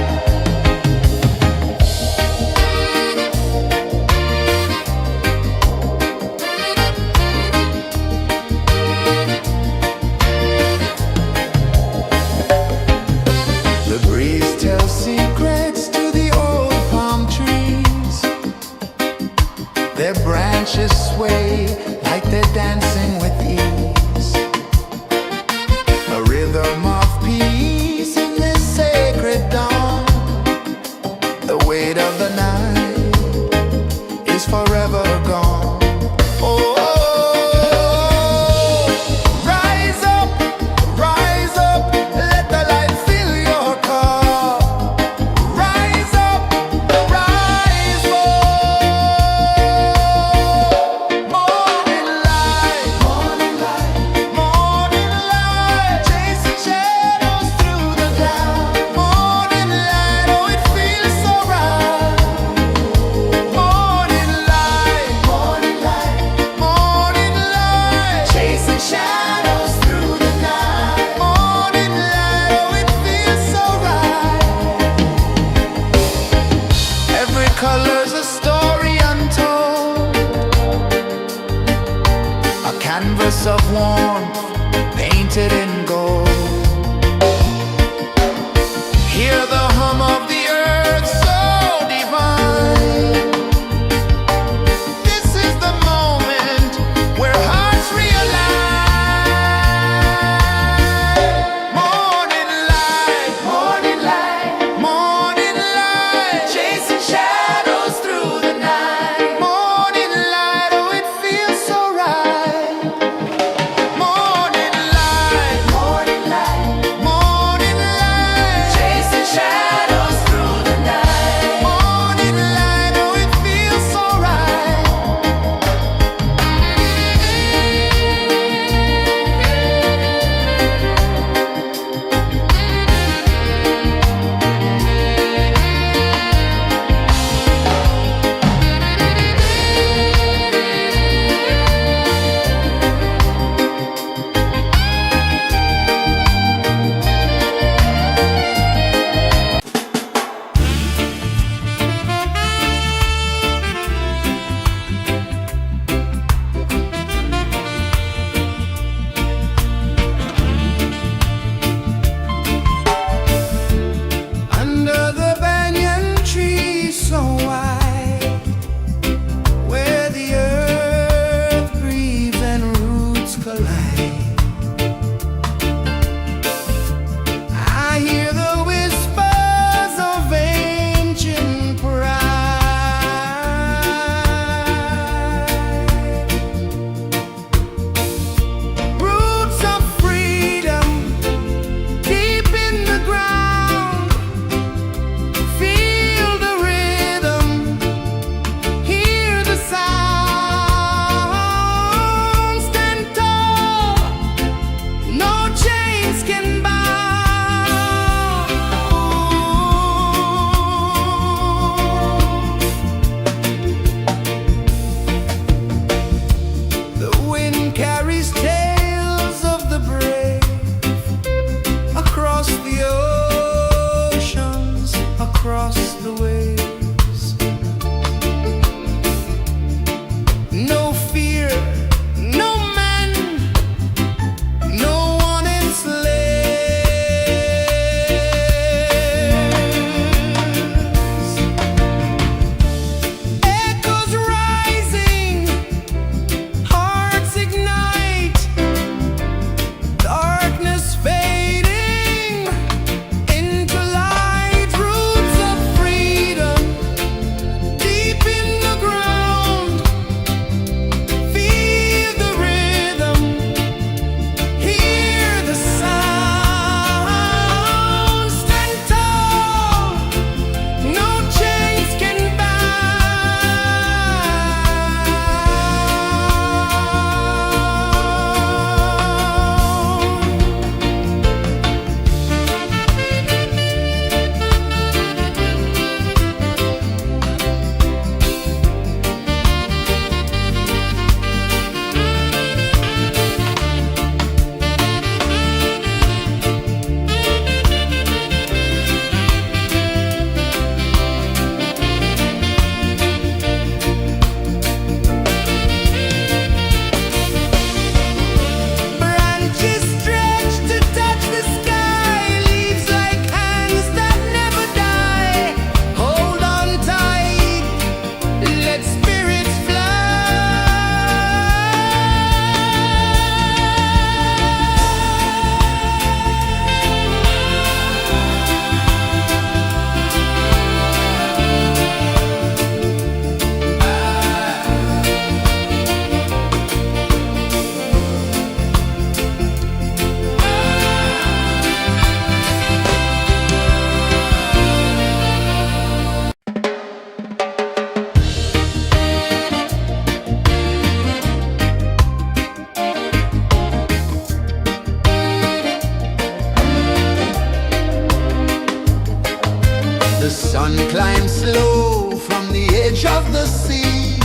The sun climbs slow from the edge of the sea.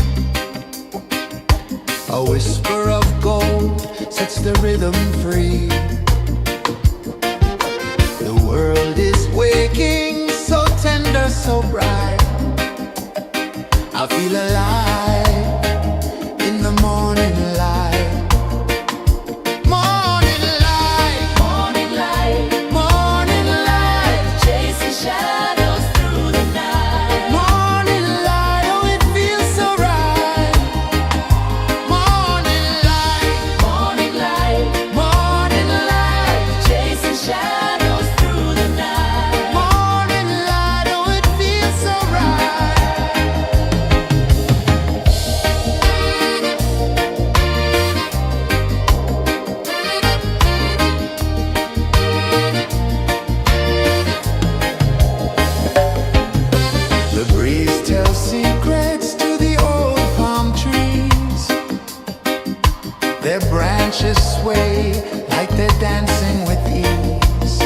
A whisper of gold sets the rhythm free. The world is waking, so tender, so bright. I feel alive in the morning light. Morning light, Morning light, morning light, chasing shadows through the night. morning light, oh it feels so right. Morning light, Morning light, morning light, chasing shadows through the night. morning light, oh it feels so right. The breeze tells secrets to the old palm trees. Their branches sway like they're dancing with ease.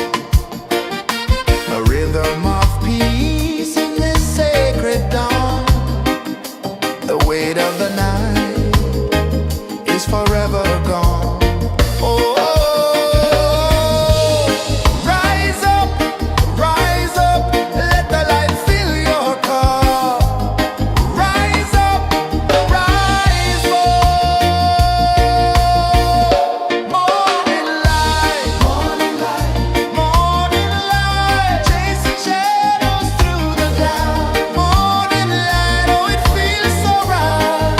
A rhythm of peace in this sacred dawn. The weight of the night is forever gone. Oh, rise up, let the light fill your cup. Rise up, rise up. Morning light, morning light, morning light, chasing shadows through the cloud. Morning light, oh it feels so right.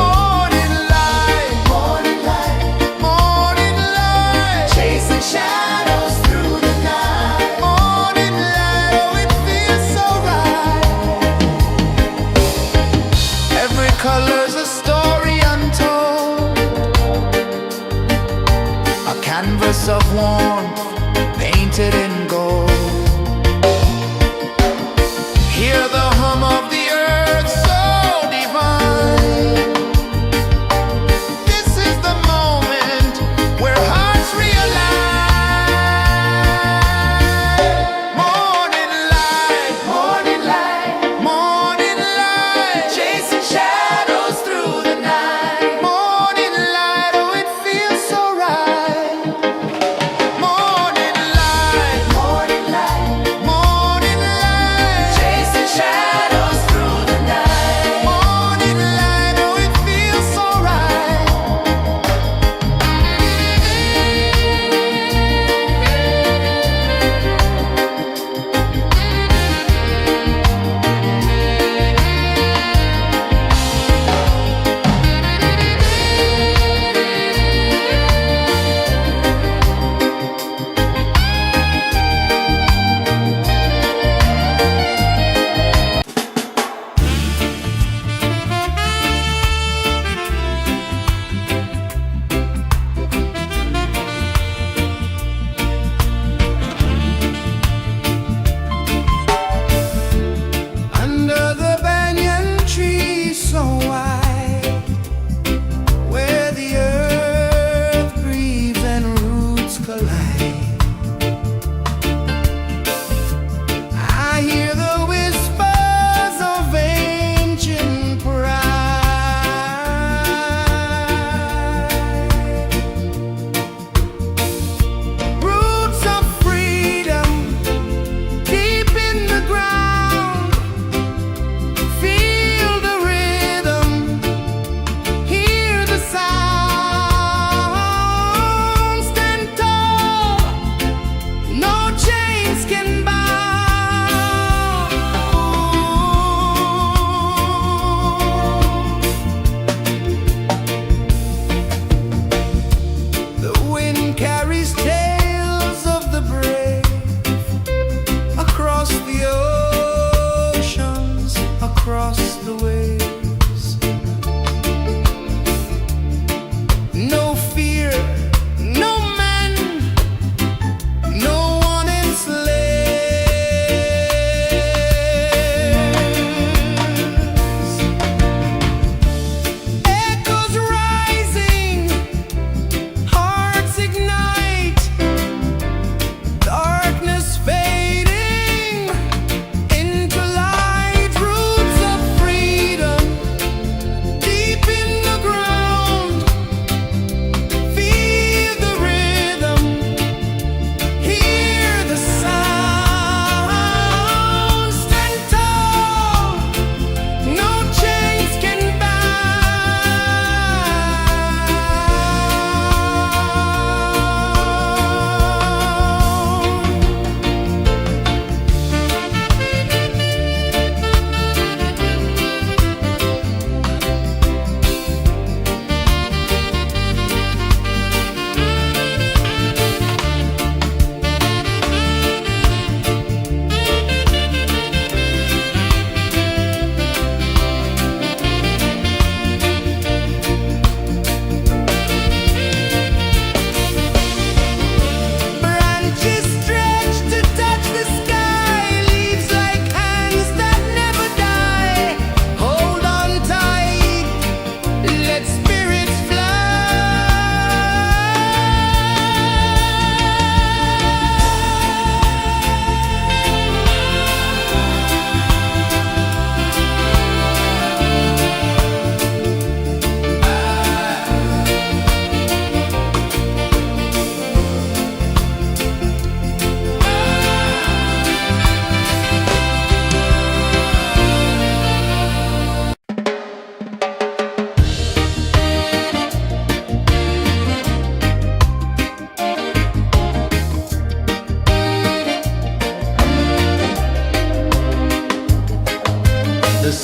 Morning light, morning light, morning light, chasing shadows through the night. Morning light, oh it feels so right. Every color's a story untold, a canvas of warmth painted in gold. Hear the hum of the earth so divine. This is the moment where hearts realign. Morning light, morning light, morning light, chasing shadows through the night. Morning light, oh it feels so right. Morning light, morning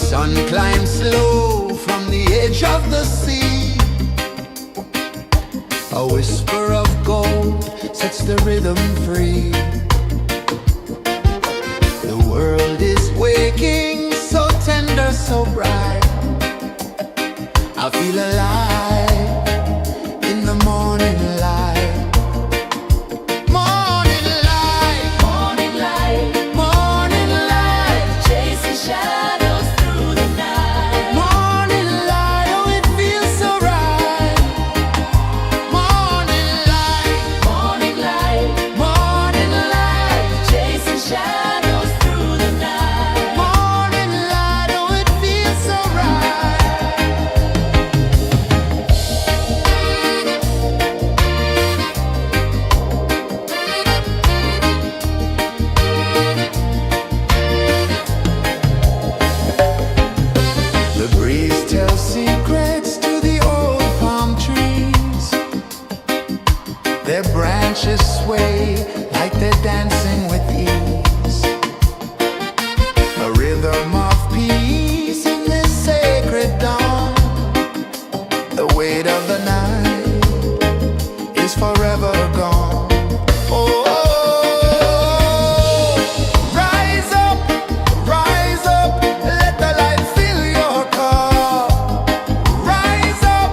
Sun climbs slow from the edge of the sea. A whisper of gold sets the rhythm free. The world is waking, so tender, so bright. I feel alive in the morning light. Morning light, Morning light, morning light, chasing shadows through the night. morning light, oh it feels so right. Morning light, Morning light, morning light, chasing shadows through the night. morning light, oh it feels so right. The breeze tells secrets to the old palm trees. Their branches sway like they're dancing with ease. A rhythm of peace in this sacred dawn. The weight of the night is forever gone. Oh, rise up, let the light fill your cup. Rise up,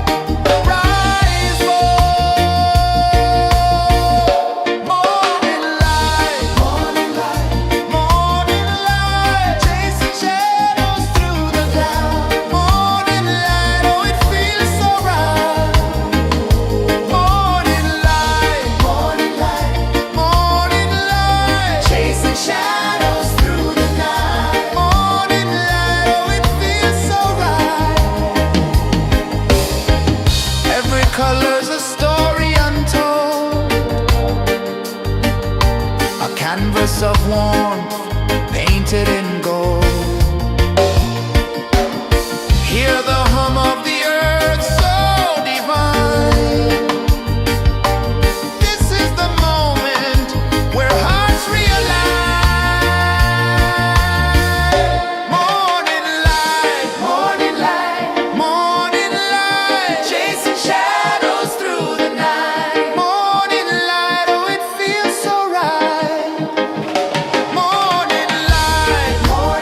rise up. Morning light, morning light, morning light, chasing shadows through the cloud. Morning light, oh it feels so right. Morning light, morning light, morning light, chasing shadows through the night. Morning light, oh it feels so right. Every color's a story untold, a canvas of warmth painted in gold. Hear the hum of the earth so divine. This is the moment where hearts realign. Morning light, morning light, morning light, chasing shadows through the night. Morning light, oh it feels so right. Morning light, morning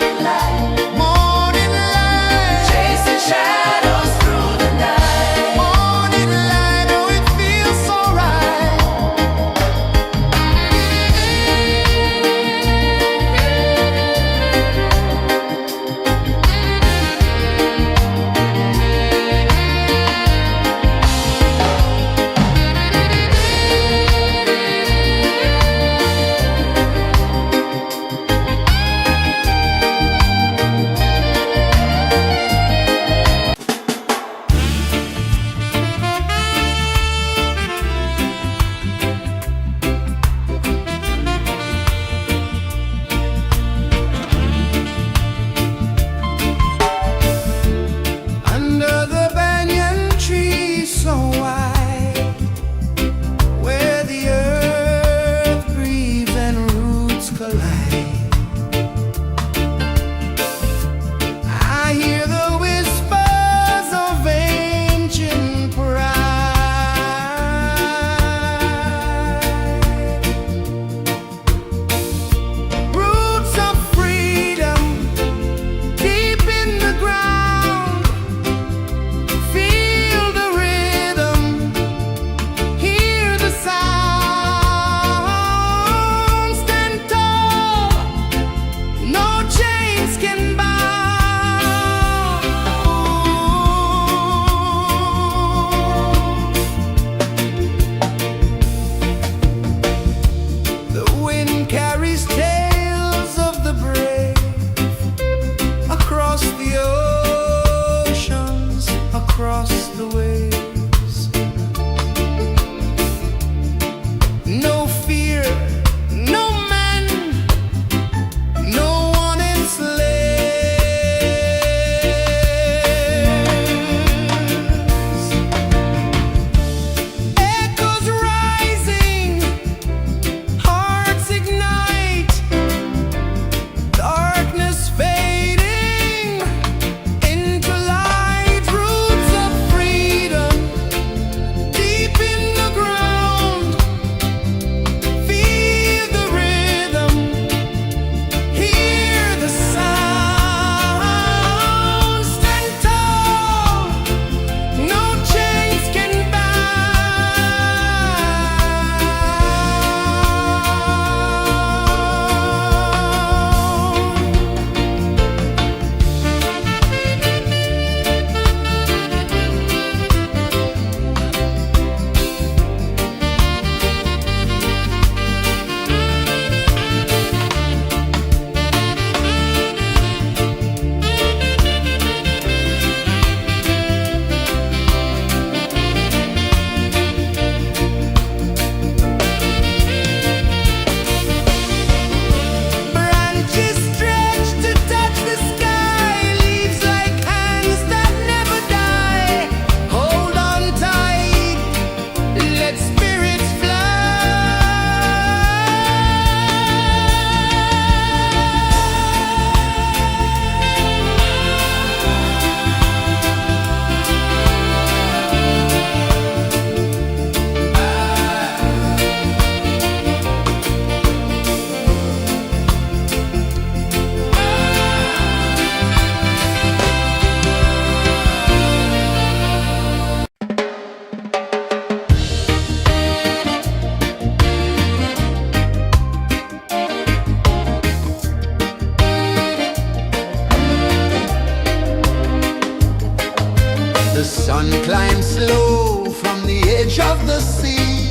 Sun climbs slow from the edge of the sea.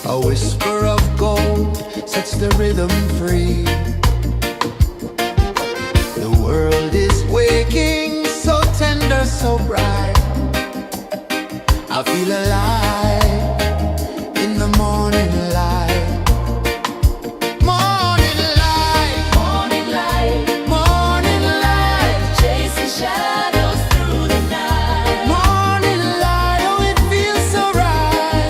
A whisper of gold sets the rhythm free. The world is waking, so tender, so bright. I feel alive in the morning light. Morning light, Morning light, morning light, chasing shadows through the night. morning light, oh it feels so right.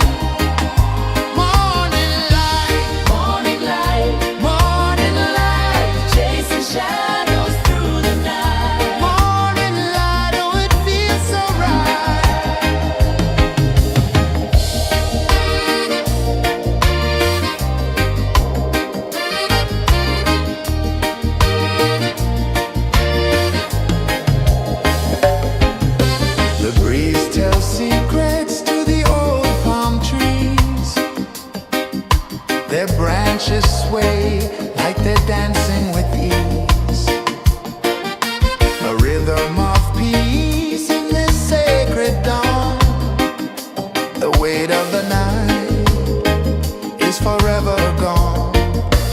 Morning light, Morning light, morning light, chasing shadows through the night. morning light, oh it feels so right. The breeze tells secrets to the old palm trees. Their branches sway like they're dancing with ease. A rhythm of peace in this sacred dawn. The weight of the night is forever gone.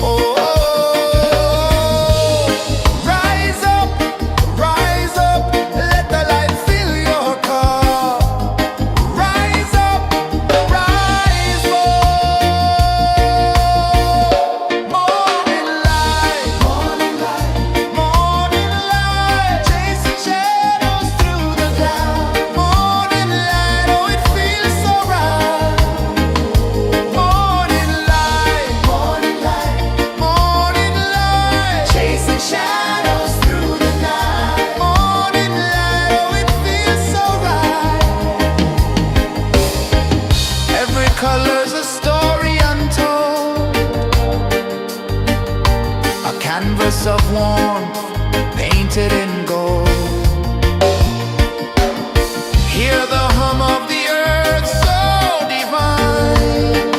Oh, rise up, let the light fill your cup. Rise up, rise up. Morning light, morning light, chasing shadows through the cloud. Morning light, oh it feels so right. Morning light, chasing shadows through the night. Morning light, oh it feels so right. Every color's a story untold, a canvas of warmth painted in gold. Hear the hum of the earth so divine.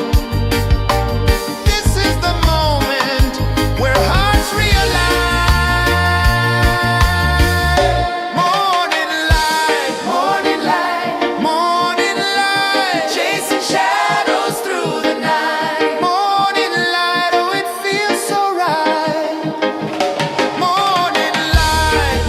This is the moment where hearts realign. Morning light, morning light, chasing shadows through the night. Morning light, oh it feels so right. Morning light,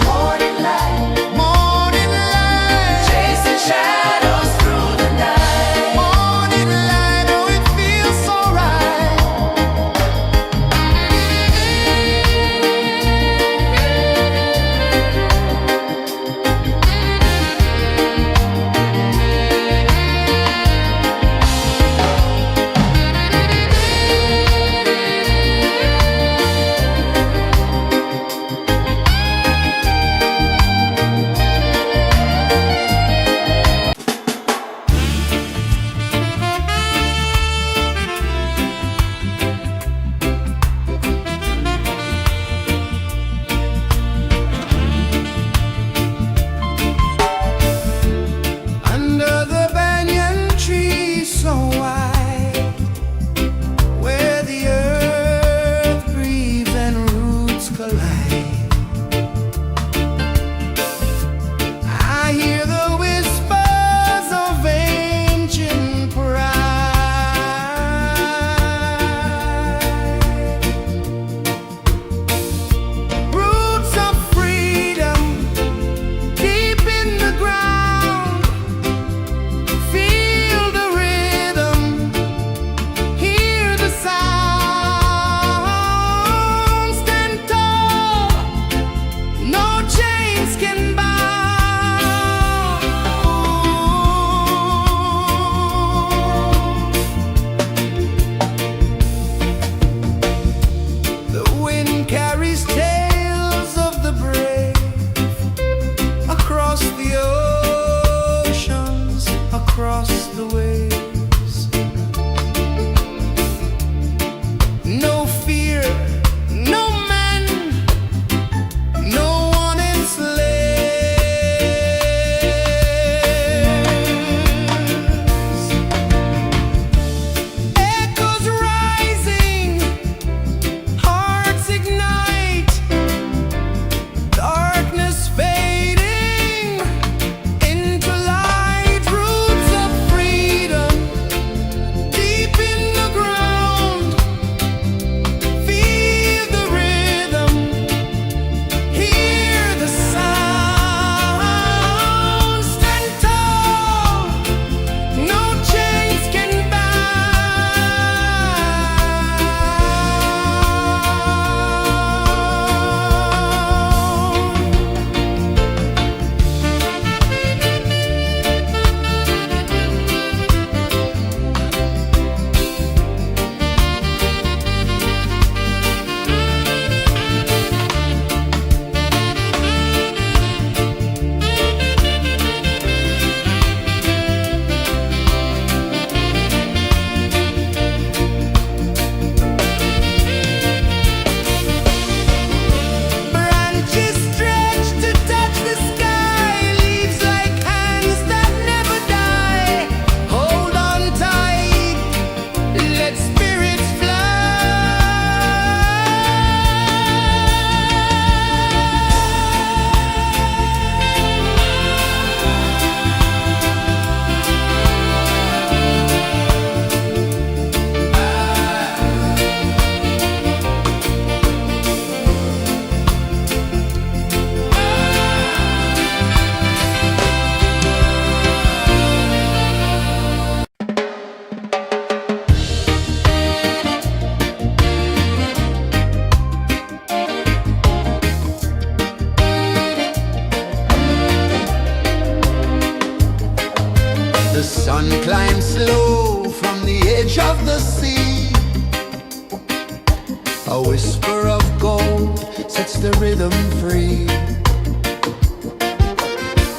A whisper of gold sets the rhythm free.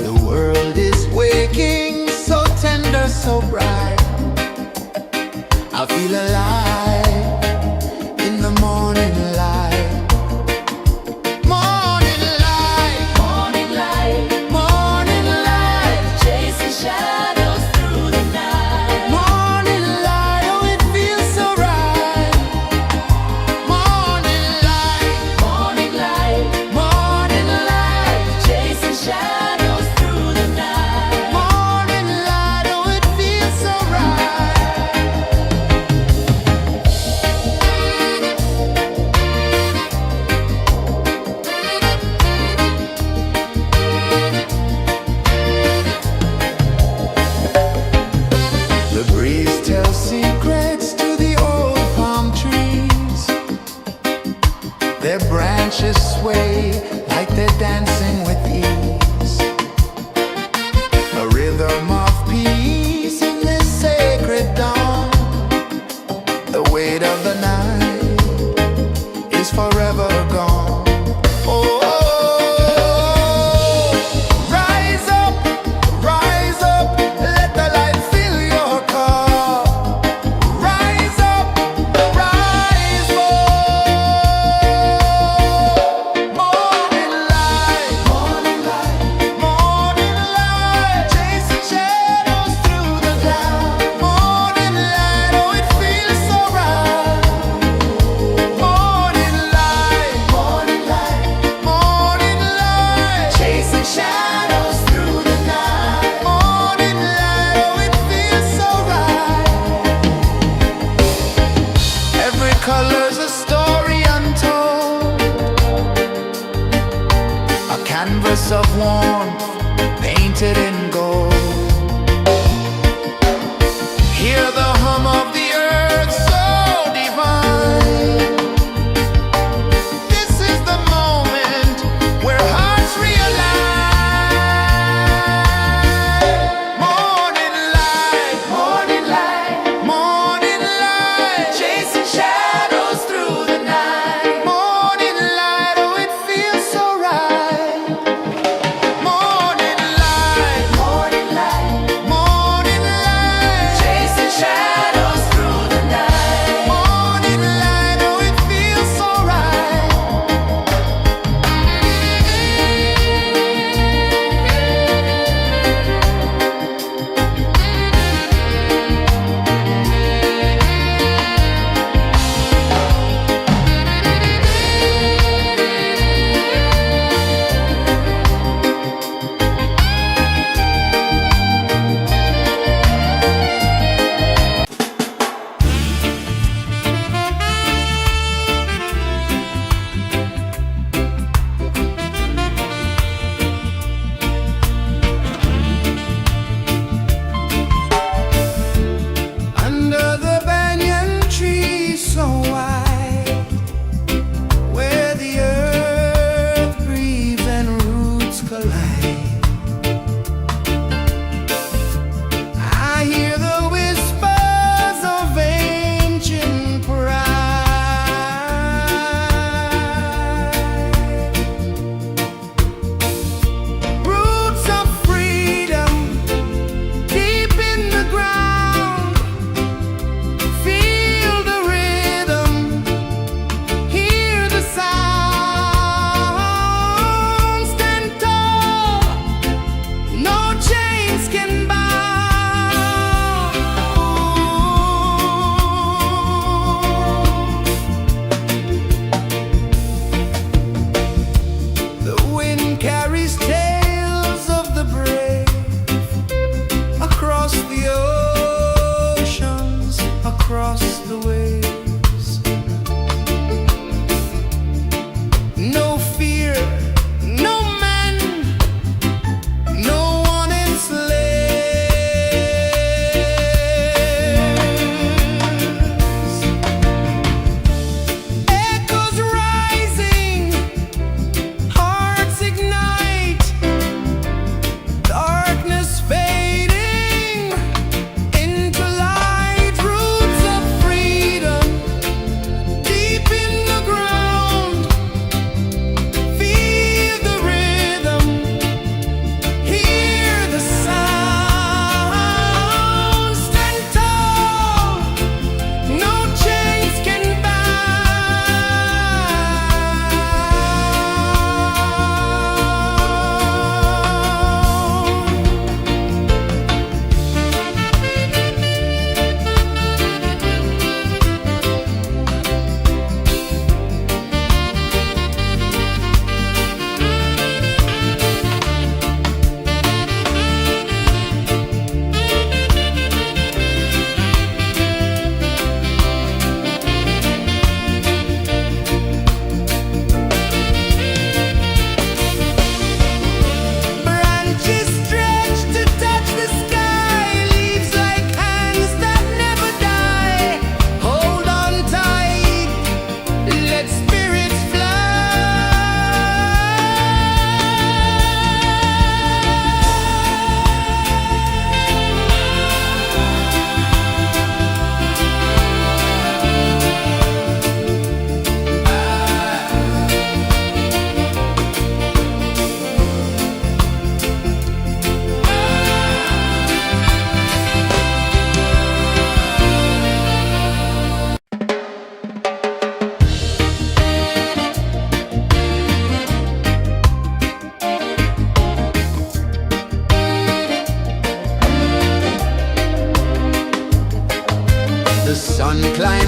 The world is waking, so tender, so bright. I feel alive in the morning light. Morning light, Morning light, morning light, chasing shadows through the night. morning light, oh it feels so right. Morning light, Morning light, morning light, chasing shadows through the night. morning light, oh it feels so right. The breeze tells secrets to the old palm trees. Their branches sway like they're dancing with ease. A rhythm of peace in this sacred dawn. The weight of the night is forever gone. Oh, rise up, let the light fill your cup. Rise up, rise up. Morning light, morning light, morning light, chasing shadows through the cloud. Morning light, oh it feels so right. Morning light, morning light, morning light, chasing shadows through the night. Morning light, oh it feels so right. Every color's a story untold, a canvas of warmth painted in gold. Hear the hum of the earth so divine. This is the moment where hearts realign. Morning light, morning light, morning light, chasing shadows through the night. Morning light, oh it feels so right. Morning light,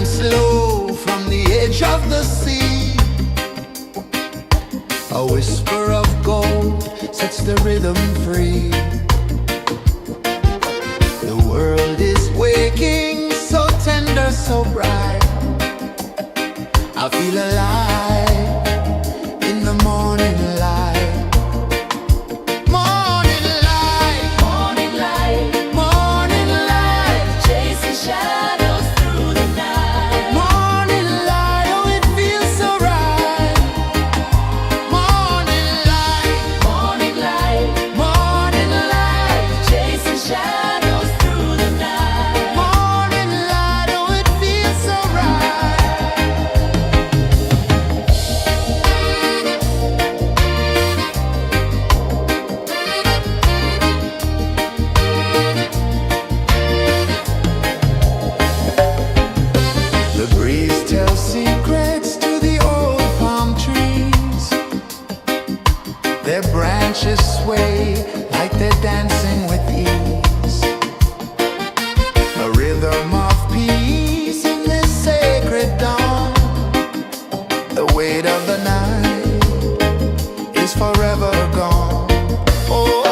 slow from the edge of the sea. A whisper of gold sets the rhythm free. The world is waking, so tender, so bright. I feel alive in the morning light. Morning light, Morning light, morning light, chasing shadows through the night. morning light, oh it feels so right. Morning light, Morning light, morning light, chasing shadows through the night. morning light, oh it feels so right. The breeze tells secrets to the old palm trees. Their branches sway like they're dancing with ease. A rhythm of peace in this sacred dawn. The weight of the night is forever gone. Oh,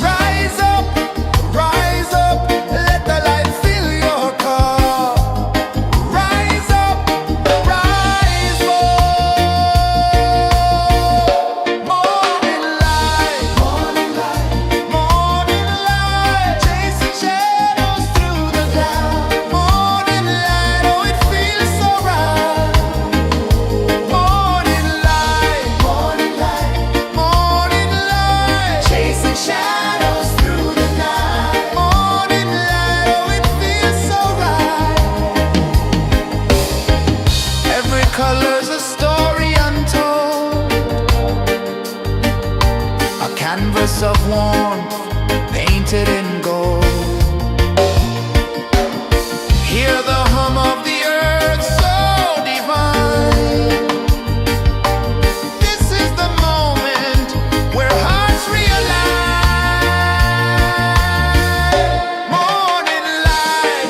rise up, let the light fill your cup. Rise up, rise up. Morning light, morning light, chasing shadows through the cloud. Morning light, oh it feels so right. Morning light, morning light, chasing shadows through the night. Morning light, oh it feels so right. Every color's a story untold, a canvas of warmth painted in gold. Hear the hum of the earth so divine. This is the moment where hearts realign. Morning light,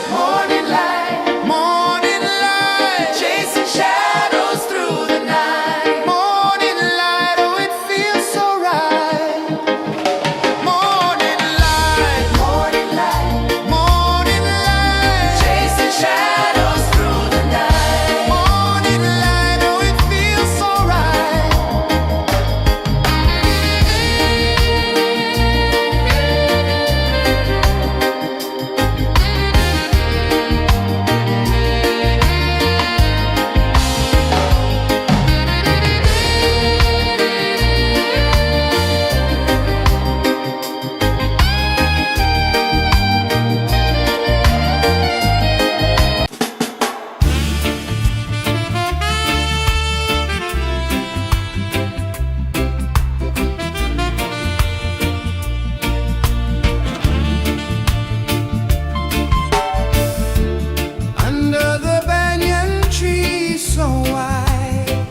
morning light, chasing shadows through the night. Morning light, oh it feels so right. Morning light, morning light, Chasing shadows through the night. morning light, oh it feels so right. Under the banyan tree so wide,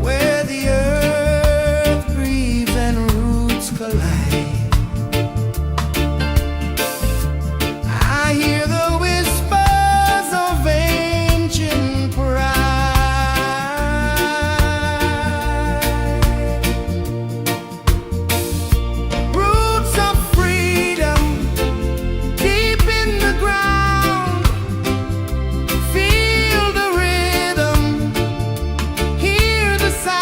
where the earth breathes and roots collide, I hear the whispers of ancient pride. Roots of freedom deep in the ground. Feel the rhythm, hear the sound.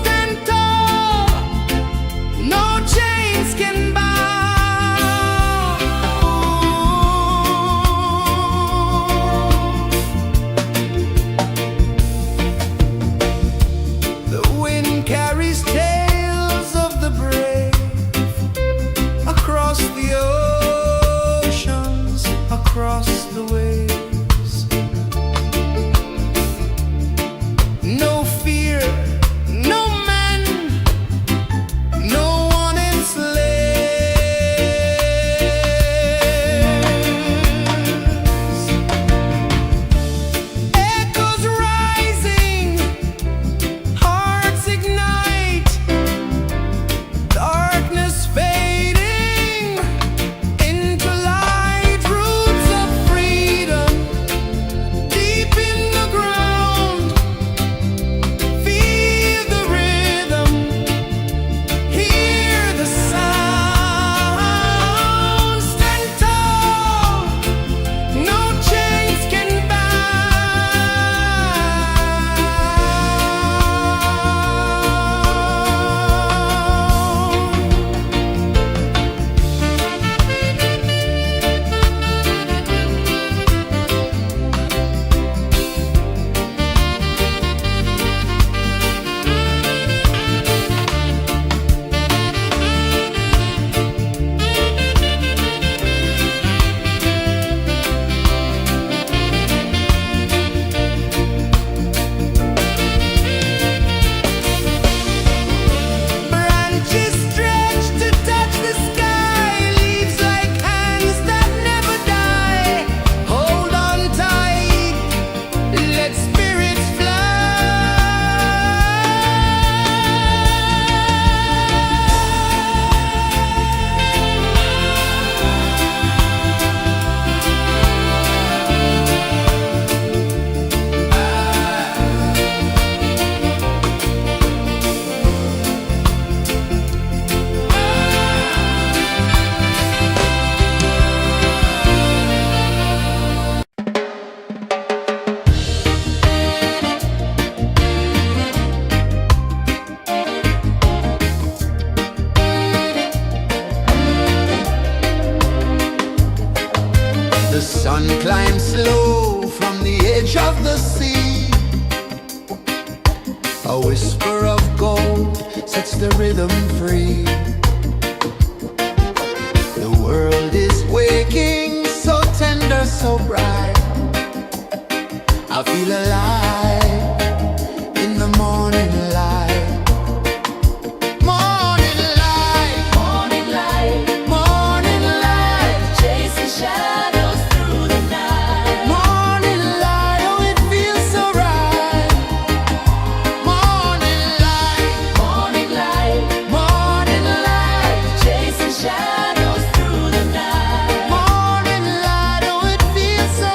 Stand tall, no chains can bound. The wind carries tales of the brave across the oceans, across the waves. No fear, no man, no one enslaves. Echoes rising, hearts ignite, darkness fading into The sun climbs slow from the edge of the sea. A whisper of gold sets the rhythm free. The world is waking, so tender, so bright. I feel alive in the morning light. Morning light, Morning light, morning light, chasing shadows through the night. morning light, oh it feels so right. Morning light, Morning light, morning light, chasing shadows through the night. morning light, oh it feels so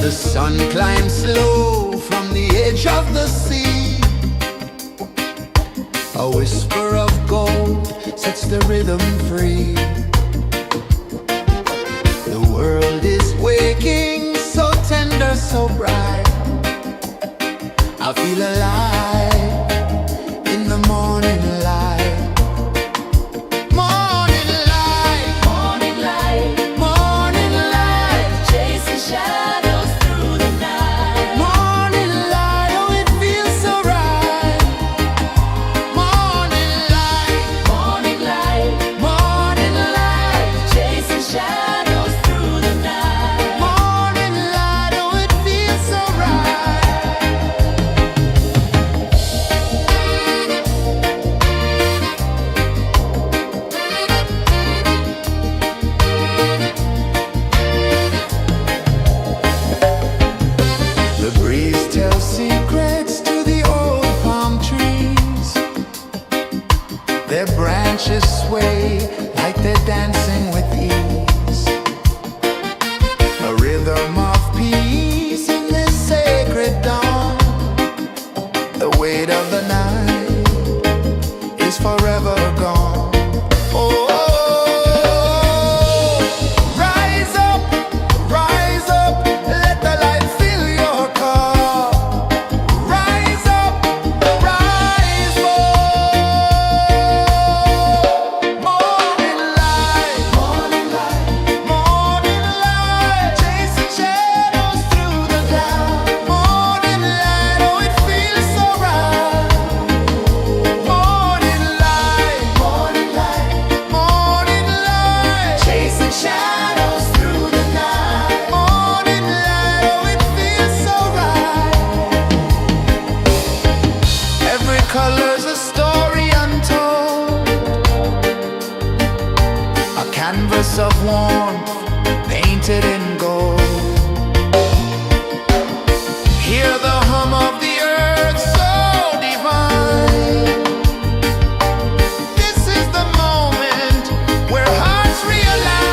The sun climbs slow from the edge of the sea. A whisper of gold sets the rhythm free. The world is waking, so tender, so bright. I feel alive in the morning light. Morning light, Morning light, morning light, chasing shadows through the night. morning light, oh it feels so right. Morning light, Morning light, morning light, chasing shadows through the night. morning light, oh it feels so right. The breeze tells secrets to the old palm trees. Their branches sway like they're dancing with ease. A rhythm of peace in this sacred dawn. The weight of the night is forever gone. Oh, rise up, let the light fill your car. Rise up, rise up. Morning light, morning light, morning light, chasing shadows through the cloud. Morning light, oh it feels so right. Morning light, morning light, morning light, chasing shadows through the night. Morning light, oh it feels so right. Every color's a story untold, a canvas of warmth painted in gold. Hear the hum of the earth so divine. This is the moment where hearts realign.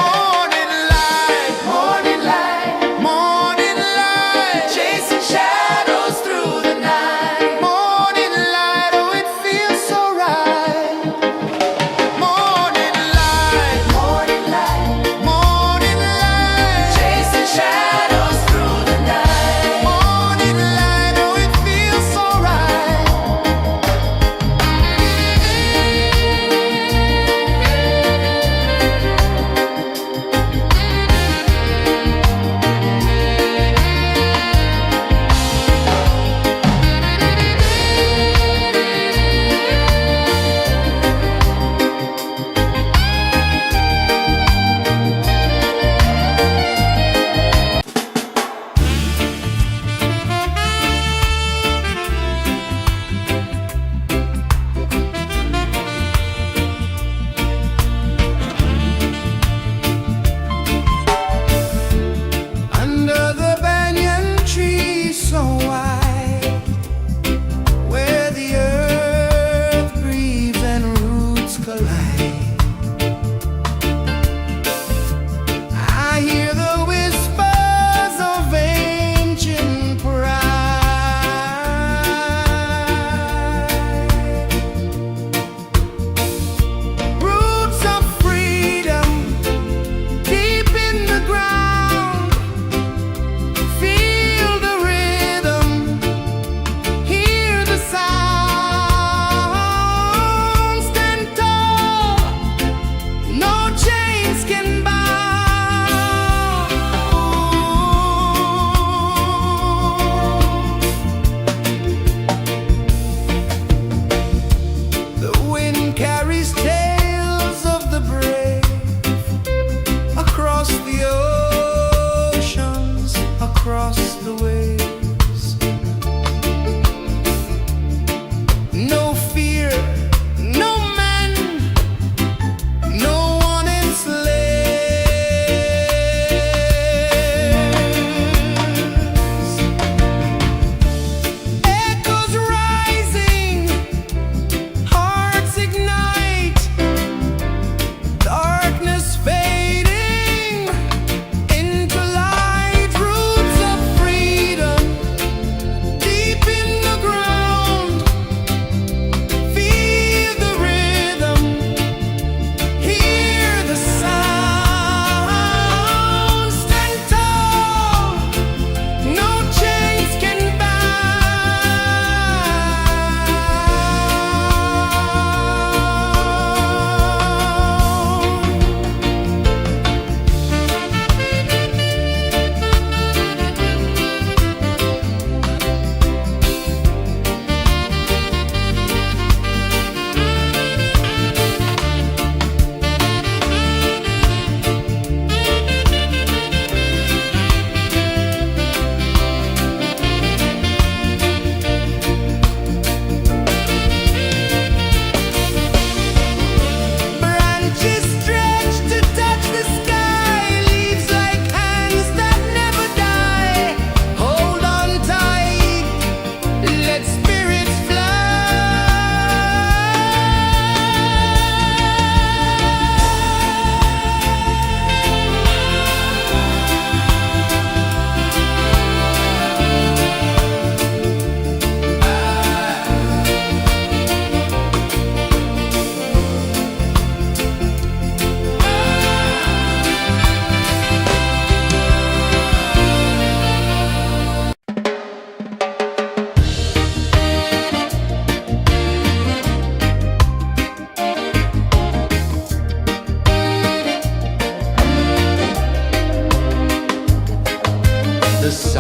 Morning light, morning light, morning light, chasing shadows through the night. Morning light, oh it feels so right. Morning light,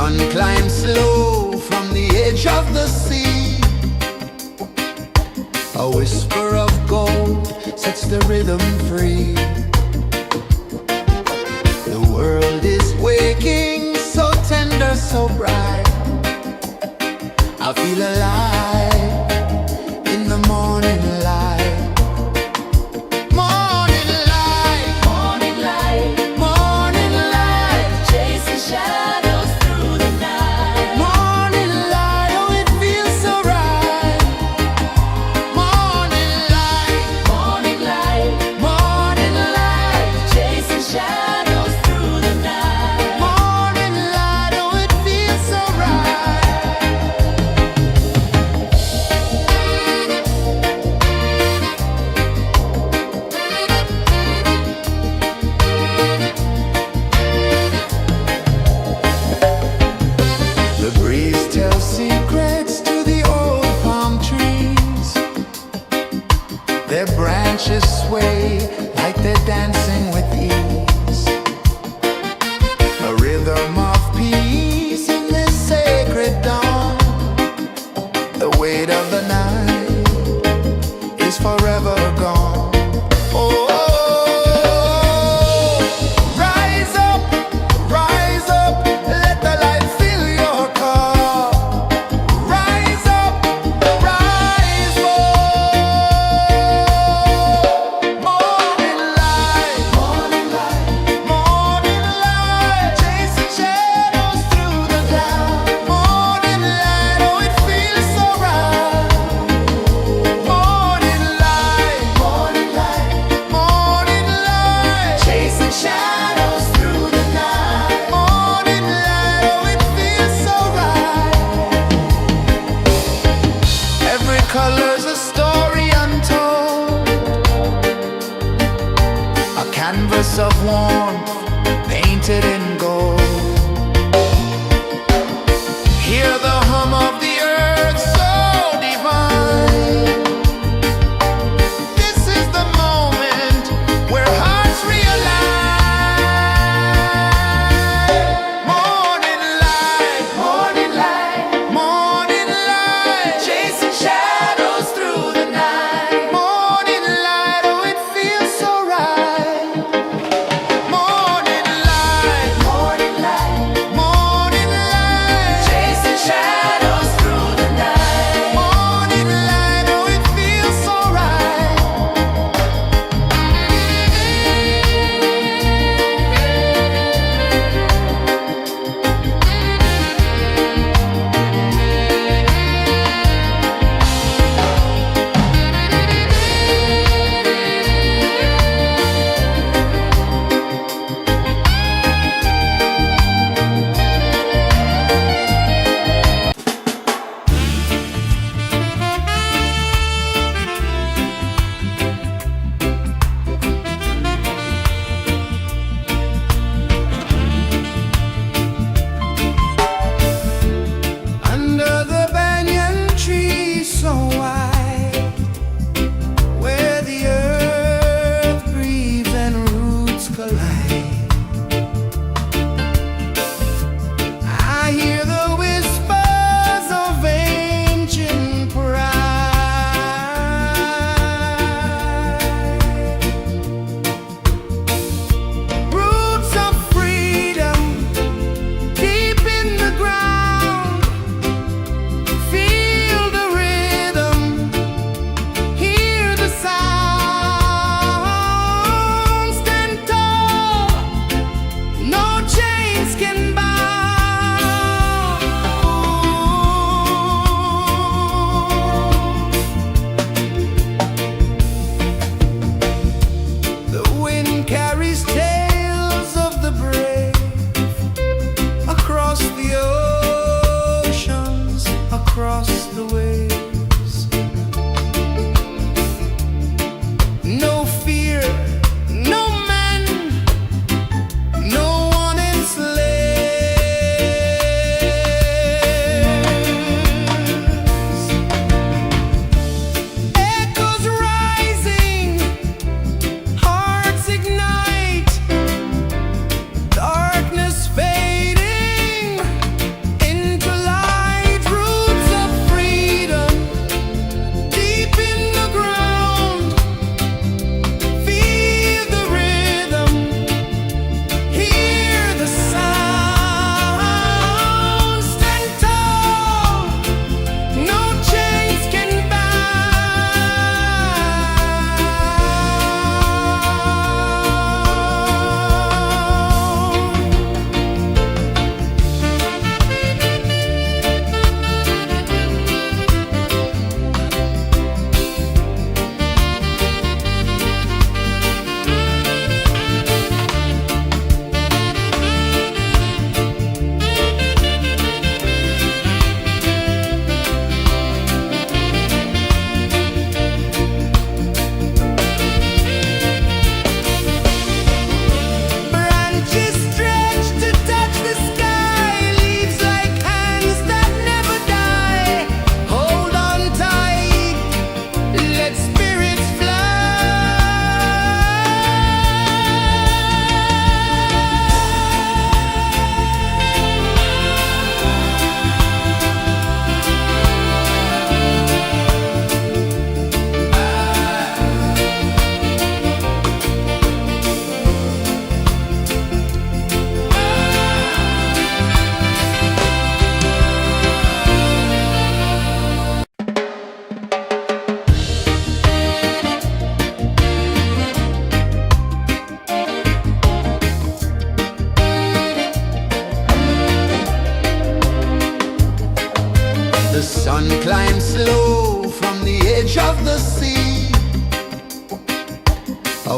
sun climbs slow from the edge of the sea. A whisper of gold sets the rhythm free. The world is waking, so tender, so bright. I feel alive in the morning light. Morning light, Morning light, morning light, chasing shadows through the night. morning light, oh it feels so right. Morning light, Morning light, morning light, chasing shadows through the night. morning light, oh it feels so right. The breeze tells secrets to the old palm trees. Their branches sway like they're dancing with ease. A rhythm of peace in this sacred dawn. The weight of the night is forever gone. Oh, rise up, let the light fill your car. Rise up, rise up. Morning light, morning light, morning light, chasing shadows through the cloud. Morning light, oh it feels so right. Morning light, morning light, morning light, chasing shadows through the night. Morning light, oh it feels so right. Every color's a story untold, a canvas of warmth painted in gold. Hear the hum of the earth so divine. This is the moment where hearts realign. Morning light, morning light, morning light, chasing shadows through the night. Morning light, oh it feels so right. Morning light,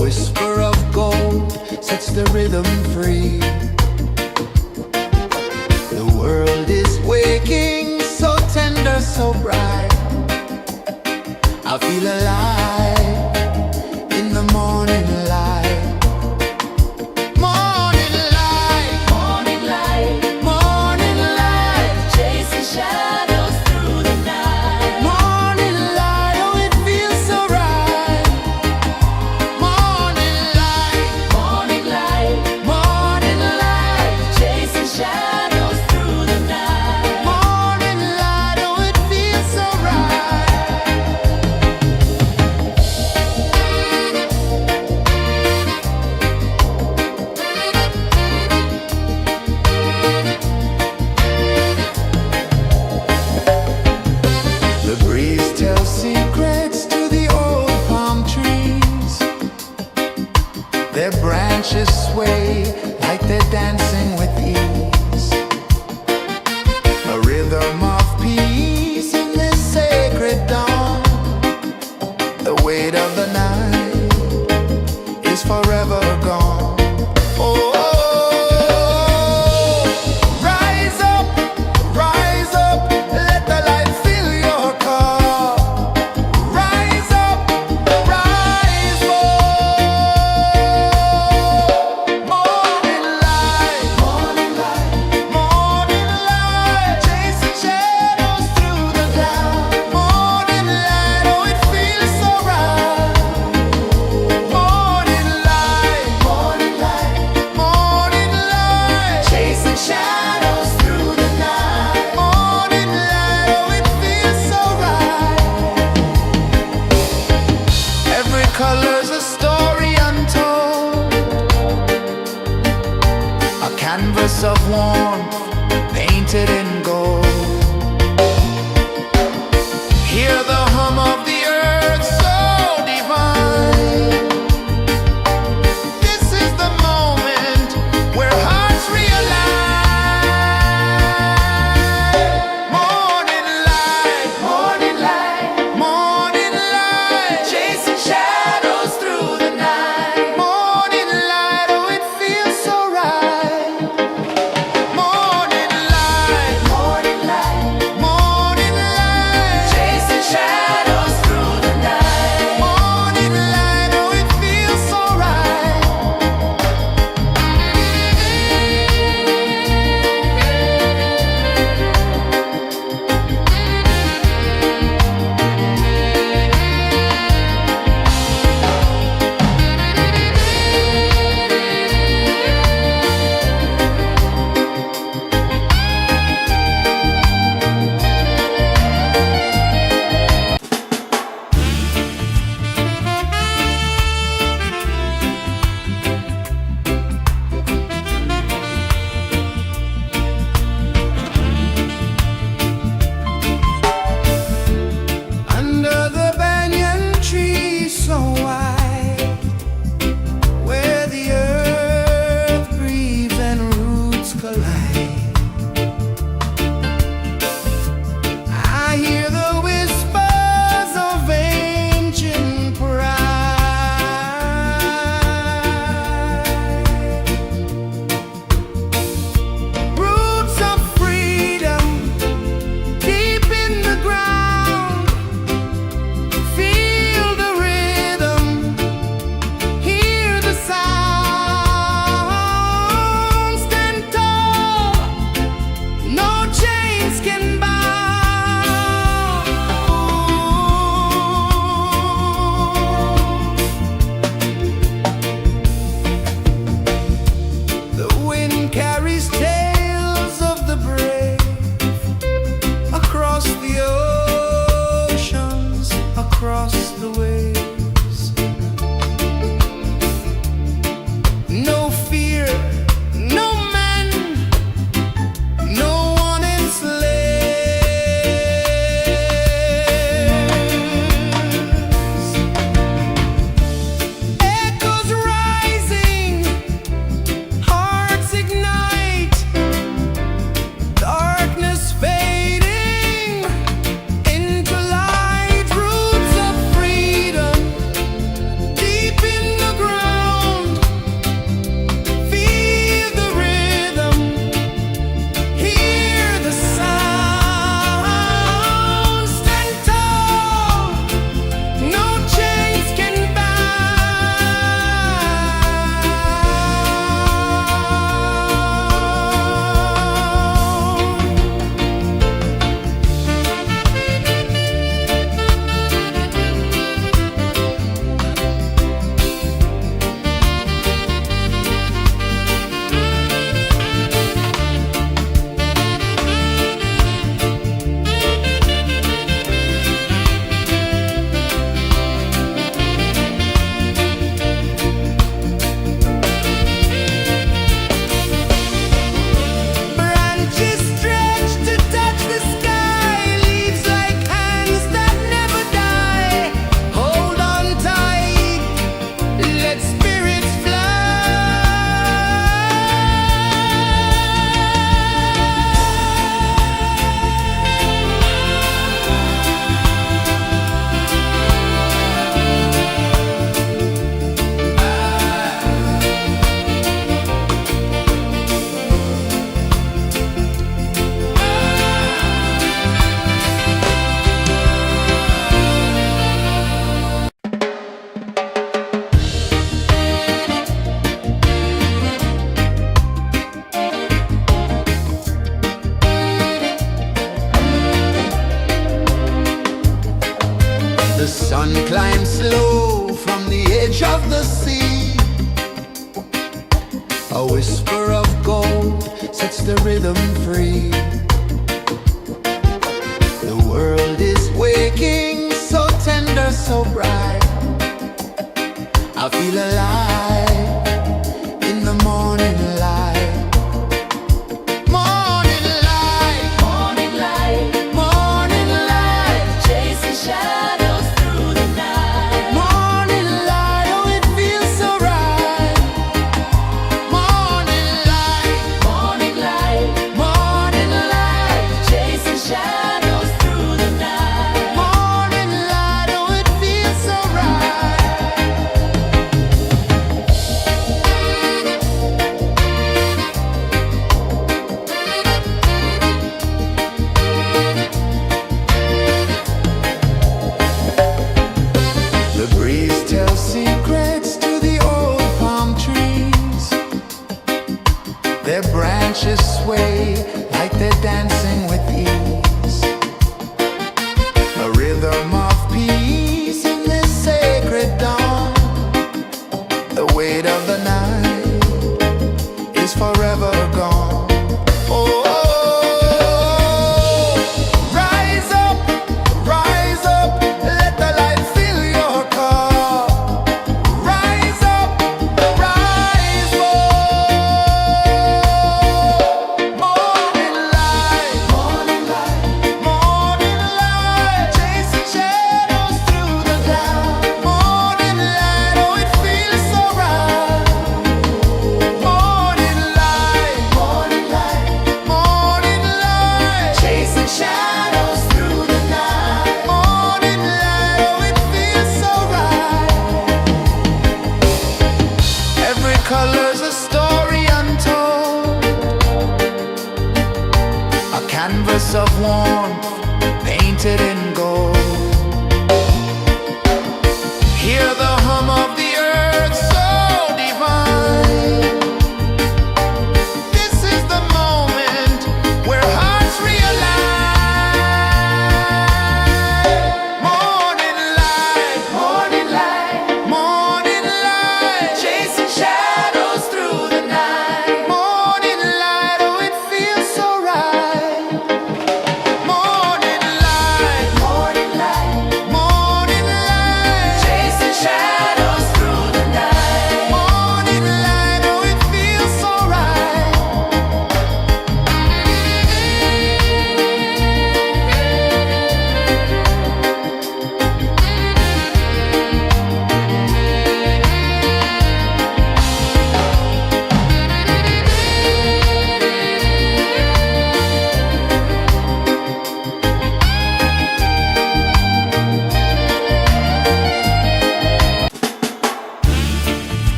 whisper of gold sets the rhythm free. The world is waking, so tender, so bright. I feel alive in the morning light. Morning light, Morning light, morning light, chasing shadows through the night. morning light, oh it feels so right. Morning light, Morning light, morning light, chasing shadows through the night. morning light, oh it feels so right. The breeze tells secrets to the old palm trees. Their branches sway like they're dancing with ease. A rhythm of peace in this sacred dawn. The weight of the night is forever gone. Oh, rise up, let the light fill your car. Rise up, rise up. Morning light, morning light, morning light, chasing shadows through the cloud. Morning light, oh it feels so right. Morning light, morning light, morning light, chasing shadows through the night. Morning light, oh it feels so right. Every color's a story untold, a canvas of warmth painted in gold. Hear the hum of the earth so divine. This is the moment where hearts realign. Morning light, morning light, morning light, chasing shadows through the night. Morning light, oh it feels so right. Morning A whisper of gold sets the rhythm free. The world is waking, so tender, so bright. I feel alive in the morning light. Morning light, Morning light, morning light, chasing shadows through the night. morning light, oh it feels so right. Morning light, Morning light, morning light, chasing shadows through the night. morning light, oh it feels so right. The breeze tells secrets to the old palm trees. Their branches sway like they're dancing with ease. A rhythm of peace in this sacred dawn. The weight of the night is forever gone. Oh, rise up, let the light fill your cup. Rise up, rise up. Morning light, morning light, morning light, chasing shadows through the cloud. Morning light, oh it feels so right. Morning light, morning light, morning light, chasing shadows through the night. Morning light, oh it feels so right. Every color's a story untold, a canvas of warmth painted in gold. Hear the hum of the earth so divine. This is the moment where hearts realign. Morning light, morning light, morning light, chasing shadows through the night. Morning light, oh it feels so right. Morning light, morning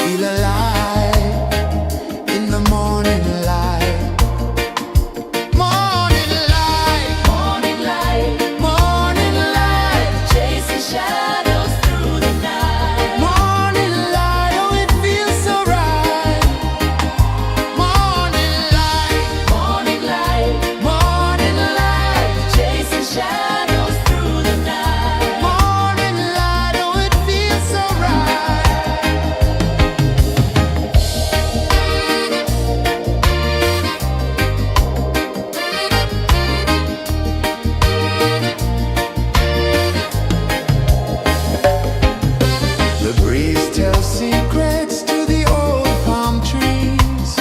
feel alive in the morning light. Morning light, Morning light, morning light, chasing shadows through the night. morning light, oh it feels so right. Morning light, Morning light, morning light, chasing shadows through the night. morning light, oh it feels so right. The breeze tells secrets to the old palm trees.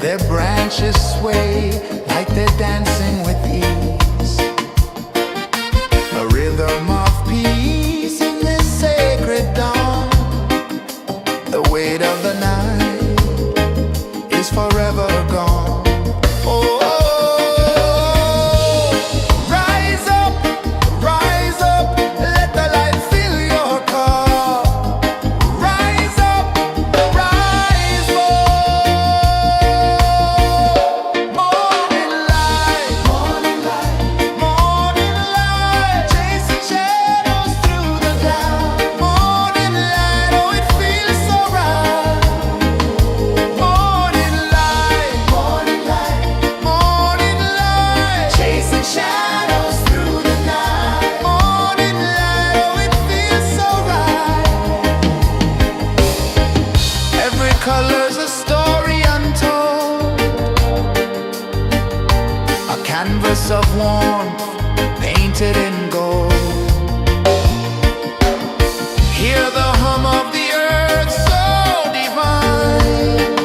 Their branches sway like they're dancing with ease. A rhythm of peace in this sacred dawn. The weight of the night is forever gone. Oh, rise up, let the light fill your cup. Rise up, rise up. Morning light, morning light, morning light, chasing shadows through the cloud. Morning light, oh it feels so right. Morning light, morning light, morning light, chasing shadows through the night. Morning light, oh it feels so right. Every color's a story untold, a canvas of warmth painted in gold. Hear the hum of the earth so divine.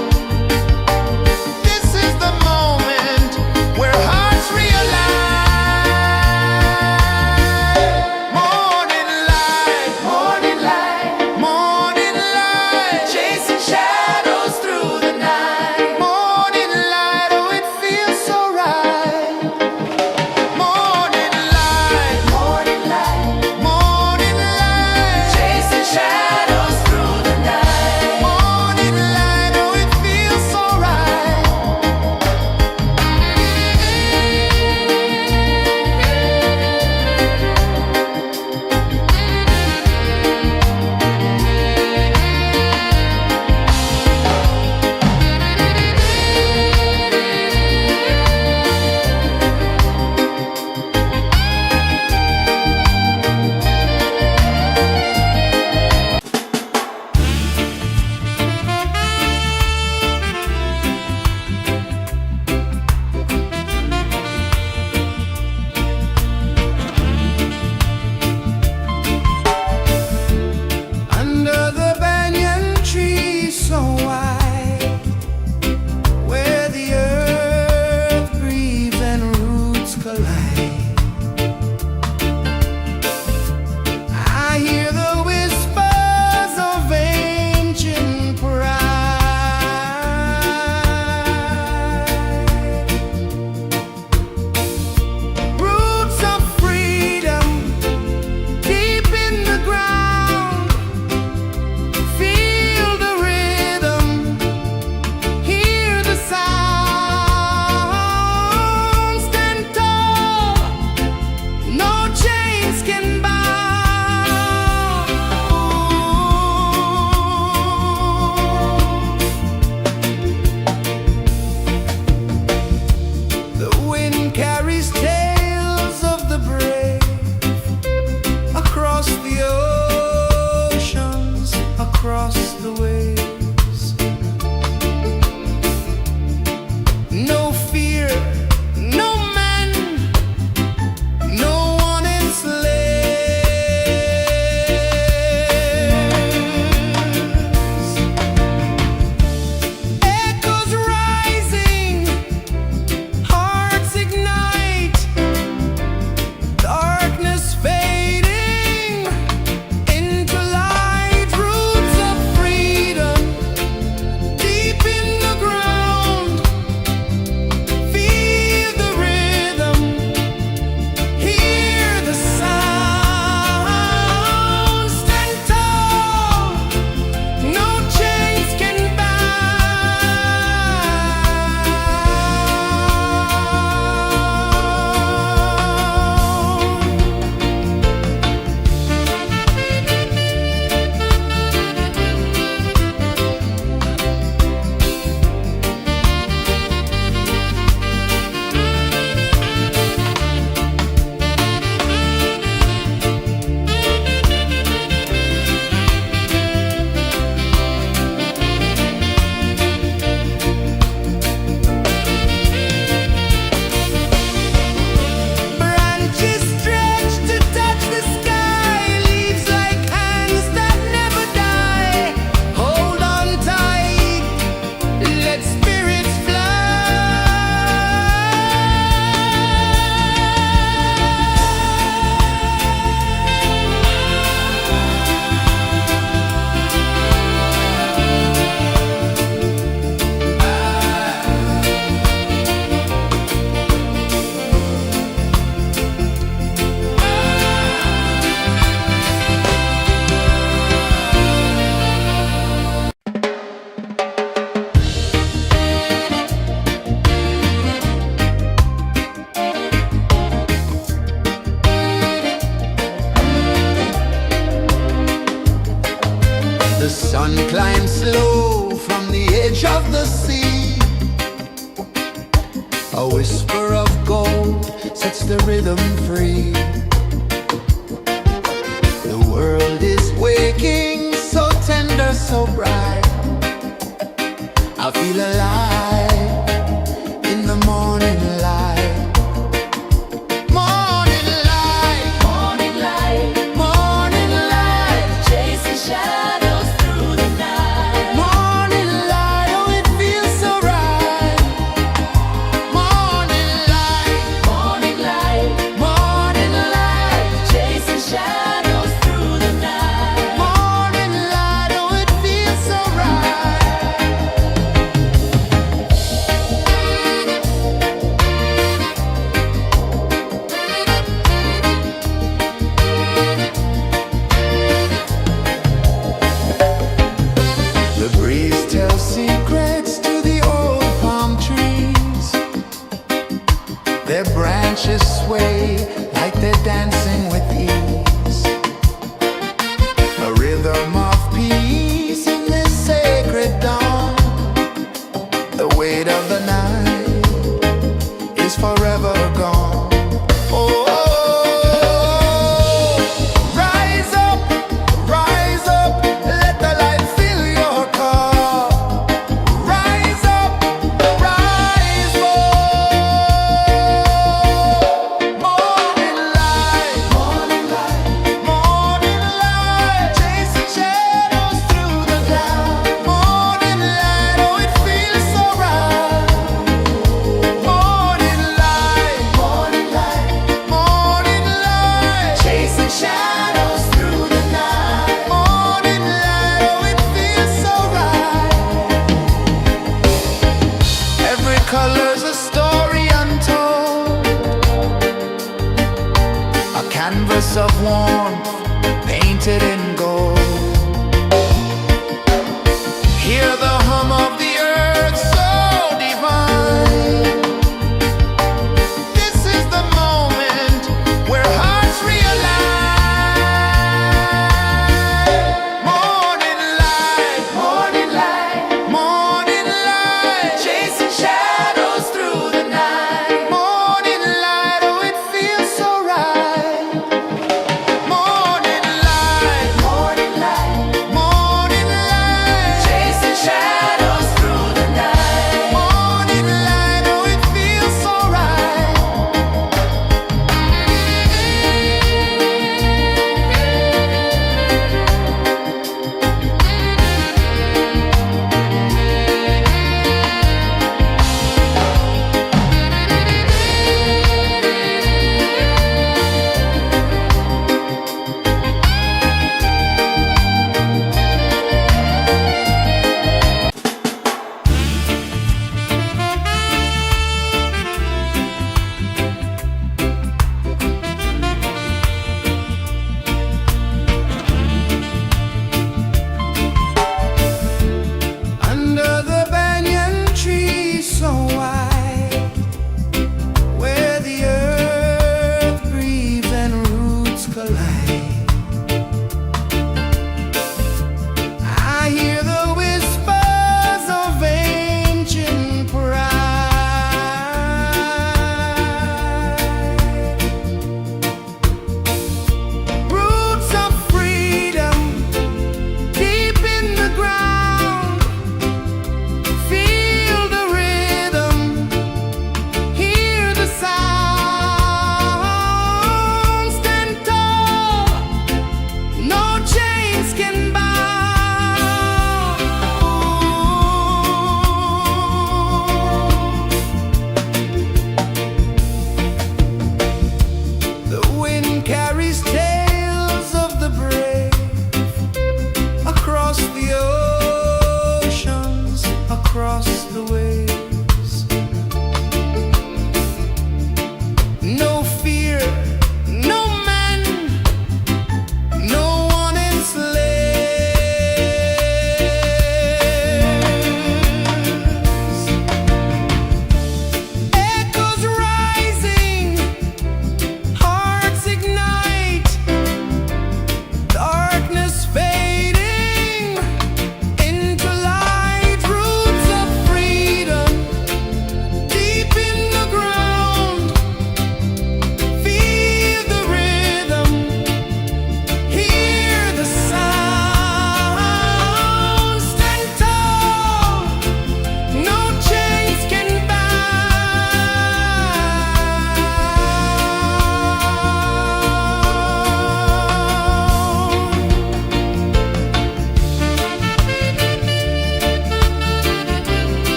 This is the moment where hearts realign. Morning light, morning light, morning light, chasing shadows through the night. Morning light, oh it feels so right. Morning sun climbs slow from the edge of the sea. A whisper of gold sets the rhythm free. The world is waking, so tender, so bright. I feel alive in the morning light. Morning light, Morning light, morning light, chasing shadows through the night. morning light, oh it feels so right. Morning light, Morning light, morning light, chasing shadows through the night. morning light, oh it feels so right.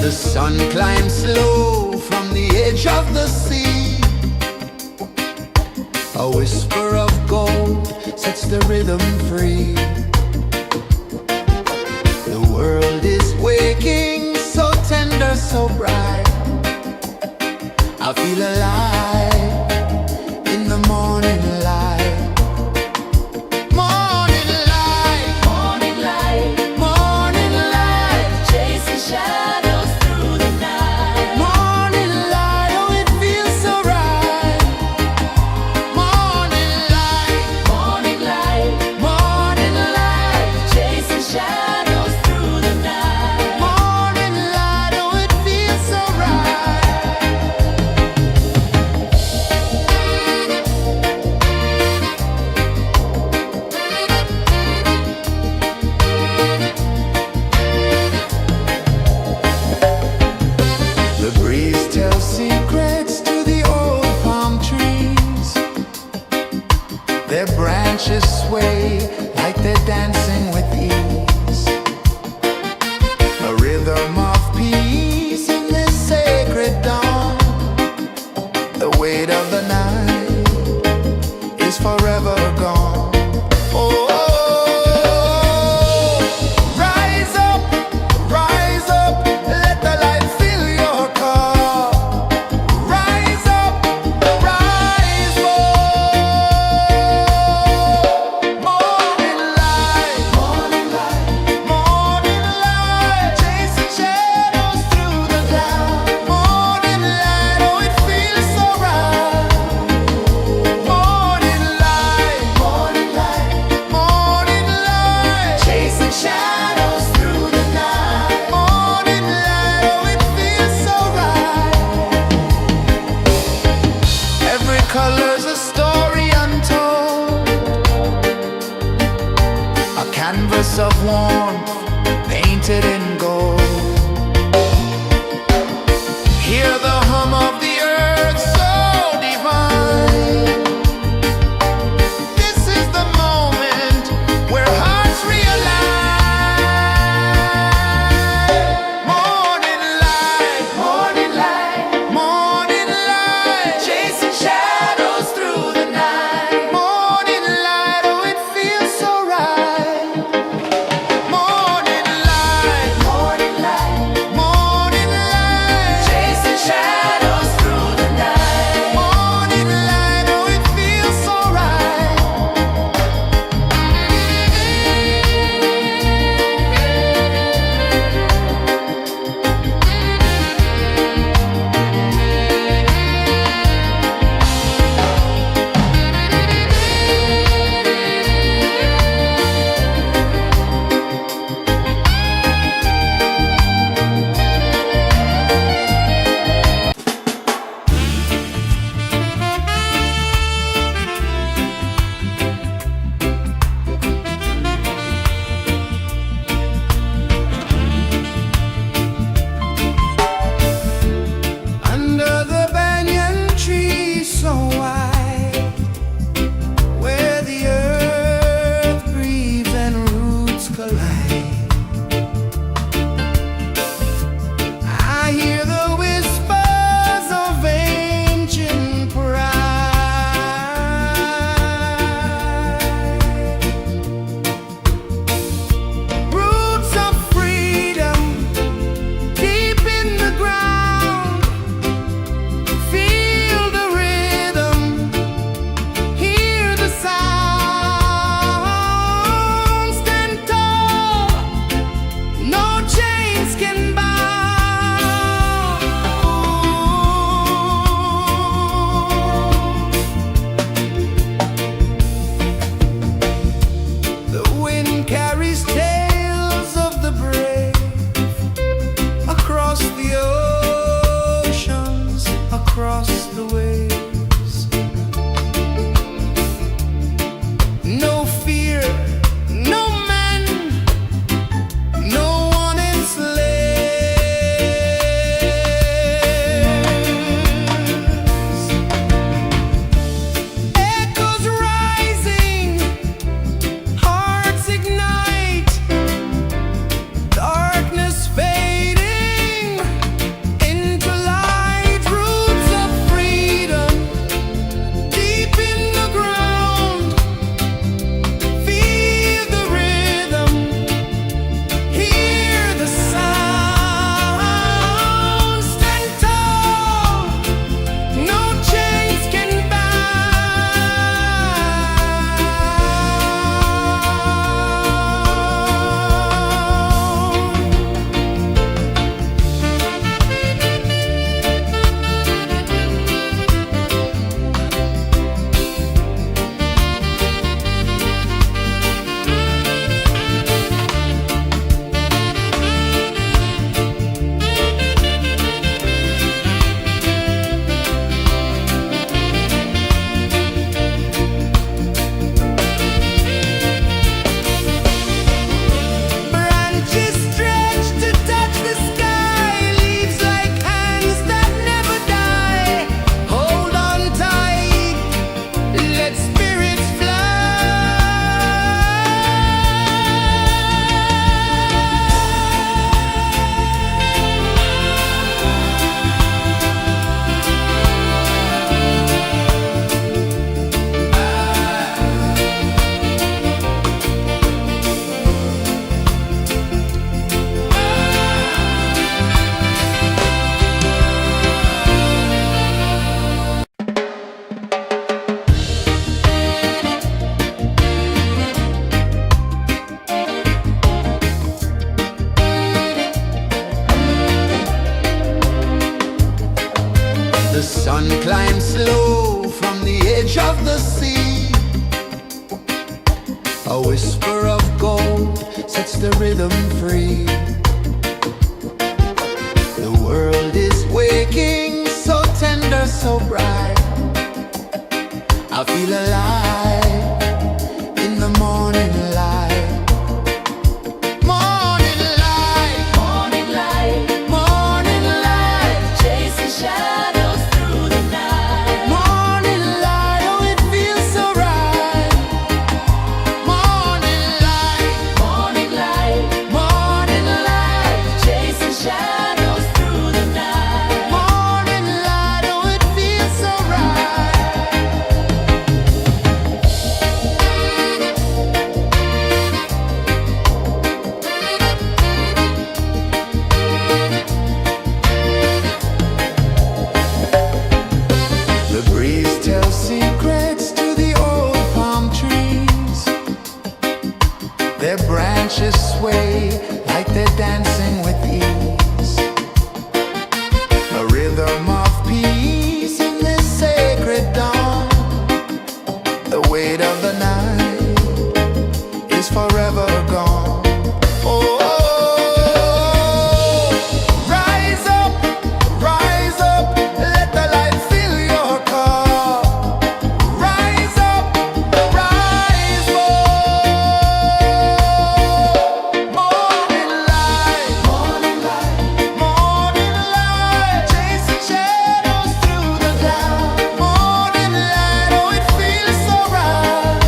The sun climbs slow from the edge of the sea. A whisper of gold sets the rhythm free. The world is waking, so tender, so bright. I feel alive in the morning light. Morning light, Morning light, morning light, chasing shadows through the night. morning light, oh it feels so right. Morning light, Morning light, morning light, chasing shadows through the night. morning light, oh it feels so right. The breeze tells secrets to the old palm trees. Their branches sway like they're dancing with ease. A rhythm of peace in this sacred dawn. The weight of the night is forever gone. Oh, rise up, let the light fill your cup. Rise up, rise up. Morning light, morning light, morning light, chasing shadows through the cloud. Morning light, oh it feels so right. Morning light, morning light, morning light, chasing shadows through the night. Morning light, oh it feels so right. Every color's a story untold, a canvas of warmth painted in gold. Hear the hum of the earth so divine. This is the moment where hearts realign. Morning light, morning light, morning light, chasing shadows through the night. Morning light, oh it feels so right. Morning light, One climbs slow from the edge of the sea. A whisper of gold sets the rhythm free. The world is waking, so tender, so bright. I feel alive in the morning light. Morning light, Morning light, morning light, chasing shadows through the night. morning light. Oh, it feels so right. Morning light, Morning light, morning light, chasing shadows through the night. morning light. Oh, it feels so right. The breeze tells secrets to the old palm trees. Their branches sway like they're dancing with ease. A rhythm of peace in this sacred dawn. The weight of the night is forever gone. Oh, rise up, let the light fill your cup. Rise up, rise up. Morning light, morning light, chasing shadows through the cloud. Morning light, oh, it feels so right.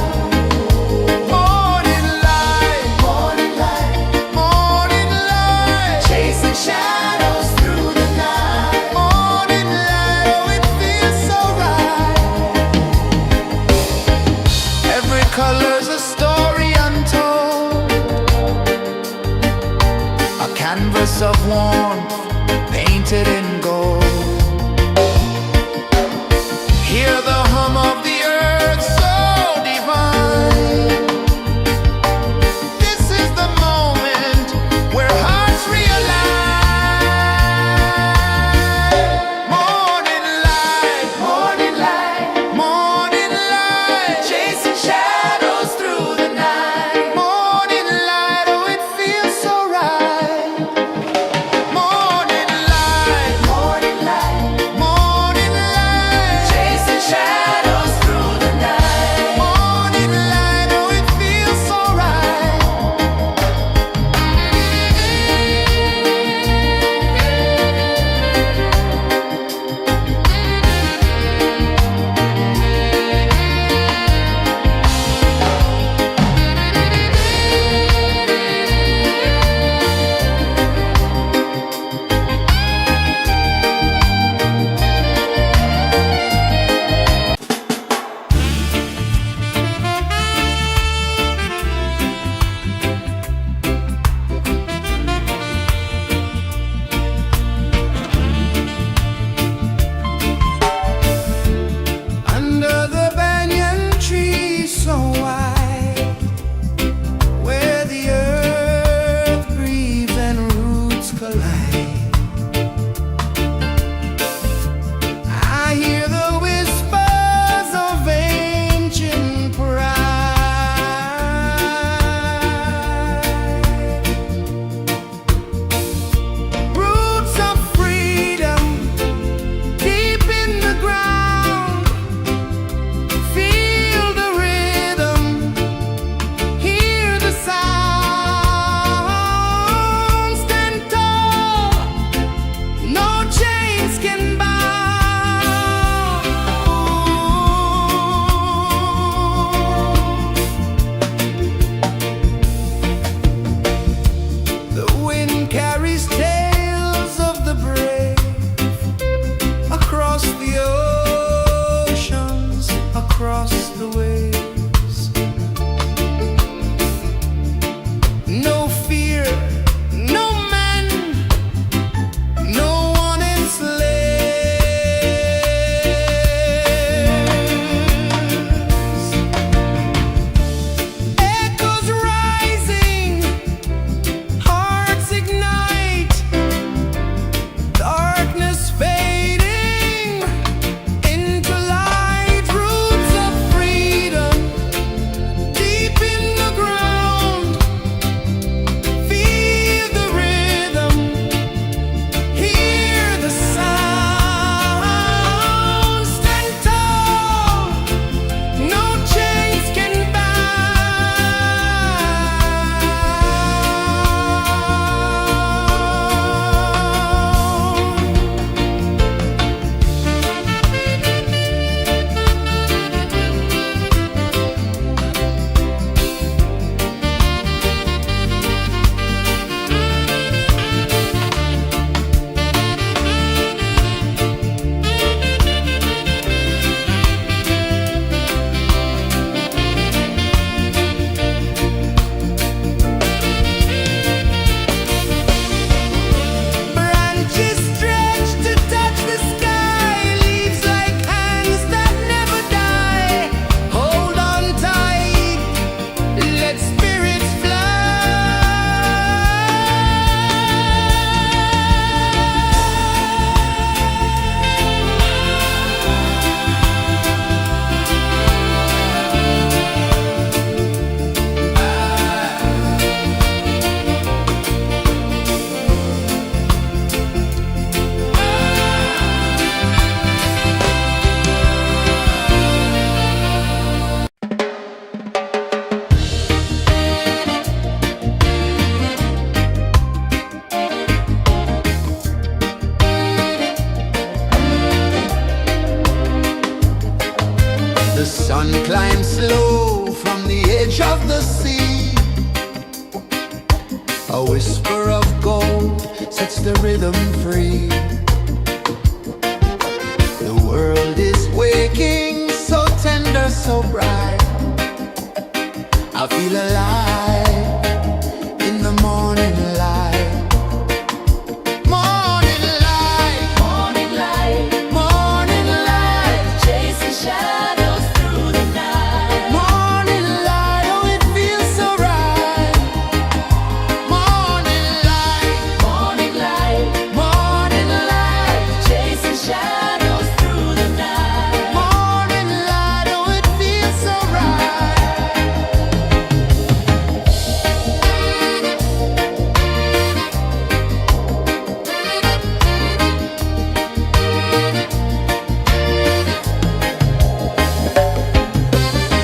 Morning light, morning light, chasing shadows through the night. Morning light, oh, it feels so right. Every color's a story untold, a canvas of warmth painted in gold. Hear the hum of the earth so divine. This is the moment where hearts realign. Morning light, morning light, chasing shadows through the night. Morning light, oh, it feels so right. Morning light, A whisper of gold sets the rhythm free. The world is waking, so tender, so bright. I feel alive in the morning light. Morning light, Morning light, morning light, chasing shadows through the night. morning light. Oh, it feels so right. Morning light, Morning light, morning light, chasing shadows through the night. morning light. Oh, it feels so right.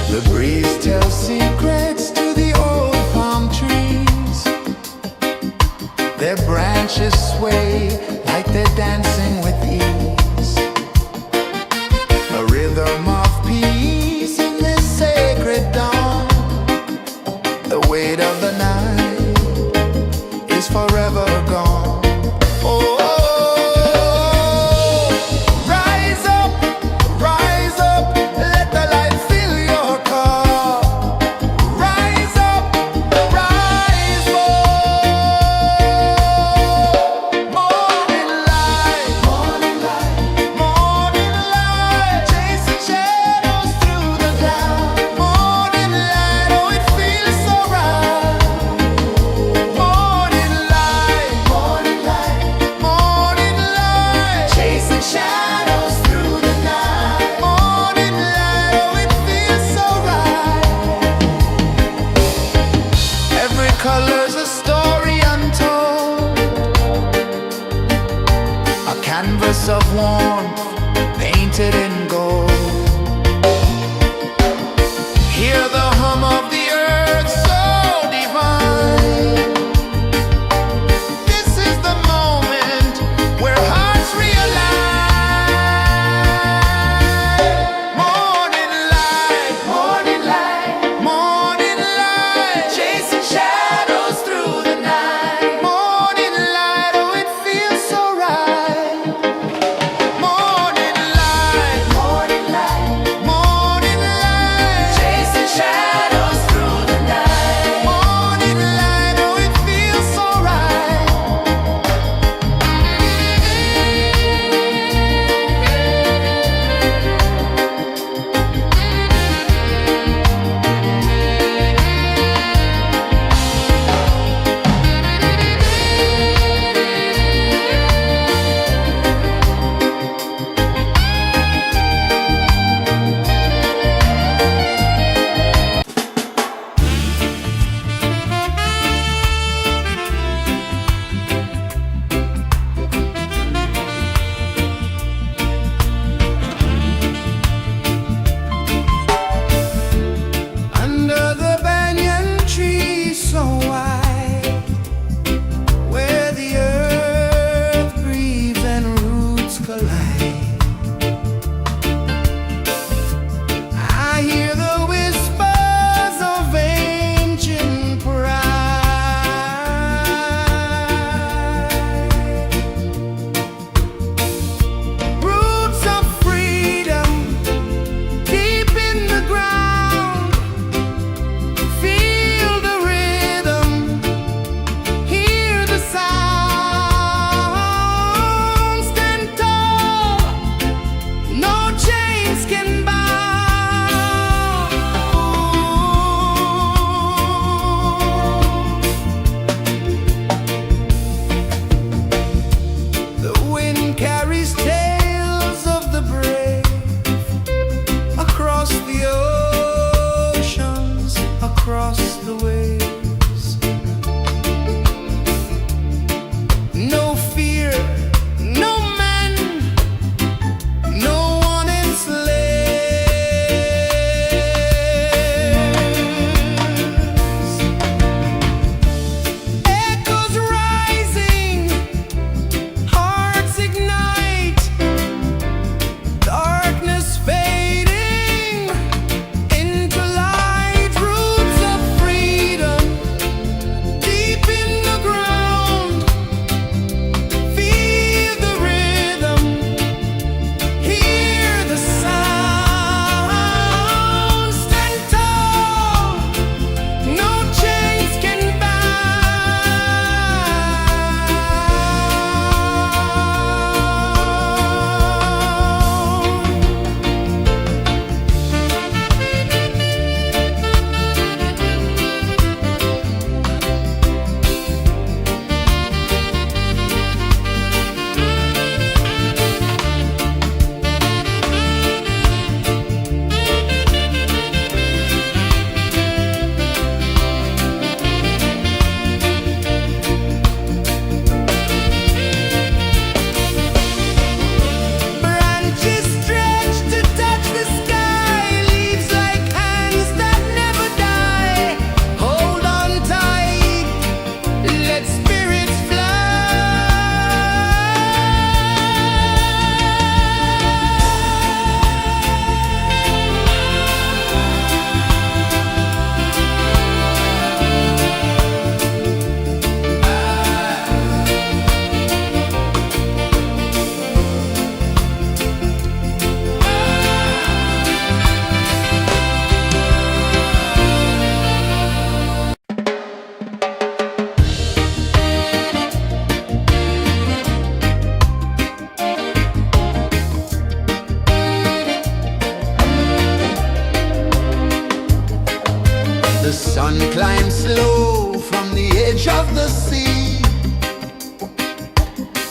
The breeze tells secrets to the old palm trees. Their branches sway like they're dancing with ease. A rhythm of peace in this sacred dawn. The weight of the night is forever gone. Oh, rise up, let the light fill your cup. Rise up, rise up. Morning light, morning light, chasing shadows through the cloud. Morning light, oh, it feels so right. Morning light,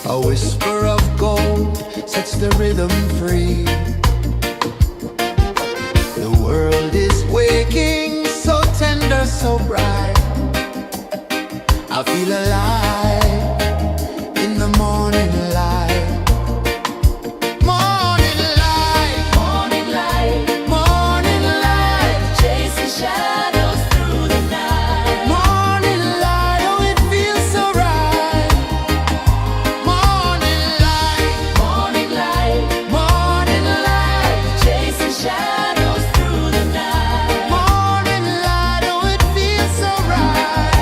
A whisper of gold sets the rhythm free. The world is waking, so tender, so bright. I feel alive in the morning light. Morning light, Morning light, morning light, chasing shadows through the night. morning light, oh it feels so right. Morning light, Morning light, morning light, chasing shadows through the night. morning light, oh it feels so right.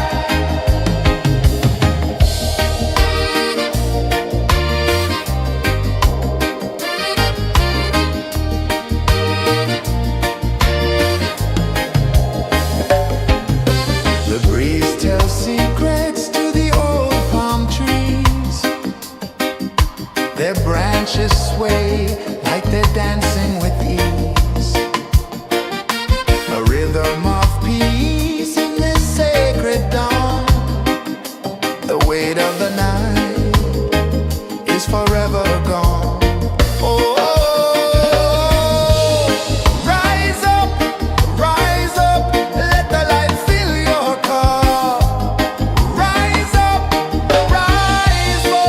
The breeze tells secrets to the old palm trees. Their branches sway like they're dancing with ease. A rhythm of peace in this sacred dawn. The weight of the night is forever gone. Oh, rise up, let the light fill your cup. Rise up, rise up.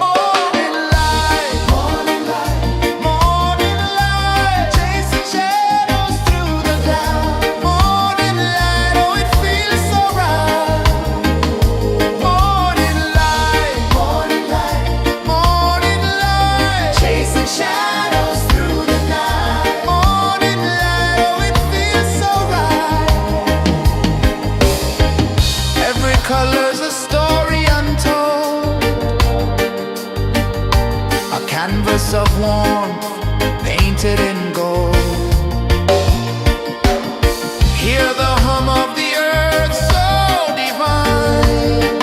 Morning light, morning light, morning light, chasing shadows through the cloud. Morning light, oh it feels so right. Morning light, morning light, morning light, chasing shadows through the night. Morning light, oh it feels so right. Every color's a story untold, a canvas of warmth painted in gold. Hear the hum of the earth so divine.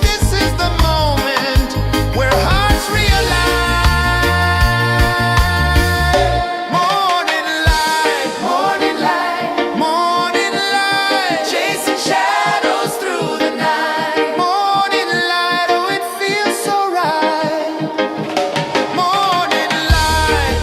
This is the moment where hearts realign. Morning light, morning light, morning light, chasing shadows through the night. Morning light, oh it feels so right. Morning light,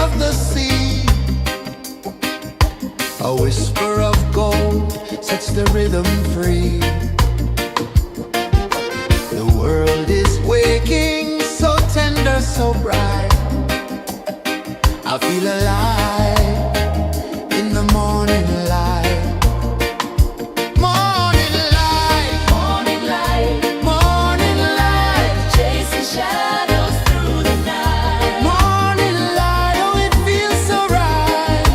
of the sea. A whisper of gold sets the rhythm free. The world is waking, so tender, so bright. I feel alive in the morning light. Morning light, Morning light, morning light, chasing shadows through the night. morning light, oh it feels so right.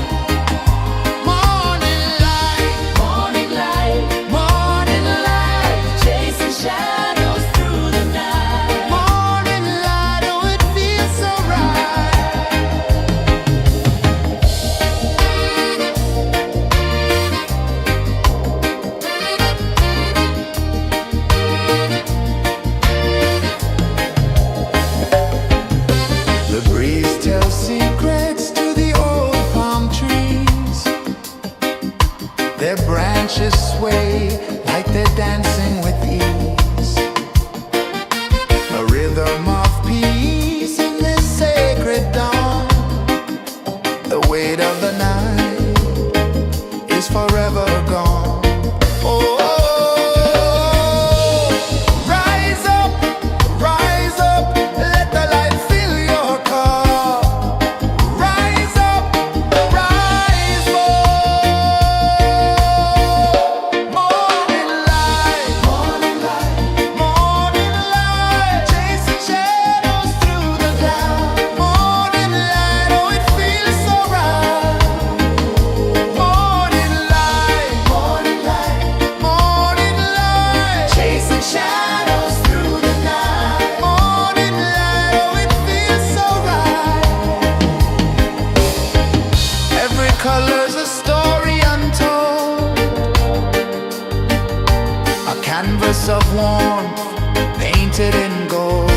Morning light, Morning light, morning light, chasing shadows through the night. morning light, oh it feels so right. The breeze tells secrets to the old palm trees. Their branches sway like they're dancing with ease. A rhythm of peace in this sacred dawn. The weight of the night is forever gone. Oh, rise up, let the light fill your car. Rise up, rise up. Morning light, morning light, morning light, chasing shadows through the cloud. Morning light, oh it feels so right. Morning light, morning light, morning light, chasing shadows through the night. Morning light, oh it feels so right. Every color's a story untold, a canvas of warmth painted in gold.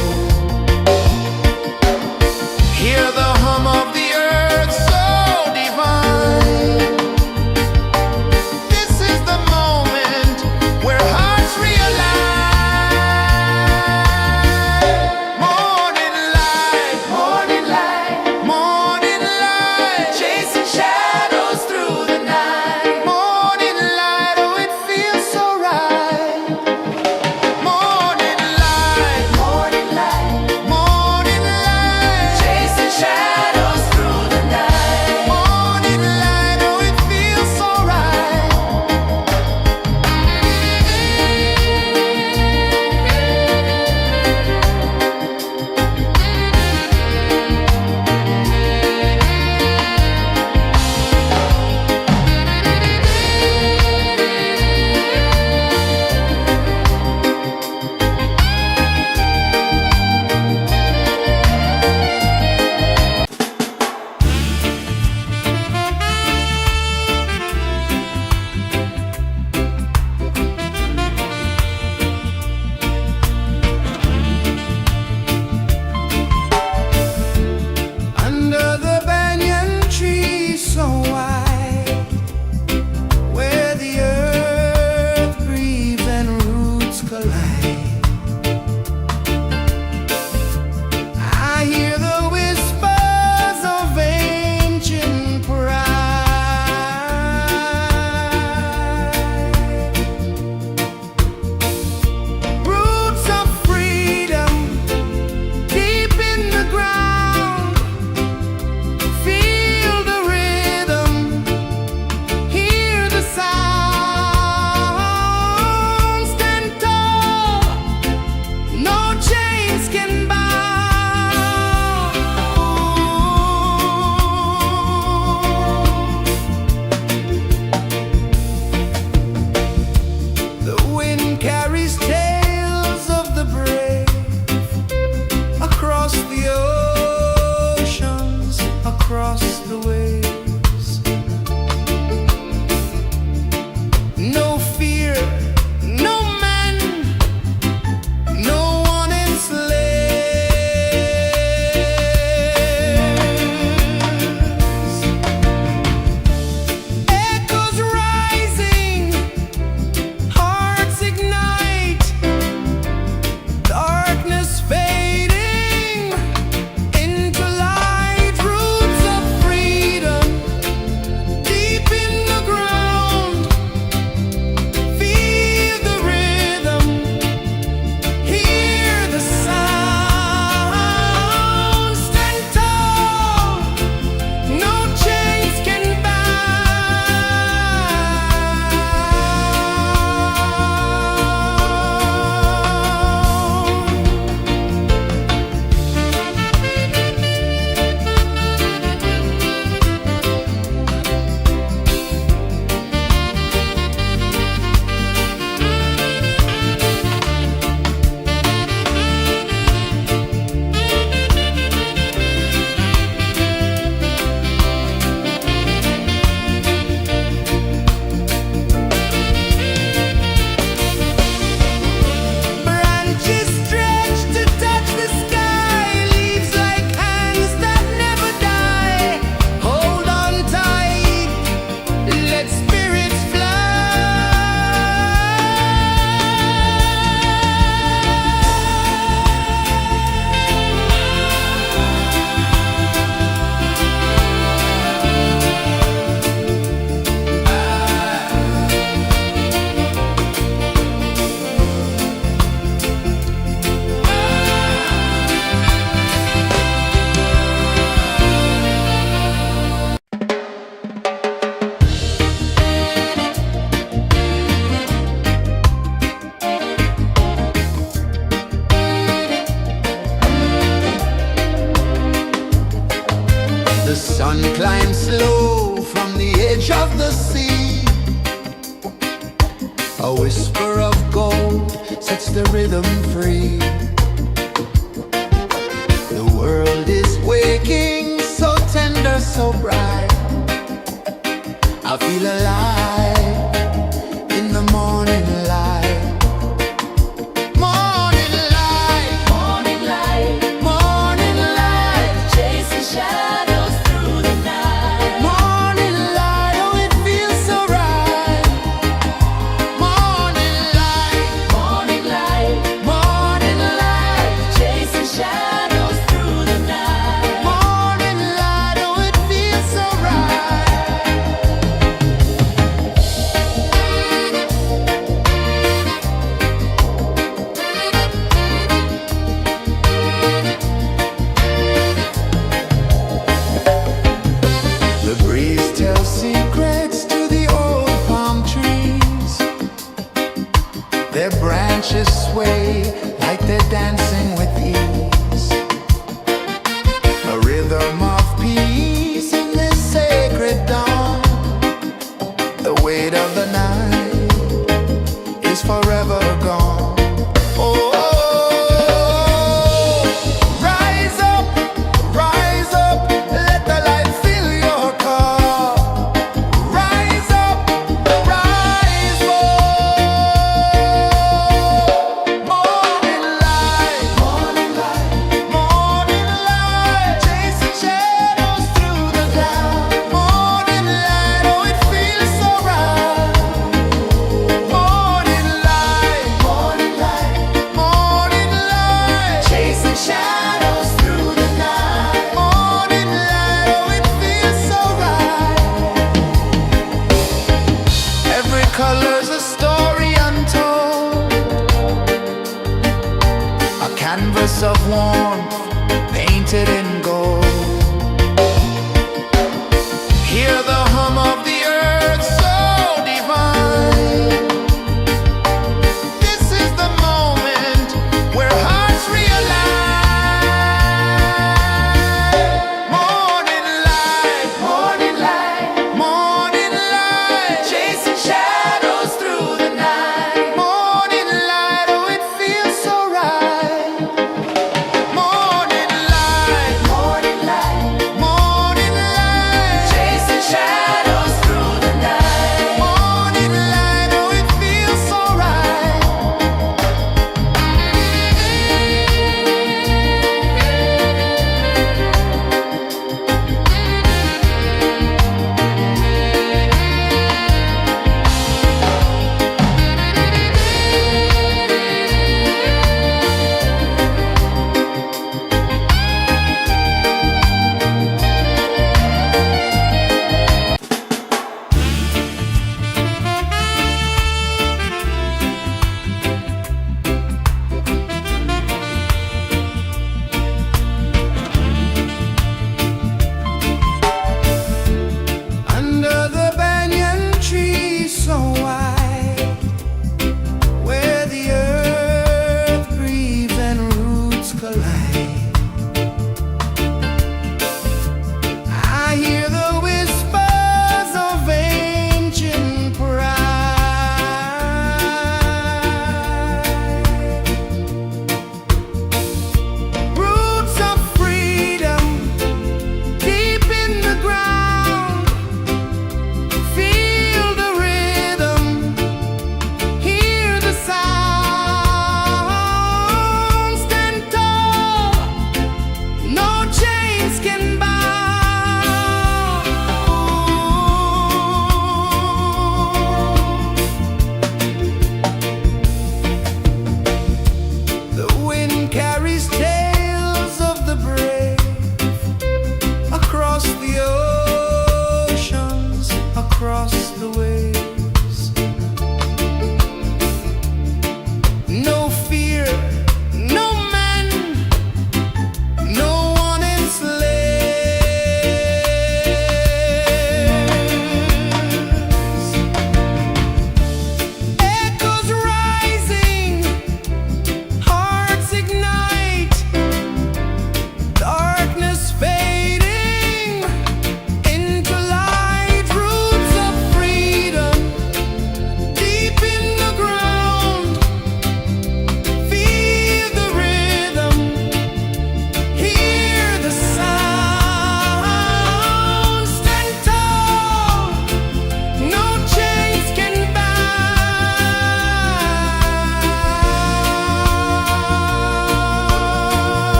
Hear the hum of the earth so divine. This is the moment where hearts realign. Morning light, morning light, morning light, chasing shadows through the night. Morning light, oh it feels so right. Morning light, The sun climbs slow from the edge of the sea. A whisper of gold sets the rhythm free. The world is waking, so tender, so bright. I feel alive in the morning light. Morning light, Morning light, morning light, chasing shadows through the night. morning light, oh it feels so right. Morning light, Morning light, morning light, chasing shadows through the night. morning light, oh it feels so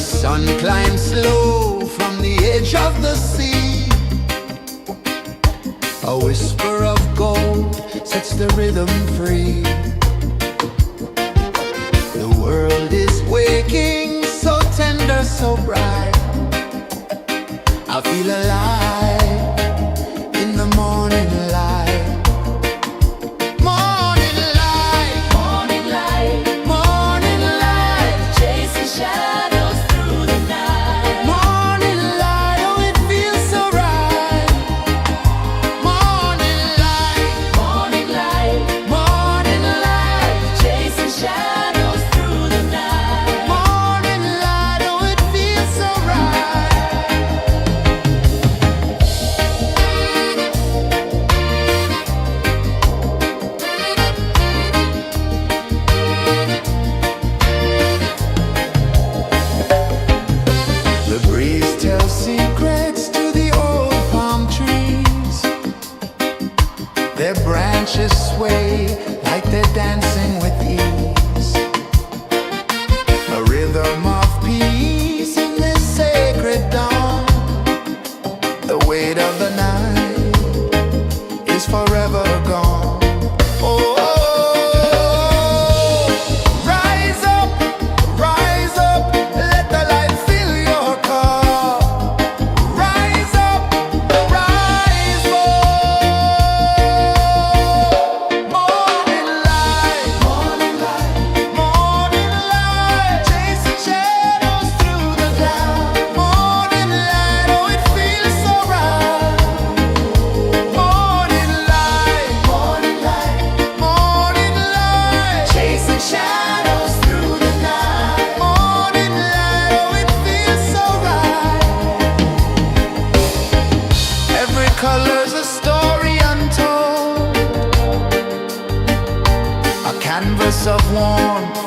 sun climbs slow from the edge of the sea. A whisper of gold sets the rhythm free. The world is waking, so tender, so bright. I feel alive in the morning light. Morning light, Morning light, morning light, chasing shadows through the night. morning light, oh it feels so right. Morning light, Morning light, morning light, chasing shadows through the night. morning light, oh it feels so right. The breeze tells secrets to the old palm trees. Their branches sway like they're dancing with ease. A rhythm of peace in this sacred dawn. The weight of the night is forever gone. Oh, rise up, let the light fill your cup. Rise up, rise up. Morning light, morning light, morning light, chasing shadows through the cloud. Morning light, oh it feels so right. Morning light, morning light, morning light, chasing shadows through the night. Morning light, oh it feels so right. Every color's a story untold, a canvas of warmth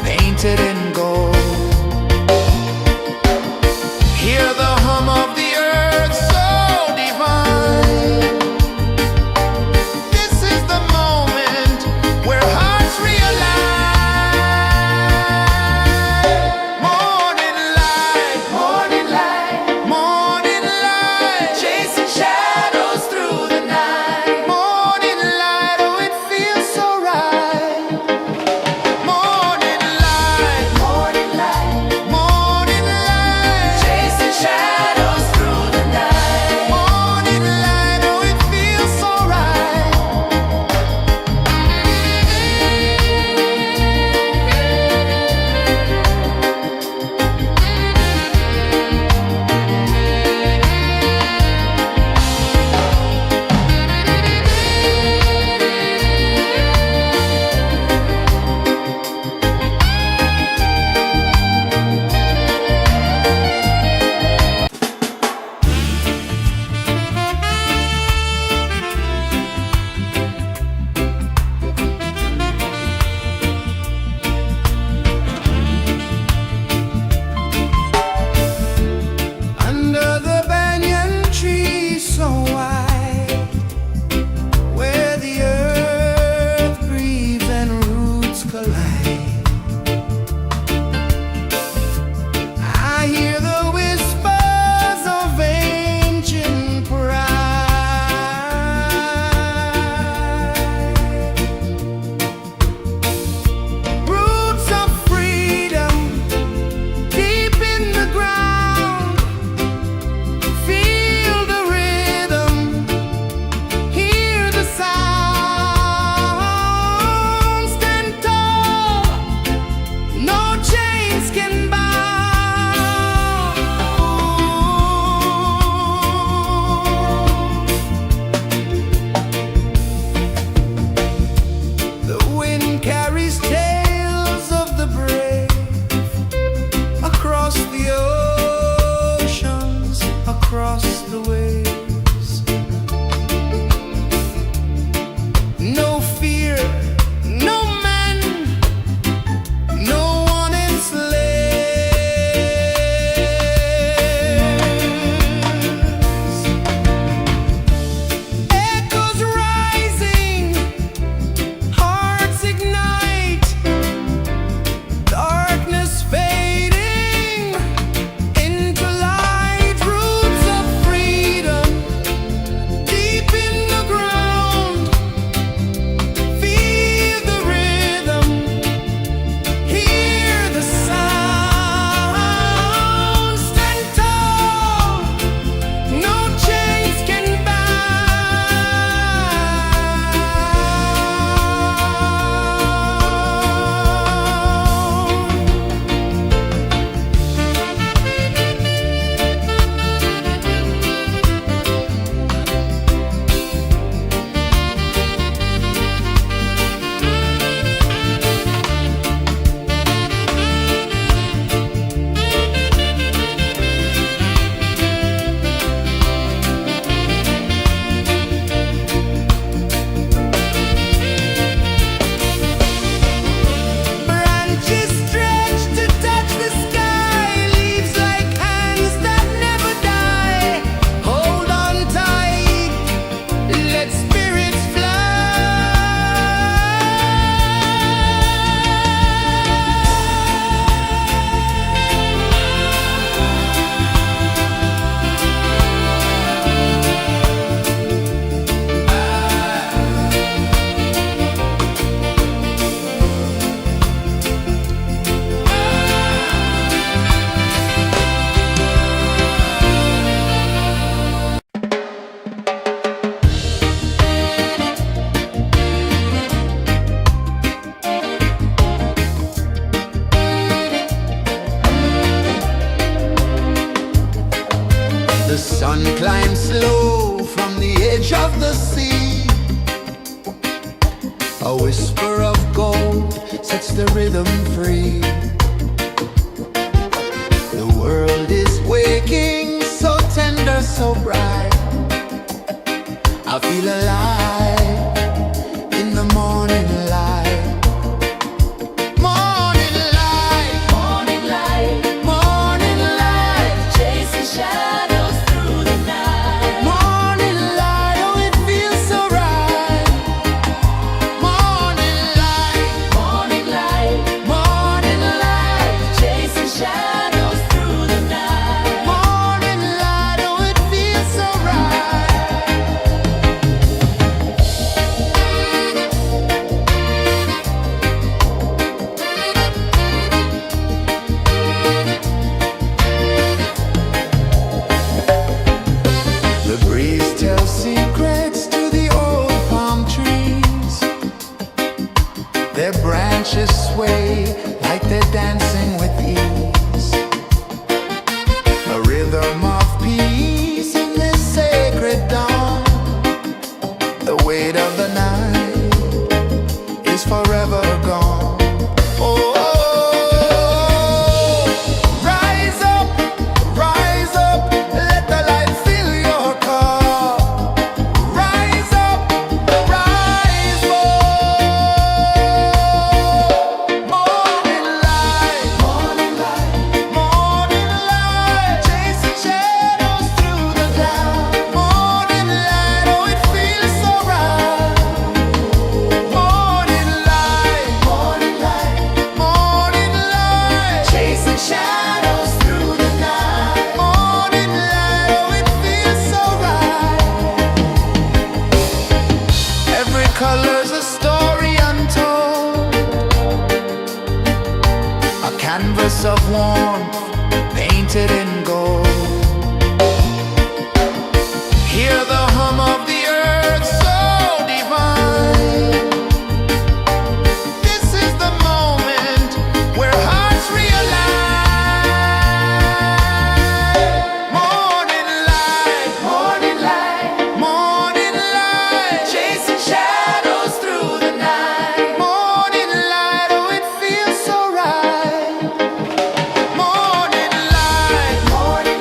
painted in gold. Hear the hum of the earth so divine. This is the moment where hearts realign. Morning light, morning light, morning light, chasing shadows through the night. Morning light, oh it feels so right. Morning light, sun climbs slow from the edge of the sea. A whisper of gold sets the rhythm free. The world is waking, so tender, so bright. I feel alive in the morning light. Morning light, Morning light, morning light, chasing shadows through the night. morning light, oh it feels so right. Morning light, Morning light, morning light, chasing shadows through the night. morning light, oh it feels so right. The breeze tells secrets to the old palm trees. Their branches sway like they're dancing with ease. A rhythm of peace in this sacred dawn. The weight of the night is forever gone. Oh, rise up, let the light fill your cup. Rise up, rise more. Morning light, morning light, morning light, chasing shadows through the cloud. Morning light, oh it feels so right. Morning light, morning light, morning light, chasing shadows through the night. Morning light, oh it feels so right. Every color's a story untold, a canvas of warmth painted in gold. Hear the hum of the earth so divine. This is the moment where hearts realign. Morning light, morning light, morning light, chasing shadows through the night. Morning light, oh it feels so right. Morning light, morning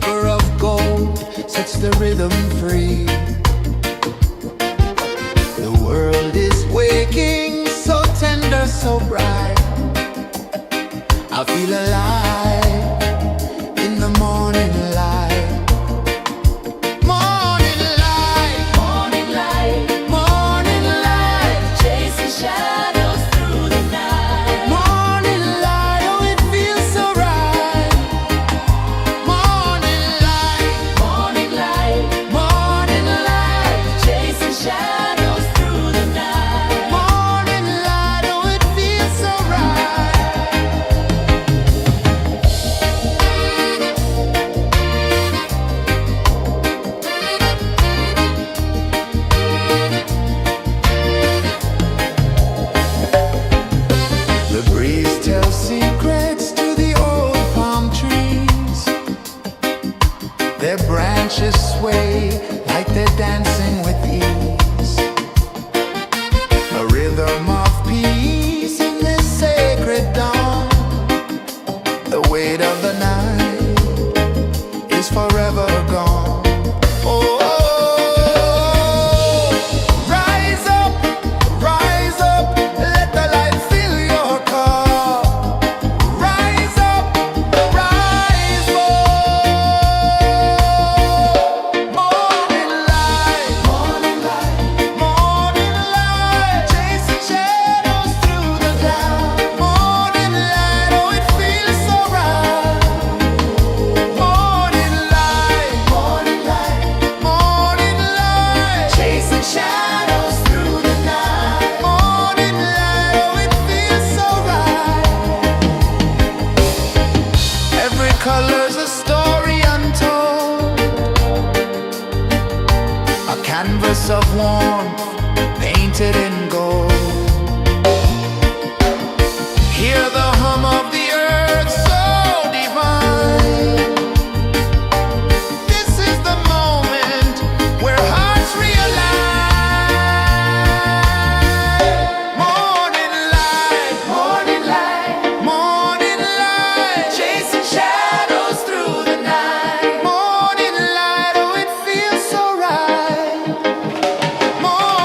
river of gold sets the rhythm free. The world is waking, so tender, so bright. I feel alive in the morning light. Morning light, Morning light, morning light, chasing shadows through the night. morning light, oh it feels so right. Morning light, Morning light, morning light, chasing shadows through the night. morning light, oh it feels so right. The breeze tells secrets to the old palm trees. Their branches sway like they're dancing with ease. A rhythm of peace in this sacred dawn. The weight of the night is forever gone. Oh, rise up, let the light fill your cup. Rise up, rise up. Morning light, morning light, morning light, chasing shadows through the cloud. Morning light, oh it feels so right. Morning light, morning light, morning light, chasing shadows through the night. Morning light, oh it feels so right. Every color's a story untold, a canvas of warmth painted in gold. Hear the hum of the earth so divine. This is the moment where hearts realign. Morning light, morning light, morning light, chasing shadows through the night. Morning light, oh it feels so right. Morning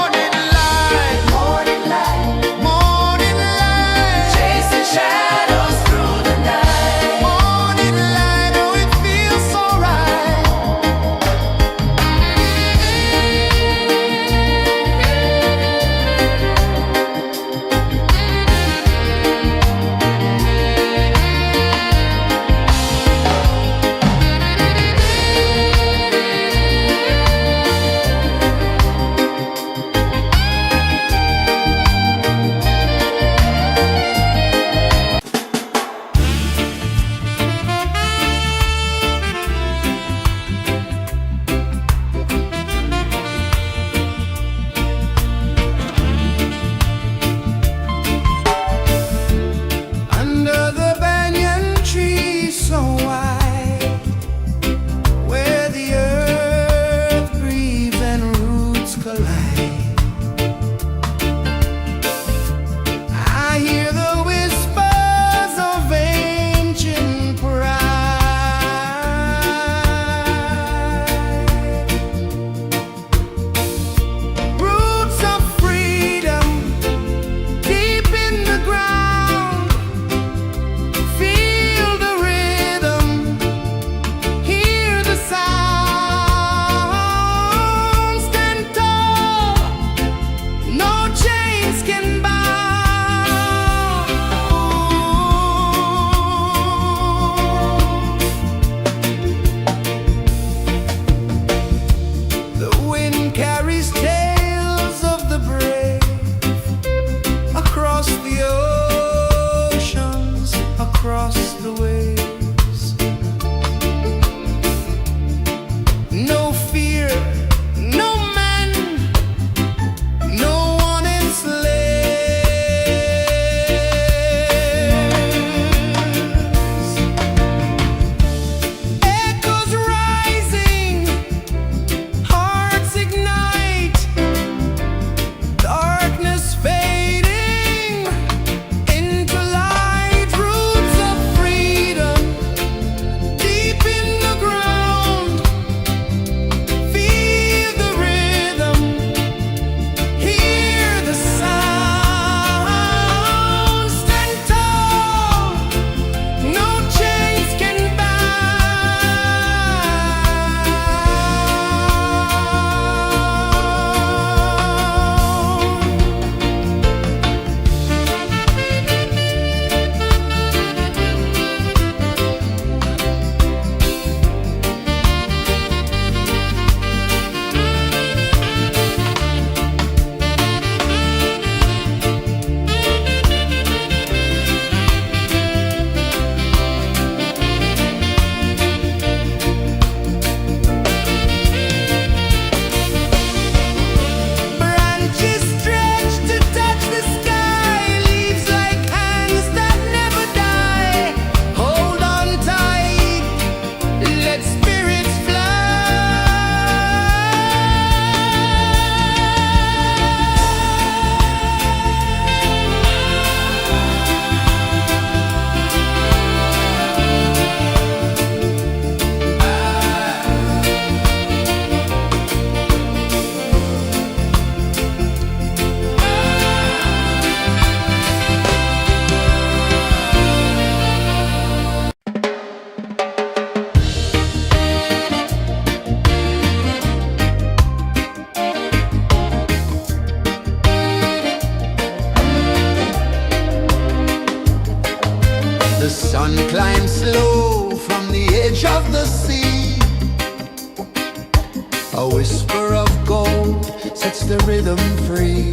A whisper of gold sets the rhythm free.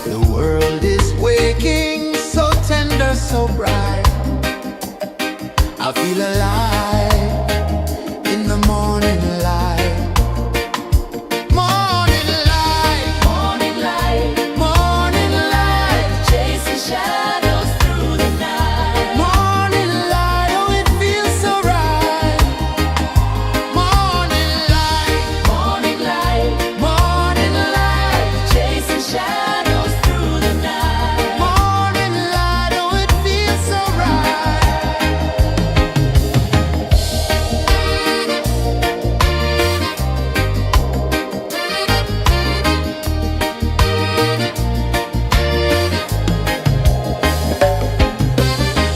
The world is waking, so tender, so bright. I feel alive in the morning light. Morning light, Morning light, morning light, chasing shadows through the night. morning light, oh it feels so right. Morning light, Morning light, morning light, chasing shadows through the night. morning light, oh it feels so right.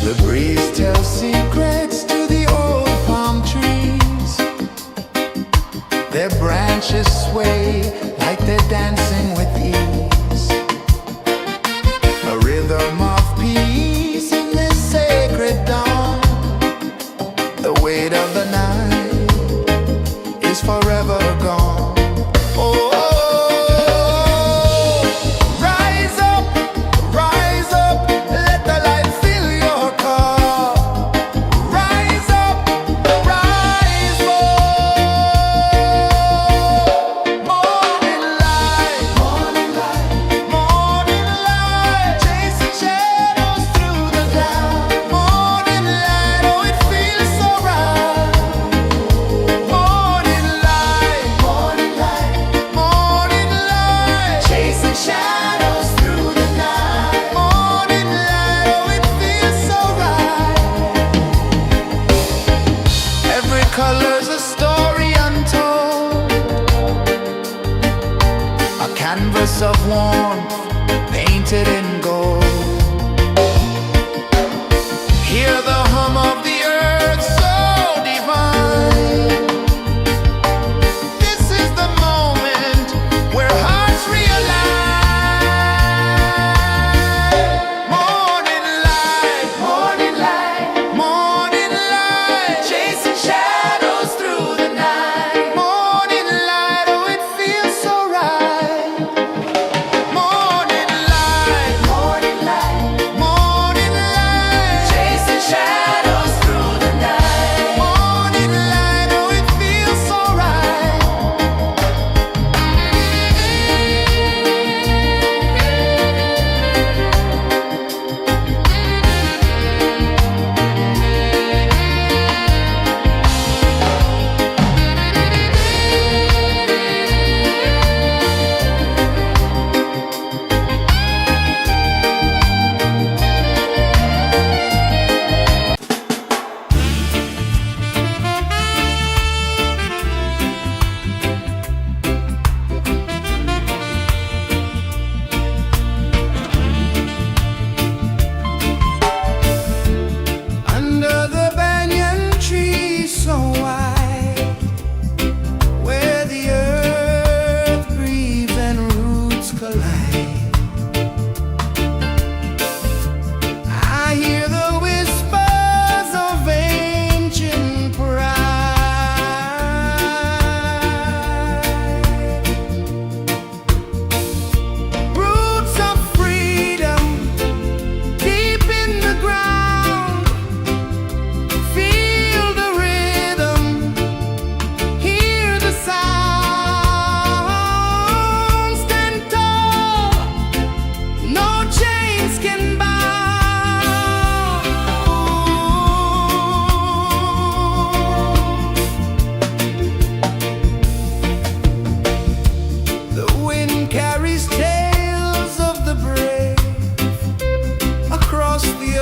The breeze tells secrets to the old palm trees. Their branches sway like they're dancing with ease. A rhythm of peace in this sacred dawn. The weight of the night is forever gone. Oh, rise up, let the light fill your cup. Rise up, rise up. Morning light, morning light, morning light, chasing shadows through the cloud. Morning light, oh it feels so right. Morning light, morning light, morning light, chasing shadows through the night. Morning light, oh it feels so right. Every color's a story untold, a canvas of warmth painted in gold. Hear the hum of the earth so divine. This is the moment where hearts realign. Morning light, morning light, morning light, chasing shadows through the night. Morning light, oh it feels so right. Morning light, morning light, morning light, chasing shadows through the night. Morning light, oh it feels so right. Under the banyan tree so wide, where the earth breathes and roots collide, I hear the whispers of ancient pride. Roots of freedom deep in the ground. Feel the rhythm, hear the sound. Stand tall, no chains can bound. The wind carries tales of the brave across the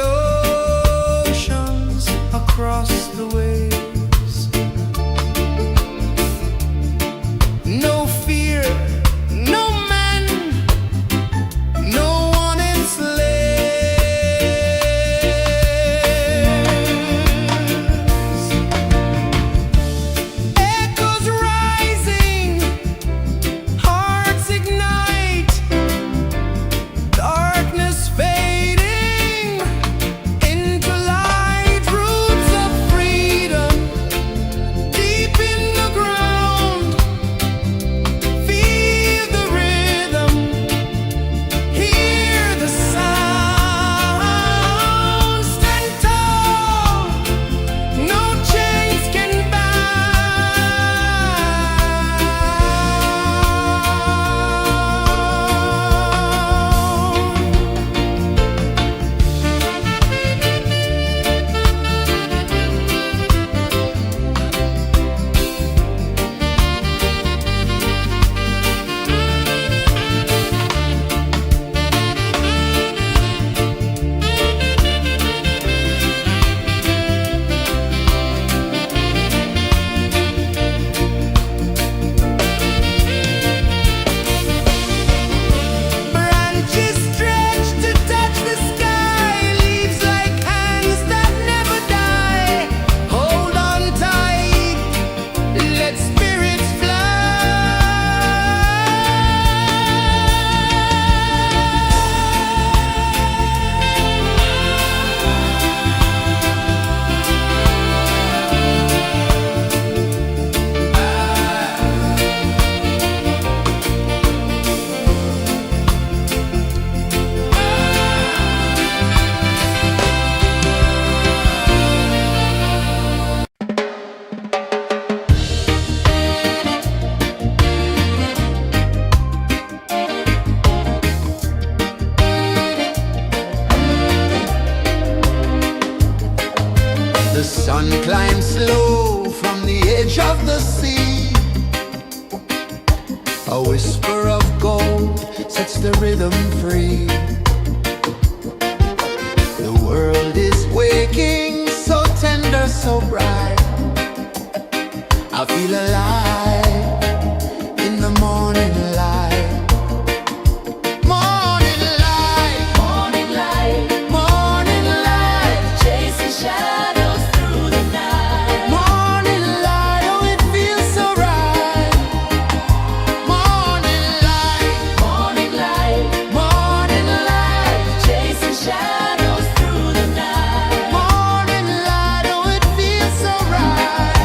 oceans, across the waves. No fear, no man, no one enslaves. Echoes rising, hearts ignite, darkness fading into light. Roots of freedom slow from the edge of the sea. A whisper of gold sets the rhythm free. The world is waking, so tender, so bright. I feel alive in the morning light. Morning light, Morning light, morning light, chasing shadows through the night. morning light, oh it feels so right. Morning light, Morning light, morning light, chasing shadows through the night. morning light, oh it feels so right.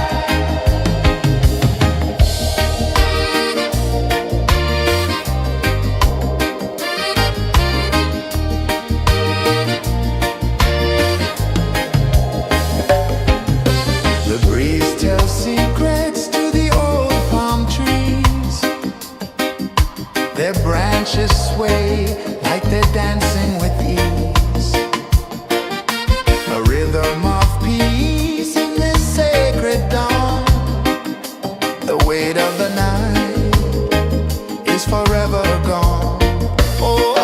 The breeze tells secrets to the old palm trees. Their branches sway like they're dancing with ease. A rhythm of peace in this sacred dawn. The weight of the night is forever gone. Oh,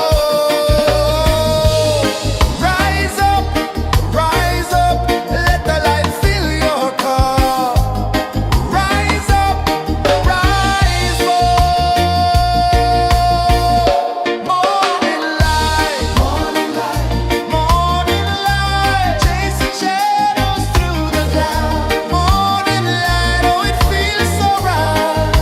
rise up, let the light fill your cup. Rise up, rise more. Morning light, morning light, morning light, chasing shadows through the cloud. Morning light, oh it feels so right.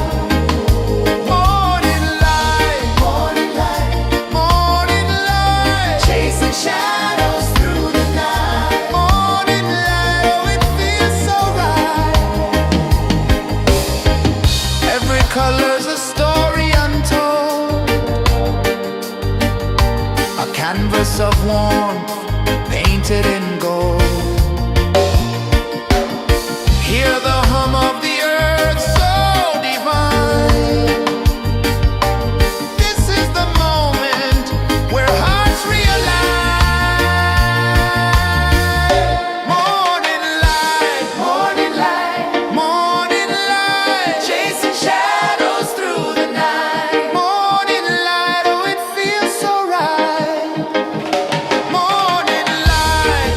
Morning light, morning light, morning light, chasing shadows through the night. Morning light, oh it feels so right. Every color's a story untold, a canvas of warmth painted in gold. Hear the hum of the earth so divine. This is the moment where hearts realign. Morning light, morning light, morning light, chasing shadows through the night. Morning light, oh it feels so right. Morning light,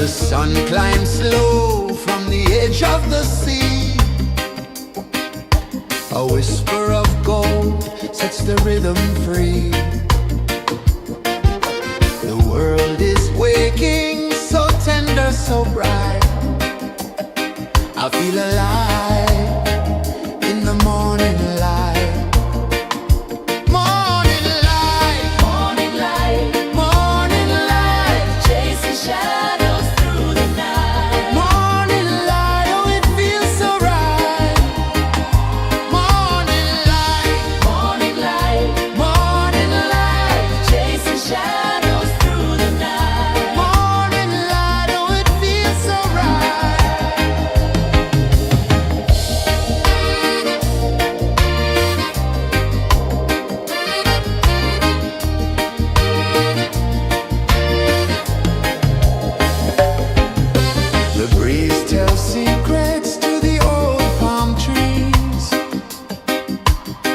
The sun climbs slow from the edge of the sea. A whisper of gold sets the rhythm free. The world is waking, so tender, so bright. I feel alive in the morning light. Morning light, Morning light, morning light, chasing shadows through the night. morning light, oh it feels so right. Morning light, Morning light, morning light, chasing shadows through the night. morning light, oh it feels so right. The breeze tells secrets to the old palm trees.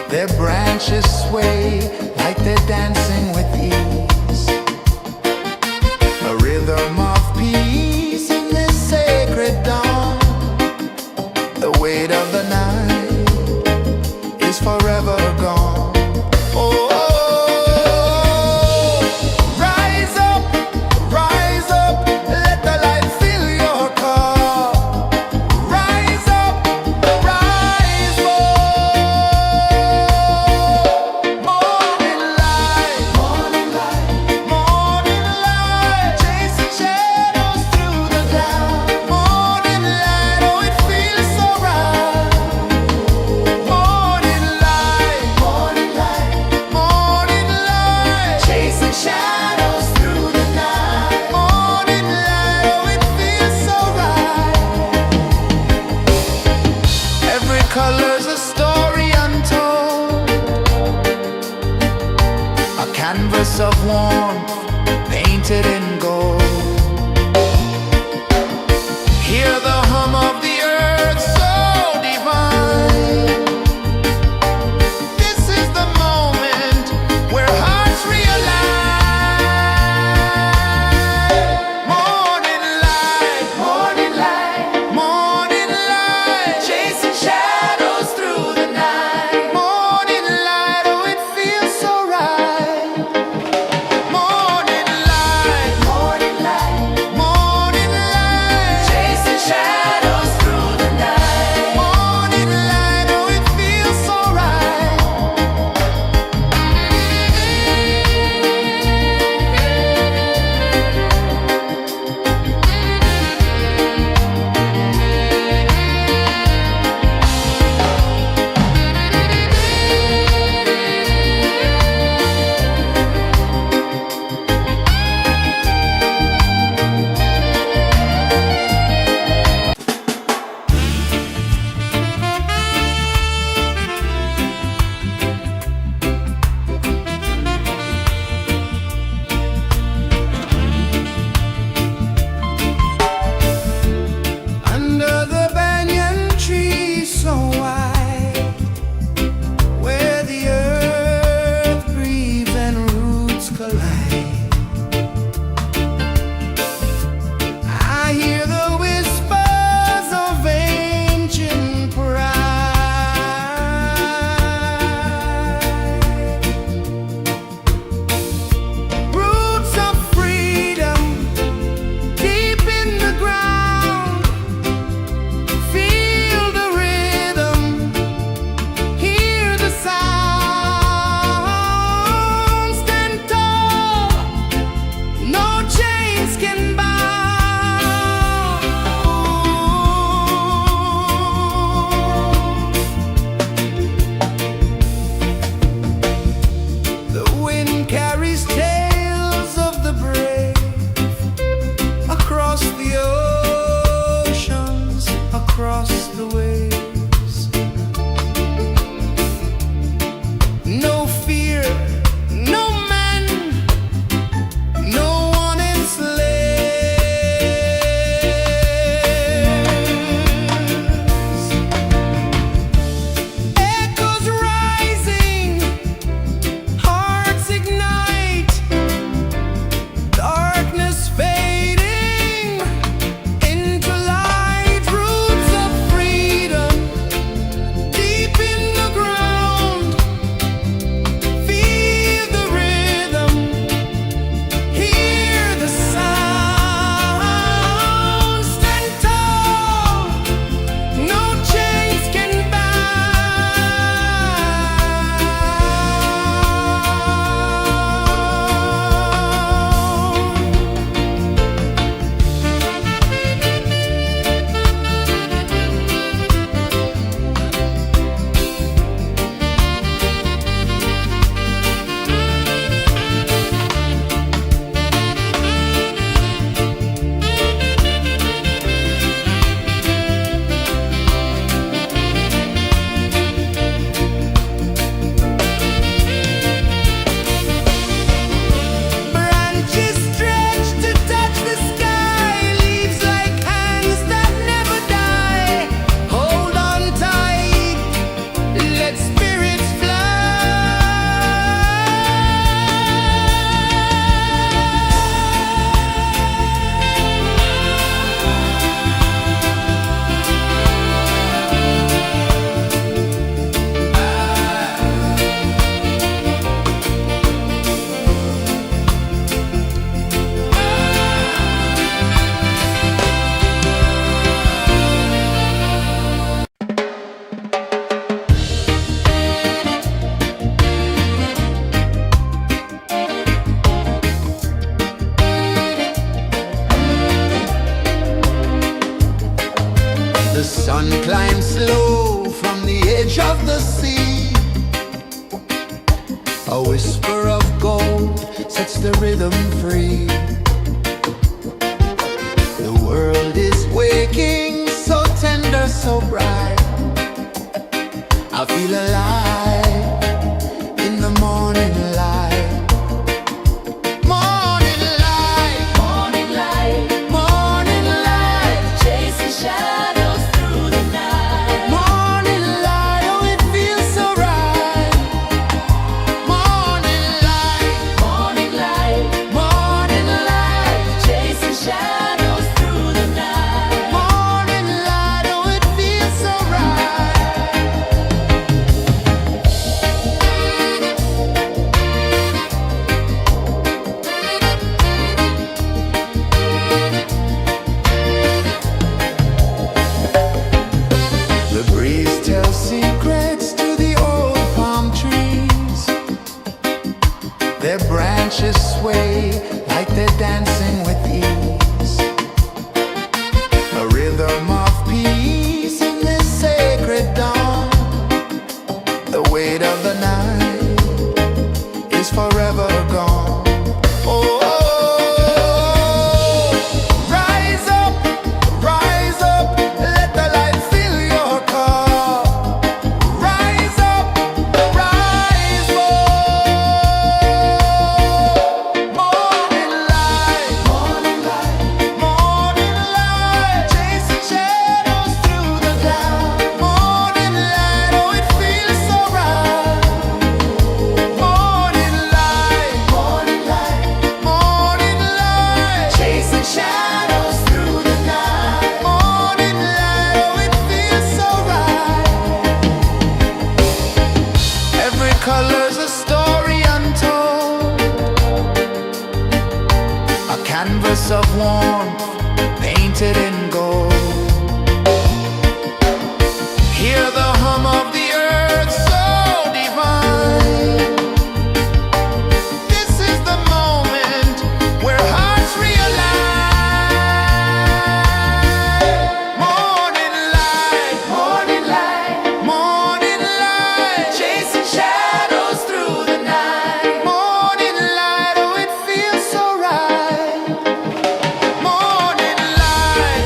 Their branches sway like they're dancing with ease. A rhythm of peace in this sacred dawn. The weight of the night is forever gone. Oh, rise up, let the light fill your cup. Rise up, rise more. Morning light, morning light, chasing shadows through the cloud. Morning light, oh it feels so right. Morning light, morning light, chasing shadows through the night. Morning light, oh it feels so right. Every color's a story untold, a canvas of warmth painted in gold. Hear the hum of the earth so divine. This is the moment where hearts realign. Morning light, morning light, chasing shadows through the night. Morning light, oh it feels so right. Morning light, The sun climbs slow from the edge of the sea. A whisper of gold sets the rhythm free. The world is waking, so tender, so bright. I feel alive in the morning light. Morning light, Morning light, morning light, chasing shadows through the night. morning light, oh it feels so right. Morning light, Morning light, morning light, chasing shadows through the night. morning light, oh it feels so right. The breeze tells secrets to the old palm trees. Their branches sway like they're dancing with ease. A rhythm of peace in this sacred dawn. The weight of the night is forever gone. Oh, rise up, let the light fill your cup. Rise up, rise up. Morning light, morning light, chasing shadows through the cloud. Morning light, oh it feels so right. Morning light, chasing shadows through the night. Morning light, oh it feels so right. Every color's a story untold, a canvas of warmth painted in gold. Hear the hum of the earth so divine. This is the moment where hearts realign. Morning light, morning light, chasing shadows through the night. Morning light, oh it feels so right. Morning light,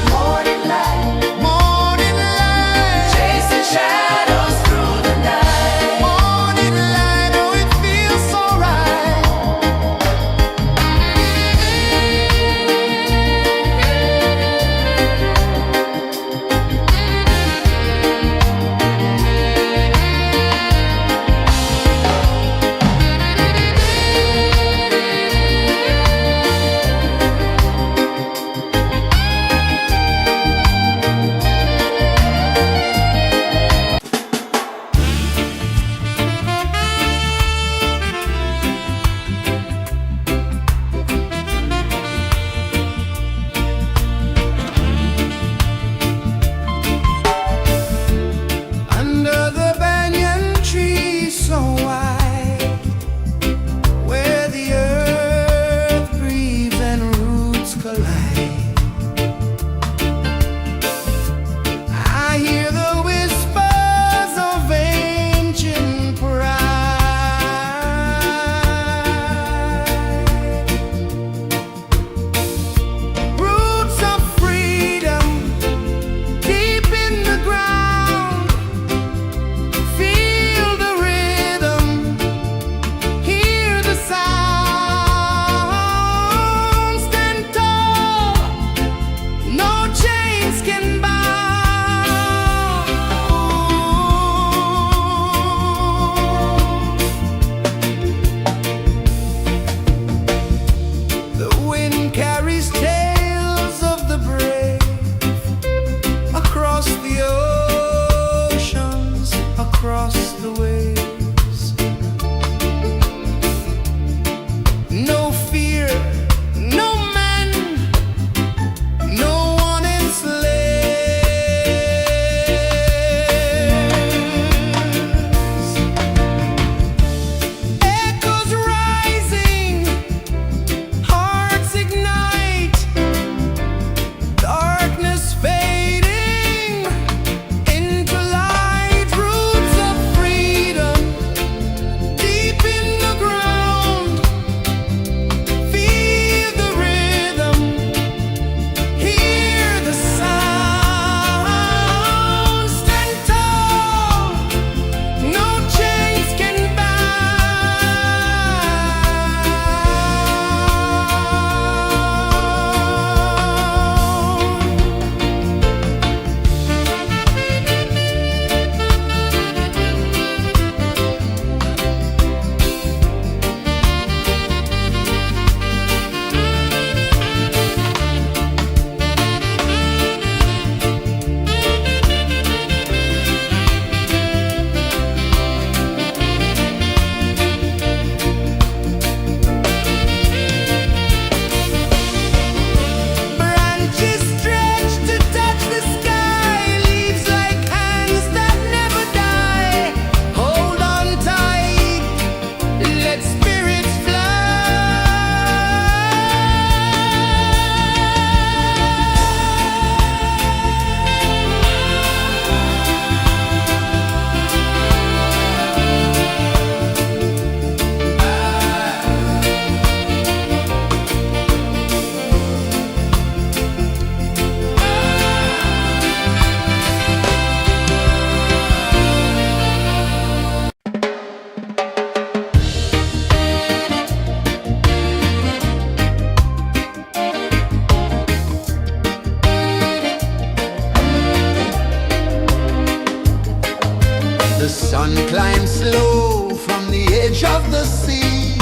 sun climbs slow from the edge of the sea.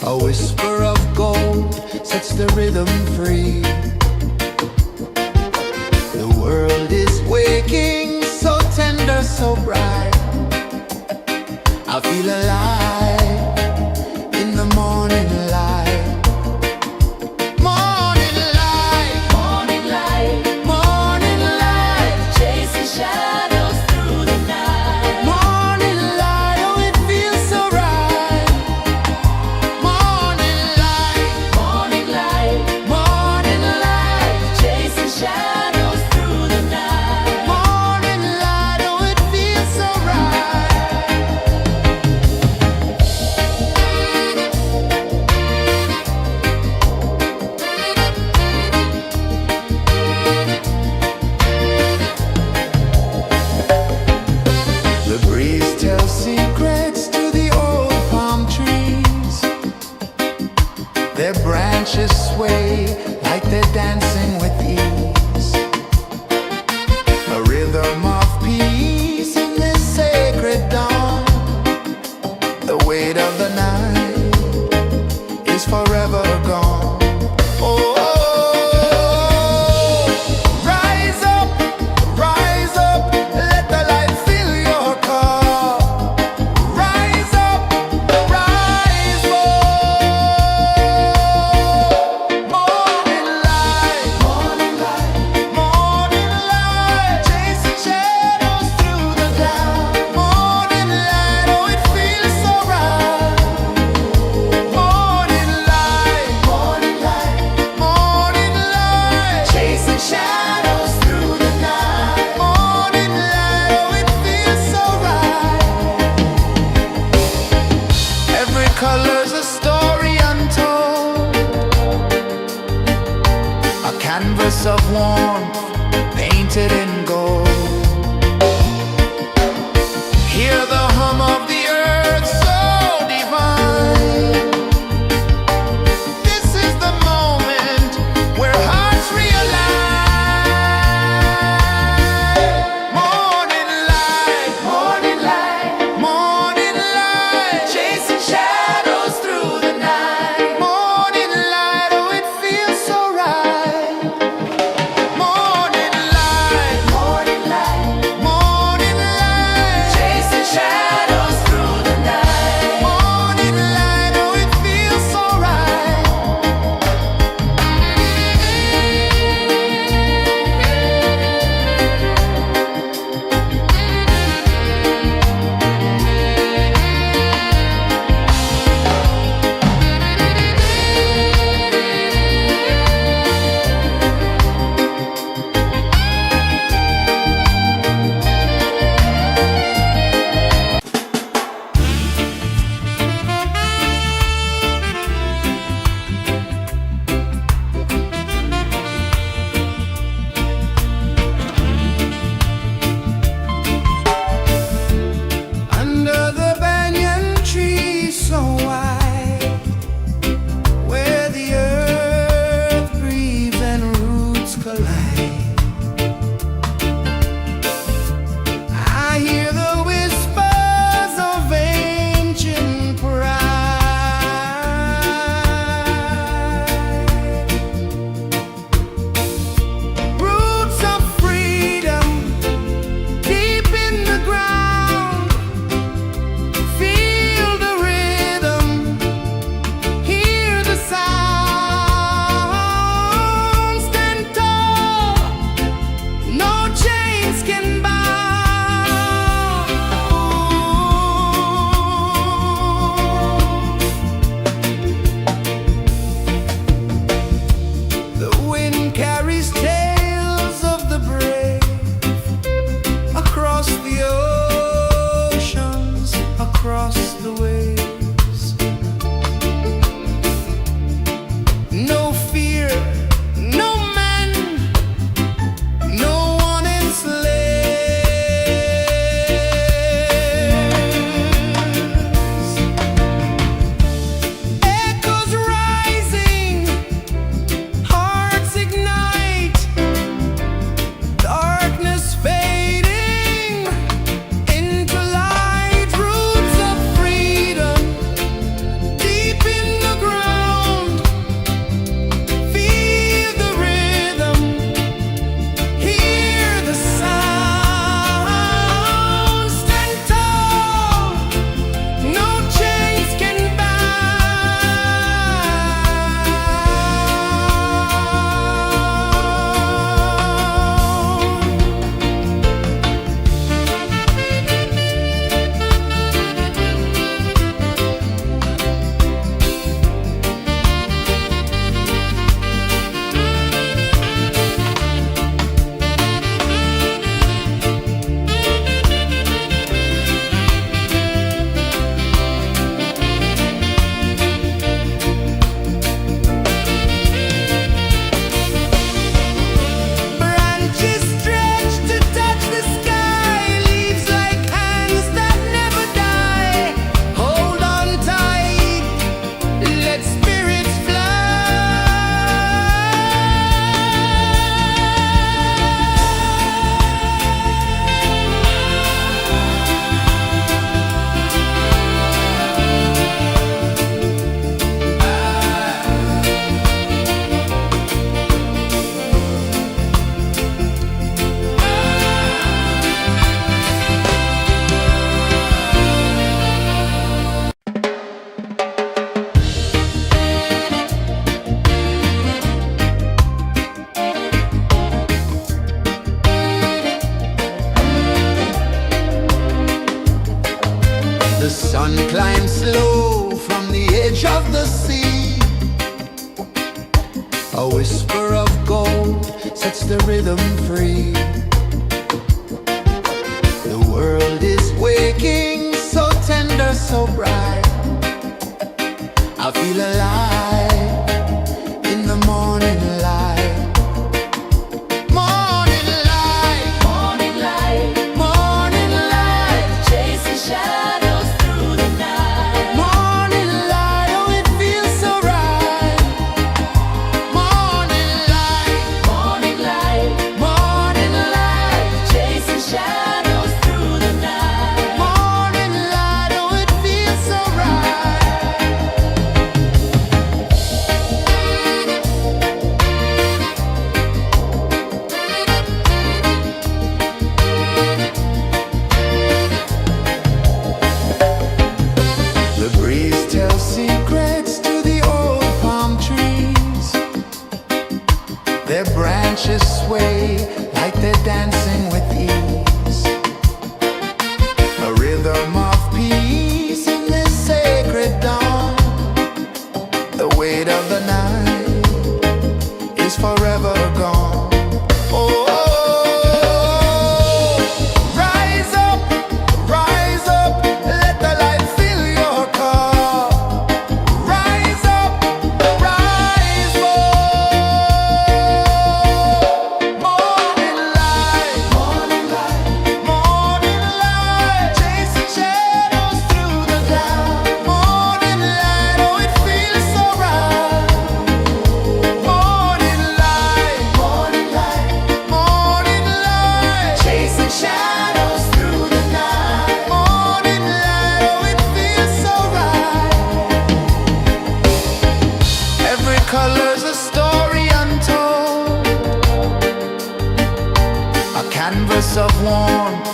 A whisper of gold sets the rhythm free. The world is waking, so tender, so bright. I feel alive in the morning light. Morning light, Morning light, morning light, chasing shadows through the night. morning light, oh it feels so right. Morning light, Morning light, morning light, chasing shadows through the night. morning light, oh it feels so right. The breeze tells secrets to the old palm trees. Their branches sway like they're dancing with ease. A rhythm of peace in this sacred dawn. The weight of the night is forever gone. Oh, rise up, let the light fill your cup. Rise up, rise up. Morning light, morning light, morning light, chasing shadows through the cloud. Morning light, oh it feels so right. Morning light, morning light, morning light, chasing shadows through the night. Morning light, oh it feels so right. Every color's a story untold, a canvas of warmth painted in gold. Hear the hum of the earth so divine. This is the moment where hearts realign. Morning light, morning light, morning light, chasing shadows through the night. Morning light, oh it feels so right. Morning light, whisper of gold sets the rhythm free. The world is waking, so tender, so bright. I feel alive in the morning light. Morning light, Morning light, morning light, chasing shadows through the night. morning light, oh it feels so right. Morning light, Morning light, morning light, chasing shadows through the night. morning light, oh it feels so right. The breeze tells secrets to the old palm trees. Their branches sway like they're dancing with ease. A rhythm of peace in this sacred dawn. The weight of the night is forever gone. Oh, rise up, let the light fill your cup. Rise up, rise up. Morning light, morning light, morning light, chasing shadows through the cloud. Morning light, oh it feels so right. Morning light, morning light, morning light, chasing shadows through the night. Morning light, oh it feels so right. Every color's a story untold, a canvas of warmth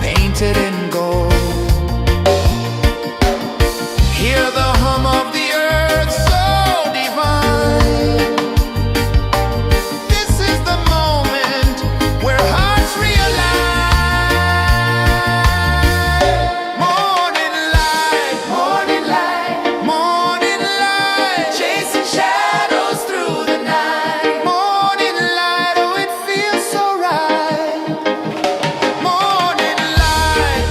painted in gold. Hear the hum of the earth so divine. This is the moment where hearts realign. Morning light, morning light, morning light, chasing shadows through the night. Morning light, oh it feels so right. Morning light,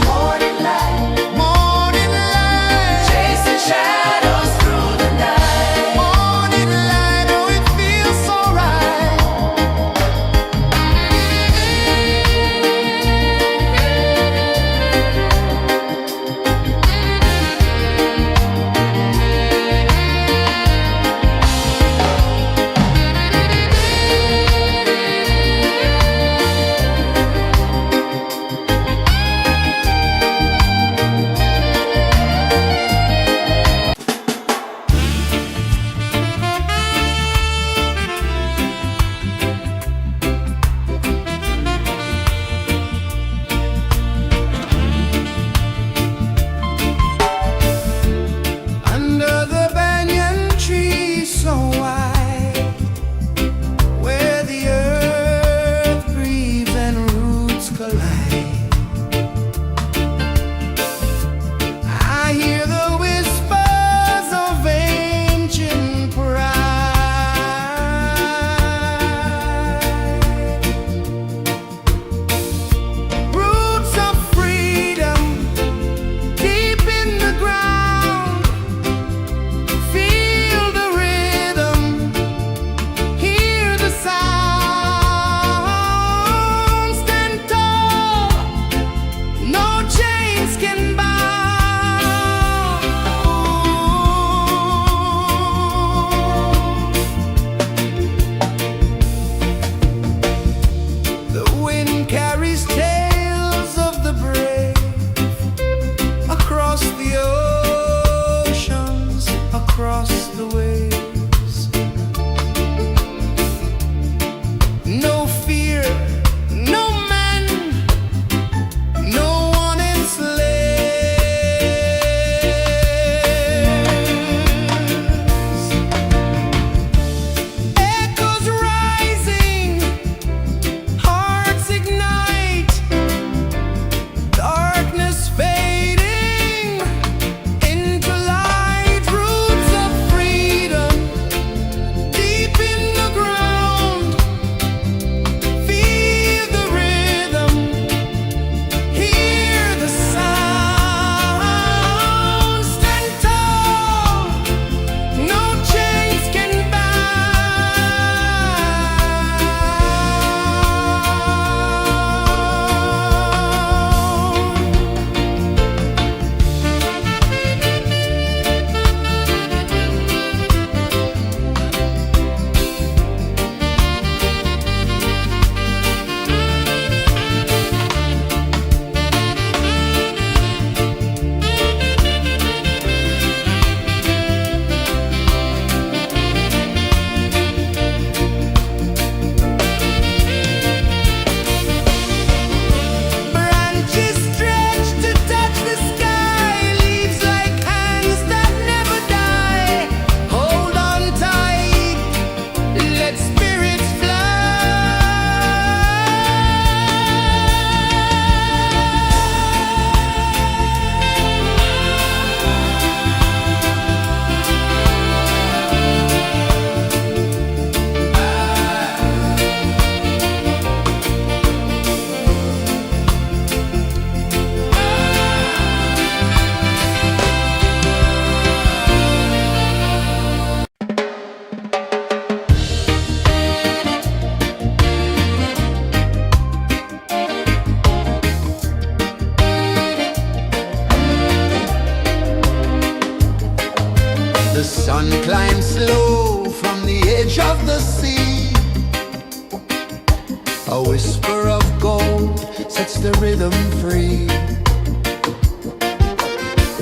whisper of gold sets the rhythm free.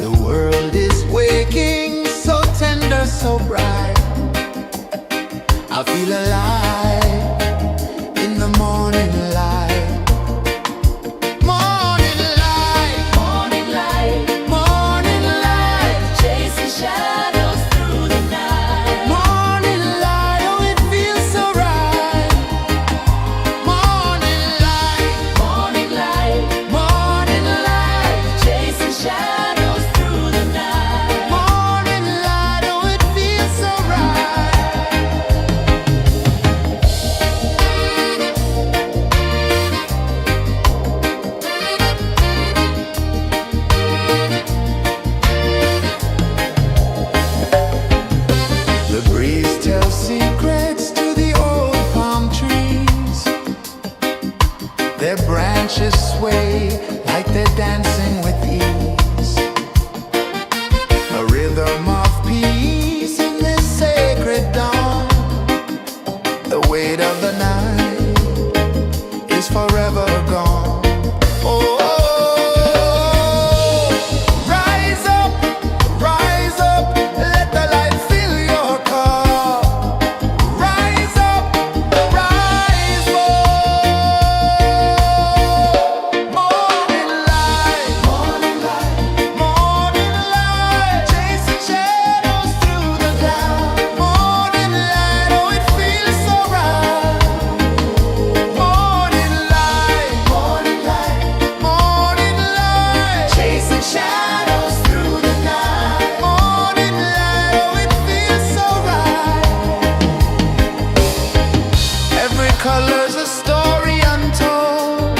The world is waking, so tender, so bright. I feel alive in the morning light. Morning light, Morning light, morning light, chasing shadows through the night. morning light, oh it feels so right. Morning light, Morning light, morning light, chasing shadows through the night. morning light, oh it feels so right. The breeze tells secrets to the old palm trees. Their branches sway like they're dancing with ease. A rhythm of peace in this sacred dawn. The weight of the night is forever gone. Oh, rise up, let the light fill your car. Rise up, rise up. Morning light, morning light, morning light, chasing shadows through the cloud. Morning light, oh it feels so right. Morning light, morning light, morning light, chasing shadows through the night. Morning light, oh it feels so right. Every color's a story untold,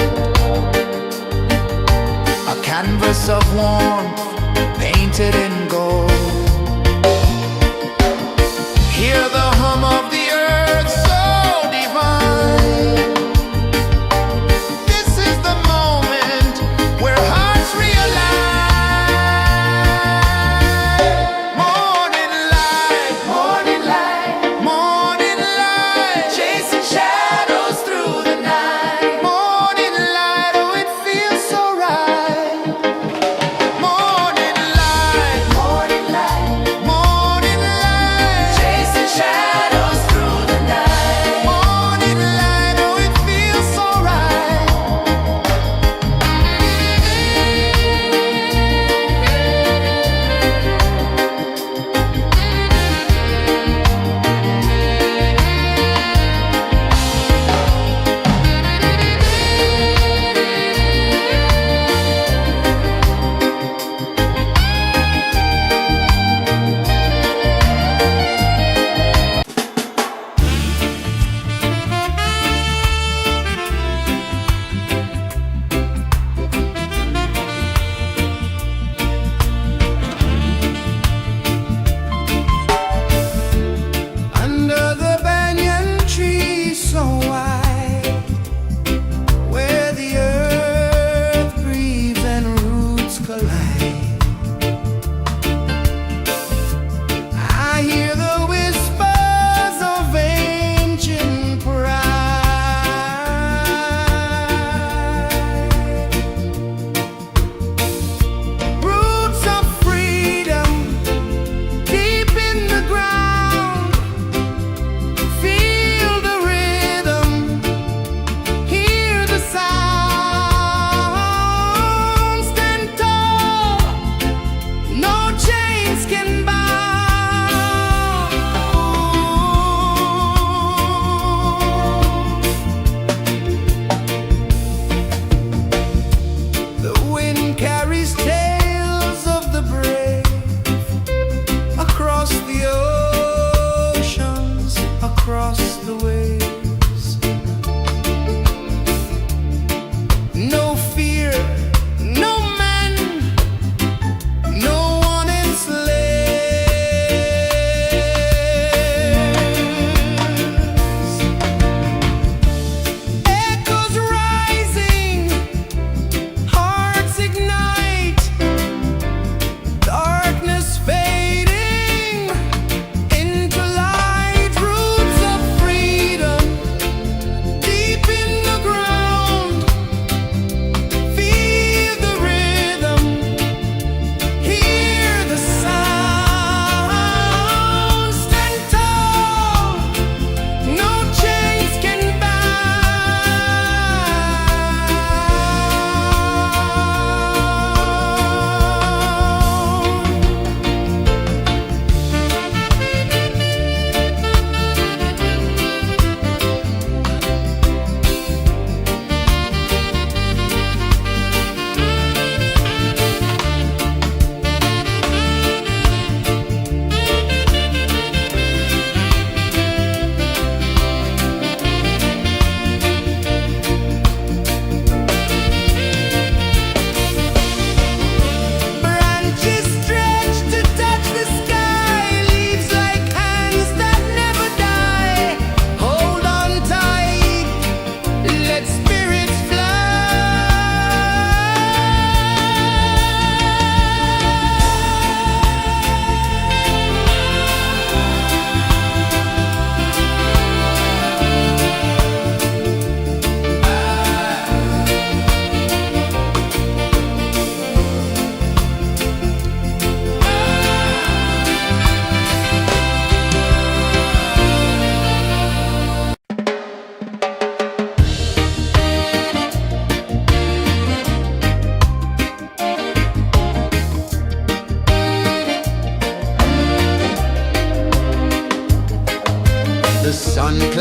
a canvas of warmth painted in gold. Hear the hum of the earth so divine. This is the moment where hearts realign. Morning light, morning light, morning light, chasing shadows through the night. Morning light, oh it feels so right. Morning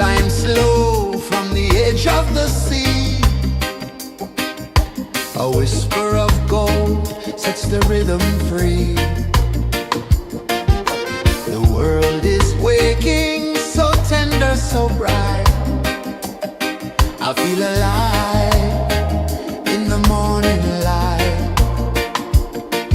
time slow from the edge of the sea. A whisper of gold sets the rhythm free. The world is waking, so tender, so bright. I feel alive in the morning light.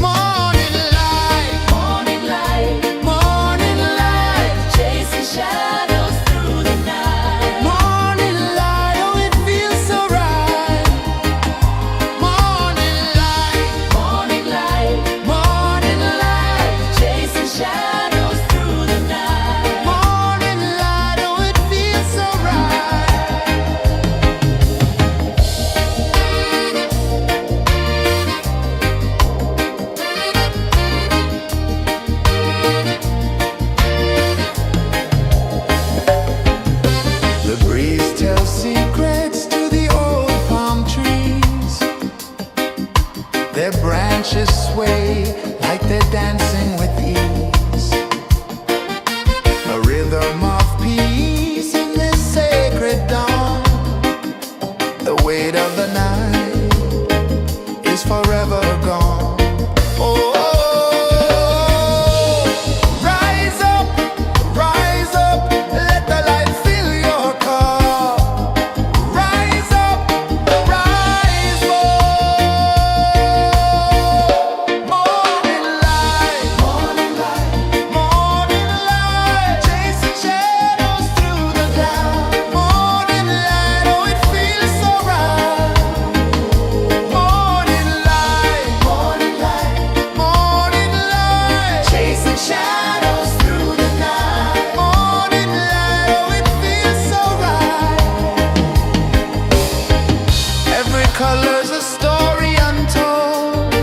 Morning light, Morning light, morning light, chasing shadows through the night. morning light, oh it feels so right. Morning light, Morning light, morning light, chasing shadows through the night. morning light, oh it feels so right. The breeze tells secrets to the old palm trees. Their branches sway like they're dancing with ease. A rhythm of peace in this sacred dawn. The weight of the night is forever gone. Oh, rise up, let the light fill your cup. Rise up, rise up. Morning light, morning light, morning light, chasing shadows through the cloud. Morning light, oh it feels so right. Morning light, morning light, morning light, chasing shadows through the night. Morning light, oh it feels so right. Every color's a story untold,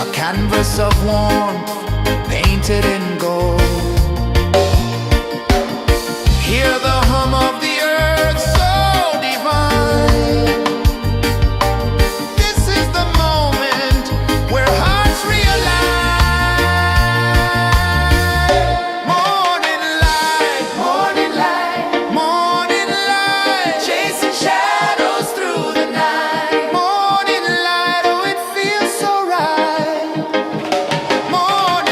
a canvas of warmth painted in gold. Hear the hum of the earth so divine. This is the moment where hearts realign. Morning light, morning light, morning light, chasing shadows through the night. Morning light, oh it feels so right. Morning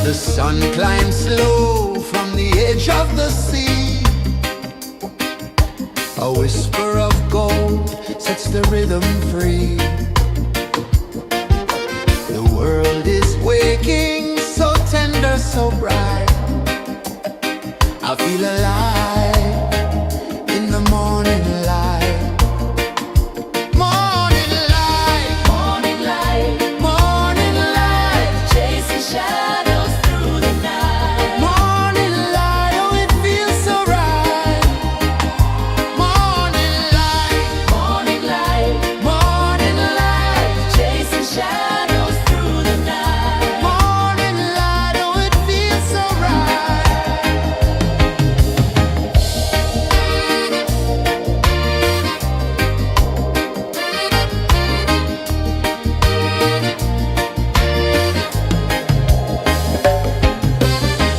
The sun climbs slow from the edge of the sea. A whisper of gold sets the rhythm free. The world is waking, so tender, so bright. I feel alive in the morning light. Morning light, Morning light, morning light, chasing shadows through the night. morning light, oh it feels so right. Morning light, Morning light, morning light, chasing shadows through the night. morning light, oh it feels so right.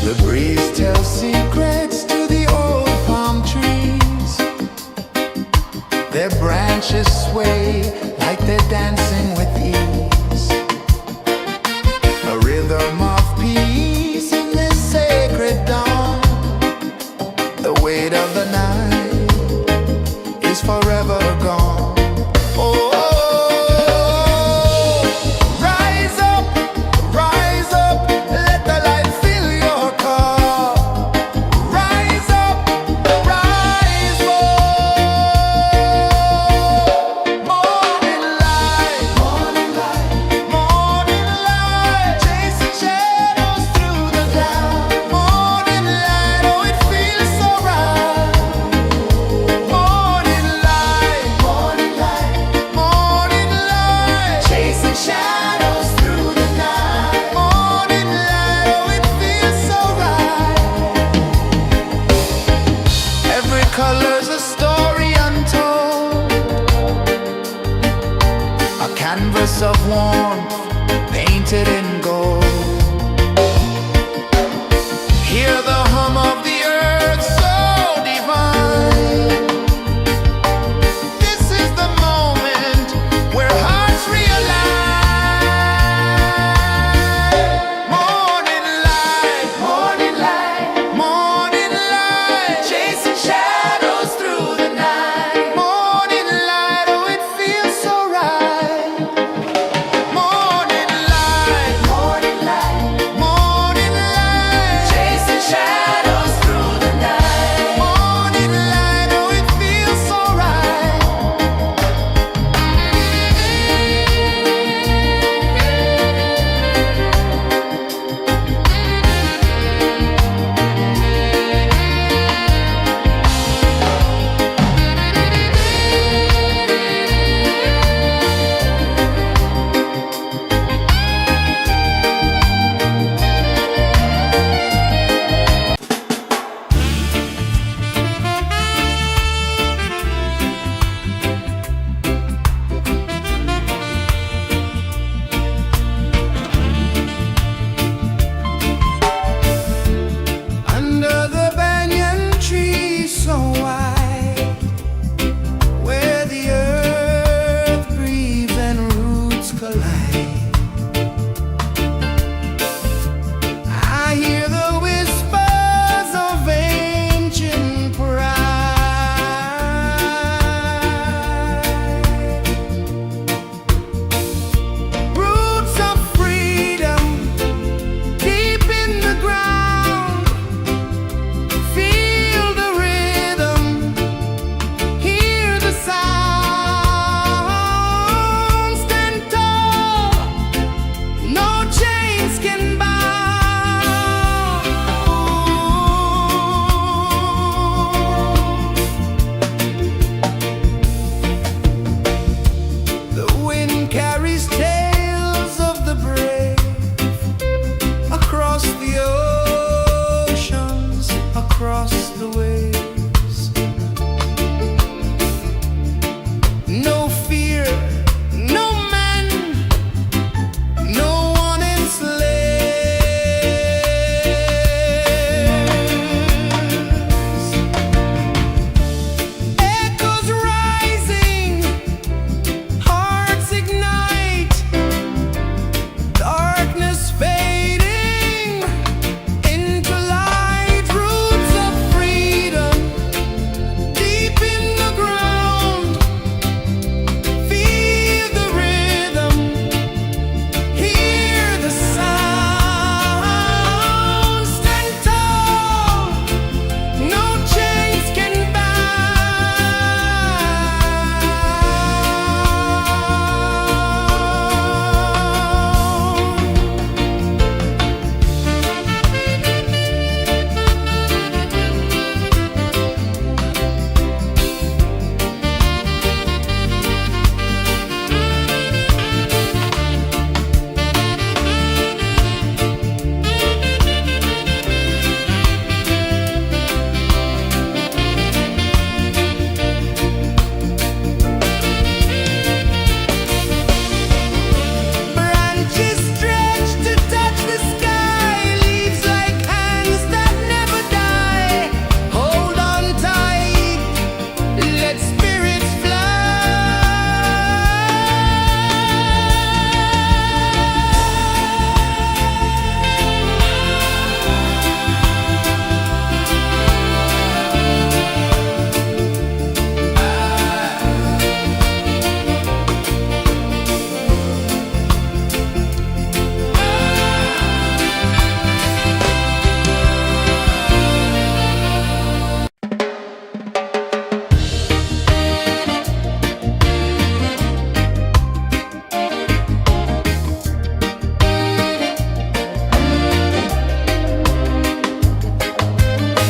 The breeze tells secrets to the old palm trees. Their branches sway like they're dancing with ease. A rhythm of peace in this sacred dawn. The weight of the night is forever gone. Oh, rise up, let the light fill your cup. Rise up, rise up. Morning light, morning light, morning light, chasing shadows through the cloud. Morning light, oh it feels so right. Morning light, morning light, morning light, chasing shadows through the night. Morning light, oh it feels so right. Every color's a story untold, a canvas of warmth painted in gold. Hear the hum of the earth so divine. This is the moment where hearts realign. Morning light, morning light, morning light, chasing shadows through the night. Morning light, oh it feels so right. Morning light,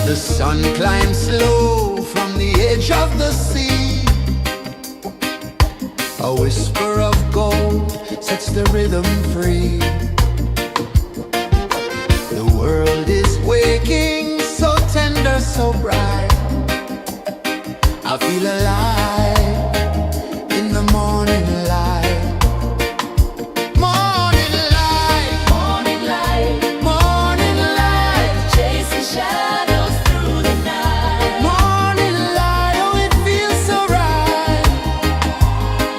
The sun climbs slow from the edge of the sea. A whisper of gold sets the rhythm free. The world is waking, so tender, so bright. I feel alive in the morning light. Morning light, Morning light, morning light, chasing shadows through the night. morning light, oh it feels so right.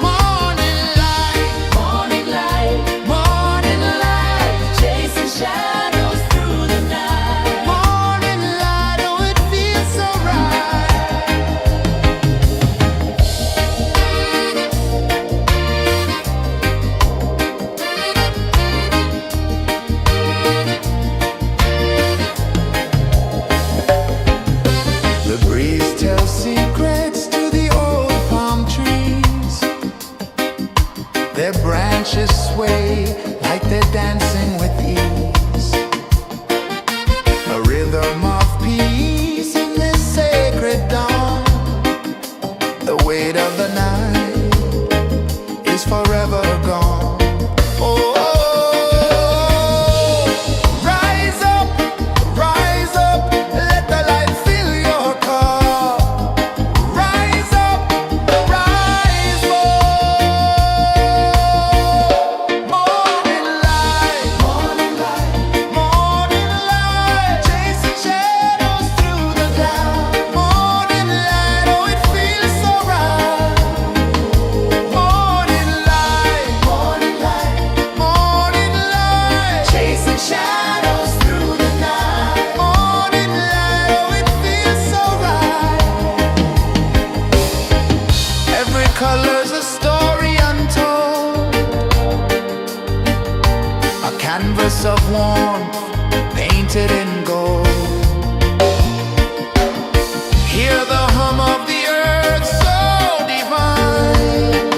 Morning light, Morning light, morning light, chasing shadows through the night. morning light, oh it feels so right. The breeze tells secrets to the old palm trees. Their branches sway like they're dancing with ease. A rhythm of peace in this sacred dawn. The weight of the night is forever gone. Oh, rise up, let the light fill your cup. Rise up, rise up. Morning light, morning light, morning light, chasing shadows through the cloud. Morning light, oh it feels so right. Morning light, morning light, morning light, chasing shadows through the night. Morning light, oh it feels so right. Every color's a story untold, a canvas of warmth painted in gold. Hear the hum of the earth so divine.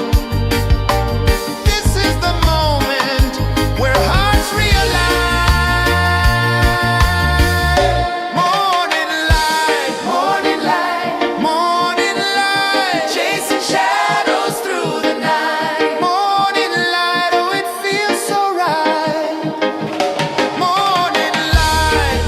This is the moment where hearts realign. Morning light, morning light, morning light, chasing shadows through the night. Morning light, oh it feels so right. Morning light,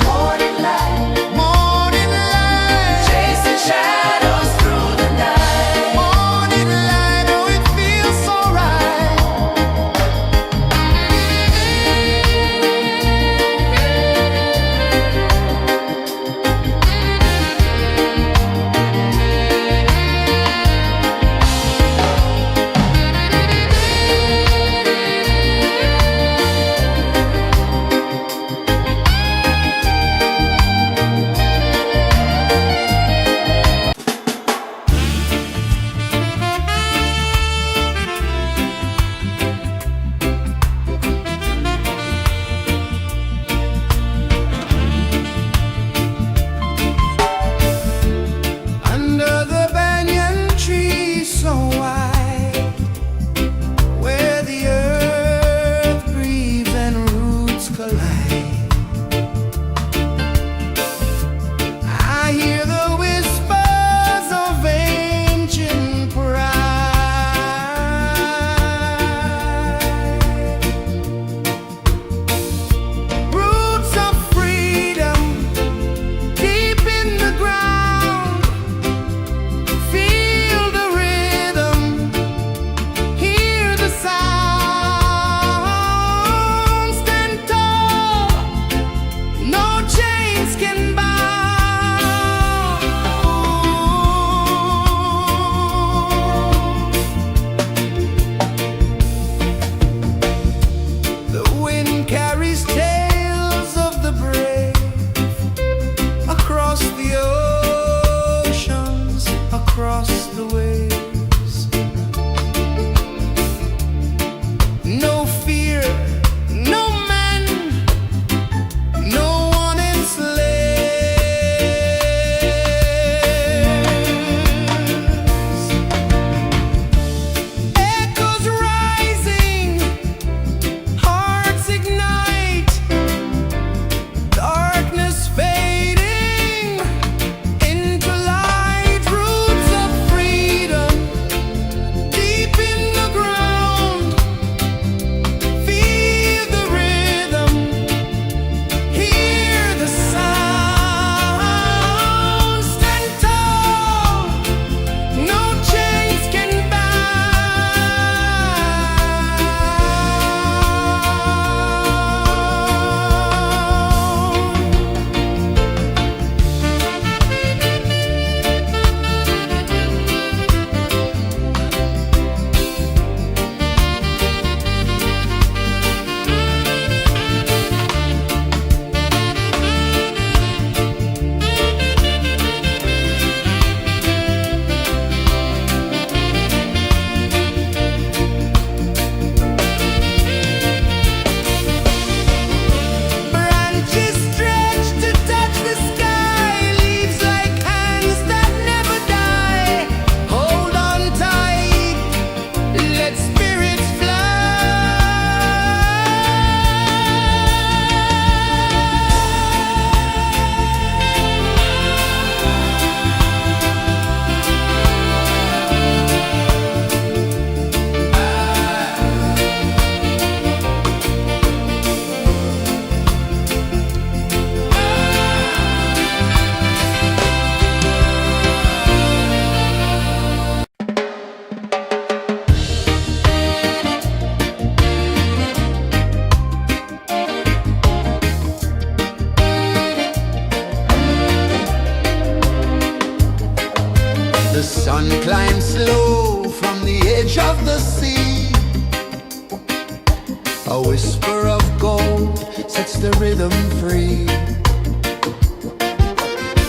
rhythm free.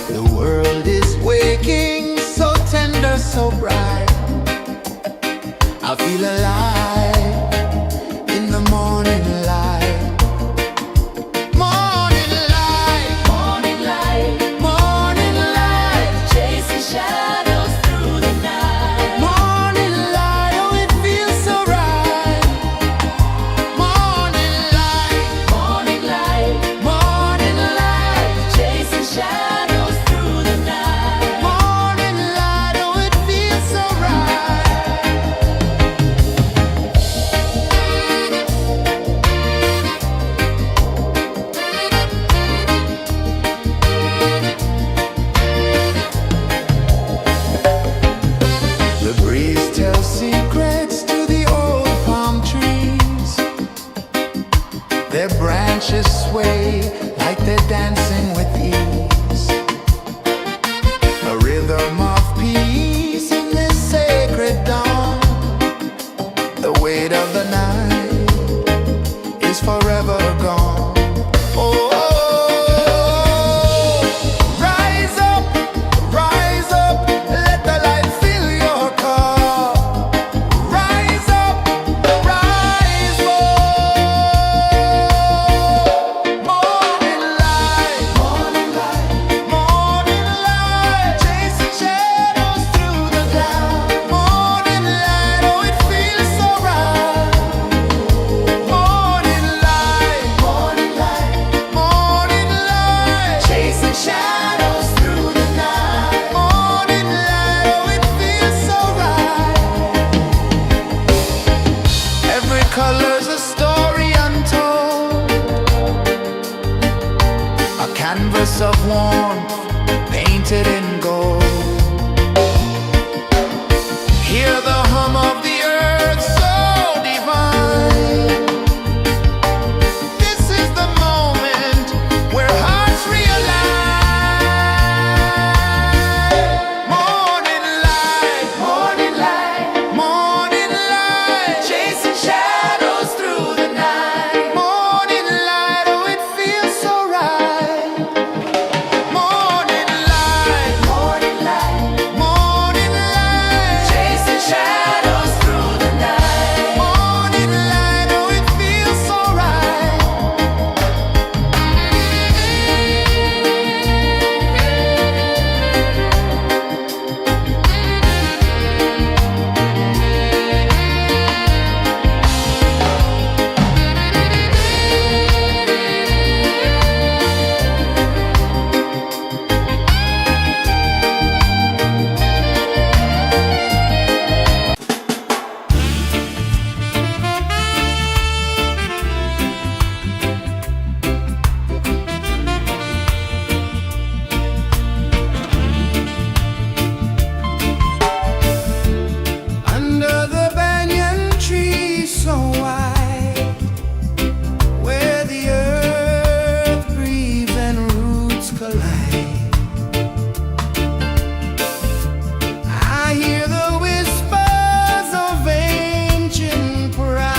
The world is waking, so tender, so bright. I feel alive in the morning light. Morning light, Morning light, morning light, chasing shadows through the night. morning light, oh it feels so right. Morning light, Morning light, morning light, chasing shadows through the night. morning light, oh it feels so right. The breeze tells secrets to the old palm trees. Their branches sway like they're dancing with ease. A rhythm of peace in this sacred dawn. The weight of the night is forever gone. Oh, rise up, let the light fill your cup. Rise up, rise up. Morning light, morning light, morning light, chasing shadows through the cloud. Morning light, oh it feels so right. Morning light, morning light, morning light, chasing shadows through the night. Morning light, oh it feels so right. Every color's a story untold, a canvas of warmth painted in gold. Hear the hum of the earth so divine. This is the moment where hearts realign. Morning light, morning light, morning light, chasing shadows through the night. Morning light, oh it feels so right. Morning light, morning light, morning light, chasing shadows through the night. Morning light, oh it feels so right. Under the banyan tree so wide, where the earth breathes and roots collide, I hear the whispers of ancient pride.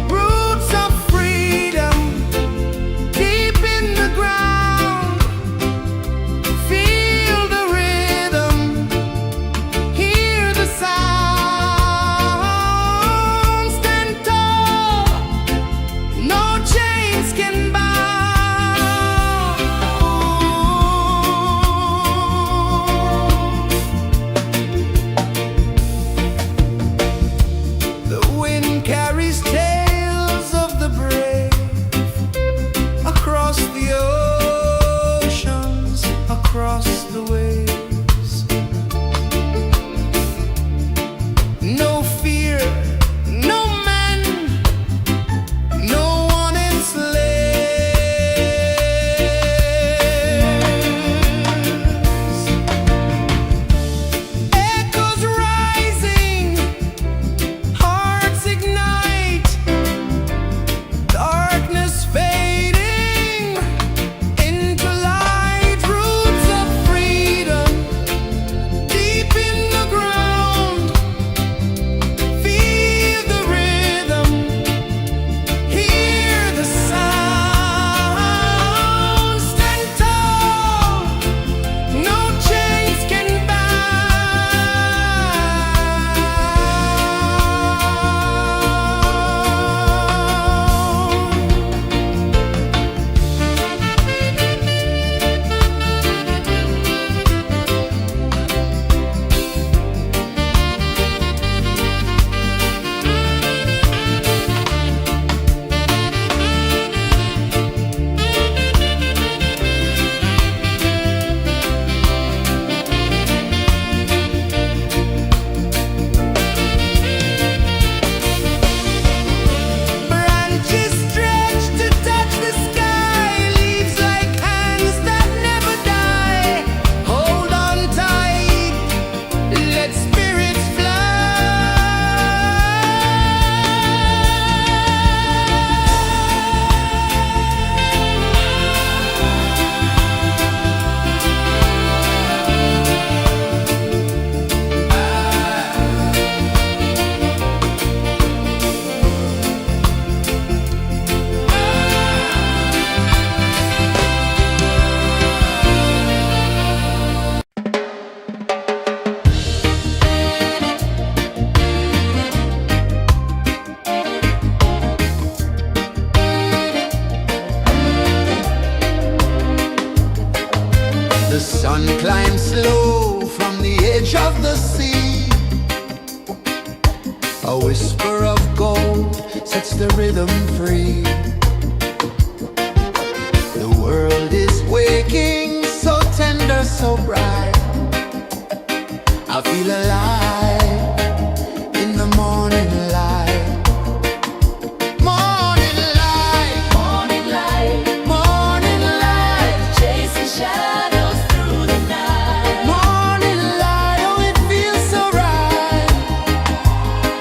Roots of freedom deep in the ground. Feel the rhythm, hear the sound. Stand tall, no chains can bound. The wind carries tales of the brave across the oceans, across the waves. No fear, no man, no one enslaves. Echoes rising, hearts ignite. One climbs slow from the edge of the sea. A whisper of gold sets the rhythm free. The world is waking, so tender, so bright. I feel alive in the morning light. Morning light, Morning light, morning light, chasing shadows through the night. morning light, oh it feels so right.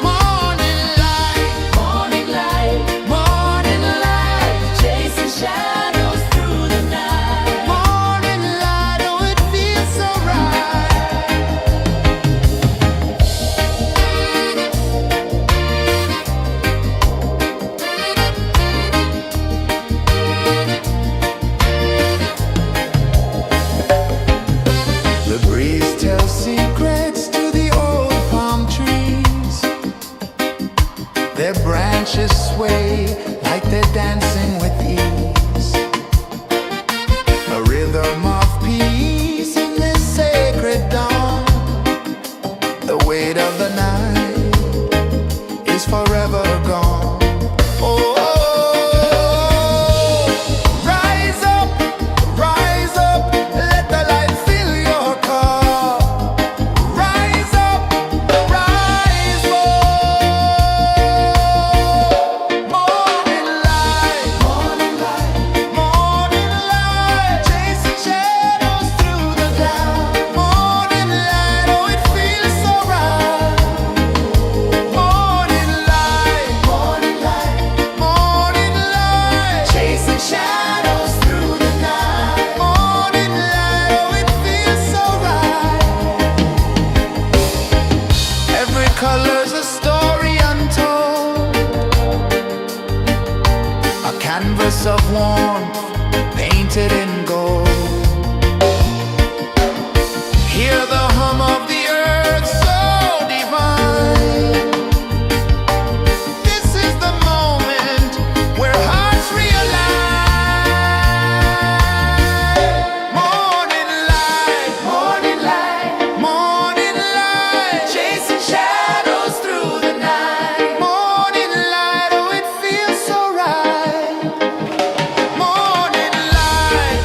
Morning light, Morning light, morning light, chasing shadows through the night. morning light, oh it feels so right. The breeze tells secrets to the old palm trees. Their branches sway like they're dancing with ease. A rhythm of peace in this sacred dawn. The weight of the night is forever gone. Oh, rise up, let the light fill your cup. Rise up, rise up. Morning light, morning light, morning light, chasing shadows through the cloud. Morning light, oh it feels so right. Morning light, morning light, morning light, chasing shadows through the night. Morning light, oh it feels so right. Every color's a story untold, a canvas of warmth painted in gold. Hear the hum of the earth so divine. This is the moment where hearts realign. Morning light, morning light, morning light, chasing shadows through the night. Morning light, oh it feels so right. Morning light,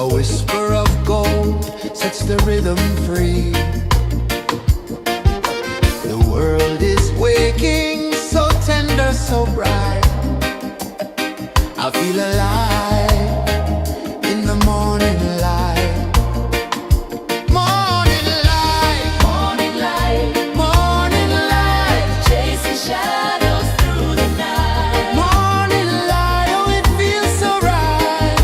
A whisper of gold sets the rhythm free. The world is waking, so tender, so bright. I feel alive in the morning light. Morning light, Morning light, morning light, chasing shadows through the night. morning light. Oh, it feels so right.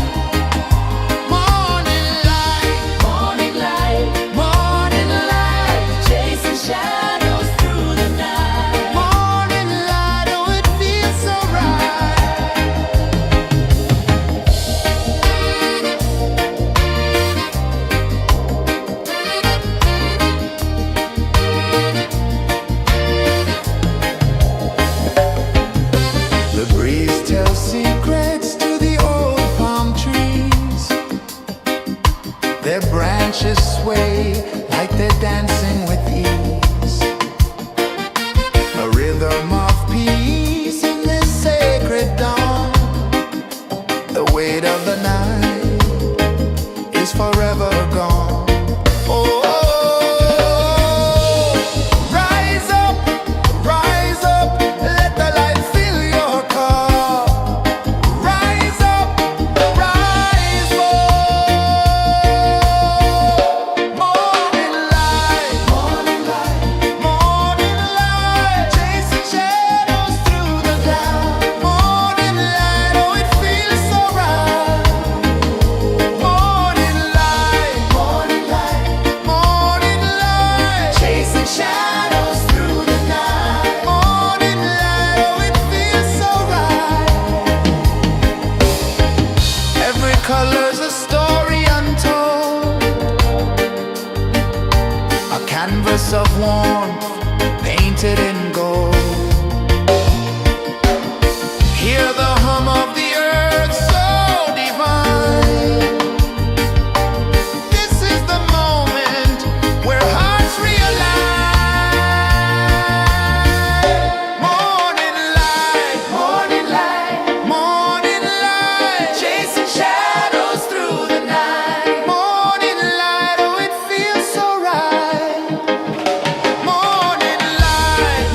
Morning light, Morning light, morning light, chasing shadows through the night. morning light. Oh, it feels so right. The breeze tells secrets to the old palm trees. Their branches sway like they're dancing with ease. A rhythm of peace in this sacred dawn. The weight of the night is forever gone. Oh, rise up, let the light fill your cup. Rise up, rise more. Morning light, morning light, chasing shadows through the cloud. Morning light, oh, it feels so right. Morning light, morning light, chasing shadows through the night. Morning light, oh, it feels so right. Every color's a story untold, a canvas of warmth painted in gold. Hear the hum of the earth so divine. This is the moment where hearts realign. Morning light, morning light, chasing shadows through the night. Morning light, oh, it feels so right. Morning light,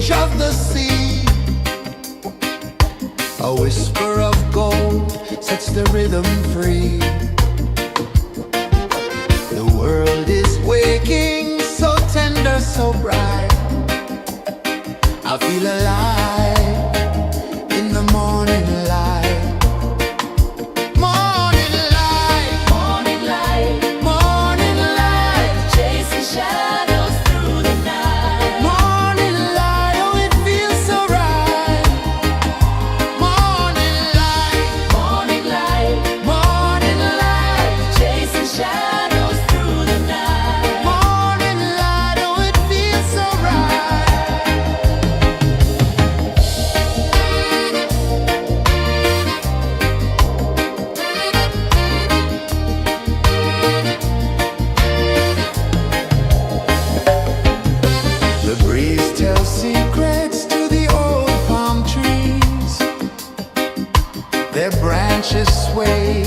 edge of the sea. A whisper of gold sets the rhythm free. The world is waking, so tender, so bright. I feel alive in the morning light. Morning light, Morning light, morning light, chasing shadows through the night. morning light, oh it feels so right. Morning light, Morning light, morning light, chasing shadows through the night. morning light, oh it feels so right. The breeze tells secrets to the old palm trees. Their branches sway